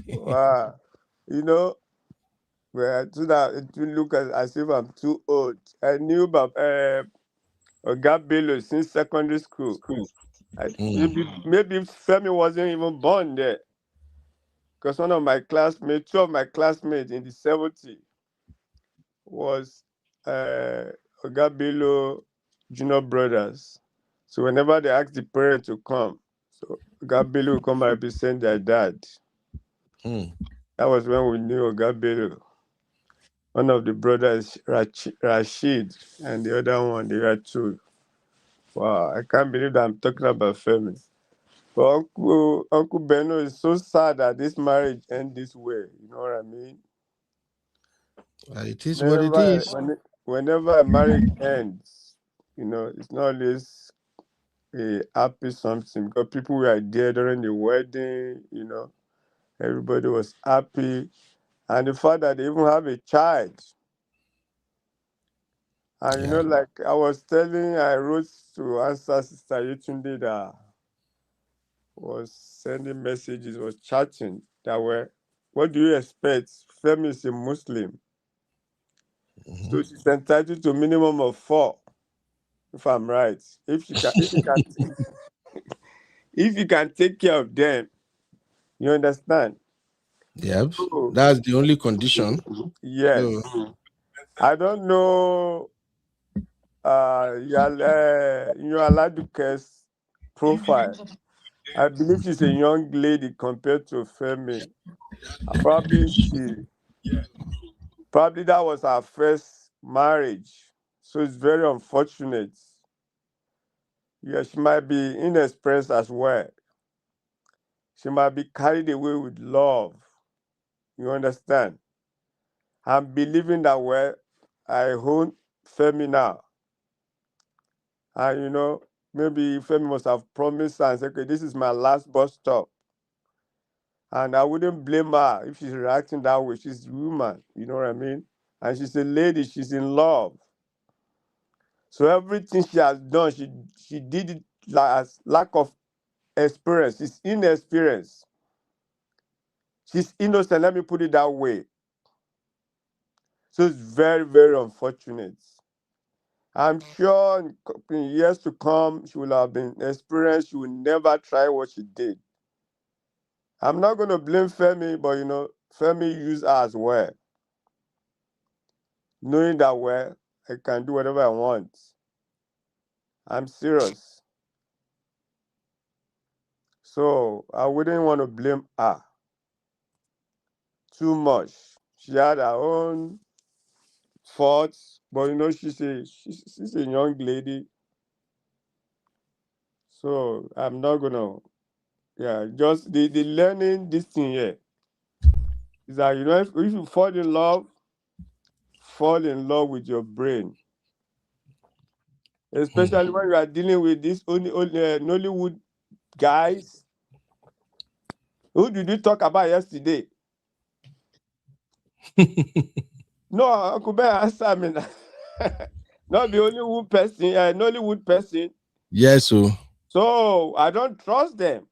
Wow. You know, it will look as if I'm too old. I knew about Oga Bello since secondary school. Maybe Femi wasn't even born there. Because two of my classmates in the 70s was Oga Bello junior brothers. So whenever they ask the parent to come, so Gabelu will come and represent their dad. That was when we knew Gabelu. One of the brothers, Rashid, and the other one, they were two. Wow, I can't believe that I'm talking about Femi. But Uncle Beno is so sad that this marriage ends this way. You know what I mean? It is what it is. Whenever a marriage ends, you know, it's not always a happy something because people were there during the wedding, you know, everybody was happy. And the fact that they even have a child. And you know, like I wrote to answer Sister Yetunde that was sending messages, was chatting that were, what do you expect? Femi is a Muslim. So she's entitled to a minimum of 4, if I'm right. If you can take care of them, you understand? Yep. That's the only condition. Yes. I don't know Iyan Aladuke's profile. I believe she's a young lady compared to Femi. Probably that was her first marriage. So it's very unfortunate. Yeah, she might be inexperienced as well. She might be carried away with love. You understand? I'm believing that I own Femi now. And you know, maybe Femi must have promised her and said, okay, this is my last bus stop. And I wouldn't blame her if she's reacting that way. She's a woman, you know what I mean? And she's a lady, she's in love. So everything she has done, she did it as lack of experience. She's inexperienced. She's innocent, let me put it that way. So it's very, very unfortunate. I'm sure in years to come, she will have been experienced. She will never try what she did. I'm not going to blame Femi, but you know, Femi used her as well. Knowing that, I can do whatever I want. I'm serious. So I wouldn't want to blame her too much. She had her own faults, but you know, she's a young lady. So I'm not gonna, just the learning this thing here is that, you know, if you fall in love with your brain, especially when you are dealing with these only Nollywood guys. Who did you talk about yesterday? No, Uncle Ben, answer me now. Not the Hollywood person, Nollywood person. Yes, so. So I don't trust them.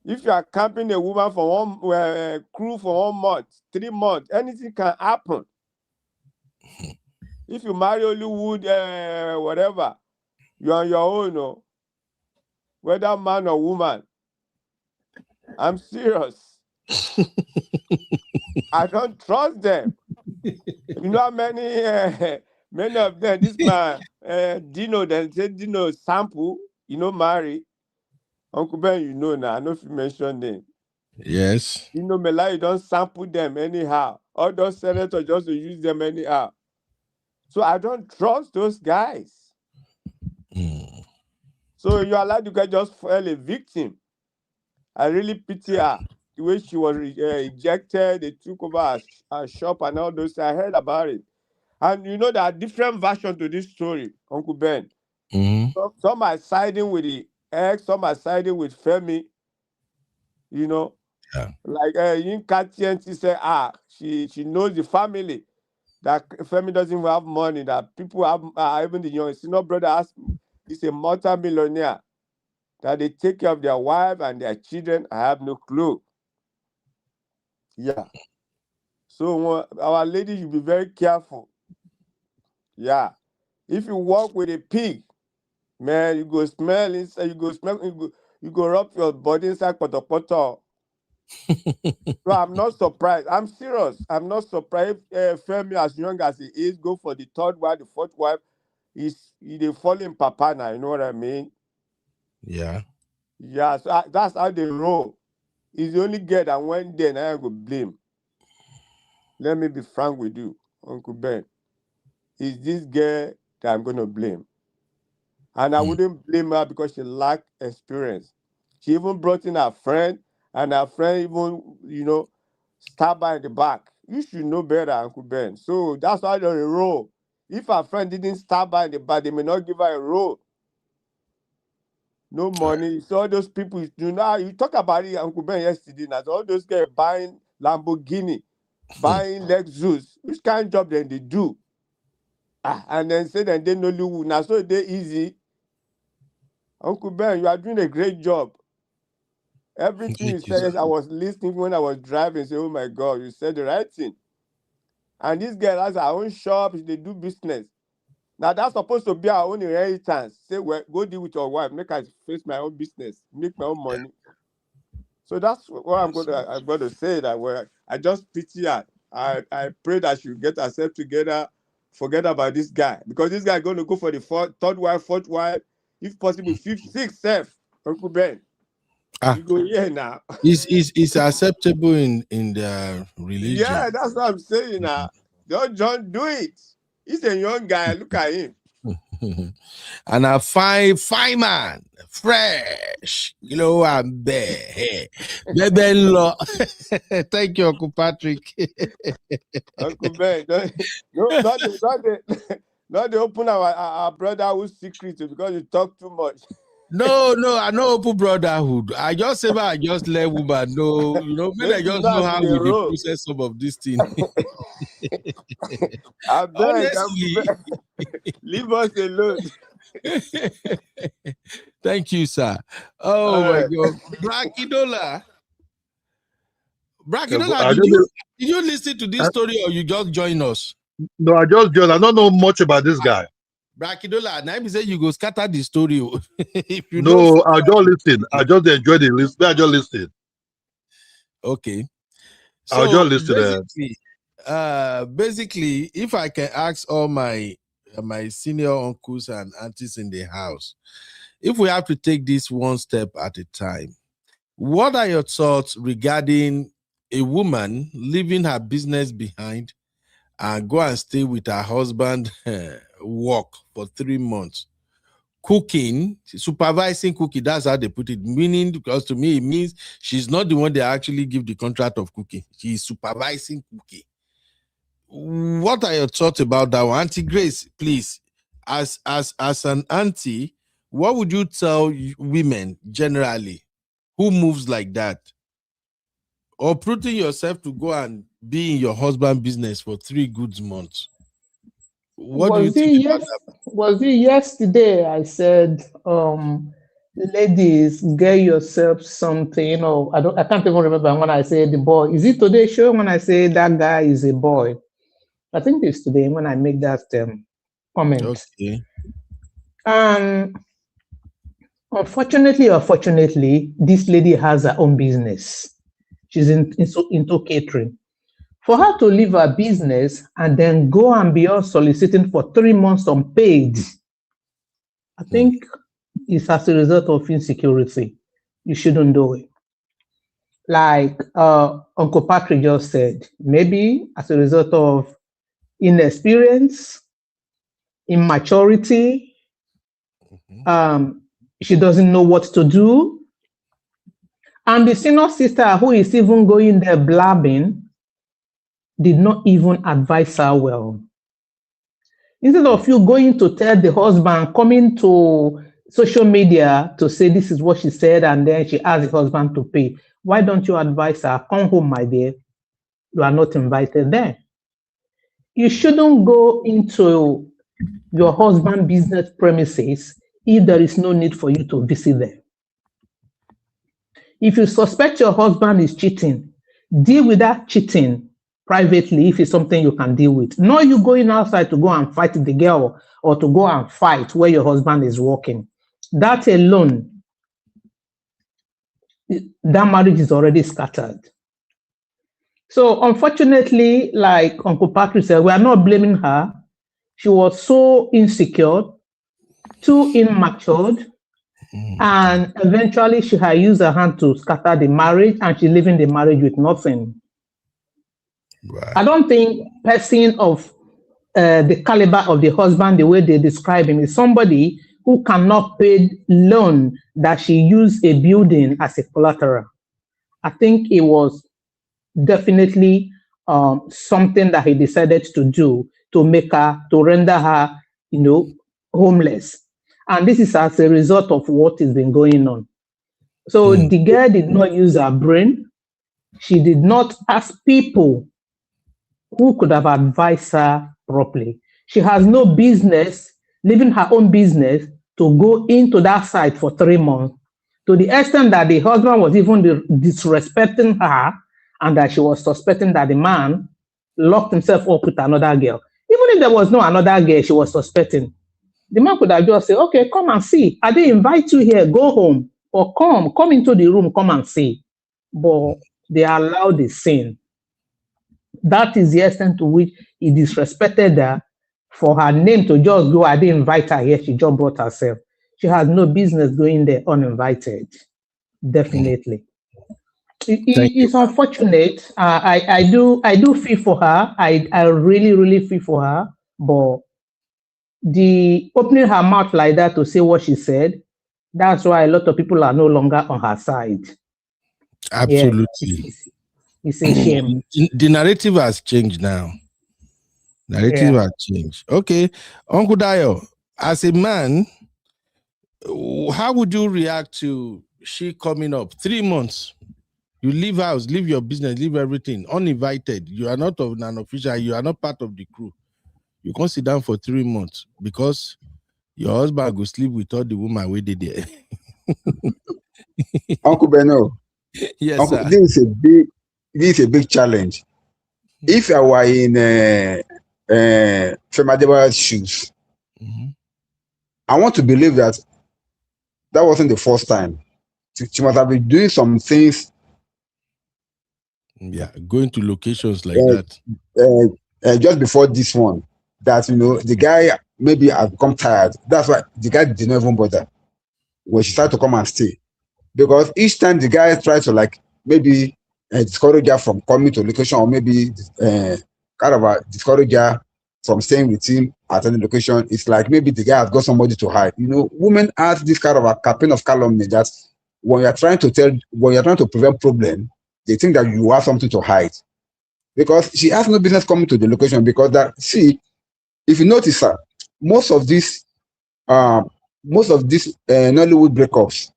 If you are camping a woman for one crew for 1 month, 3 months, anything can happen. If you marry Hollywood, whatever, you're on your own, no? Whether man or woman. I'm serious. I don't trust them. You know how many of them, this man, Dino, they say Dino sample, you know, marry. Uncle Ben, you know now, I know if you mention name. Yes. Dino Mela, you don't sample them anyhow. All those senators just to use them anyhow. So I don't trust those guys. So Iyan Aladuke just fell a victim. I really pity her. The way she was ejected, they took over her shop and all those. I heard about it. And you know, there are different versions to this story, Uncle Ben. Some are siding with the ex, some are siding with Femi. You know, like Yinka TNT said, she knows the family, that Femi doesn't even have money, that people have, even the young senior brother is a multi-millionaire, that they take care of their wife and their children. I have no clue. Yeah. So our lady should be very careful. Yeah. If you walk with a pig, man, you go smell inside, you go rub your body inside poto. So I'm not surprised. I'm serious. I'm not surprised if Femi, as young as he is, go for the 3rd wife, the 4th wife. they falling papa now, you know what I mean? Yeah. Yeah, so that's how they roll. He's the only girl that went there and I go blame. Let me be frank with you, Uncle Ben. It's this girl that I'm gonna blame. And I wouldn't blame her because she lacked experience. She even brought in her friend, and her friend even, stabbed her in the back. You should know better, Uncle Ben. So that's why they're a role. If her friend didn't stab her in the back, they may not give her a role. No money. So all those people, you talk about it, Uncle Ben, yesterday. Now, so all those guys buying Lamborghini, buying Lexus. Which kind of job then they do? And then say that they know Nollywood. Now, so they easy. Uncle Ben, you are doing a great job. Everything you Thank you, said, sir. yes, I was listening when I was driving. Say, oh my God, you said the right thing. And this girl has her own shop. They do business. Now that's supposed to be our own inheritance. Say, well, go deal with your wife. Make I face my own business. Make my own money. So that's what I'm going to say. That I just pity her. I pray that she get herself together. Forget about this guy, because this guy going to go for the third wife, fourth wife, if possible, fifth, sixth, seventh. Uncle Ben. You go here now. It's acceptable in their religion. Yeah, that's what I'm saying now. Don't do it. He's a young guy. Look at him. And a fine man, fresh, I'm there. Bebe-lo. Thank you, Uncle Patrick. Uncle Ben, not open our brotherhood secret because you talk too much. No, I know open brotherhood. I just say I just let woman know, maybe I just know how we the process some of this thing. I beg, Honestly, leave us alone. Thank you, sir. Oh my God, Brakidola, did you listen to this story or you just join us? No, I just joined. I don't know much about this guy. Brakidola, now say you go scatter the story. If you no, I just listen. I just enjoy the list. I just listen. Okay. So I'll just listen. Basically, if I can ask all my senior uncles and aunties in the house, if we have to take this one step at a time, what are your thoughts regarding a woman leaving her business behind and go and stay with her husband, work for 3 months, cooking, supervising cooking? That's how they put it. Meaning, because to me, it means she's not the one that actually give the contract of cooking. She's supervising cooking. What are your thoughts about that one? Auntie Grace, please, as an auntie, what would you tell women generally who moves like that? Or putting yourself to go and be in your husband's business for 3 good months? What do you think about that? Was it yesterday I said, ladies, get yourself something, or I can't even remember when I said the boy. Is it today's show when I say that guy is a boy? I think it's today when I make that comment. Okay. Unfortunately or fortunately, this lady has her own business. She's into catering. For her to leave her business and then go and be all soliciting for 3 months unpaid, I think it's as a result of insecurity. You shouldn't do it. Like Uncle Patrick just said, maybe as a result of inexperience, immaturity, she doesn't know what to do. And the senior sister who is even going there blabbing did not even advise her well. Instead of you going to tell the husband, coming to social media to say this is what she said, and then she asked the husband to pay, why don't you advise her, come home, my dear, you are not invited there. You shouldn't go into your husband's business premises if there is no need for you to visit them. If you suspect your husband is cheating, deal with that cheating privately if it's something you can deal with. Not you going outside to go and fight the girl or to go and fight where your husband is working. That alone, that marriage is already scattered. So unfortunately, like Uncle Patrick said, we are not blaming her. She was so insecure, too immature, and eventually she had used her hand to scatter the marriage, and she's leaving the marriage with nothing. Right. I don't think person of the caliber of the husband, the way they describe him, is somebody who cannot pay loan that she used a building as a collateral. I think it was definitely something that he decided to do to render her, homeless. And this is as a result of what has been going on. So the girl did not use her brain. She did not ask people who could have advised her properly. She has no business leaving her own business to go into that site for 3 months, to the extent that the husband was even disrespecting her, and that she was suspecting that the man locked himself up with another girl. Even if there was no another girl she was suspecting, the man could have just said, okay, come and see. I didn't invite you here, go home. Or come into the room, come and see. But they allowed the sin. That is the extent to which he disrespected her. For her name to just go, I didn't invite her here, she just brought herself. She has no business going there uninvited. Definitely. It's unfortunate. I do feel for her. I really, really feel for her. But the opening her mouth like that to say what she said, that's why a lot of people are no longer on her side. Absolutely. Yeah, it's a shame. The narrative has changed now. Narrative has changed. Okay. Uncle Dayo, as a man, how would you react to she coming up 3 months? You leave house, leave your business, leave everything, uninvited. You are not of an official, you are not part of the crew. You can't sit down for 3 months because your husband will sleep with all the woman waiting there. Uncle Beno. Yes, Uncle, sir. this is a big challenge. If I were in Femi Adebayo's shoes, I want to believe that wasn't the first time. She must have been doing some things. Yeah, going to locations like that. Just before this one, that the guy maybe has become tired. That's why the guy did not even bother when she started to come and stay. Because each time the guy tries to maybe discourage her from coming to location, or maybe kind of discourage her from staying with him at any location, it's like maybe the guy has got somebody to hide. Women have this kind of a campaign of calumny that when you're trying to prevent problem, they think that you have something to hide. Because she has no business coming to the location, because if you notice, most of these Nollywood breakups,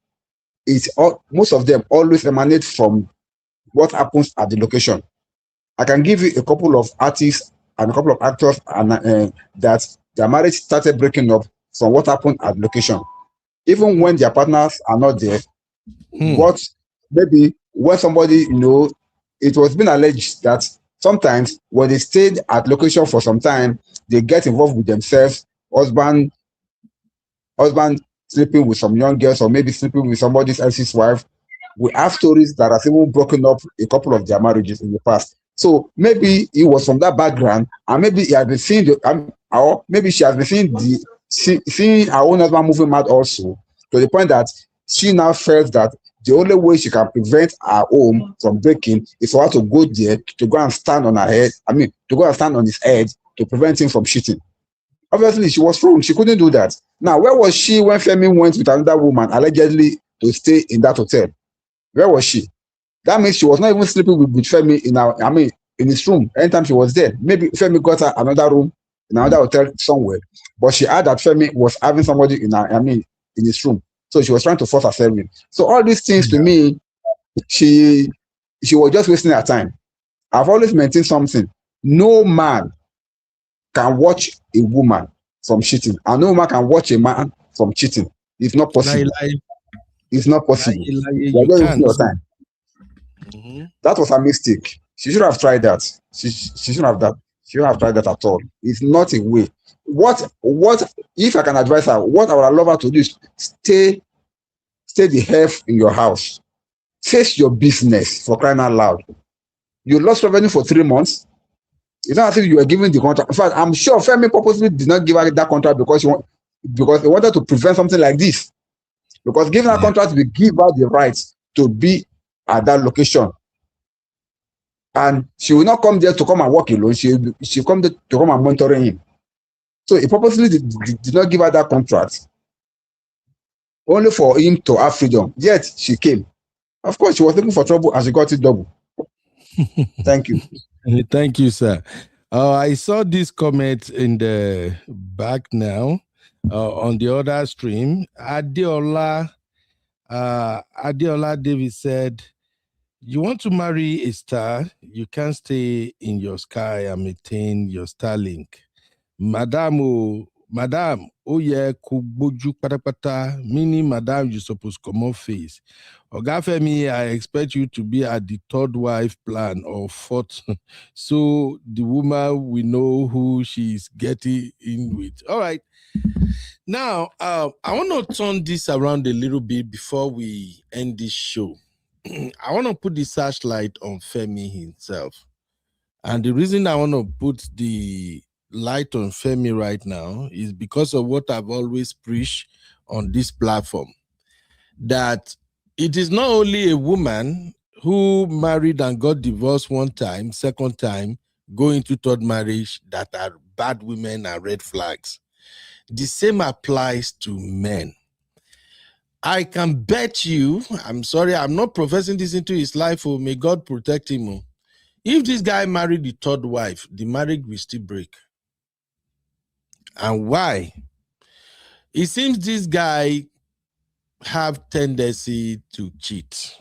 most of them always emanate from what happens at the location. I can give you a couple of artists and a couple of actors that their marriage started breaking up from what happened at the location. Even when their partners are not there, maybe when somebody, it was been alleged that sometimes when they stayed at location for some time, they get involved with themselves, husband sleeping with some young girls, or maybe sleeping with somebody else's wife. We have stories that have even broken up a couple of their marriages in the past. So maybe it was from that background, and maybe he has been seeing or maybe she has been seeing her own husband moving mad also, to the point that she now felt that the only way she can prevent her home from breaking is for her to go there, to go and stand on her head. To go and stand on his head to prevent him from cheating. Obviously, she was wrong. She couldn't do that. Now, where was she when Femi went with another woman allegedly to stay in that hotel? Where was she? That means she was not even sleeping with Femi in his room anytime she was there. Maybe Femi got her another room in another hotel somewhere, but she heard that Femi was having somebody in his room. So she was trying to force herself in. So all these things, to me, she was just wasting her time. I've always maintained something. No man can watch a woman from cheating, and no man can watch a man from cheating. It's not possible. It's not possible. You're just wasting your time. That was a mistake. She should have tried that. She shouldn't have that. She shouldn't have tried that at all. It's not a way. What if I can advise her? What I would love her to do is stay the hell in your house. Face your business, for crying out loud. You lost revenue for 3 months. It's not as if you were giving the contract. In fact, I'm sure Femi purposely did not give her that contract because he wanted to prevent something like this. Because giving her contract will give her the right to be at that location. And she will not come there to come and work alone. She come there to come and monitor him. So he purposely did not give her that contract, only for him to have freedom. Yet she came. Of course, she was looking for trouble and she got it double. Thank you. Thank you, sir. I saw this comment in the back now on the other stream. Adeola David said, you want to marry a star, you can't stay in your sky and maintain your Starlink. Madam, oh yeah, kuboju patapata, meaning madam, you supposed to come off face. Ogafemi, I expect you to be at the third wife plan or fourth, so the woman will know who she's getting in with. All right. Now, I want to turn this around a little bit before we end this show. I want to put the searchlight on Femi himself. And the reason I want to put the light on Femi right now is because of what I've always preached on this platform, that it is not only a woman who married and got divorced one time, second time, go into third marriage that are bad women and red flags. The same applies to men. I can bet you, I'm sorry, I'm not professing this into his life, oh, may God protect him. Oh. If this guy married the third wife, the marriage will still break. And why? It seems this guy have tendency to cheat.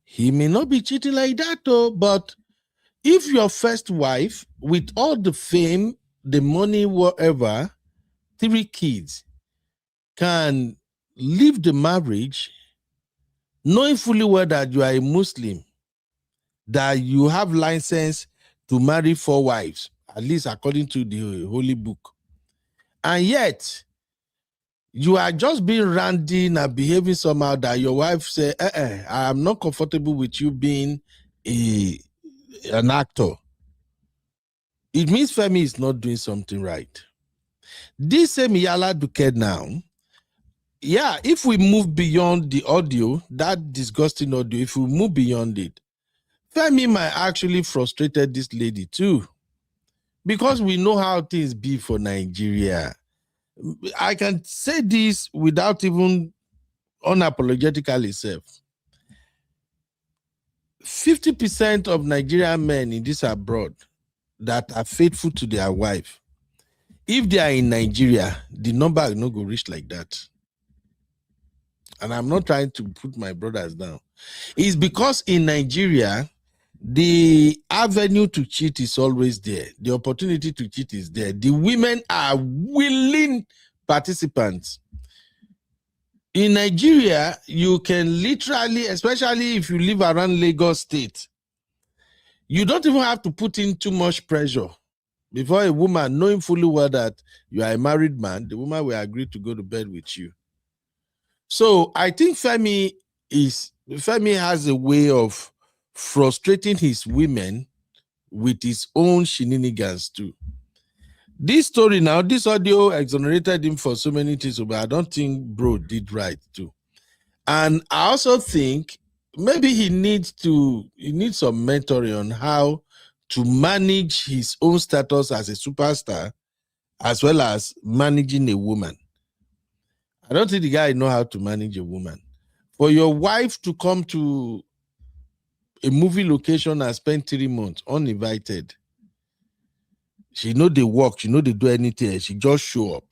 He may not be cheating like that, though, but if your first wife, with all the fame, the money, whatever, 3 kids, can leave the marriage, knowing fully well that you are a Muslim, that you have license to marry 4 wives, at least according to the Holy Book. And yet, you are just being randy and behaving somehow that your wife say, I am not comfortable with you being an actor. It means Femi is not doing something right. This same Iyan Aladuke now, yeah, if we move beyond the audio, that disgusting audio, if we move beyond it, Femi might actually frustrated this lady too. Because we know how things be for Nigeria. I can say this without even unapologetically self. 50% of Nigerian men in this abroad that are faithful to their wife, if they are in Nigeria, the number will not go reach like that. And I'm not trying to put my brothers down. It's because in Nigeria, the avenue to cheat is always there. The opportunity to cheat is there. The women are willing participants. In Nigeria, you can literally, especially if you live around Lagos State, you don't even have to put in too much pressure. Before a woman, knowing fully well that you are a married man, the woman will agree to go to bed with you. So I think Femi has a way of frustrating his women with his own shenanigans too. This story now, this audio exonerated him for so many things, but I don't think bro did right too. And I also think maybe he needs some mentoring on how to manage his own status as a superstar as well as managing a woman. I don't think the guy know how to manage a woman. For your wife to come to a movie location and spend 3 months uninvited, she know they work, she know they do anything, she just show up.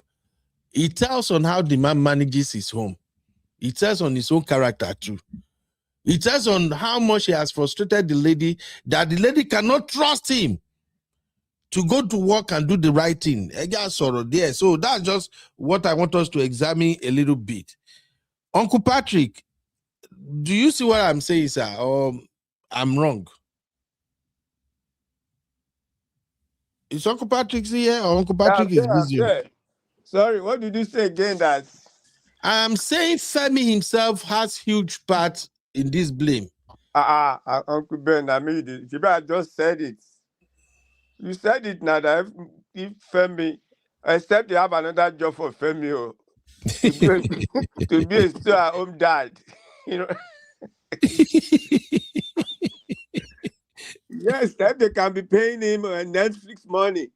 It tells on how the man manages his home. It tells on his own character too. It tells on how much he has frustrated the lady, that the lady cannot trust him to go to work and do the right thing. So that's just what I want us to examine a little bit. Uncle Patrick, do you see what I'm saying, sir? Or I'm wrong? Is Uncle Patrick here or Uncle Patrick is busy? Sorry, what did you say again? That I'm saying Femi himself has huge part in this blame. Uncle Ben, I mean, I just said it. You said it now that if Femi, except you have another job for Femi, to be, to be a stay-at-home dad, you know. Yes, that they can be paying him Netflix money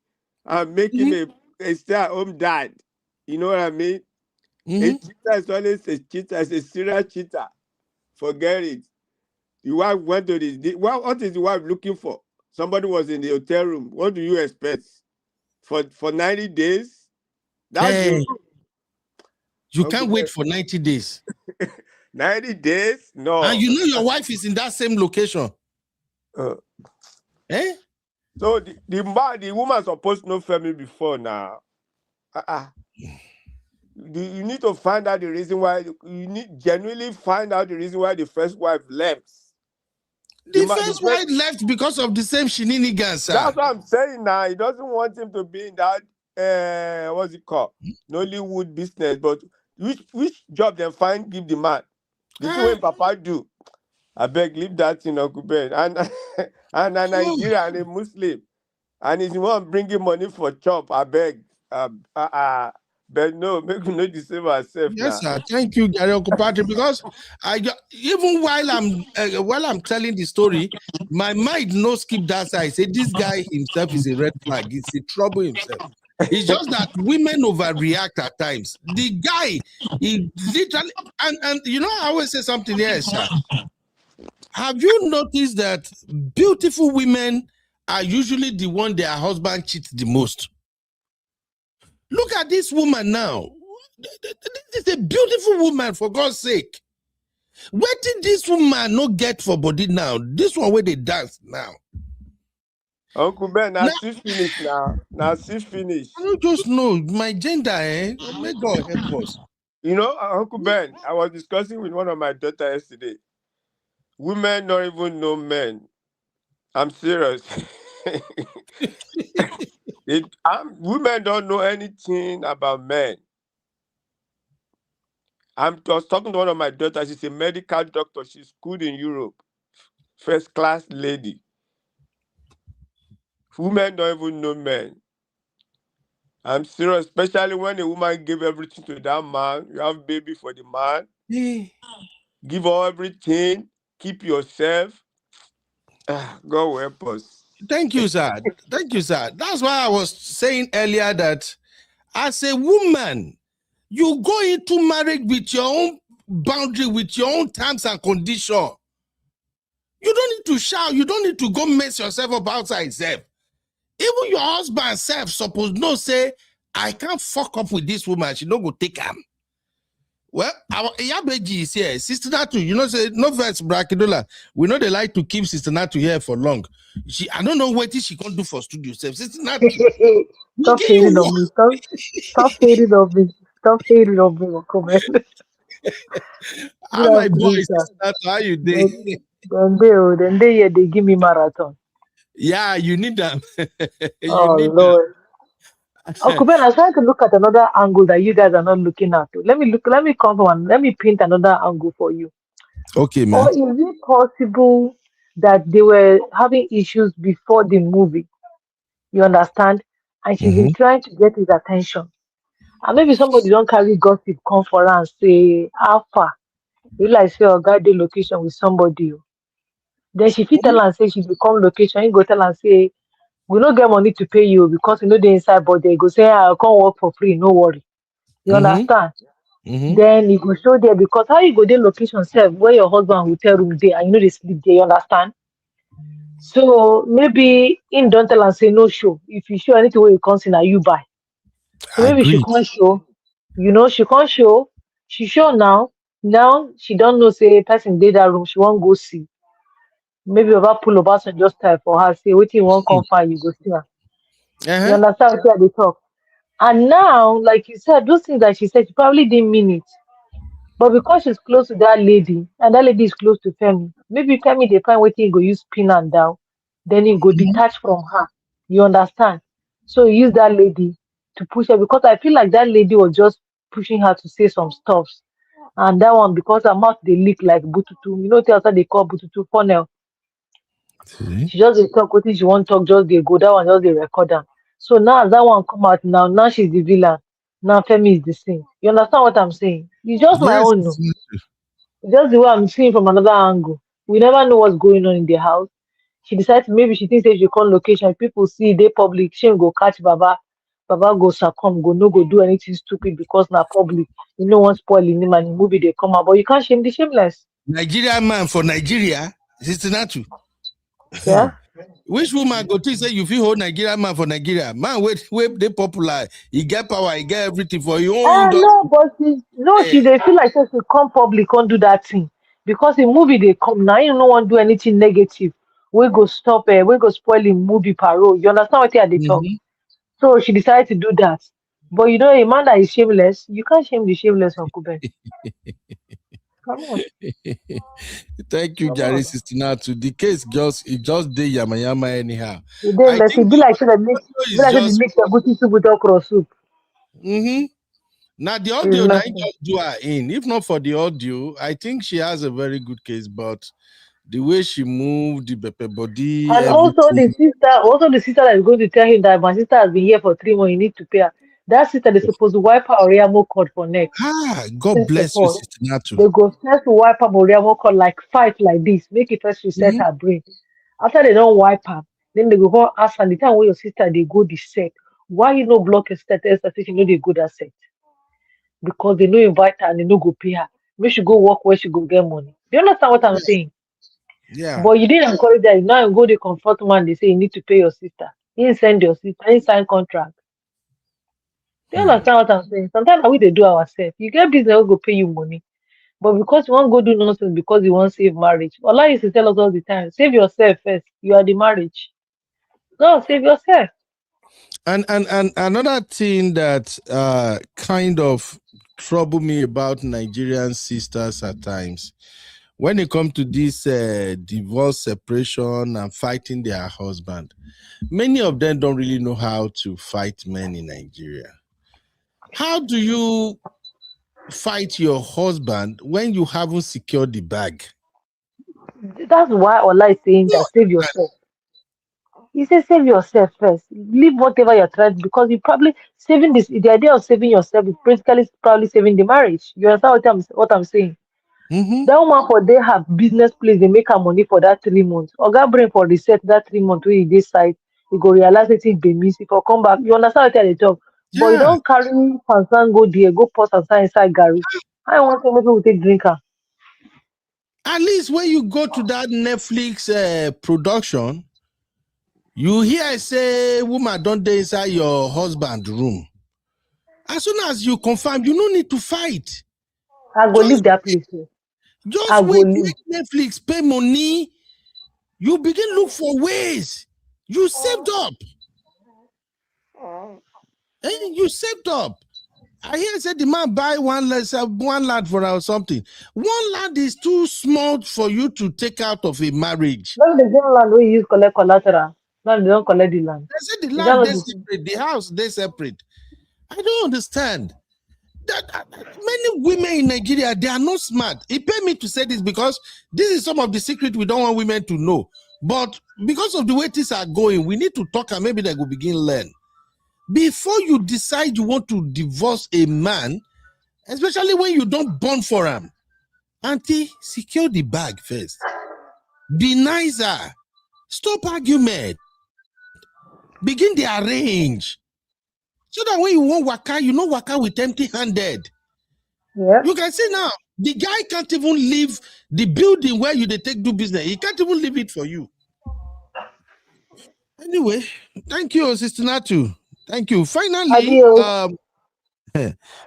and make him a stay-at-home dad. You know what I mean? A cheater is always a cheater, is a serial cheater. Forget it. The wife went to what is the wife looking for? Somebody was in the hotel room. What do you expect? For 90 days? That's Hey, the you can't wait for 90 days. 90 days? No. And you know your wife is in that same location. So the woman supposed to know Femi before now. You need to find out the reason why. You need genuinely find out the reason why the first wife left. The first wife left because of the same shenanigans, sir. That's what I'm saying now. He doesn't want him to be in that what's it called? Nollywood business. But which job then find give the man? The thing when Papa do. I beg leave that in Uncle Ben. And a Nigerian and a Muslim. And he's the one bringing money for chop. I beg. But no, make we not deceive ourselves. Yes, now. sir. Thank you, Gary Uncle Patrick. Because even while I'm telling the story, my mind no skip that side. Say this guy himself is a red flag. He's a trouble himself. It's just that women overreact at times. The guy, he literally and you know I always say something here, sir. Have you noticed that beautiful women are usually the one their husband cheats the most? Look at this woman now. This is a beautiful woman, for God's sake. What did this woman not get for body now? This one where they dance now. Uncle Ben, now see finish now. Now see finish. I don't just know my gender, eh? May God help us. You know, Uncle Ben, I was discussing with one of my daughters yesterday. Women don't even know men. I'm serious. Women don't know anything about men. I was talking to one of my daughters. She's a medical doctor. She's good in Europe. First class lady. Women don't even know men. I'm serious, especially when a woman gave everything to that man. You have baby for the man. Give her everything. Keep yourself. God will help us. Thank you, sir. Thank you, sir. That's why I was saying earlier that as a woman, you go into marriage with your own boundary, with your own terms and conditions. You don't need to shout. You don't need to go mess yourself up outside self. Even your husband self supposed no say, I can't fuck up with this woman. She don't go take him. Well, our Iyabeji is here. Sister Natu, you know, say no verse Brakidola. We know they like to keep Sister Natu here for long. I don't know what she can do for studio self. Sister Natu. Stop hating on me. Stop hating on me. Stop hating on me. Come on. How my boys, Sister Natu, how you doing? Then they give me marathon. Yeah, you need them. Lord. Uncle Ben, I was trying to look at another angle that you guys are not looking at. Let me come from and let me paint another angle for you. Okay, man. Or is it possible that they were having issues before the movie? You understand? And she's been trying to get his attention. And maybe somebody don't carry gossip, come for her and say, how far? You like say, oh, God, the location with somebody. Then she fit tell and say she become location. You go tell and say, we don't get money to pay you because you know the inside, but they go say, I'll come work for free, no worry. You understand? Then you go show there because how you go there location self where your husband will tell room there and you know they sleep there, you understand? So maybe in don't tell and say no show. If you show anything where you come see now you buy. So maybe she can't show. You know, she can't show. She show now. Now she don't know say person did that room, she won't go see. Maybe over pull over and just type for her, say what you want come find you go see her. You understand what they talk? And now, like you said, those things that she said, she probably didn't mean it. But because she's close to that lady, and that lady is close to Femi, maybe Femi they find what he go use pin and down, then he go detach from her. You understand? So he use that lady to push her because I feel like that lady was just pushing her to say some stuff. And that one, because her mouth they leak like bututu. You know what they call bututu funnel. She just dey talk wetin she wan talk, just dey go. That one just dey record am. So now as that one come out now she's the villain. Now Femi is the saint. You understand what I'm saying? It's just my Yes. own. No. It's just the way I'm seeing from another angle. We never know what's going on in the house. She decided maybe she thinks that she come location, people see they public, she go catch Baba. Baba go succumb, go no go do anything stupid because na public. You know one spoil in him and the movie they come out, but you can't shame the shameless. Nigerian man for Nigeria, Cincinnati. Yeah. Which woman go to say you feel hold Nigerian man for Nigeria? Man, wait, they popular. He get power, he get everything for you. No, but she they feel like she come public can't do that thing. Because the movie they come now, you no one do anything negative. We go stop we go spoil in movie parole. You understand what they talk? So she decided to do that. But you know, a man that is shameless, you can't shame the shameless, Uncle Ben. Come on. Thank you, Jerry Cincinnati. The case just did yama yama anyhow. It be like the mix of good soup with okra soup. Now the audio now just do her in. If not for the audio, I think she has a very good case, but the way she moved, the Bepe body, and also the sister that is going to tell him that my sister has been here for 3 months, you need to pay her. That sister is supposed to wipe her Oriamo cord for neck. God bless you, Sister Natu. They go first to wipe her Oriamo cord like 5 like this, make it first reset her brain. After they don't wipe her, then they go ask her the time where your sister they go the set. Why you no block your sister? You know they go that set. Because they no invite her and they no go pay her. Maybe she go work where she go get money. Do you understand what I'm saying? Yeah. But you didn't encourage that. Now you go to comfort man, they say you need to pay your sister. You didn't send your sister, you didn't sign contract. Do you understand what I'm saying? Sometimes we they do ourselves. You get business, we go pay you money. But because you want to go do nonsense because you want to save marriage. Allah used to tell us all the time, save yourself first. You are the marriage. No, save yourself. And another thing that kind of trouble me about Nigerian sisters at times, when it comes to this divorce, separation, and fighting their husband, many of them don't really know how to fight men in Nigeria. How do you fight your husband when you haven't secured the bag? That's why Allah is saying that save yourself. He says save yourself first. Leave whatever you're trying, because you probably saving this. The idea of saving yourself is basically probably saving the marriage. You understand what I'm saying? That woman for they have business place, they make her money for that 3 months. Or God bring for reset that 3 months where you decide you go realize it be miss. If you come back, you understand what they talk. Yeah. But you don't carry Pansan go there, go post Pansan inside Gary. I want to make people take drinker. At least when you go to that Netflix production, you hear say woman don't dey inside your husband room. As soon as you confirm, you no need to fight. I go leave that place. Just wait, Netflix pay money. You begin look for ways. You saved up. You saved up. I hear say the man buy one land for her or something. One land is too small for you to take out of a marriage. No, the same land we use collect collateral. No, they don't collect the land. They say the land they separate, the house they separate. I don't understand. That many women in Nigeria, they are not smart. It paid me to say this because this is some of the secret we don't want women to know. But because of the way things are going, we need to talk and maybe they will begin to learn. Before you decide you want to divorce a man, especially when you don't bond for him, auntie, secure the bag first. Be nicer. Stop argument. Begin the arrange. So that when you want waka, you know waka with empty-handed. Yeah. You can see now, the guy can't even leave the building where you take do business. He can't even leave it for you. Anyway, thank you, Sister Natu. Thank you.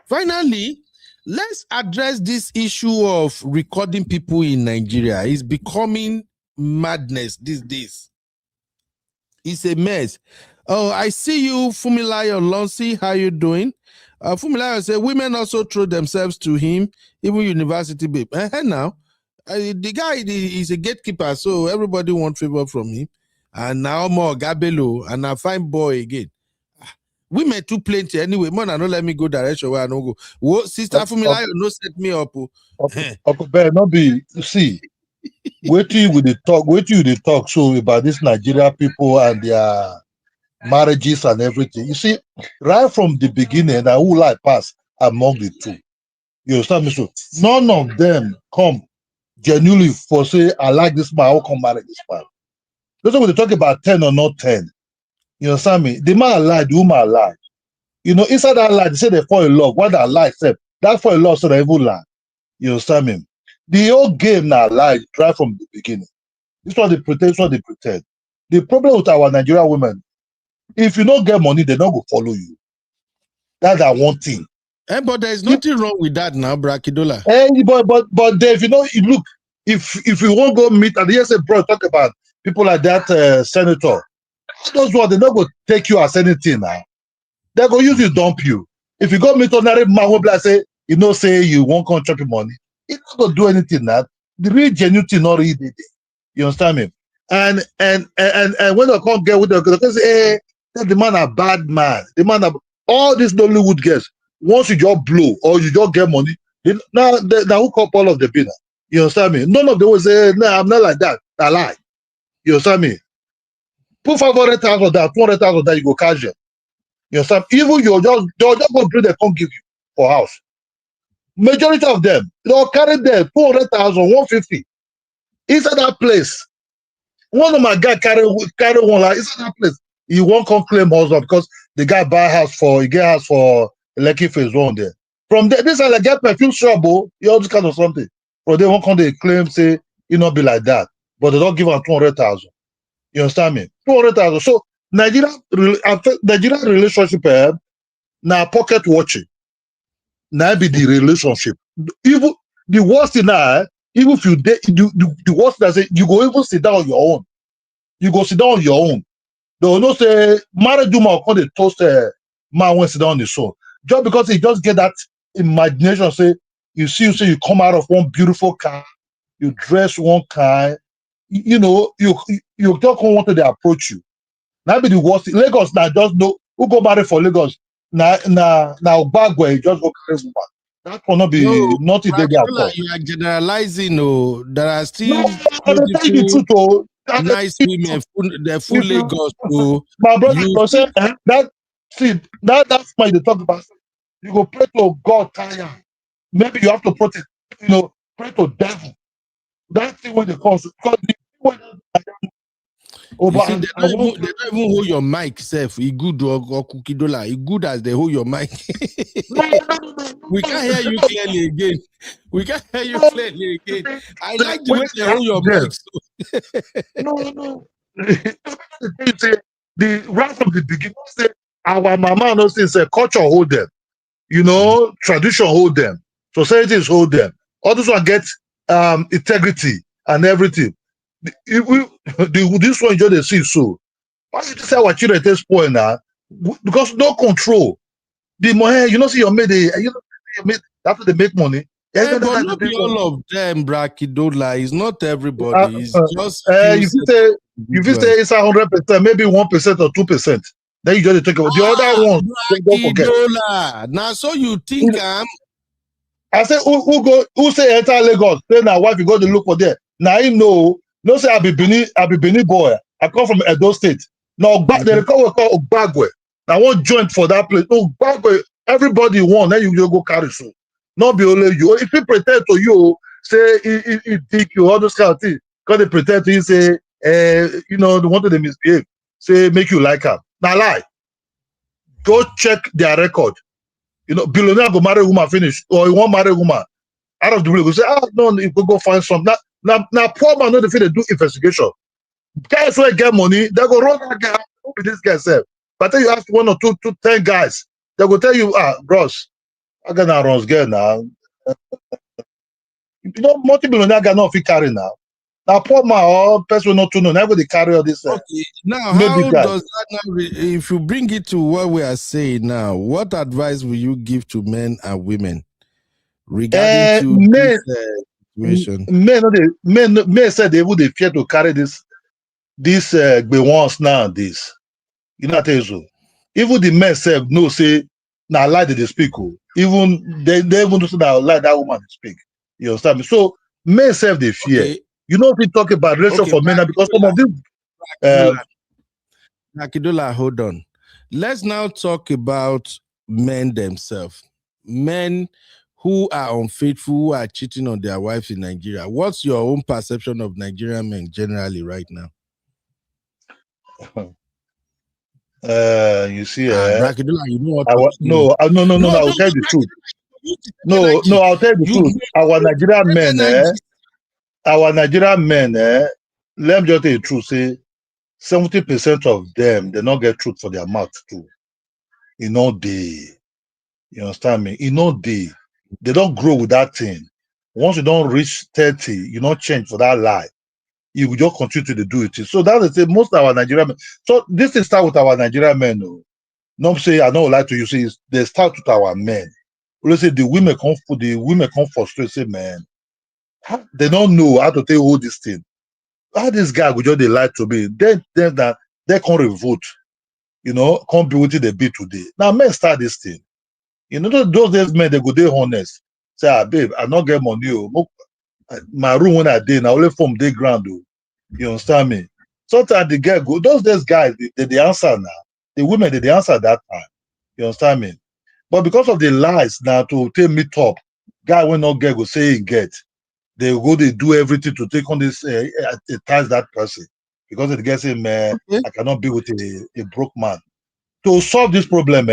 Finally, let's address this issue of recording people in Nigeria. It's becoming madness these days. It's a mess. Oh, I see you, Fumilayo Lonsi. How you doing? Fumilayo said women also throw themselves to him, even university babe. Now, the guy is a gatekeeper, so everybody wants favor from him. And now more Gabelo and a fine boy again. Women too plenty anyway. Man, don't let me go direction where I don't go. What sister Fumilayo no set me up. Uncle Ben, not be. You see, wait till you they talk so about this Nigeria people and their marriages and everything. You see, right from the beginning, I who like pass among the two. You understand me? So none of them come genuinely for say, I like this man, I will come marry this man. That's why when they talk about 10 or not 10. You understand me? The man lied, the woman lied. You know, inside that lie, they say they fall in love. What that lie said, that fall in love, so they even lie. You understand me? The whole game now lied right from the beginning. This is what they pretend, this is what they pretend. The problem with our Nigerian women, if you don't get money, they don't go follow you. That's that one thing. But there's nothing wrong with that now, Brakidola. But Dave, you know, look, if you won't go meet, and yes, bro, talk about people like that senator. Those ones, they're not going to take you as anything now. They're going to use you, dump you. If you go meet ordinary man, who like say, you know, say you won't come chop your money, it's not going to do anything now. The real genuine thing not really did it. You understand me? And when they come get with them, they say, hey, the man a bad man. The man all these Nollywood girls, once you just blow or you just get money, now hook up all of the dinner. You understand me? None of them will say, no, I'm not like that. I lie. You understand me? Put 500,000 on that, 200,000 on that, you go cash them. You understand? Even they'll just go bring, they can't give you for house. Majority of them, they'll carry them 200,000, 150 inside that place. One of my guys carry one like inside that place. He won't come claim husband because the guy buy house for he get house for Lekki phase 1 there. From there, this is like get perfume shop, you all this kind of something. But they won't come they claim say it not be like that, but they don't give them 200,000. You understand me? 200,000. So Nigeria relationship now pocket watching. Now be the relationship. Even the worst thing now, even if you the worst thing I say, you go even sit down on your own. You go sit down on your own. They will not say married woman will come they toast man when sit down on the soul. Just because he just get that imagination, say you say you come out of one beautiful car, you dress one kind, you know, you just don't want to approach you. That be the worst. Lagos now just know who go marry for Lagos. Now bag where you just go carry woman. That will not be nothing they get at all. You are generalizing. Oh, there are still beautiful, nice women. They're full Lagos. Oh, my brother, say that's why they talk about. You go pray to God, tire. Maybe you have to protect. You know, pray to devil. That's the way they call it. You see, they don't even hold your mic, self. He good or cookie dollar. He good as they hold your mic. We can't hear you clearly again. We can't hear you clearly again. I like the way they hold your mic. No. The right from the beginning, say our mama knows things. Culture hold them. You know, tradition hold them. Societies hold them. All this one get integrity and everything. This one you just see so. Why did you say our children at this point now? Because no control. The money, you know, see your made after they make money. But not be all of them, Brakidola. It's not everybody. It's just if you say it's 100%, maybe 1% or 2%. Then you just take over. The other one, don't forget. Now, so you think I say who say enter Lagos? Say now wife you go to look for there. Now you know. No say I be Benin boy. I come from Edo State. Now they call Ogbagwe. I want joint for that place. No, Ogbagwe, everybody want. Then you go carry so. Not be only you. If he pretend to you, say he think you all those kind of things. Because they pretend to you say, you know, they wanted to misbehave. Say make you like her. Now lie. Go check their record. You know, billionaire go marry woman finish, or you want marry woman out of the blue. Go say, no, you go find some. Now poor man know the thing they do investigation. Guys who get money, they go run that guy. Who be this guy self? But then you ask 1 or 2, 10 guys, they go tell you, bros, I got now runs girl now. You know, multi-billionaire guy not fit carry now. Now poor man or person not to know, never they carry all this. Okay. Now, how does that now? If you bring it to what we are saying now, what advice will you give to men and women regarding to this situation? Men said they would fear to carry this once now this. You know so. Even the men said no say now lie they speak. Even they even say that lie that woman speak. You understand me? So men self they fear. Okay. You know, if we talk about relationship Okay, for men, because some of these Akidola, hold on. Let's now talk about men themselves. Men who are unfaithful, who are cheating on their wives in Nigeria. What's your own perception of Nigerian men generally right now? You see, Akidola, you know what? no, I'll tell you the truth. No, I'll tell you the truth. Our Nigerian men, let me just tell you the truth. Say 70% of them, they not get truth for their mouth too. You understand me? They don't grow with that thing. Once you don't reach 30, you don't change for that lie. You will just continue to do it. So that's the most of our Nigerian men. So this thing start with our Nigerian men. No, not say I don't lie to you. Say they start with our men. Let's say the women come frustrate. Say, man, they don't know how to take hold this thing. How this guy would just they lie to me? Then that they can't revolt. Can't be with the be today. Now men start this thing. Those days men they go they honest. Say, babe, I not get money. My room when I did, I only form day ground. You understand me? Sometimes the girl go, those days guys, they answer now. The women, they answer that time. You understand me? But because of the lies now to take me top, guy will not get go say he get. They go, they do everything to take on this, entice that person. Because the guy say, man, I cannot be with a broke man. To solve this problem,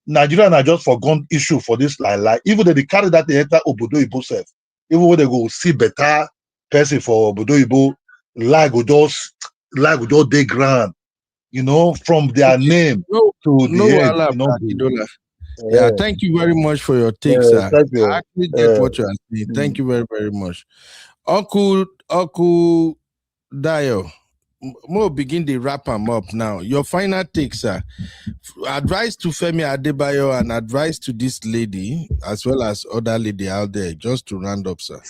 Nigeria are just forgone issue for this lie. Even though they carry that they enter Obodo Ibo self. Even when they go see better person for Obodo Ibo, lie go just dey ground, from their name to the end. Yeah, thank you very much for your take, sir. Thank you. I actually get what you are saying. Thank you very, very much. Uncle Dayo, we'll begin the wrap them up now. Your final take, sir. Advice to Femi Adebayo and advice to this lady, as well as other lady out there, just to round up, sir.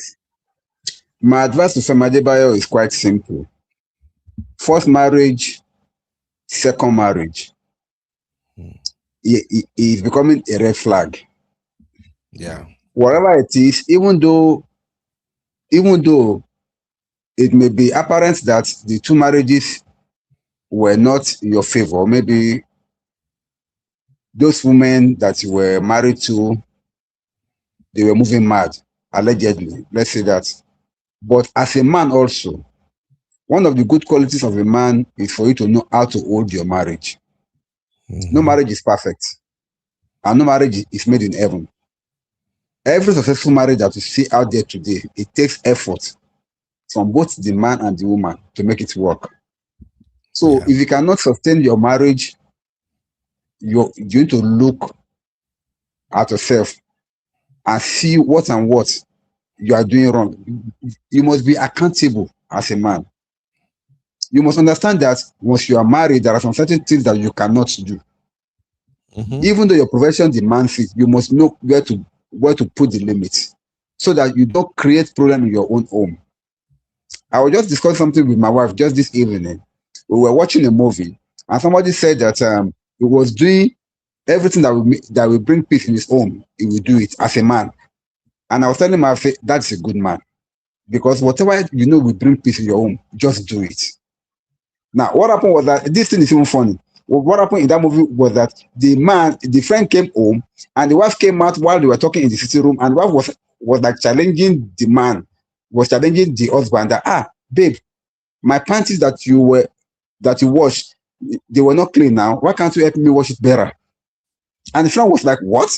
My advice to Femi Adebayo is quite simple. First marriage, second marriage. It is becoming a red flag. Yeah. Whatever it is, even though it may be apparent that the two marriages were not in your favor, maybe those women that you were married to, they were moving mad, allegedly. Let's say that. But as a man also, one of the good qualities of a man is for you to know how to hold your marriage. No marriage is perfect. And no marriage is made in heaven. Every successful marriage that you see out there today, it takes effort from both the man and the woman to make it work. So if you cannot sustain your marriage, you need to look at yourself and see what you are doing wrong. You must be accountable as a man. You must understand that once you are married, there are some certain things that you cannot do. Even though your profession demands it, you must know where to put the limits so that you don't create problem in your own home. I was just discussing something with my wife just this evening. We were watching a movie and somebody said that he was doing everything that will bring peace in his home. He will do it as a man. And I was telling my wife, that's a good man. Because whatever will bring peace in your home, just do it. Now, what happened was that this thing is even funny. What happened in that movie was that the friend came home and the wife came out while they were talking in the sitting room, and the wife was like challenging the man, was challenging the husband that, babe, my panties that you washed, they were not clean now. Why can't you help me wash it better? And the friend was like, what?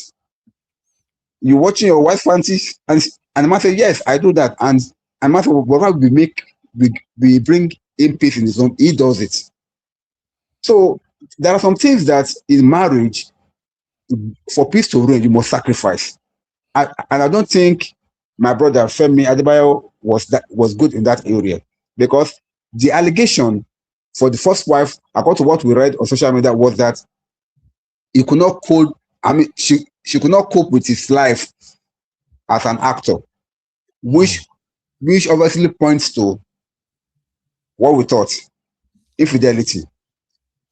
You watching your wife's panties? And the man said, yes, I do that. And the man said, whatever we bring in peace in his home, he does it. So there are some things that in marriage, for peace to reign, you must sacrifice. And I don't think my brother Femi Adebayo was good in that area, because the allegation for the first wife, according to what we read on social media, was that he could not cope. She could not cope with his life as an actor, which obviously points to what we thought, infidelity.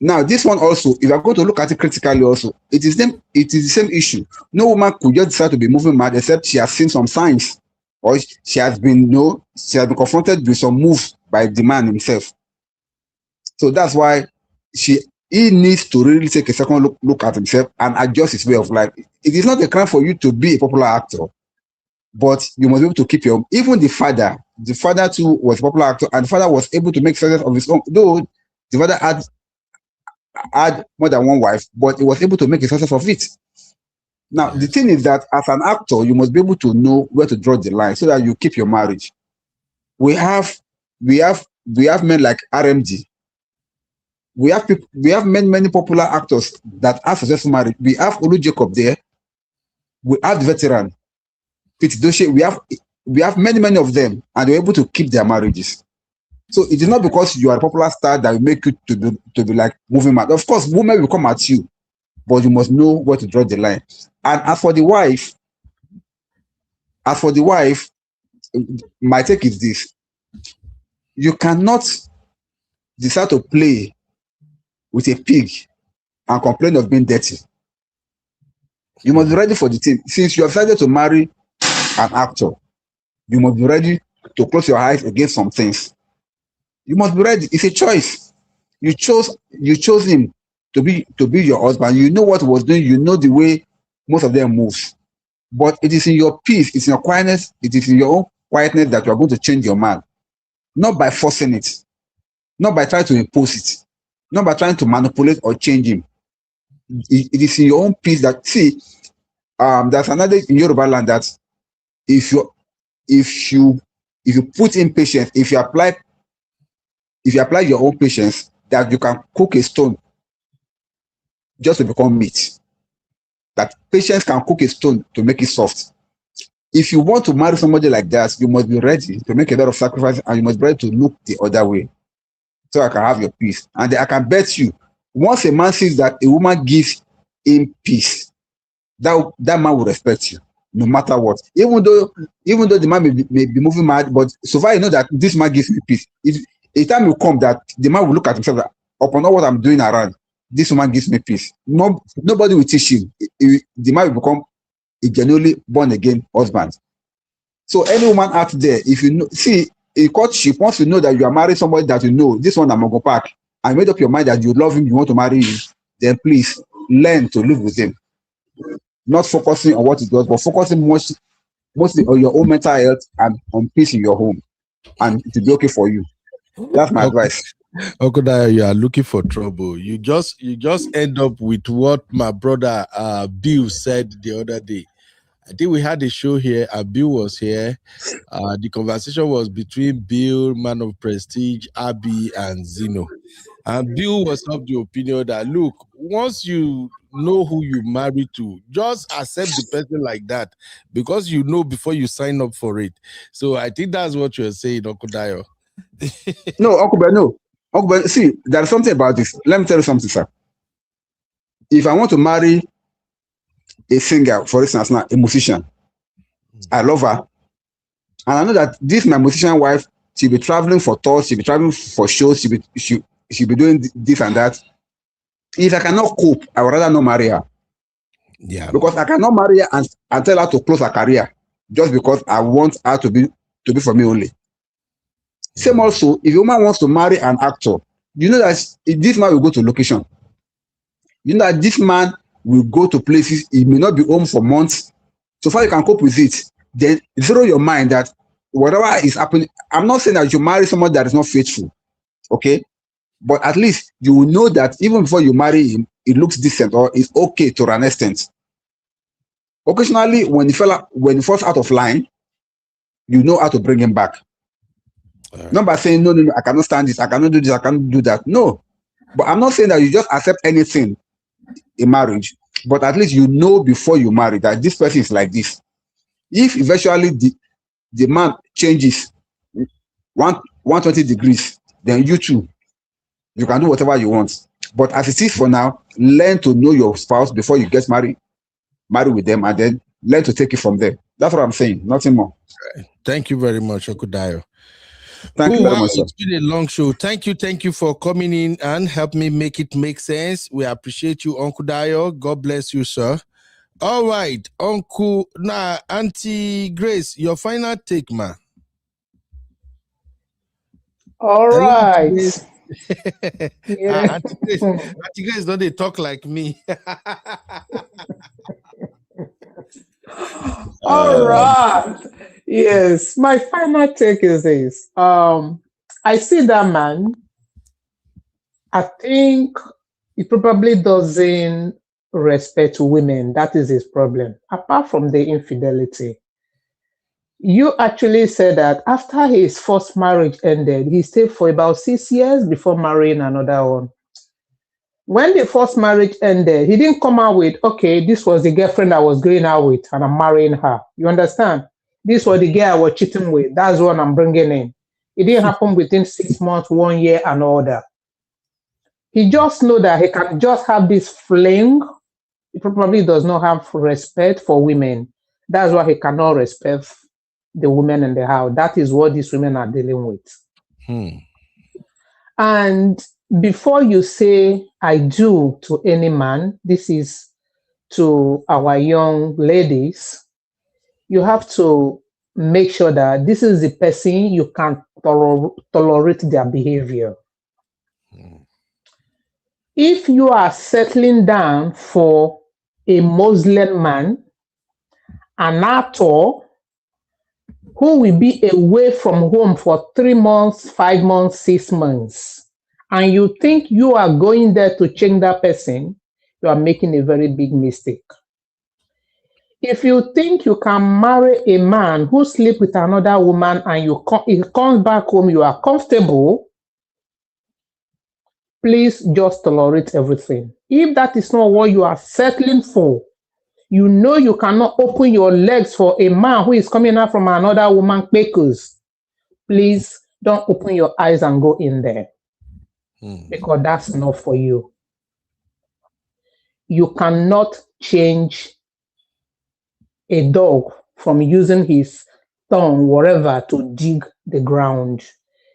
Now, this one also, if you're going to look at it critically also, it is the same issue. No woman could just decide to be moving mad except she has seen some signs or she has been confronted with some moves by the man himself. So that's why he needs to really take a second look at himself and adjust his way of life. It is not a crime for you to be a popular actor, but you must be able to keep your. Even the father too was a popular actor, and the father was able to make success of his own. Though the father had more than one wife, but he was able to make a success of it. Now, the thing is that as an actor, you must be able to know where to draw the line so that you keep your marriage. We have men like RMD. We have many popular actors that are successful marriage. We have Olu Jacob there. We have the veteran, Pete Doche. We have many of them, and they're able to keep their marriages. So it is not because you are a popular star that will make you to be like moving mad. Of course, women will come at you, but you must know where to draw the line. And as for the wife, my take is this: you cannot decide to play with a pig and complain of being dirty. You must be ready for the team. Since you have decided to marry an actor, you must be ready to close your eyes against some things. You must be ready. It's a choice. You chose him to be your husband. You know what he was doing. You know the way most of them move. But it is in your peace, it's in your quietness, it is in your own quietness that you are going to change your man. Not by forcing it, not by trying to impose it, not by trying to manipulate or change him. It is in your own peace that, there's another in Yoruba land that if you put in patience, if you apply your own patience, that you can cook a stone just to become meat. That patience can cook a stone to make it soft. If you want to marry somebody like that, you must be ready to make a lot of sacrifices, and you must be ready to look the other way so I can have your peace. And I can bet you, once a man sees that a woman gives him peace, that man will respect you no matter what. Even though the man may be moving mad, but so far you know that this man gives me peace. A time will come that the man will look at himself like, upon all what I'm doing around, this woman gives me peace. Nobody will teach him. The man will become a genuinely born again husband. So any woman out there, if you know, see, a courtship, once you know that you are marrying somebody that you know, this one I'm gonna go back, and made up your mind that you love him, you want to marry him, then please learn to live with him. Not focusing on what he does, but focusing mostly on your own mental health and on peace in your home, and it will be okay for you. That's my advice. Okodayo, you are looking for trouble. You just end up with what my brother Bill said the other day. I think we had a show here, and Bill was here. The conversation was between Bill, Man of Prestige, Abby, and Zeno. And Bill was of the opinion that, look, once you know who you marry to, just accept the person like that, because you know before you sign up for it. So I think that's what you're saying, Okodayo. No, Uncle Ben, no. Uncle Ben, see, there's something about this. Let me tell you something, sir. If I want to marry a singer, for instance, now a musician, I love her, and I know that this my musician wife, she'll be traveling for tours, she'll be traveling for shows, she'll be doing this and that. If I cannot cope, I would rather not marry her. Yeah. Because I cannot marry her and tell her to close her career just because I want her to be for me only. Same also, if a woman wants to marry an actor, you know that this man will go to location. You know that this man will go to places, he may not be home for months. So far you can cope with it. Then zero your mind that whatever is happening, I'm not saying that you marry someone that is not faithful, okay? But at least you will know that even before you marry him, it looks decent or it's okay to an extent. Occasionally, when he falls out of line, you know how to bring him back. Right. Not by saying, no, I cannot stand this, I cannot do this, I cannot do that. No. But I'm not saying that you just accept anything in marriage, but at least you know before you marry that this person is like this. If eventually the man changes 120 degrees, then you too, you can do whatever you want. But as it is for now, learn to know your spouse before you get marry with them, and then learn to take it from there. That's what I'm saying, nothing more. Right. Thank you very much, Okodayo. Thank you very much, sir. It's been a long show. Thank you for coming in and help me make it make sense. We appreciate you, Uncle Dayo. God bless you, sir. All right, Uncle. Now, Auntie Grace, your final take, ma. All Hello, Auntie right. Grace. Yeah. Auntie Grace, don't they talk like me? All right. Yes. My final take is this. I see that man. I think he probably doesn't respect women. That is his problem. Apart from the infidelity. You actually said that after his first marriage ended, he stayed for about 6 years before marrying another one. When the first marriage ended, he didn't come out with, okay, this was the girlfriend I was going out with and I'm marrying her. You understand? This was the girl I was cheating with. That's what I'm bringing in. It didn't happen within 6 months, 1 year, and all that. He just know that he can just have this fling. He probably does not have respect for women. That's why he cannot respect the women in the house. That is what these women are dealing with. And before you say I do to any man, this is to our young ladies, you have to make sure that this is the person you can tolerate their behavior. If you are settling down for a Muslim man, an actor who will be away from home for 3 months, 5 months, 6 months, and you think you are going there to change that person, you are making a very big mistake. If you think you can marry a man who sleeps with another woman and he comes back home, you are comfortable, please just tolerate everything. If that is not what you are settling for, you know you cannot open your legs for a man who is coming out from another woman, because please don't open your eyes and go in there, because that's not for you. You cannot change a dog from using his tongue, whatever, to dig the ground.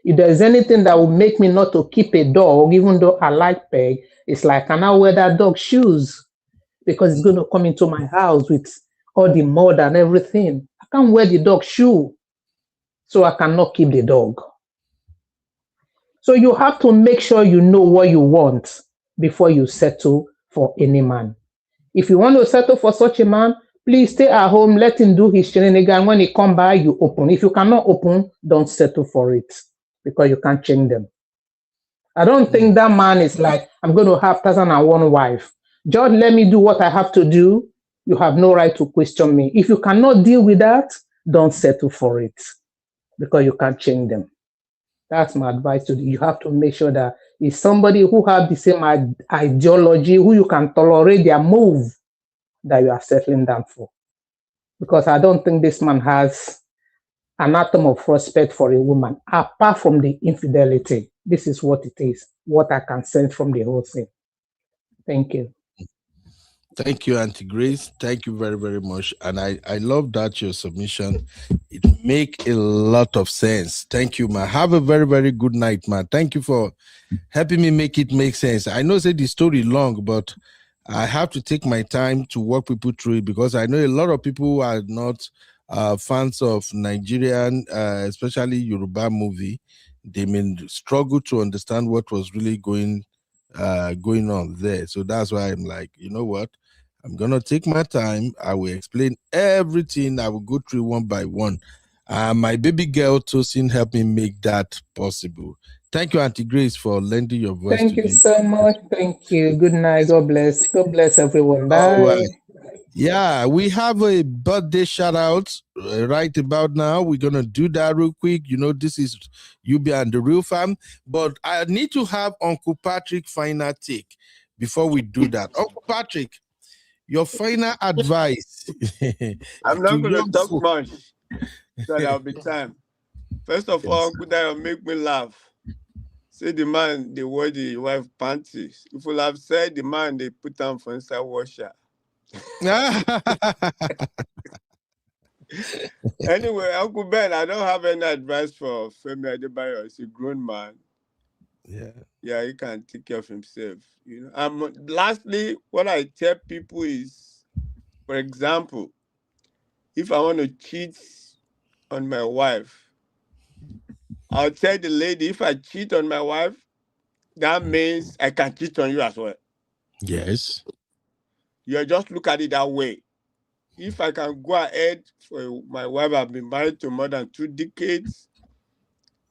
If there's anything that will make me not to keep a dog, even though I like peg, it's like, can I wear that dog shoes? Because it's going to come into my house with all the mud and everything. I can't wear the dog shoe, so I cannot keep the dog. So you have to make sure you know what you want before you settle for any man. If you want to settle for such a man, please stay at home, let him do his shenanigan. When he come by, you open. If you cannot open, don't settle for it, because you can't change them. I don't think that man is like, I'm going to have 1,001 wife. Just let me do what I have to do. You have no right to question me. If you cannot deal with that, don't settle for it, because you can't change them. That's my advice to you. You have to make sure that it's somebody who have the same ideology, who you can tolerate their move, that you are settling down for. Because I don't think this man has an atom of respect for a woman, apart from the infidelity. This is what it is, what I can sense from the whole thing. Thank you. Thank you, Auntie Grace. Thank you very, very much. And I love that your submission. It make a lot of sense. Thank you, ma. Have a very, very good night, ma. Thank you for helping me make it make sense. I know say the story long, but I have to take my time to walk people through it, because I know a lot of people are not fans of Nigerian, especially Yoruba movie. They may struggle to understand what was really going on there. So that's why I'm like, you know what? I'm gonna take my time. I will explain everything. I will go through one by one. My baby girl Tosin helped me make that possible. Thank you, Auntie Grace, for lending your voice Thank to you this. so much. Thank you. Good night. God bless. God bless everyone. Bye. All right. Yeah, we have a birthday shout out right about now. We're gonna do that real quick. You know, this is Yubi and the Real Fam, but I need to have Uncle Patrick final take before we do that. Uncle Patrick, your final advice. I'm not to going to young talk folk. much, so there'll be time. First of all, Uncle Dayo make me laugh. Say the man, they wear the wife panties. If you have said the man, they put them for inside washer. Anyway, Uncle Ben, I don't have any advice for Femi Adebayo. He's a grown man. Yeah, he can take care of himself. You know. Lastly, what I tell people is, For example, if I want to cheat on my wife, I'll tell the lady, if I cheat on my wife, that means I can cheat on you as well. Yes. You just look at it that way. If I can go ahead for my wife, I've been married to more than 2 decades.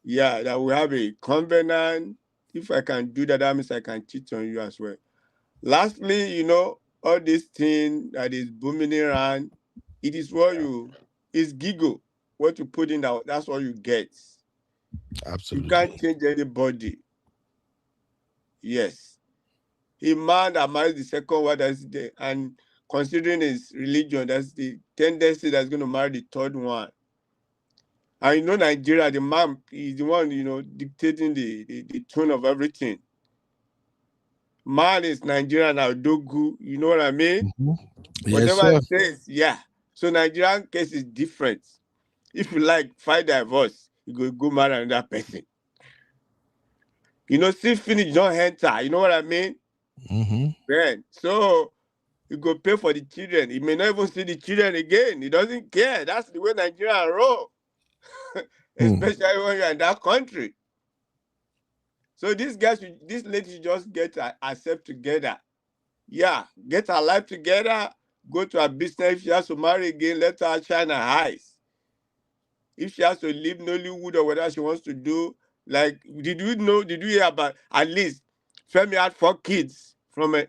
Yeah, that we have a covenant. If I can do that, that means I can cheat on you as well. Lastly, you know, all this thing that is booming around, it is what it's giggle. What you put in out, that's what you get. Absolutely. You can't change anybody. Yes. A man that marries the second wife, and considering his religion, that's the tendency that's going to marry the third one. And you know, Nigeria, the man is the one, you know, dictating the tone of everything. Man is Nigerian Aldogu, you know what I mean? Yes, Whatever sir. it says, yeah. So Nigerian case is different. If you like, fight divorce, you go marry another person. You know, see finish, don't enter. You know what I mean? Then, so you go pay for the children. He may not even see the children again. He doesn't care. That's the way Nigerians roll. Especially when you're in that country. So this lady should just get herself together. Yeah, get her life together, go to her business. If she has to marry again, let her shine her eyes. If she has to leave Nollywood or whatever she wants to do, like, did you hear about, at least, Femi had 4 kids from the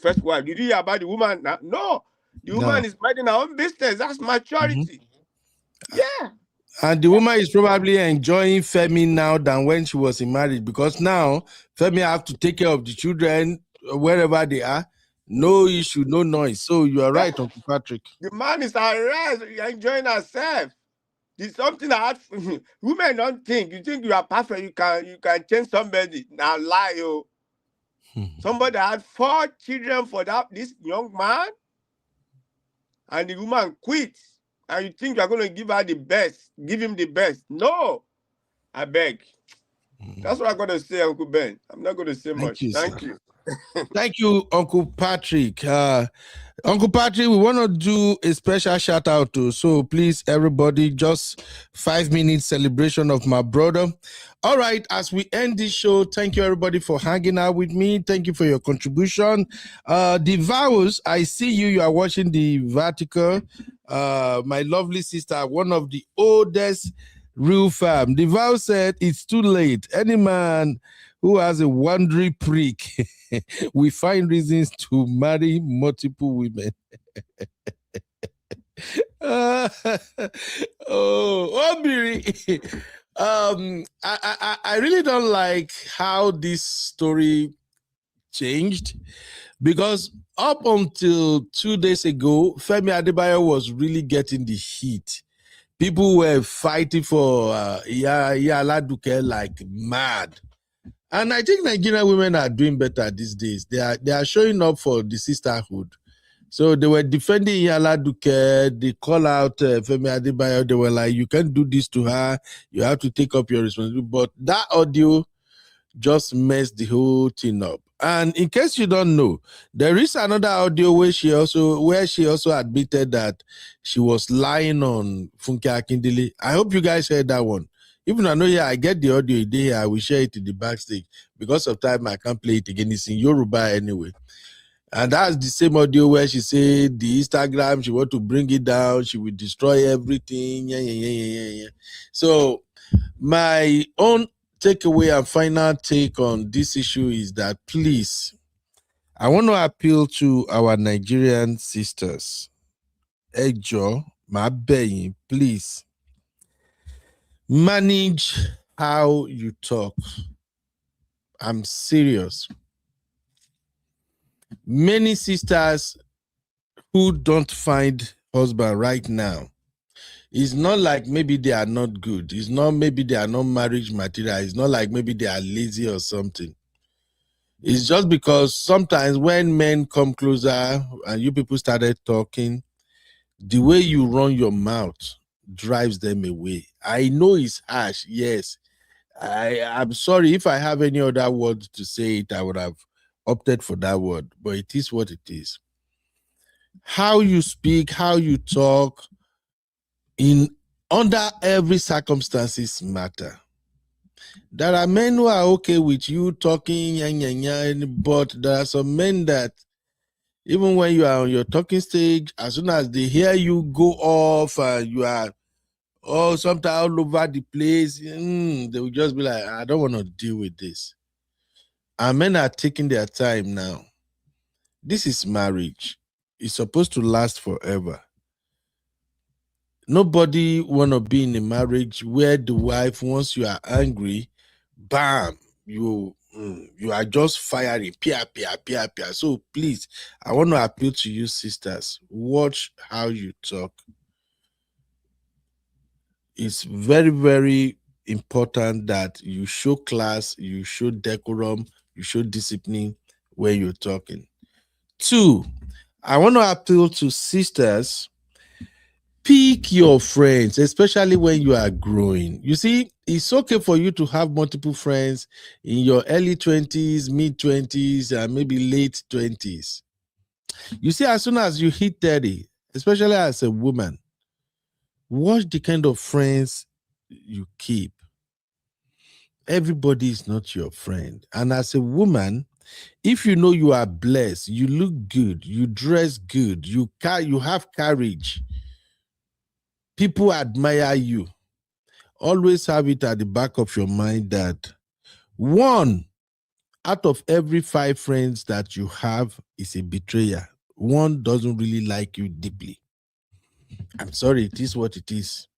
first wife. Did you hear about the woman? No. The woman is minding her own business. That's maturity. Yeah. And the woman is probably enjoying Femi now than when she was in marriage, because now Femi have to take care of the children wherever they are. No issue, no noise. So you are right, Uncle Patrick. The man is at rest, enjoying herself. It's something that women don't think. You think you are perfect, you can change somebody. Now lie, yo. Somebody had 4 children for this young man, and the woman quit. And you think you're going to give her the best, give him the best. No, I beg. That's what I'm going to say, Uncle Ben. I'm not going to say much. Thank you. Thank you, Uncle Patrick. Uncle Patrick, we want to do a special shout out to. So please, everybody, just 5 minutes celebration of my brother. All right, as we end this show, thank you everybody for hanging out with me. Thank you for your contribution. The Vows, I see you are watching the Vertical. My lovely sister, one of the oldest real fam. The Vow said it's too late. Any man who has a wandering prick, we find reasons to marry multiple women. Obiri. I really don't like how this story changed, because up until 2 days ago, Femi Adebayo was really getting the heat. People were fighting for Iyan Aladuke like mad. And I think Nigerian women are doing better these days. They are showing up for the sisterhood. So they were defending Iyan Aladuke. They call out Femi Adebayo. They were like, you can't do this to her. You have to take up your responsibility. But that audio just messed the whole thing up. And in case you don't know, there is another audio where she also admitted that she was lying on Funke Akindele. I hope you guys heard that one. Even I know, I get the audio here. I will share it in the backstage. Because of time, I can't play it again. It's in Yoruba anyway. And that's the same audio where she said the Instagram, she want to bring it down. She will destroy everything. Yeah. So my own takeaway and final take on this issue is that, please, I want to appeal to our Nigerian sisters. Ejo, my beyin, please manage how you talk. I'm serious. Many sisters who don't find husband right now, it's not like maybe they are not good. It's not maybe they are not marriage material. It's not like maybe they are lazy or something. It's just because sometimes when men come closer and you people started talking, the way you run your mouth drives them away. I know it's harsh, yes. I'm sorry if I have any other word to say it, I would have opted for that word, but it is what it is. How you speak, how you talk, in under every circumstances matter. There are men who are okay with you talking, but there are some men that even when you are on your talking stage, as soon as they hear you go off and you are sometimes all over the place, they will just be like, I don't want to deal with this. And men are taking their time now. This is marriage. It's supposed to last forever. Nobody want to be in a marriage where the wife, once you are angry, bam, you are just firing, pia, pia, pia, pia. So please, I want to appeal to you, sisters. Watch how you talk. It's very, very important that you show class, you show decorum, you show discipline when you're talking. 2, I want to appeal to sisters. Pick your friends, especially when you are growing. You see, it's okay for you to have multiple friends in your early 20s, mid 20s, and maybe late 20s. You see, as soon as you hit 30, especially as a woman, watch the kind of friends you keep. Everybody is not your friend. And as a woman, if you know you are blessed, you look good, you dress good, you have courage, people admire you, always have it at the back of your mind that 1 out of every 5 friends that you have is a betrayer. 1 doesn't really like you deeply. I'm sorry, it is what it is.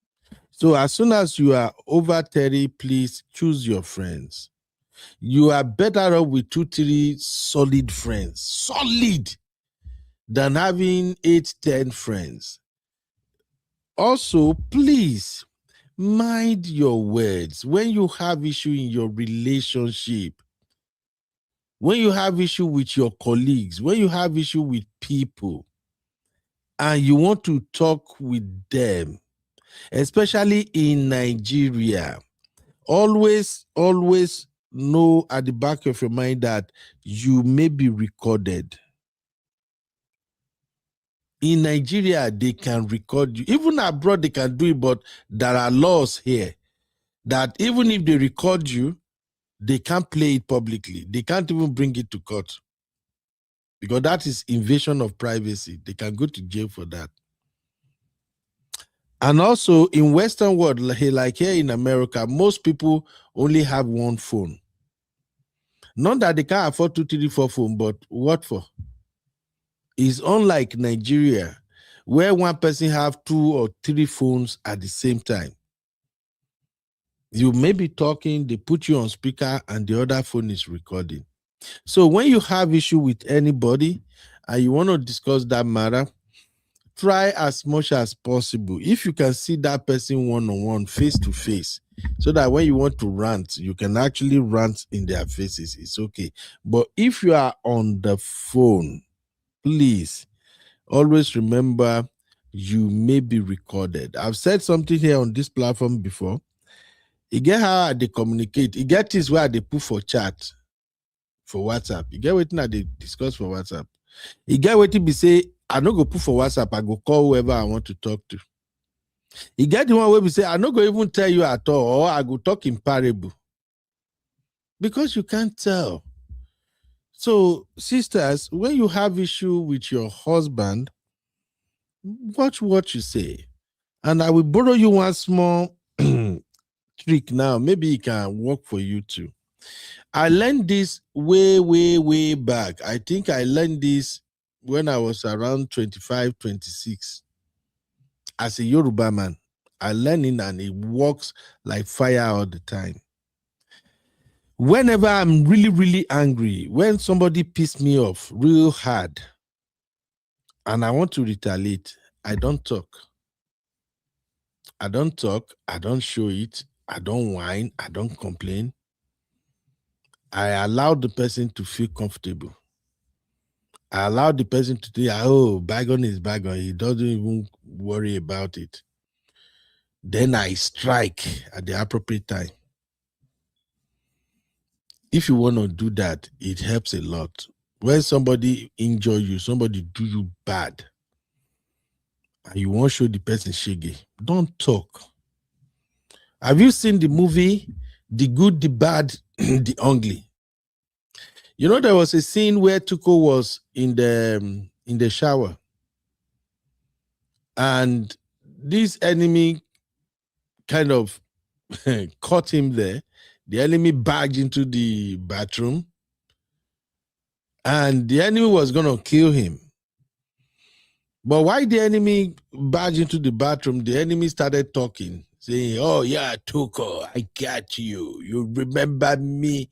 So as soon as you are over 30, please choose your friends. You are better off with 2, 3 solid friends, solid, than having 8, 10 friends. Also, please mind your words. When you have issue in your relationship, when you have issue with your colleagues, when you have issue with people, and you want to talk with them, especially in Nigeria, always know at the back of your mind that you may be recorded. In Nigeria, they can record you. Even abroad, they can do it, but there are laws here that even if they record you, they can't play it publicly. They can't even bring it to court because that is invasion of privacy. They can go to jail for that. And also in Western world, like here in America, most people only have 1 phone. Not that they can't afford 2, 3, 4 phones, but what for? It's unlike Nigeria, where one person have 2 or 3 phones at the same time. You may be talking, they put you on speaker, and the other phone is recording. So when you have issue with anybody and you want to discuss that matter, try as much as possible. If you can see that person one-on-one, face-to-face, so that when you want to rant, you can actually rant in their faces, it's okay. But if you are on the phone, please always remember you may be recorded. I've said something here on this platform before. You get how they communicate. You get this where they put for chat, for WhatsApp. You get what they discuss for WhatsApp. You get what be say, I no go put for WhatsApp, I go call whoever I want to talk to. You get the one where we say, I no go even tell you at all, or I go talk in parable. Because you can't tell. So, sisters, when you have issue with your husband, watch what you say. And I will borrow you one small trick now. Maybe it can work for you too. I learned this way back. I think I learned this when I was around 25, 26. As a Yoruba man, I learned it and it works like fire all the time. Whenever I'm really angry, when somebody pissed me off real hard and I want to retaliate, I don't talk. I don't talk, I don't show it, I don't whine, I don't complain. I allow the person to feel comfortable. I allow the person to think, oh, bygone is bygone. He doesn't even worry about it. Then I strike at the appropriate time. If you want to do that, it helps a lot. When somebody injure you, somebody do you bad, and you won't show the person shege, don't talk. Have you seen the movie The Good, the Bad, the Ugly? You know, there was a scene where Tuko was in the shower, and this enemy kind of caught him there. The enemy barged into the bathroom, and the enemy was going to kill him. But while the enemy barged into the bathroom, the enemy started talking, saying, "Oh yeah, Tuko, I got you. You remember me?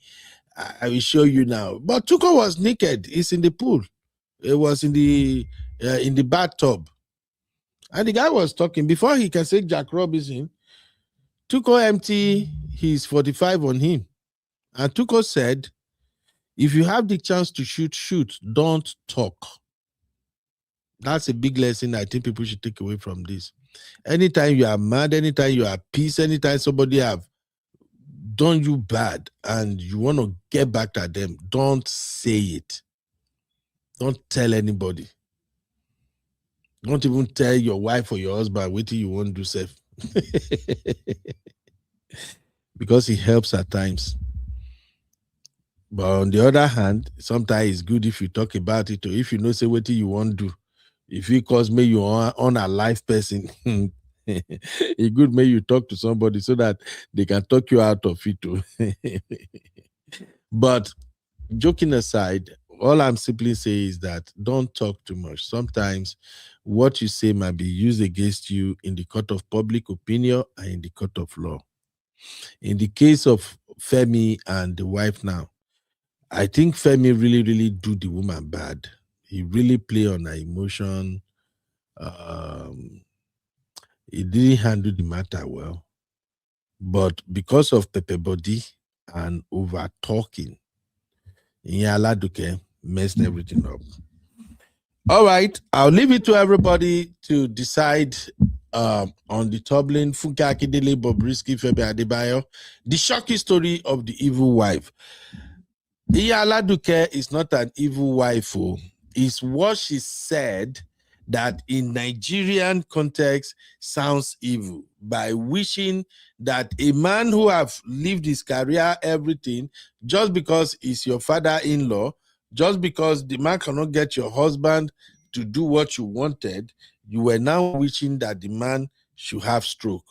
I will show you now." But Tuko was naked. He's in the pool. It was in the bathtub. And the guy was talking. Before he can say Jack Robinson, Tuko empty his 45 on him. And Tuko said, if you have the chance to shoot, shoot. Don't talk. That's a big lesson I think people should take away from this. Anytime you are mad, anytime you are pissed, anytime somebody have done you bad and you want to get back at them, don't say it. Don't tell anybody. Don't even tell your wife or your husband what you want to do safe. Because it helps at times. But on the other hand, sometimes it's good if you talk about it, or if you know say what you want to do. If it cause me you on a live person, it's good may you talk to somebody so that they can talk you out of it too. But joking aside, all I'm simply saying is that don't talk too much. Sometimes what you say might be used against you in the court of public opinion and in the court of law. In the case of Femi and the wife now, I think Femi really, really do the woman bad. He really play on her emotion. He didn't handle the matter well. But because of Pepe Body and over talking, Iyan Aladuke messed everything up. All right, I'll leave it to everybody to decide on the Tublin, Funke Akindele, Bobrisky, Femi Adebayo, the shocking story of the evil wife. Iyan Aladuke is not an evil wife. It's what she said that in Nigerian context sounds evil, by wishing that a man who have lived his career, everything, just because he's your father-in-law, just because the man cannot get your husband to do what you wanted, you were now wishing that the man should have stroke.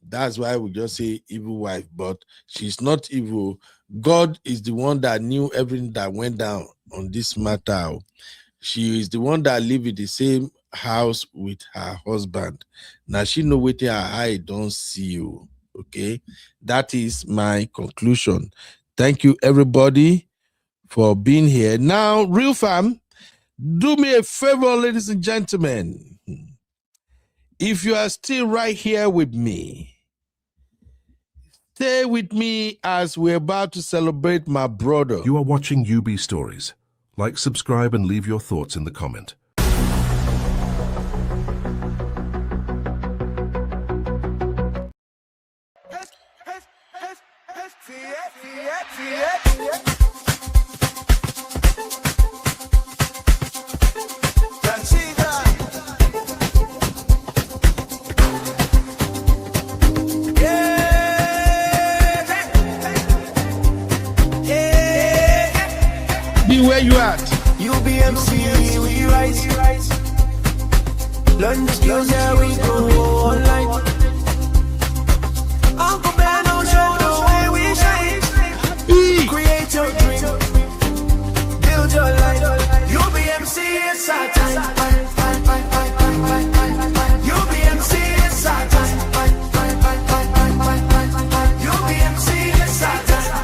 That's why we just say evil wife, but she's not evil. God is the one that knew everything that went down on this matter. She is the one that live in the same house with her husband. Now she know what her eye don't see you. Okay, that is my conclusion. Thank you everybody for being here. Now, real fam, do me a favor, ladies and gentlemen. If you are still right here with me, stay with me as we're about to celebrate my brother. You are watching UB Stories. Like, subscribe, and leave your thoughts in the comment. Where you at? UBMC, we rise. Learn the skills, yeah, we go online. Uncle Ben, don't show the way we shine. Create your dream, build your life. UBMC is our time. UBMC is our time. UBMC is our time.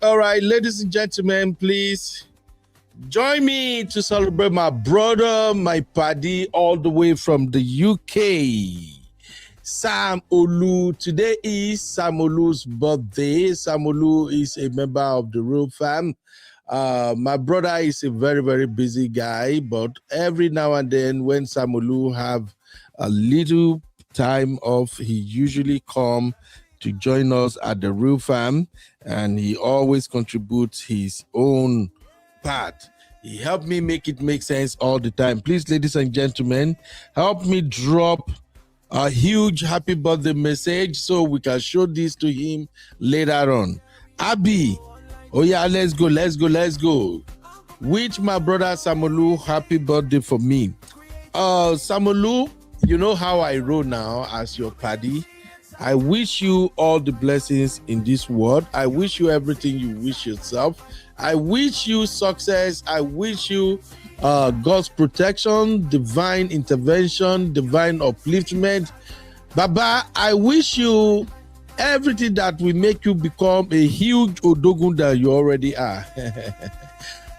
All right, ladies and gentlemen, please join me to celebrate my brother, my paddy, all the way from the UK, Sam Olu. Today is Sam Olu's birthday. Sam Olu is a member of the Real Fam. My brother is a very, very busy guy, but every now and then when Samulu have a little time off, he usually come to join us at the Real Farm, and he always contributes his own part. He helped me make it make sense all the time. Please, ladies and gentlemen, help me drop a huge happy birthday message so we can show this to him later on. Abi, oh yeah, let's go. Wish my brother Samulu happy birthday for me. Samulu, you know how I roll now as your paddy. I wish you all the blessings in this world. I wish you everything you wish yourself. I wish you success. I wish you God's protection, divine intervention, divine upliftment. Baba, I wish you everything that will make you become a huge Odogun that you already are.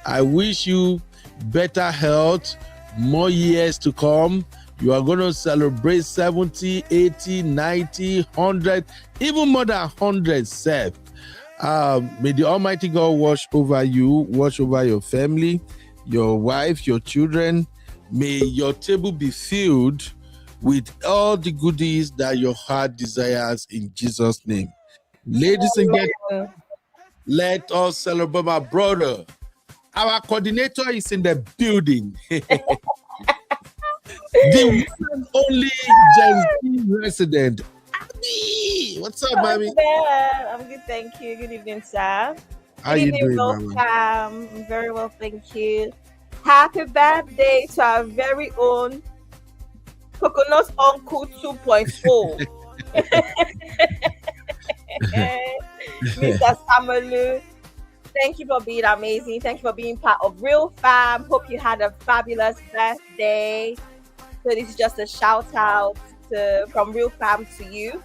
I wish you better health, more years to come. You are going to celebrate 70, 80, 90, 100, even more than 100 self. May the Almighty God watch over you, watch over your family, your wife, your children. May your table be filled with all the goodies that your heart desires in Jesus' name. Ladies and gentlemen, let us celebrate my brother. Our coordinator is in the building. The one and only Gen Z resident. Abby! What's up, mommy? I'm good, thank you. Good evening, sir. How you doing, mommy? I'm very well, thank you. Happy birthday to our very own Coconut Uncle 2.0. Mr. Samalu. Thank you for being amazing. Thank you for being part of Real Fam. Hope you had a fabulous birthday. So this is just a shout out from Real Fam to you.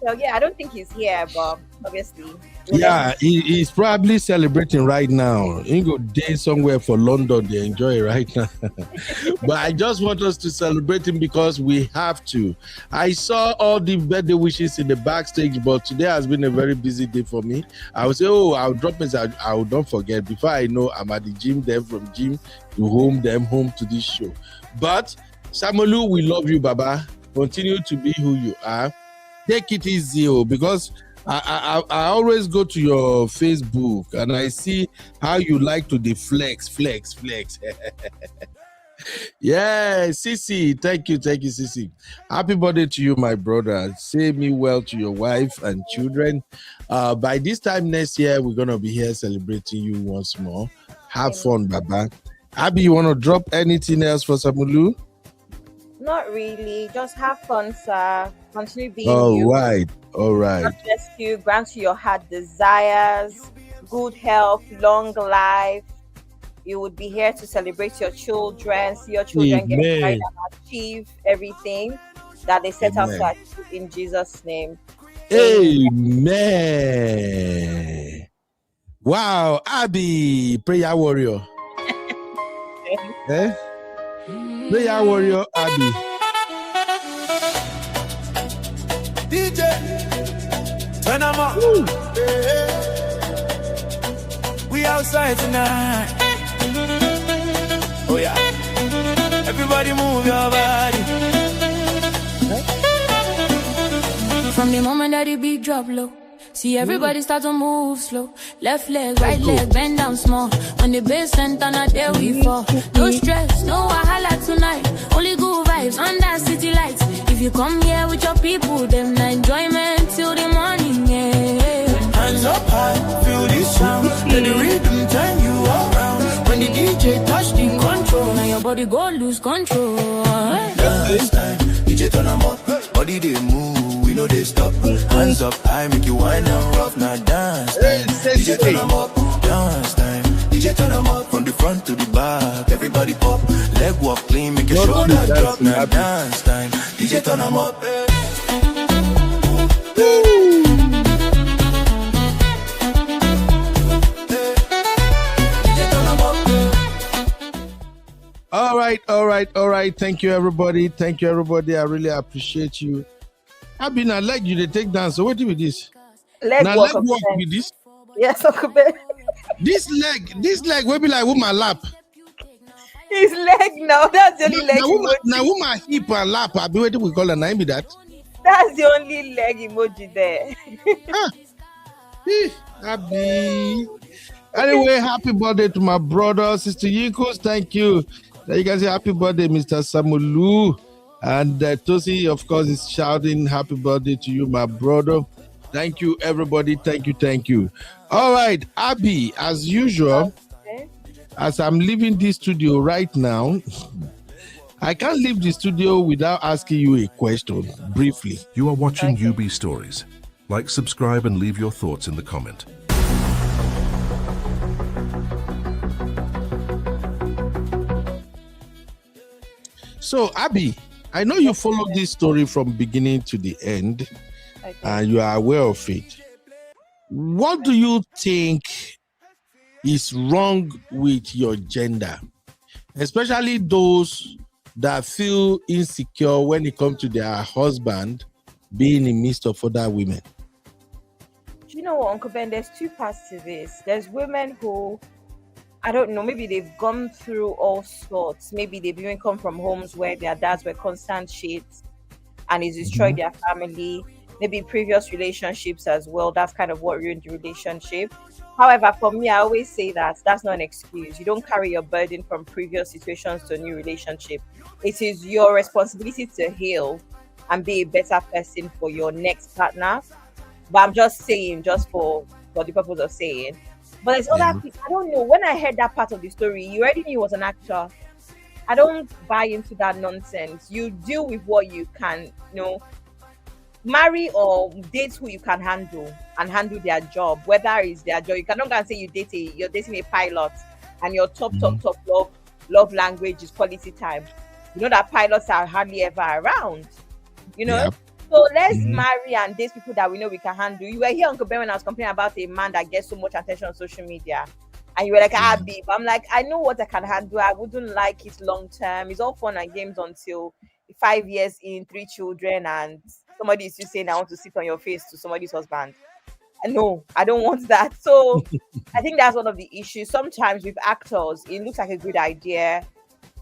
So yeah, I don't think he's here, but obviously. Yeah, he's probably celebrating right now. He go day somewhere for London. They enjoy it right now. But I just want us to celebrate him because we have to. I saw all the birthday wishes in the backstage, but today has been a very busy day for me. I will say, I'll drop it. I will don't forget. Before I know, I'm at the gym, then from gym to home, then home to this show. But Samulu, we love you, Baba. Continue to be who you are. Take it easy, because I always go to your Facebook and I see how you like to flex. Yeah, Sisi, thank you, Sisi. Happy birthday to you, my brother. Say me well to your wife and children. By this time next year, we're gonna be here celebrating you once more. Have fun, Baba. Abby, you wanna drop anything else for Samulu? Not really. Just have fun, sir. Continue being you. All right. God bless you. Grant you your heart desires, good health, long life. You would be here to celebrate your children, see your children get married and achieve everything that they set out to achieve in Jesus' name. Amen. Wow, Abby, prayer warrior. Prayer warrior, Abby. DJ, turn them up. We outside tonight. Oh yeah. Everybody move your body. From the moment that the beat drop low, see everybody start to move slow. Left leg, right leg, bend down small. On the bass and turn out there we fall. No stress, no wahala tonight. Only good vibes under city lights. If you come here with your people, them na enjoyment till the morning, yeah. Hands up high, feel this sound. Let the rhythm turn you around. When the DJ touch the control, now your body go lose control. Dance time, DJ turn 'em up. Body they move, we know they stop. Hands up high, make you wine and rough. Now dance time, DJ turn 'em up. Dance time, DJ turn 'em up. From the front to the back, everybody pop. Leg walk clean, make your shoulder drop. Now dance time, DJ turn 'em up. All right. Thank you, everybody. I really appreciate you. I've been like you to take dance. So what do with this? Leg walk with this? Yes, Uncle Ben. This leg will be like woman lap. His leg now. That's the only leg. Now woman hip and lap. I be waiting we call her name be that. That's the only leg emoji there. Happy. Anyway, happy birthday to my brother, Sister Yikos. Thank you. Now you can say happy birthday, Mr. Samulu. And Tosi, of course, is shouting happy birthday to you, my brother. Thank you, everybody. Thank you. All right, Abby, as usual, as I'm leaving this studio right now, I can't leave the studio without asking you a question, briefly. You are watching UB Stories. Like, subscribe, and leave your thoughts in the comment. So, Abby, I know you followed this story from beginning to the end, and you are aware of it. What do you think is wrong with your gender, especially those that feel insecure when it comes to their husband being in the midst of other women? Do you know what, Uncle Ben? There's two parts to this. There's women who, I don't know, maybe they've gone through all sorts. Maybe they've even come from homes where their dads were constant shits and it's destroyed their family. Maybe previous relationships as well. That's kind of what ruined the relationship. However, for me, I always say that that's not an excuse. You don't carry your burden from previous situations to a new relationship. It is your responsibility to heal and be a better person for your next partner. But I'm just saying, just for the purpose of saying. But there's other people. I don't know. When I heard that part of the story, you already knew he was an actor. I don't buy into that nonsense. You deal with what you can, marry or date who you can handle and handle their job, whether it's their job. You cannot go and say you're dating a pilot and your top love language is quality time. You know that pilots are hardly ever around, So let's marry and date people that we know we can handle. You were here, Uncle Ben, when I was complaining about a man that gets so much attention on social media. And you were like, babe. I'm like, I know what I can handle. I wouldn't like it long term. It's all fun and games until 5 years in, 3 children, and somebody is still saying, I want to sit on your face to somebody's husband. And no, I don't want that. So I think that's one of the issues. Sometimes with actors, it looks like a good idea.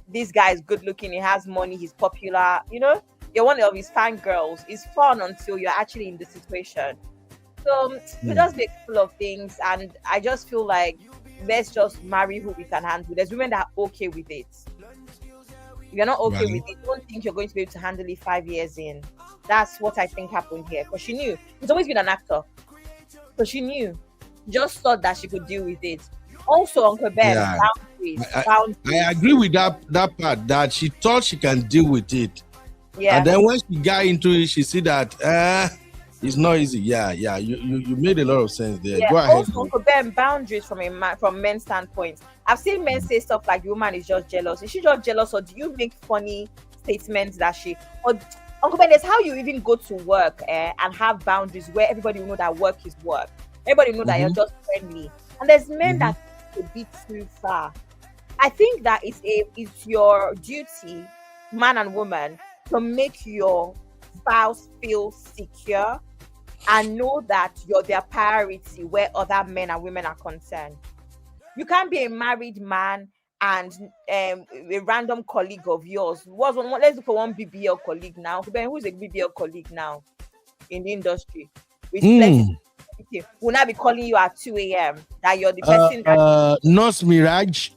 This guy is good looking, he has money, he's popular. You're one of his fan girls. It's fun until you're actually in the situation. So we just be full of things, and I just feel like let's just marry who we can handle. There's women that are okay with it. If you're not okay with it, don't think you're going to be able to handle it 5 years in. That's what I think happened here. Because she knew. She's always been an actor. So she knew. Just thought that she could deal with it. Also, Uncle Ben, boundaries. I agree with that part, that she thought she can deal with it. Yeah. And then when she got into it, she see that it's not easy. Yeah. You made a lot of sense there. Yeah. Go ahead. Also, Uncle Ben, boundaries from men's standpoint. I've seen men say stuff like the woman is just jealous. Is she just jealous, or do you make funny statements that or Uncle Ben, that's how you even go to work and have boundaries where everybody will know that work is work. Everybody will know that you're just friendly. And there's men that take a bit too far. I think that it's your duty, man and woman, to make your spouse feel secure and know that you're their priority where other men and women are concerned. You can't be a married man and a random colleague of yours. Let's look for one BBL colleague now. Who's a BBL colleague now in the industry? Will not be calling you at 2 a.m. that you're the person Nurse Mirage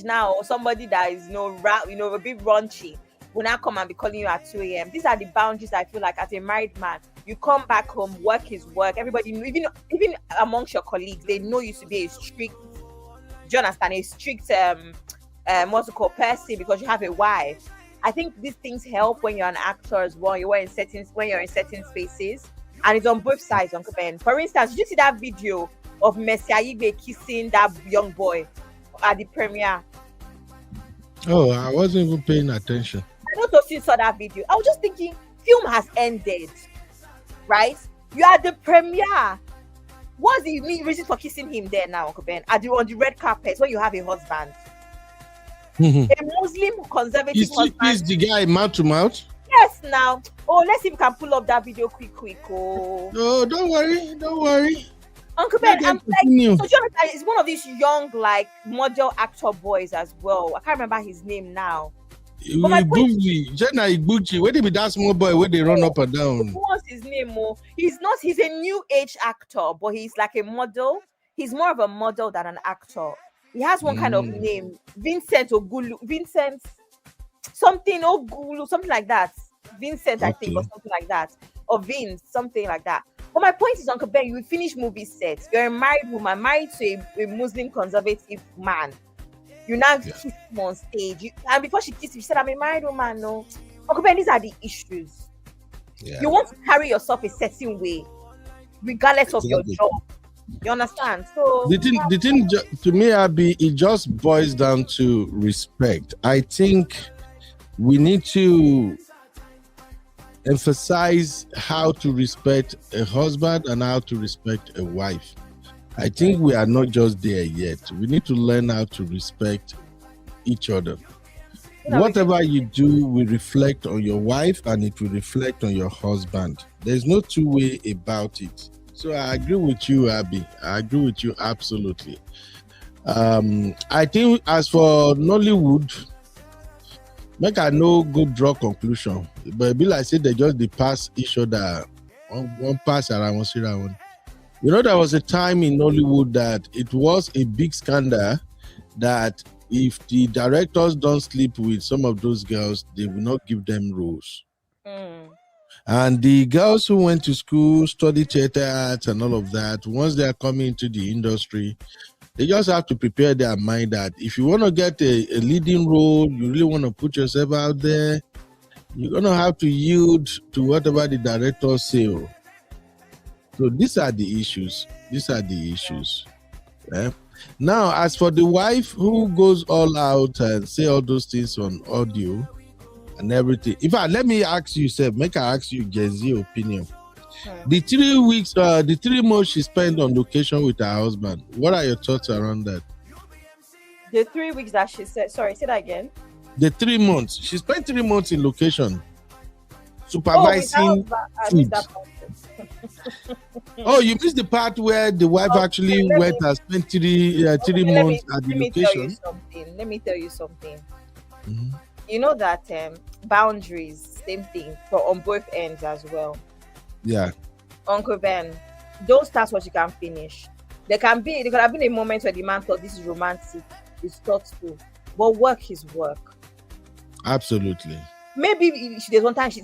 now, or somebody that is a bit raunchy will not come and be calling you at 2 a.m. These are the boundaries I feel like as a married man. You come back home, work is work. Everybody, even amongst your colleagues, they know you to be a strict, do you understand? A strict what's it called, person, because you have a wife. I think these things help when you're an actor as well. When you're in certain spaces, and it's on both sides, Uncle Ben. For instance, did you see that video of Messi Aigbe kissing that young boy at the premiere? Oh, I wasn't even paying attention. I don't know if you saw that video. I was just thinking, film has ended, right? You are the premiere. What's the reason for kissing him there now, Uncle Ben? On the red carpet when you have a husband? A Muslim conservative husband. Is the guy mouth to mouth? Yes, now. Oh, let's see if we can pull up that video quick. Oh. No, don't worry. Uncle Let Ben, them I'm like, continue. so Jonathan is one of these young, like, model actor boys as well. I can't remember his name now. But my point is, Jenna Igbuchi, where did be that small boy where they run up and down? what's his name? He's a new age actor, but he's like a model. He's more of a model than an actor. He has one kind of name, Vincent Ogulu, Vincent something Ogulu, something like that. Vincent, I think, or something like that. Or Vince, something like that. But my point is, Uncle Ben, you will finish movie sets. You're a married woman, married to a Muslim conservative man. You now kiss him on stage. And before she kissed you, she said, I'm a married woman. No. Uncle Ben, these are the issues. Yeah. You want to carry yourself a certain way, regardless of your job. You understand? So the thing to me, Abby, it just boils down to respect. I think we need to emphasize how to respect a husband and how to respect a wife. I think we are not just there yet. We need to learn how to respect each other. Whatever you do will reflect on your wife and it will reflect on your husband. There's no two way about it. So I agree with you, Abby. I agree with you absolutely. I think as for Nollywood, make I no go draw conclusion. But be like say they just pass each other. One pass around, one see around. You know, there was a time in Nollywood that it was a big scandal that if the directors don't sleep with some of those girls, they will not give them roles. And the girls who went to school, studied theater arts and all of that, once they are coming into the industry, they just have to prepare their mind that if you want to get a leading role, you really want to put yourself out there, you're going to have to yield to whatever the directors say. So these are the issues. Now, as for the wife who goes all out and say all those things on audio and everything. In fact, let me ask you, Seb, make I ask you Gen Z opinion. The 3 weeks, the 3 months she spent on location with her husband, what are your thoughts around that? The 3 weeks that she said, sorry, say that again. The 3 months. She spent 3 months in location, supervising food. Oh, you missed the part where the wife actually went and spent 3 months at the location. Let me tell you something. You know that boundaries, same thing for on both ends as well. Yeah. Uncle Ben, don't start what you can finish. There could have been a moment where the man thought this is romantic, it's thoughtful, but work is work. Absolutely. Maybe there's one time she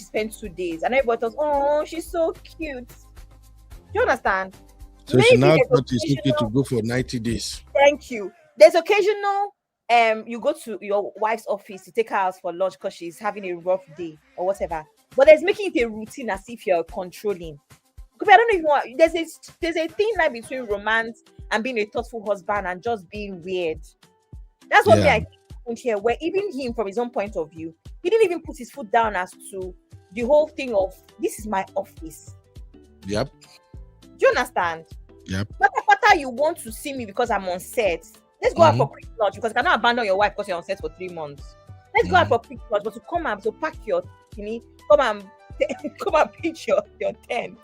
spent 2 days and everybody thought, oh, she's so cute. Do you understand? So maybe she now thought it's okay to go for 90 days. Thank you. There's occasional you go to your wife's office to take her out for lunch because she's having a rough day or whatever. But there's making it a routine as if you're controlling. I don't know if you want, there's a thin line between romance and being a thoughtful husband and just being weird. That's what I think here, where even him from his own point of view, he didn't even put his foot down as to the whole thing of this is my office. Yep. Do you understand? Yep. Pata, you want to see me because I'm on set. Let's go out for quick lunch because you cannot abandon your wife because you're on set for 3 months. Let's go out for quick lunch, but to come and to pack your come and pitch your tent.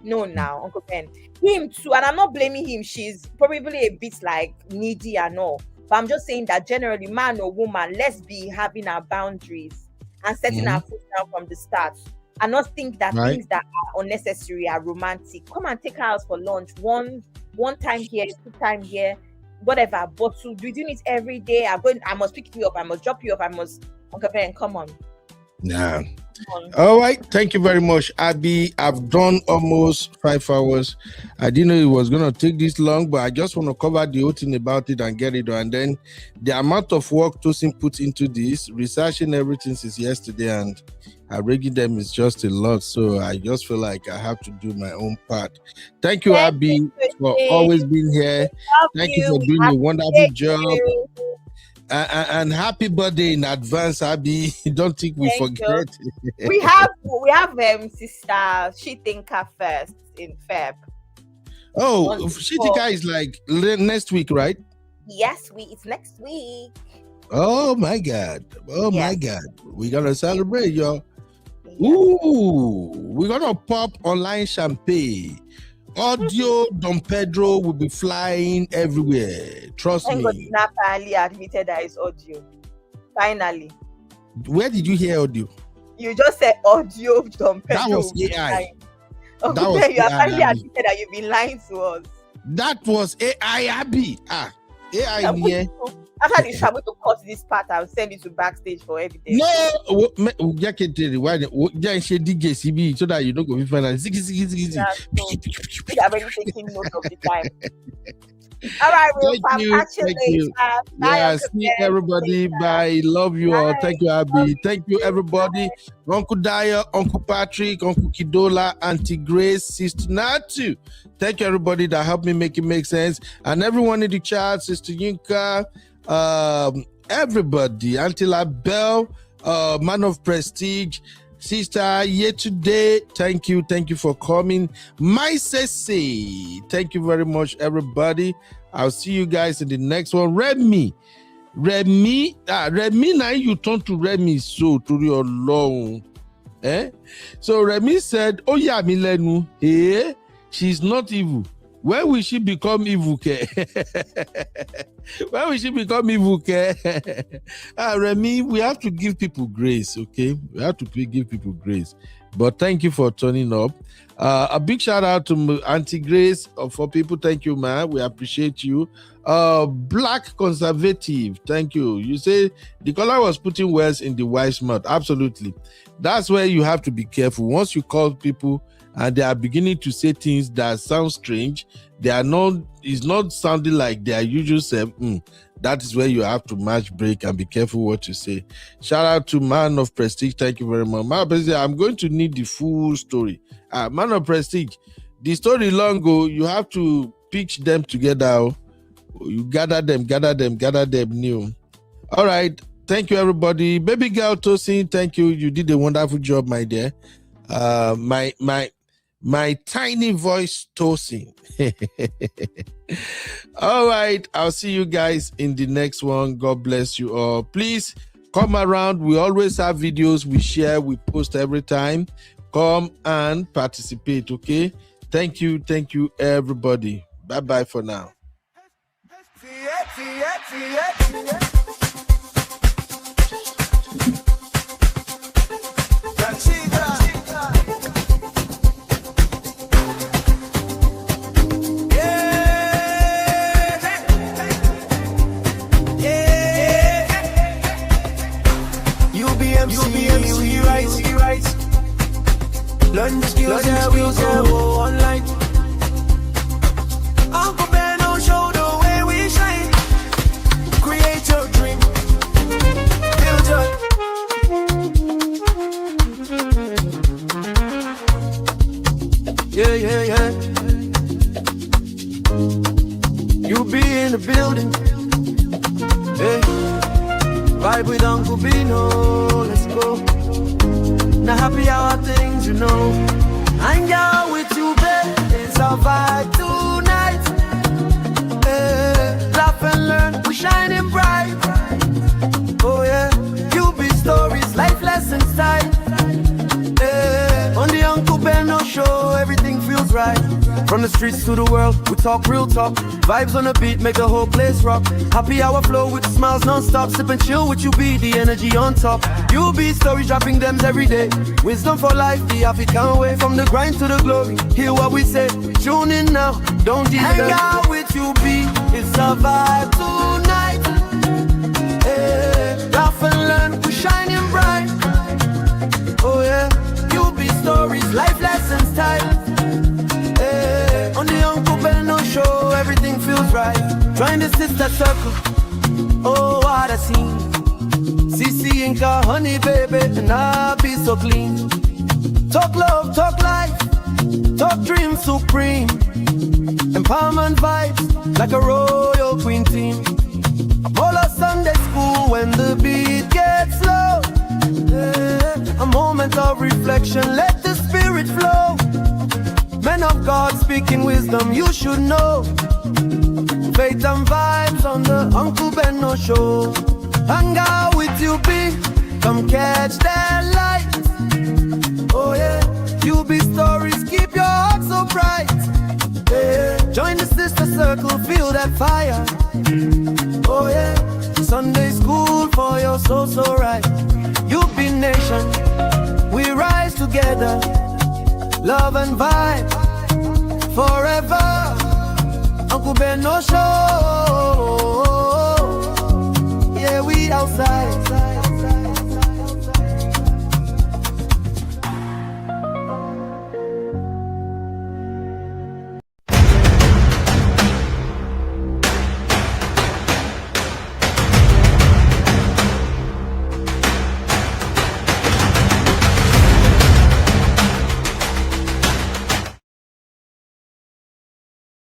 No, now, Uncle Ben. Him too, and I'm not blaming him. She's probably a bit like needy and all. But I'm just saying that generally, man or woman, let's be having our boundaries and setting our foot down from the start. And not think that things that are unnecessary are romantic. Come and take her out for lunch. One time here, 2 times here, whatever. But to be doing it every day, I must pick you up, I must drop you off, Uncle Ben, come on. Yeah. All right. Thank you very much, Abby. I've done almost 5 hours. I didn't know it was going to take this long, but I just want to cover the whole thing about it and get it done. And then the amount of work Tosin put into this, researching everything since yesterday and arranging them is just a lot. So I just feel like I have to do my own part. Thank you, Abby, for always being here. Thank you for doing a wonderful job. And happy birthday in advance, Abby. Don't think we forget. We have sister Shitinka first in Feb. Oh, Shitinka is like next week, right? Yes, it's next week. Oh my God. My God. We're gonna celebrate, y'all. Ooh, we're gonna pop online champagne. audio Don Pedro will be flying everywhere. Trust Thank God me. Snap finally admitted that it's audio. Finally. Where did you hear audio? You just said audio Don Pedro. That was AI. Oh, That was you have AI, finally Abby. admitted that you've been lying to us. That was AI, Abby. AI here. After this, I'm going to cut this part and send it to backstage for evidence. No, so that you don't go find out. We are already taking note of the time. All right, we'll catch you later. Bye, Yeah, Uncle see Ben. everybody. Bye. Love you all. Thank you, Abby. Thank you, everybody. Uncle Daya, Uncle Patrick, Uncle Kidola, Auntie Grace, Sister Natu. Thank you, everybody that helped me make it make sense. And everyone in the chat, Sister Yinka, everybody, Auntie LaBelle, Man of Prestige, Sister Yesterday, thank you for coming. My Sese, thank you very much, everybody. I'll see you guys in the next one. Remy, now you turn to Remy, so to your long. So Remy said, oh yeah, Milenu, she's not evil. When will she become evil? When will she become evil? Remy, we have to give people grace, okay? We have to give people grace. But thank you for turning up. A big shout out to Auntie Grace for people. Thank you, man. We appreciate you. Black Conservative, thank you. You say the caller was putting words in the wife's mouth. Absolutely. That's where you have to be careful. Once you call people and they are beginning to say things that sound strange, it's not sounding like their usual self. That is where you have to match break and be careful what you say. Shout out to Man of Prestige. Thank you very much. Man of Prestige, I'm going to need the full story. Man of Prestige, the story long ago, you have to pitch them together. You gather them new. All right. Thank you, everybody. Baby girl Tosin, thank you. You did a wonderful job, my dear. My tiny voice Tosin. All right, I'll see you guys in the next one. God bless you all. Please come around. We always have videos we share, we post every time. Come and participate, okay? Thank you, everybody. Bye for now. Learn the skills and we'll go online. Uncle Ben will show the way we shine. Create your dream. Build your... Yeah. You be in the building. Hey. Vibe with Uncle Bino. Let's go. Now happy hour things, you know. Hang out with you, babe. It's a vibe tonight. Laugh and learn, we shining bright. Oh yeah, you be stories, life lessons time. On the Uncle Ben show, everything feels right. From the streets to the world, we talk real talk. Vibes on the beat make the whole place rock. Happy hour flow with smiles non-stop. Sip and chill with you, be the energy on top. You be stories dropping them every day. Wisdom for life, the African way. From the grind to the glory, hear what we say. Tune in now, don't hang out with you, be. It's a vibe tonight. Laugh and learn, we shining bright. Oh yeah, you be stories, life lessons time. On the Uncle Ben show, everything feels right. Join the sister circle. Oh, what a scene. CC Inca, honey baby, and I'll be so clean. Talk love, talk life, talk dream supreme. Empowerment vibes, like a royal queen team. All our Sunday school when the beat gets low. A moment of reflection, let the spirit flow. Men of God speaking wisdom, you should know. Faith and vibes on the Uncle Ben show. Hang out with you, be. Come catch that light. Oh yeah, you be stories, keep your heart so bright. Join the sister circle, feel that fire. Oh yeah, Sunday school for your soul so right. You be nation, we rise together. Love and vibe forever. Uncle Ben no show. Yeah, we outside.